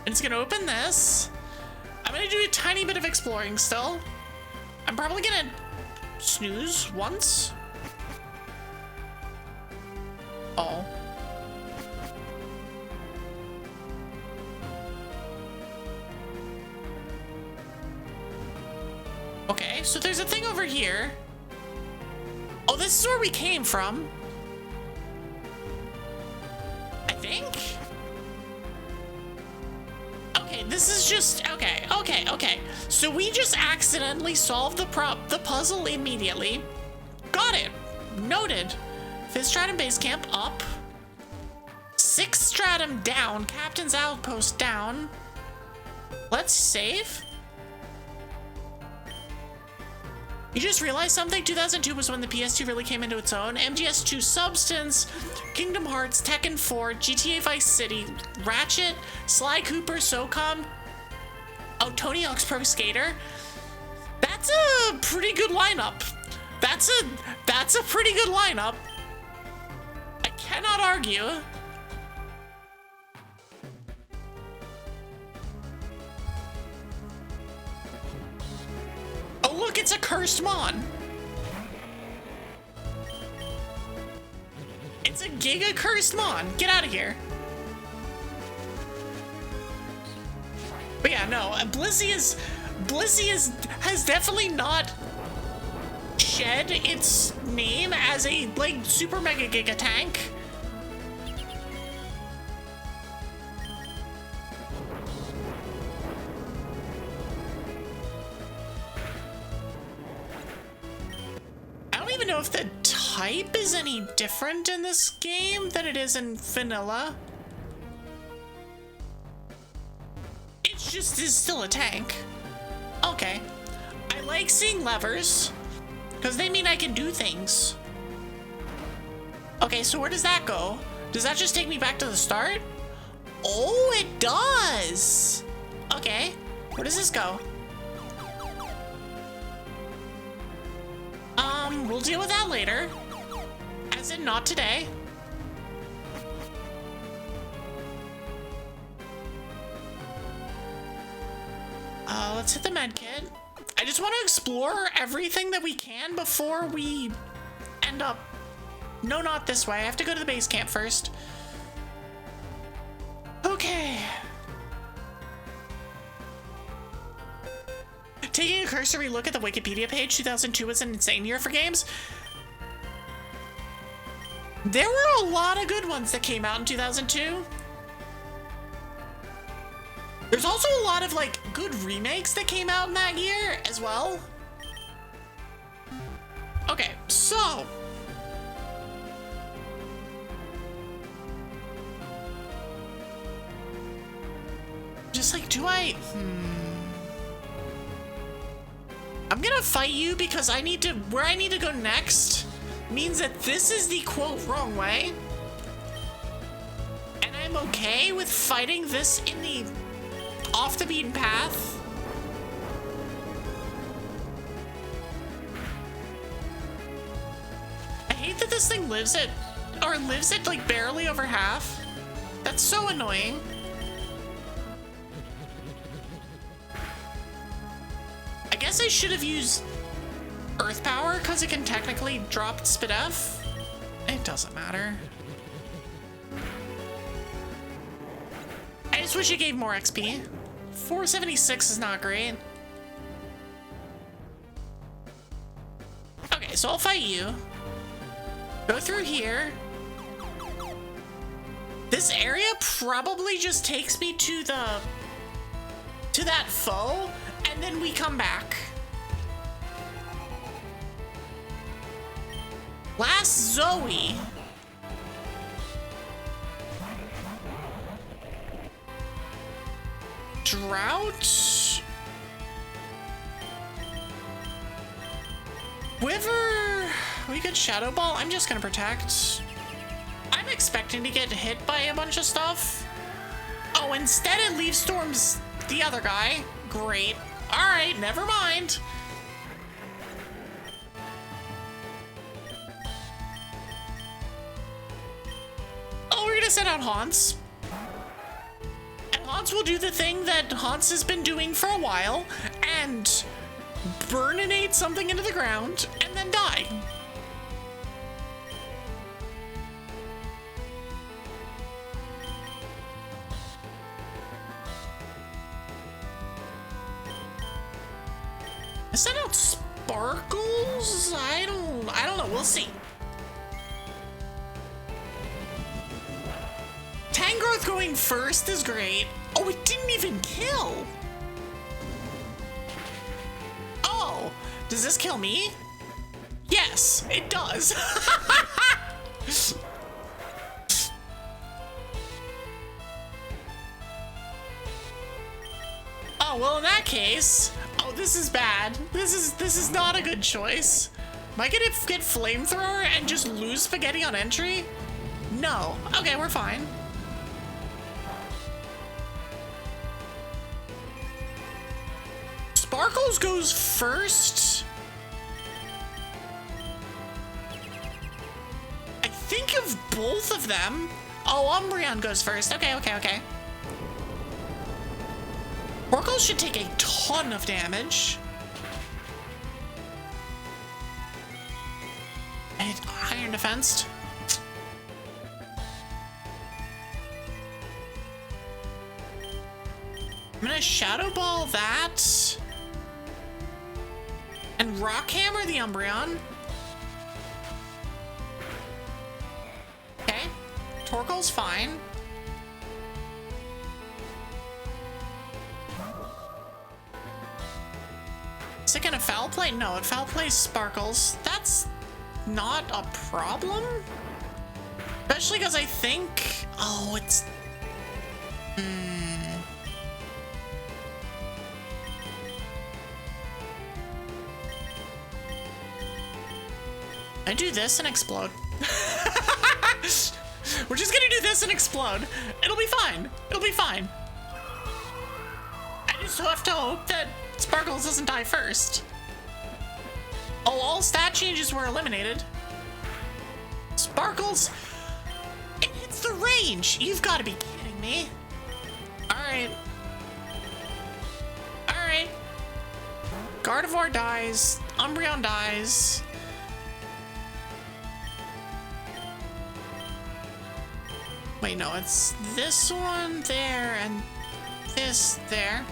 And it's gonna open this. I'm gonna do a tiny bit of exploring still. I'm probably gonna snooze once. Oh. Okay, so there's a thing over here. Oh, this is where we came from. I think? Okay, this is just, okay. So we just accidentally solved the puzzle immediately. Got it. Noted. 5th Stratum base camp up. 6th Stratum down. Captain's outpost down. Let's save. You just realized something? 2002 was when the PS2 really came into its own. MGS2 Substance, Kingdom Hearts, Tekken 4, GTA Vice City, Ratchet, Sly Cooper, SOCOM, oh, Tony Hawk's Pro Skater. That's a pretty good lineup. That's a pretty good lineup. I cannot argue. Oh, look, it's a cursed mon. It's a giga cursed mon. Get out of here. But yeah, no, Blissey has definitely not shed its name as a like super mega giga tank. type is any different in this game than it is in vanilla. It's just is still a tank. Okay. I like seeing levers because they mean I can do things. Okay, so where does that go? Does that just take me back to the start? Oh, it does. Okay, where does this go? We'll deal with that later. As in, not today. Let's hit the med kit. I just want to explore everything that we can before we end up... No, not this way. I have to go to the base camp first. Okay. Taking a cursory look at the Wikipedia page, 2002 was an insane year for games. There were a lot of good ones that came out in 2002. There's also a lot of, like, good remakes that came out in that year as well. Okay, so... Just like, do I... I'm gonna fight you because I need to... Where I need to go next means that this is the, quote, wrong way. And I'm okay with fighting this in the... off the beaten path. I hate that this thing lives at like barely over half. That's so annoying. I guess I should have used Earth Power because it can technically drop Spit F. It doesn't matter. I just wish it gave more XP. 476 is not great. Okay, so I'll fight you. Go through here. This area probably just takes me to that foe, and then we come back. Last Zoe. Drought? Quiver? We could Shadow Ball? I'm just gonna protect. I'm expecting to get hit by a bunch of stuff. Oh, instead it Leaf Storms the other guy. Great. Alright, never mind. Oh, we're gonna send out Haunts. Haunts will do the thing that Haunts has been doing for a while and burninate something into the ground and then die. I sent out Sparkles? I don't know. We'll see. Tangrowth going first is great. Oh, it didn't even kill. Oh, does this kill me? Yes, it does. Oh, well, in that case, oh, this is bad. This is not a good choice. Am I gonna get Flamethrower and just lose Spaghetti on entry? No. Okay, we're fine. Sparkles goes first. I think of both of them. Oh, Umbreon goes first. Okay. Sparkles should take a ton of damage. And Iron Defense. I'm gonna Shadow Ball that. And Rock Hammer the Umbreon. Okay. Torkoal's fine. Is it gonna Foul Play? No, it Foul Plays Sparkles. That's not a problem. Especially because I think, oh, it's, I do this and explode. We're just gonna do this and explode. It'll be fine. It'll be fine. I just have to hope that Sparkles doesn't die first. Oh, all stat changes were eliminated. Sparkles, it hits the range. You've got to be kidding me. All right. All right. Gardevoir dies. Umbreon dies. Wait, no, it's this one there and this there.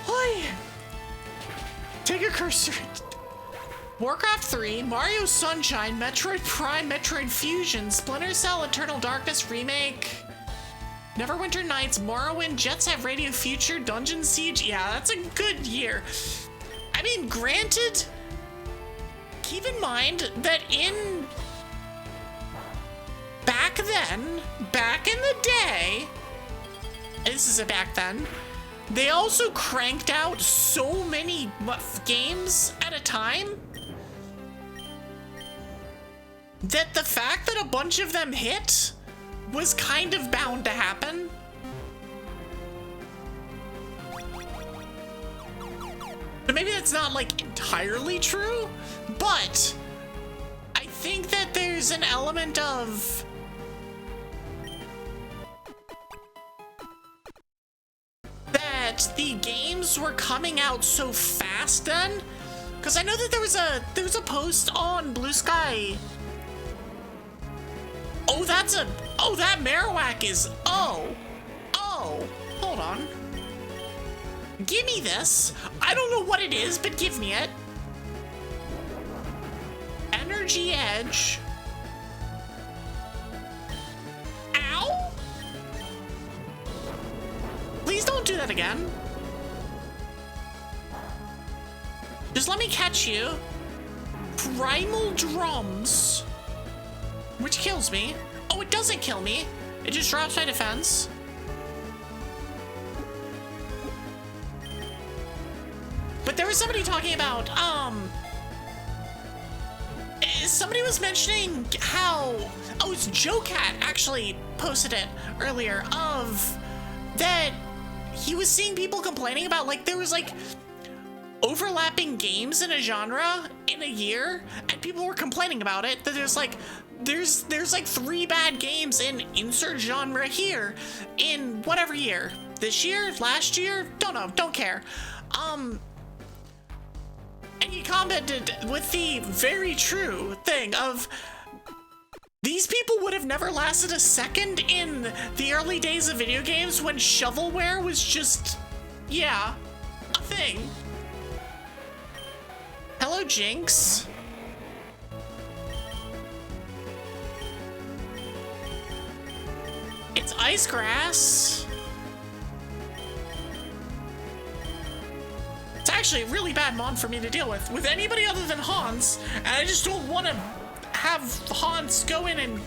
Oi! Take a cursor. Warcraft 3, Mario Sunshine, Metroid Prime, Metroid Fusion, Splinter Cell, Eternal Darkness Remake, Neverwinter Nights, Morrowind, Jet Set Radio Future, Dungeon Siege. Yeah, that's a good year. I mean, granted, keep in mind that back then, back in the day, this is a back then, they also cranked out so many games at a time that the fact that a bunch of them hit was kind of bound to happen. But maybe that's not like entirely true, but I think that there's an element of that the games were coming out so fast then, because I know that there was a post on Blue Sky. Oh, that Marowak is, hold on. Give me this. I don't know what it is, but give me it. Energy Edge. Ow! Please don't do that again. Just let me catch you. Primal Drums. Which kills me. Oh, it doesn't kill me. It just drops my defense. But there was somebody talking about, somebody was mentioning how, oh, it's JoeCat actually posted it earlier, of that he was seeing people complaining about, like, there was, like, overlapping games in a genre in a year, and people were complaining about it, that there's like 3 bad games in insert genre here in whatever year. This year? Last year? Don't know. Don't care. And he commented with the very true thing of these people would have never lasted a second in the early days of video games when shovelware was just, yeah, a thing. Hello, Jinx. It's Ice Grass. It's actually a really bad mon for me to deal with anybody other than Hans, and I just don't want to have Hans go in and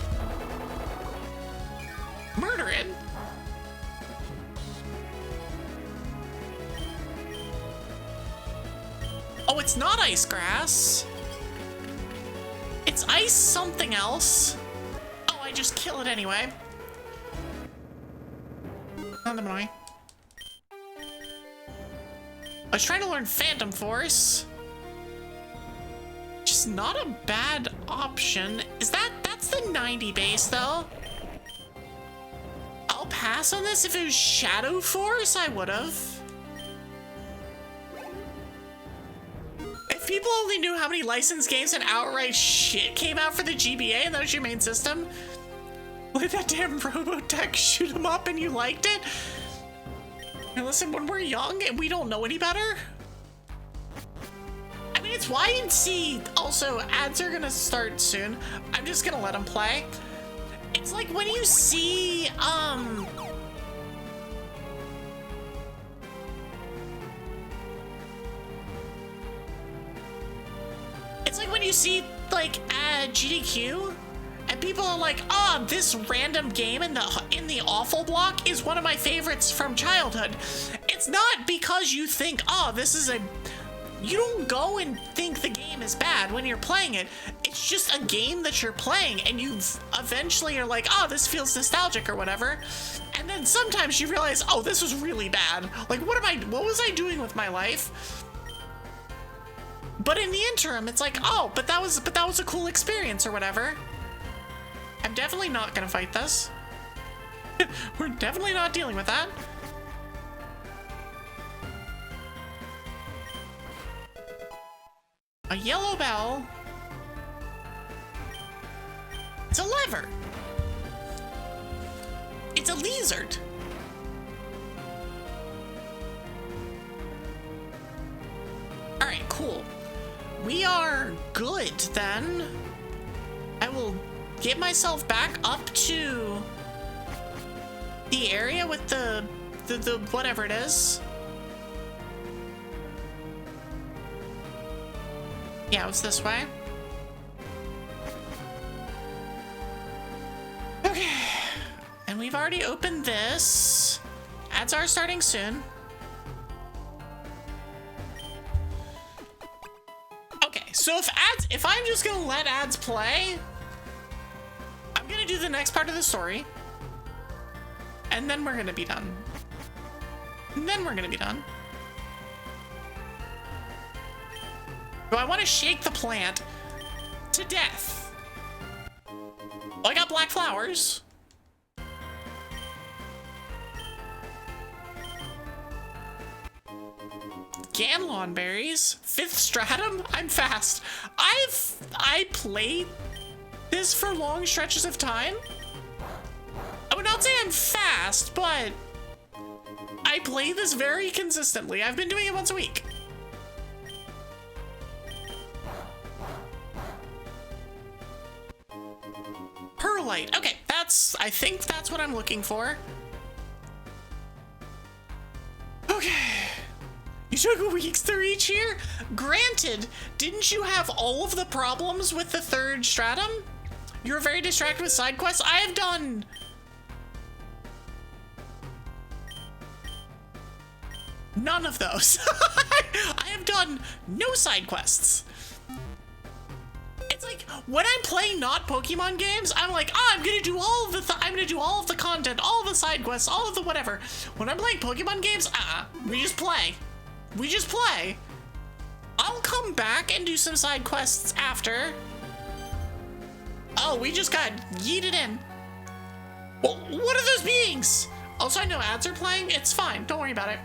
murder it. Oh, it's not Ice Grass. It's Ice something else. Oh, I just kill it anyway. Not annoying. I was trying to learn Phantom Force. Just not a bad option. That's the 90 base though? I'll pass on this. If it was Shadow Force, I would've. If people only knew how many licensed games and outright shit came out for the GBA and that was your main system. Let that damn Robotech shoot him up and you liked it? And listen, when we're young and we don't know any better. I mean, it's YNC. Also, ads are gonna start soon. I'm just gonna let them play. It's like when you see, it's like when you see like GDQ and people are like, oh, this random game in the awful block is one of my favorites from childhood. It's not because you think, oh, this is a... You don't go and think the game is bad when you're playing it. It's just a game that you're playing, and you eventually are like, oh, this feels nostalgic or whatever. And then sometimes you realize, oh, this was really bad. Like, what was I doing with my life? But in the interim, it's like, oh, but that was a cool experience or whatever. I'm definitely not gonna fight this. We're definitely not dealing with that. A yellow bell. It's a lever. It's a lizard. All right, cool. We are good then. I will get myself back up to the area with the whatever it is. Yeah, it's this way. Okay. And we've already opened this. Ads are starting soon. Okay, so if I'm just gonna let ads play, I'm gonna do the next part of the story. And then we're gonna be done. Do I want to shake the plant to death? Well, I got black flowers. Ganlon berries. 5th stratum? I'm fast. I played this for long stretches of time. I would not say I'm fast, but I play this very consistently. I've been doing it once a week. Perlite. Okay, I think that's what I'm looking for. Okay. You took weeks to reach here? Granted, didn't you have all of the problems with the 3rd stratum? You were very distracted with side quests. I have done... none of those. I have done no side quests. It's like when I'm playing not Pokemon games, I'm like, oh, I'm gonna do all of the content, all of the side quests, all of the whatever. When I'm playing Pokemon games, we just play. I'll come back and do some side quests after. Oh, we just got yeeted in. Well, what are those beings? Also, I know ads are playing. It's fine. Don't worry about it.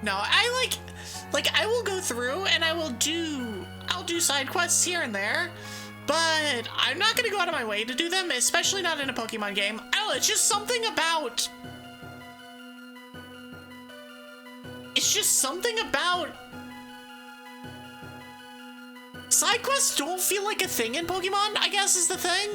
No, I I will go through and I'll do side quests here and there, but I'm not gonna go out of my way to do them, especially not in a Pokemon game. I don't know, it's just something about side quests don't feel like a thing in Pokemon, I guess is the thing.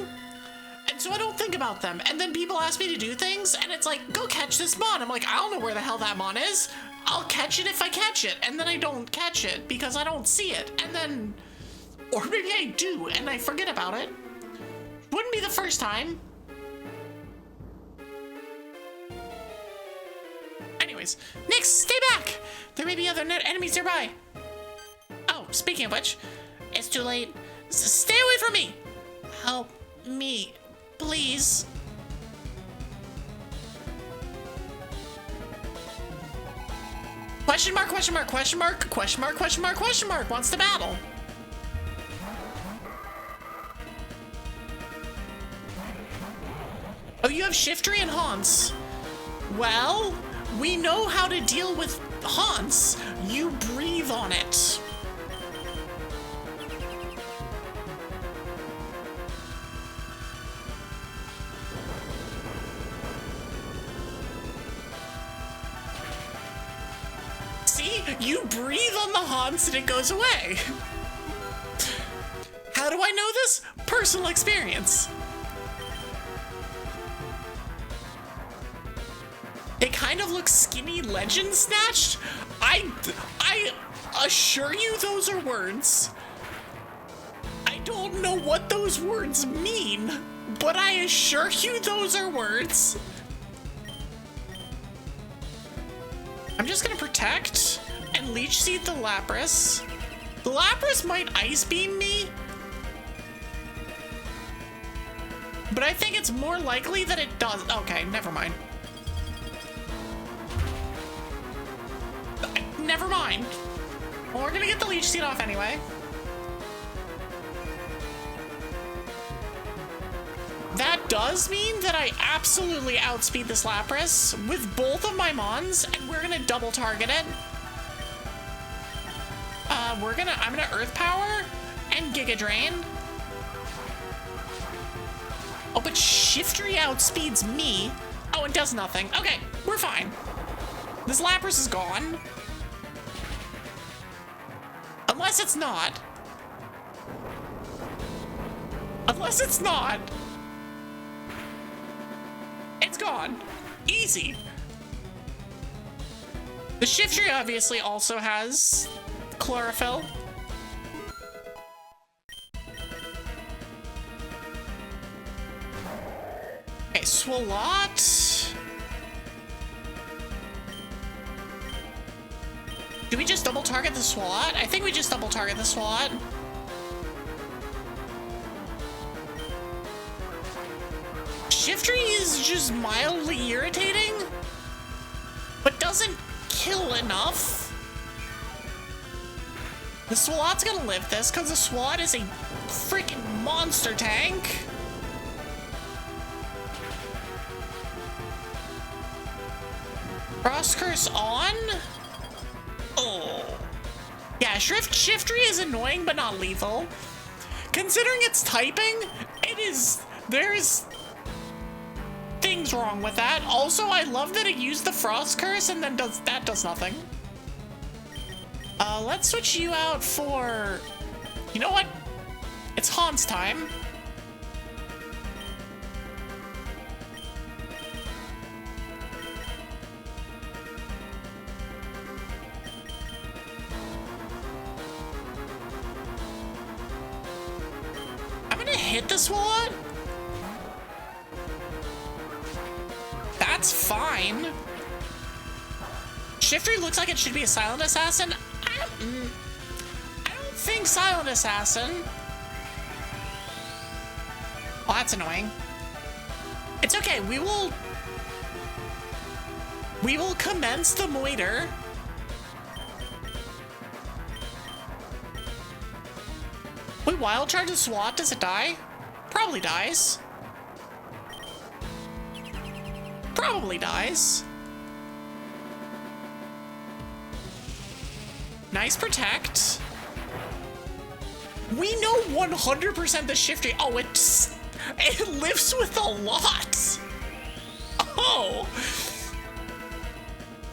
And so I don't think about them. And then people ask me to do things and it's like, go catch this mon. I'm like, I don't know where the hell that mon is. I'll catch it if I catch it. And then I don't catch it because I don't see it. And then, or maybe I do and I forget about it. Wouldn't be the first time. Anyways, Nyx, stay back. There may be other enemies nearby. Oh, speaking of which, it's too late. Stay away from me. Help me, please. Question mark, question mark, question mark, question mark, question mark, question mark, wants to battle. Oh, you have Shiftry and Haunts. Well, we know how to deal with Haunts. You breathe on it. See, you breathe on the Haunts and it goes away. How do I know this? Personal experience. kind of look skinny legend snatched. I assure you those are words. I don't know what those words mean, but I assure you those are words. I'm just gonna protect and leech seed the Lapras. The Lapras might ice beam me, but I think it's more likely that it does. Okay, never mind. Never mind. Well, we're gonna get the leech seed off anyway. That does mean that I absolutely outspeed this Lapras with both of my Mons, and we're gonna double target it. I'm gonna Earth Power and Giga Drain. Oh, but Shiftry outspeeds me. Oh, it does nothing. Okay, we're fine. This Lapras is gone. Unless it's not. Unless it's not. It's gone. Easy. The Shiftry obviously also has chlorophyll. Okay, Swalot. Do we just double target the Swalot? I think we just double target the Swalot. Shiftry is just mildly irritating, but doesn't kill enough. The Swalot's gonna live this because the Swalot is a freaking monster tank. Frost Curse on? Oh. Yeah, Shiftry is annoying but not lethal. Considering its typing, there's things wrong with that. Also, I love that it used the Frost Curse and then does nothing. Let's switch you out for... You know what? It's Hans time. I'm gonna hit this one. That's fine. Shiftry looks like it should be a Silent Assassin. I don't think Silent Assassin. Oh, that's annoying. It's okay. We will commence the Moiter. Wait, Wild Charge the SWAT. Does it die? Probably dies. Probably dies. Nice protect. We know 100% the Shiftry. Oh, it lives with a lot. Oh.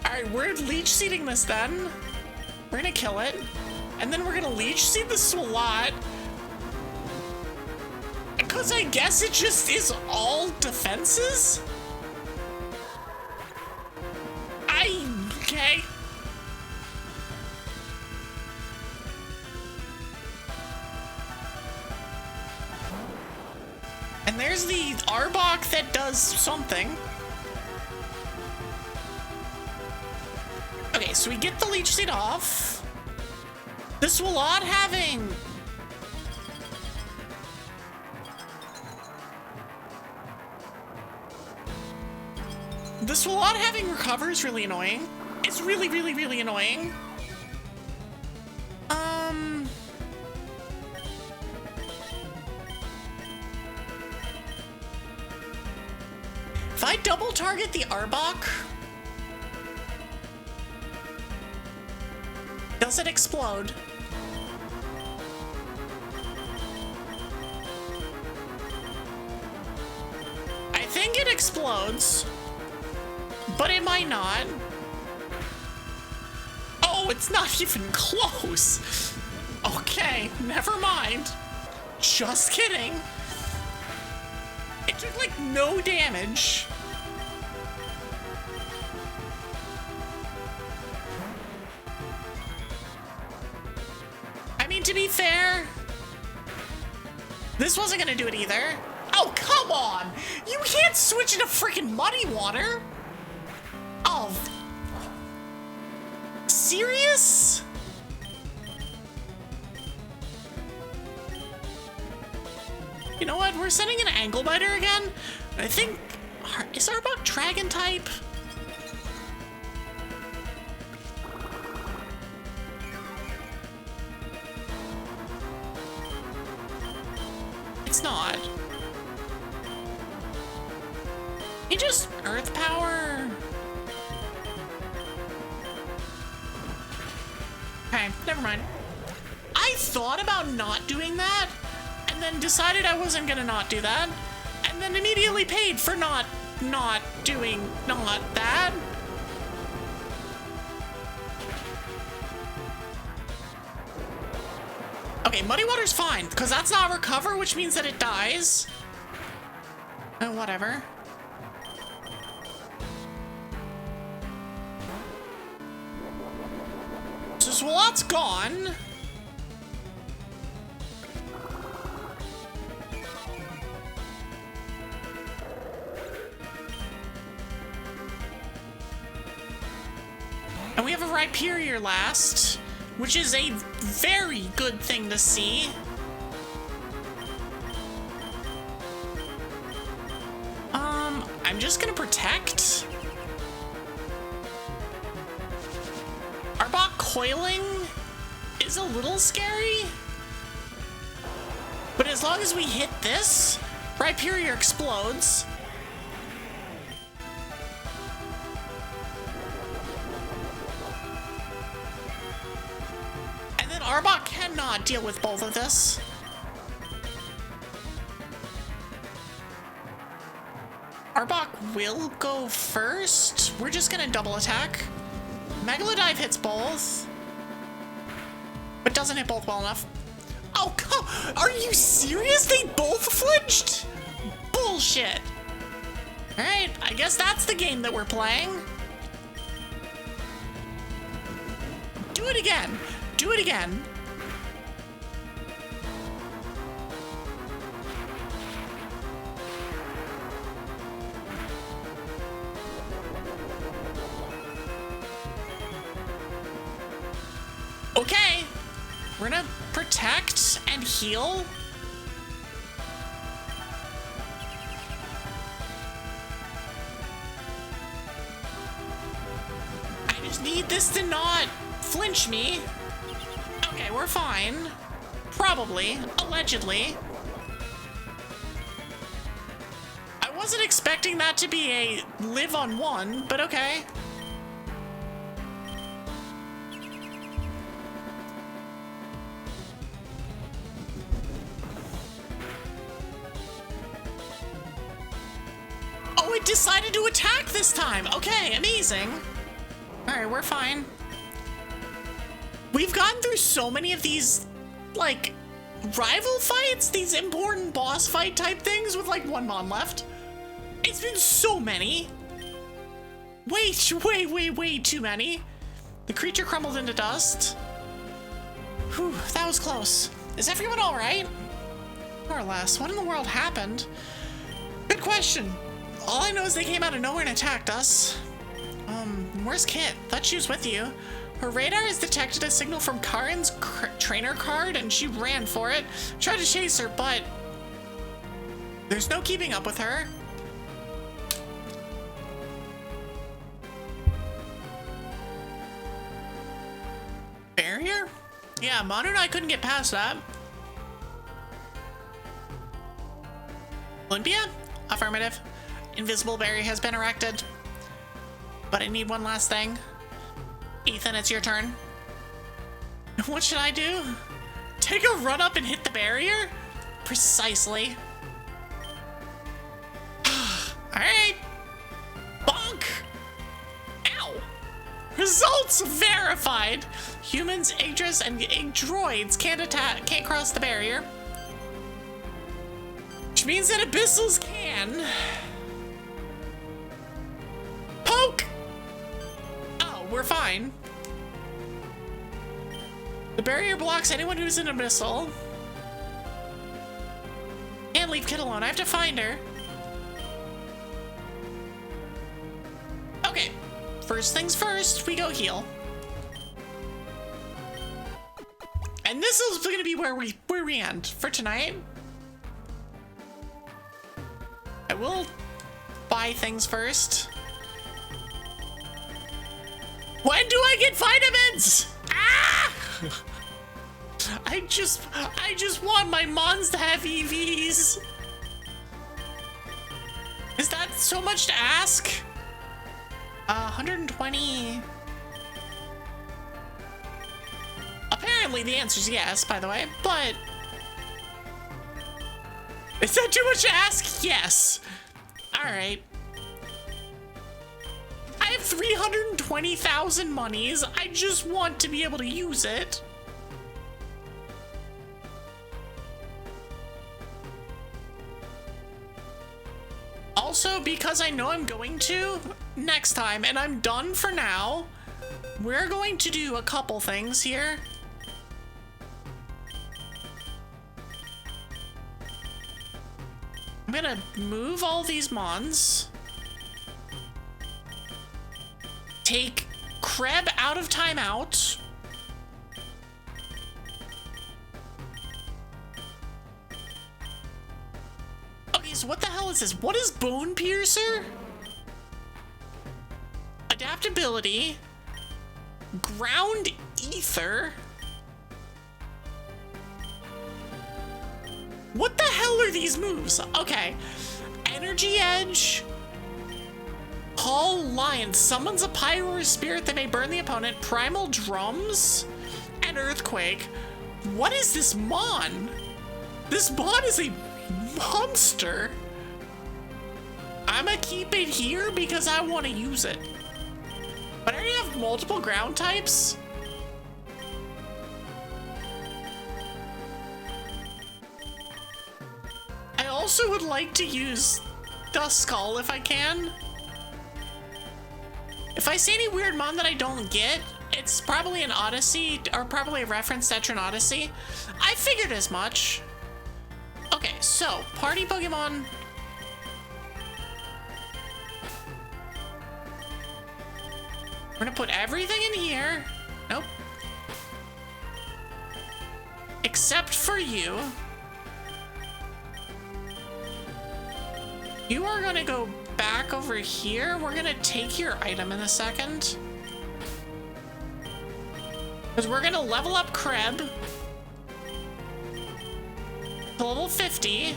All right, we're leech seeding this then. We're gonna kill it. And then we're gonna leech seed the Swalot. Because I guess it just is all defenses? Okay. And there's the Arbok that does something. Okay, so we get the leech seed off. The Swalot having... The Swalot having recover is really annoying. It's really, really, really annoying. If I double target the Arbok, does it explode? I think it explodes, but it might not. Oh, it's not even close. Okay, never mind. Just kidding. It took like no damage. to be fair, this wasn't gonna do it either. Oh, come on! You can't switch into freaking muddy water! Oh. Serious? You know what? We're sending an Angle Biter again. I think... Is Arbok Dragon type? It's not. He just Earth Power. Okay, never mind. I thought about not doing that, and then decided I wasn't gonna not do that, and then immediately paid for not doing that. Okay, Muddy Water's fine, because that's not recover, which means that it dies. Whatever. So Swalot's gone. And we have a Rhyperior last, which is a very good thing to see. I'm just gonna protect. Arbok coiling is a little scary, but as long as we hit this, Rhyperior explodes. And then Arbok cannot deal with both of this. Arbok will go first. We're just gonna double attack. Megalodive hits both, but doesn't hit both well enough. Oh, come! Are you serious? They both flinched? Bullshit. All right, I guess that's the game that we're playing. Do it again. Do it again. Okay, we're gonna protect and heal. I just need this to not flinch me. Okay, we're fine. Probably, allegedly. I wasn't expecting that to be a live on one, but okay. It decided to attack this time. Okay, amazing. All right, we're fine. We've gone through so many of these, like, rival fights, these important boss fight type things with, like, one mon left. It's been so many. Way too many. The creature crumbled into dust. Whew, that was close. Is everyone all right? More or less. What in the world happened? Good question. All I know is they came out of nowhere and attacked us. Where's Kit? Thought she was with you. Her radar has detected a signal from Karin's trainer card and she ran for it. Tried to chase her, but there's no keeping up with her. Barrier? Yeah, Manu and I couldn't get past that. Olympia? Affirmative. Invisible barrier has been erected. But I need one last thing. Ethan, it's your turn. What should I do? Take a run up and hit the barrier? Precisely. Alright. Bonk! Ow! Results verified! Humans, Yggdrasil, and droids can't cross the barrier. Which means that abyssals can. Poke! Oh, we're fine. The barrier blocks anyone who's in Abyssal. Can't leave Kid alone. I have to find her. Okay. First things first, we go heal. And this is going to be where we end for tonight. I will buy things first. When do I get vitamins? Ah! I just want my mons to have EVs. Is that so much to ask? 120. Apparently the answer is yes, by the way, but is that too much to ask? Yes. All right. I have 320,000 monies. I just want to be able to use it. Also, because I know I'm going to next time, and I'm done for now, we're going to do a couple things here. I'm gonna move all these mons. Take Kreb out of timeout. Okay, so what the hell is this? What is Bone Piercer? Adaptability. Ground Ether. What the hell are these moves? Okay. Energy Edge. Paul Lion summons a Pyra spirit that may burn the opponent. Primal Drums. And Earthquake. What is this Mon? This Mon is a monster. I'ma keep it here because I want to use it. But I already have multiple ground types. I also would like to use Dust Skull if I can. If I see any weird mon that I don't get, it's probably an Odyssey, or probably a reference to Etron Odyssey. I figured as much. Okay, so, party Pokemon. We're gonna put everything in here. Nope. Except for you. You are gonna go back over here. We're gonna take your item in a second. Because we're gonna level up Kreb to level 50.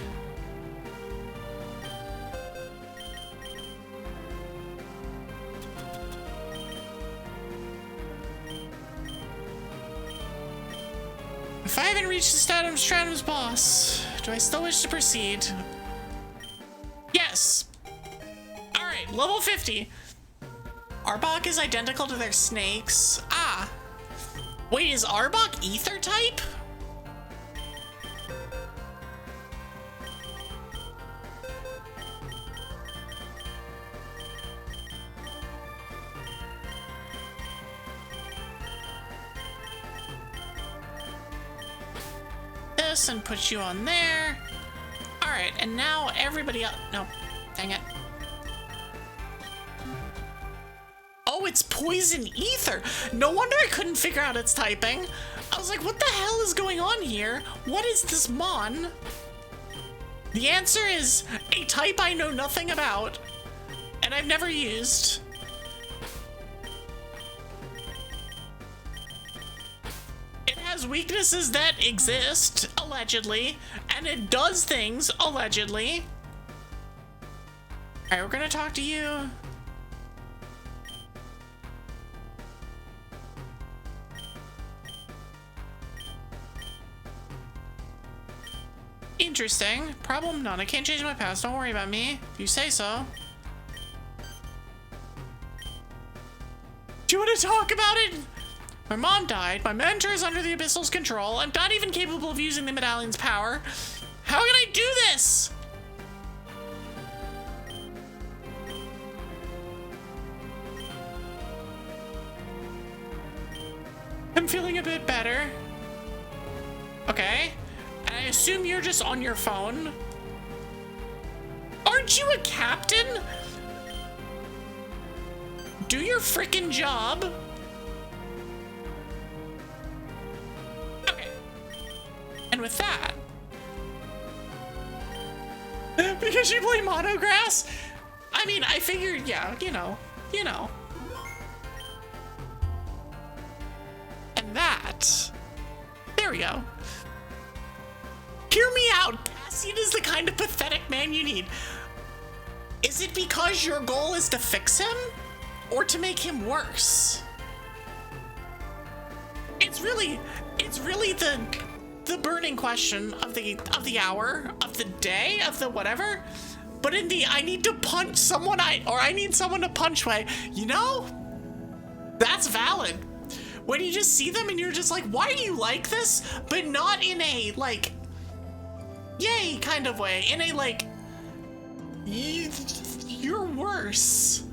If I haven't reached the Stratum's boss, do I still wish to proceed? Yes. All right, level 50. Arbok is identical to their snakes. Ah. Wait, is Arbok ether type? This and put you on there. All right, and now everybody else. No, dang it. Oh, it's poison ether. No wonder I couldn't figure out its typing. I was like, what the hell is going on here? What is this mon? The answer is a type I know nothing about and I've never used. It has weaknesses that exist, allegedly, and it does things, allegedly. All right, we're gonna talk to you. Interesting. Problem none. I can't change my past. Don't worry about me. If you say so. Do you want to talk about it? My mom died. My mentor is under the Abyssal's control. I'm not even capable of using the medallion's power. How can I do this? I'm feeling a bit better. Okay. And I assume you're just on your phone. Aren't you a captain? Do your frickin' job. Okay. And with that, because you play Monograss, I mean, I figured, yeah, you know. And that, there we go. Hear me out. Cassian is the kind of pathetic man you need. Is it because your goal is to fix him or to make him worse? It's really the burning question of the hour, of the day, of the whatever. But in the I need to punch someone I need someone to punch way, you know? That's valid. When you just see them and you're just like, why do you like this? But not in a like yay kind of way. In a like you're worse.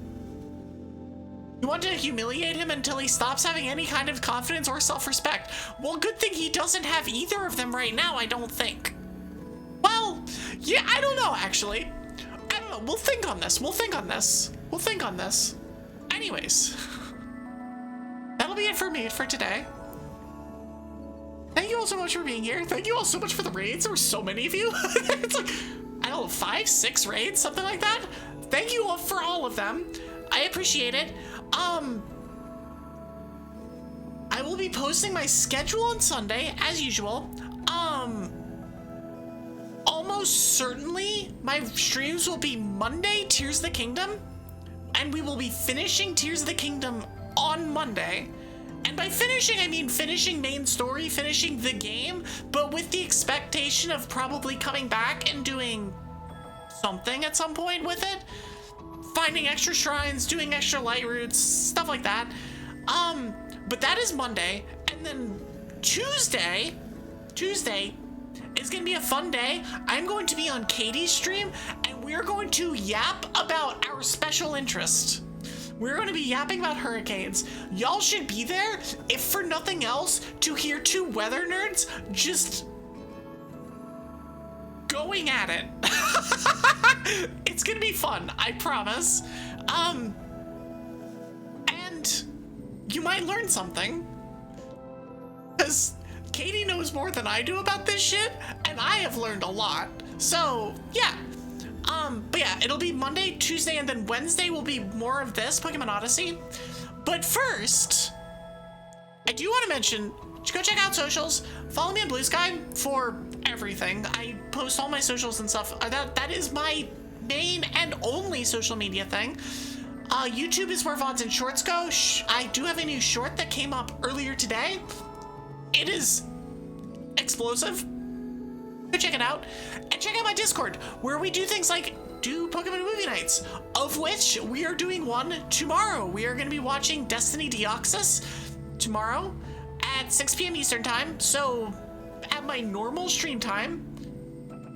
You want to humiliate him until he stops having any kind of confidence or self-respect. Well, good thing he doesn't have either of them right now, I don't think. Well, yeah, I don't know, actually. I don't know. We'll think on this. Anyways, that'll be it for me for today. Thank you all so much for being here. Thank you all so much for the raids. There were so many of you. It's like, I don't know, 5, 6 raids, something like that. Thank you all for all of them. I appreciate it. I will be posting my schedule on Sunday, as usual. Almost certainly, my streams will be Monday, Tears of the Kingdom, and we will be finishing Tears of the Kingdom on Monday. And by finishing, I mean finishing main story, finishing the game, but with the expectation of probably coming back and doing something at some point with it. Finding extra shrines, doing extra light routes, stuff like that. But that is Monday, and then Tuesday is gonna be a fun day. I'm going to be on Katie's stream, and we're going to yap about our special interest. We're going to be yapping about hurricanes. Y'all should be there, if for nothing else, to hear two weather nerds just going at it. It's gonna be fun, I promise. And you might learn something, because Katie knows more than I do about this shit, and I have learned a lot. So yeah. But yeah, it'll be Monday, Tuesday, and then Wednesday will be more of this Pokemon Odyssey. But first, I do want to mention, go check out socials. Follow me on Blue Sky for everything. I post all my socials and stuff. That is my main and only social media thing. YouTube is where VODs and shorts go. I do have a new short that came up earlier today. It is explosive. Go check it out. And check out my Discord, where we do things like do Pokemon movie nights, of which we are doing one tomorrow. We are going to be watching Destiny Deoxys tomorrow at 6 p.m. Eastern time. So at my normal stream time,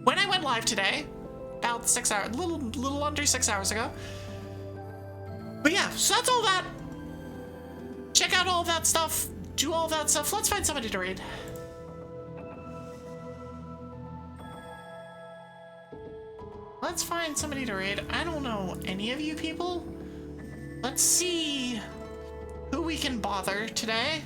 when I went live today, about 6 hours, little under 6 hours ago. But yeah, so that's all that. Check out all that stuff. Do all that stuff. Let's find somebody to raid. Let's find somebody to raid. I don't know any of you people. Let's see who we can bother today.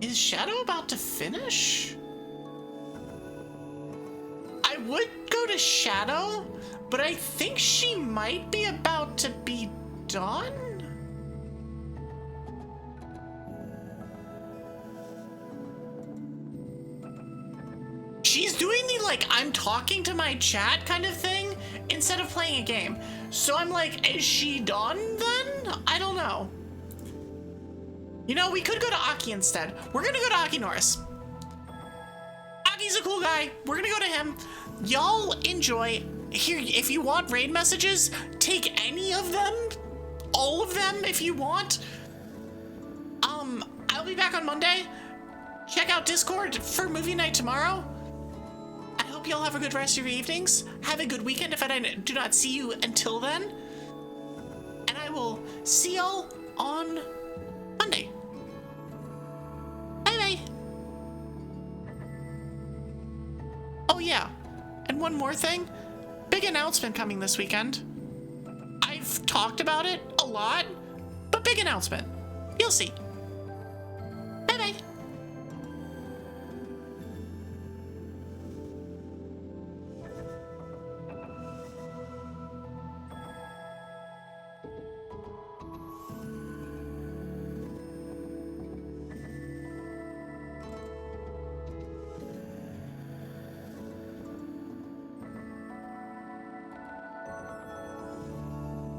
Is Shadow about to finish? I would go to Shadow, but I think she might be about to be done. She's doing the like I'm talking to my chat kind of thing instead of playing a game. So I'm like, is she done then? I don't know. You know, we could go to Aki instead. We're gonna go to Aki Norris. Aki's a cool guy. We're gonna go to him. Y'all enjoy. Here, if you want raid messages, take any of them. All of them if you want. I'll be back on Monday. Check out Discord for movie night tomorrow. hope you all have a good rest of your evenings. Have a good weekend if I do not see you until then. And I will see y'all on Monday. Bye-bye. Oh, yeah. And one more thing. Big announcement coming this weekend. I've talked about it a lot, but big announcement. You'll see.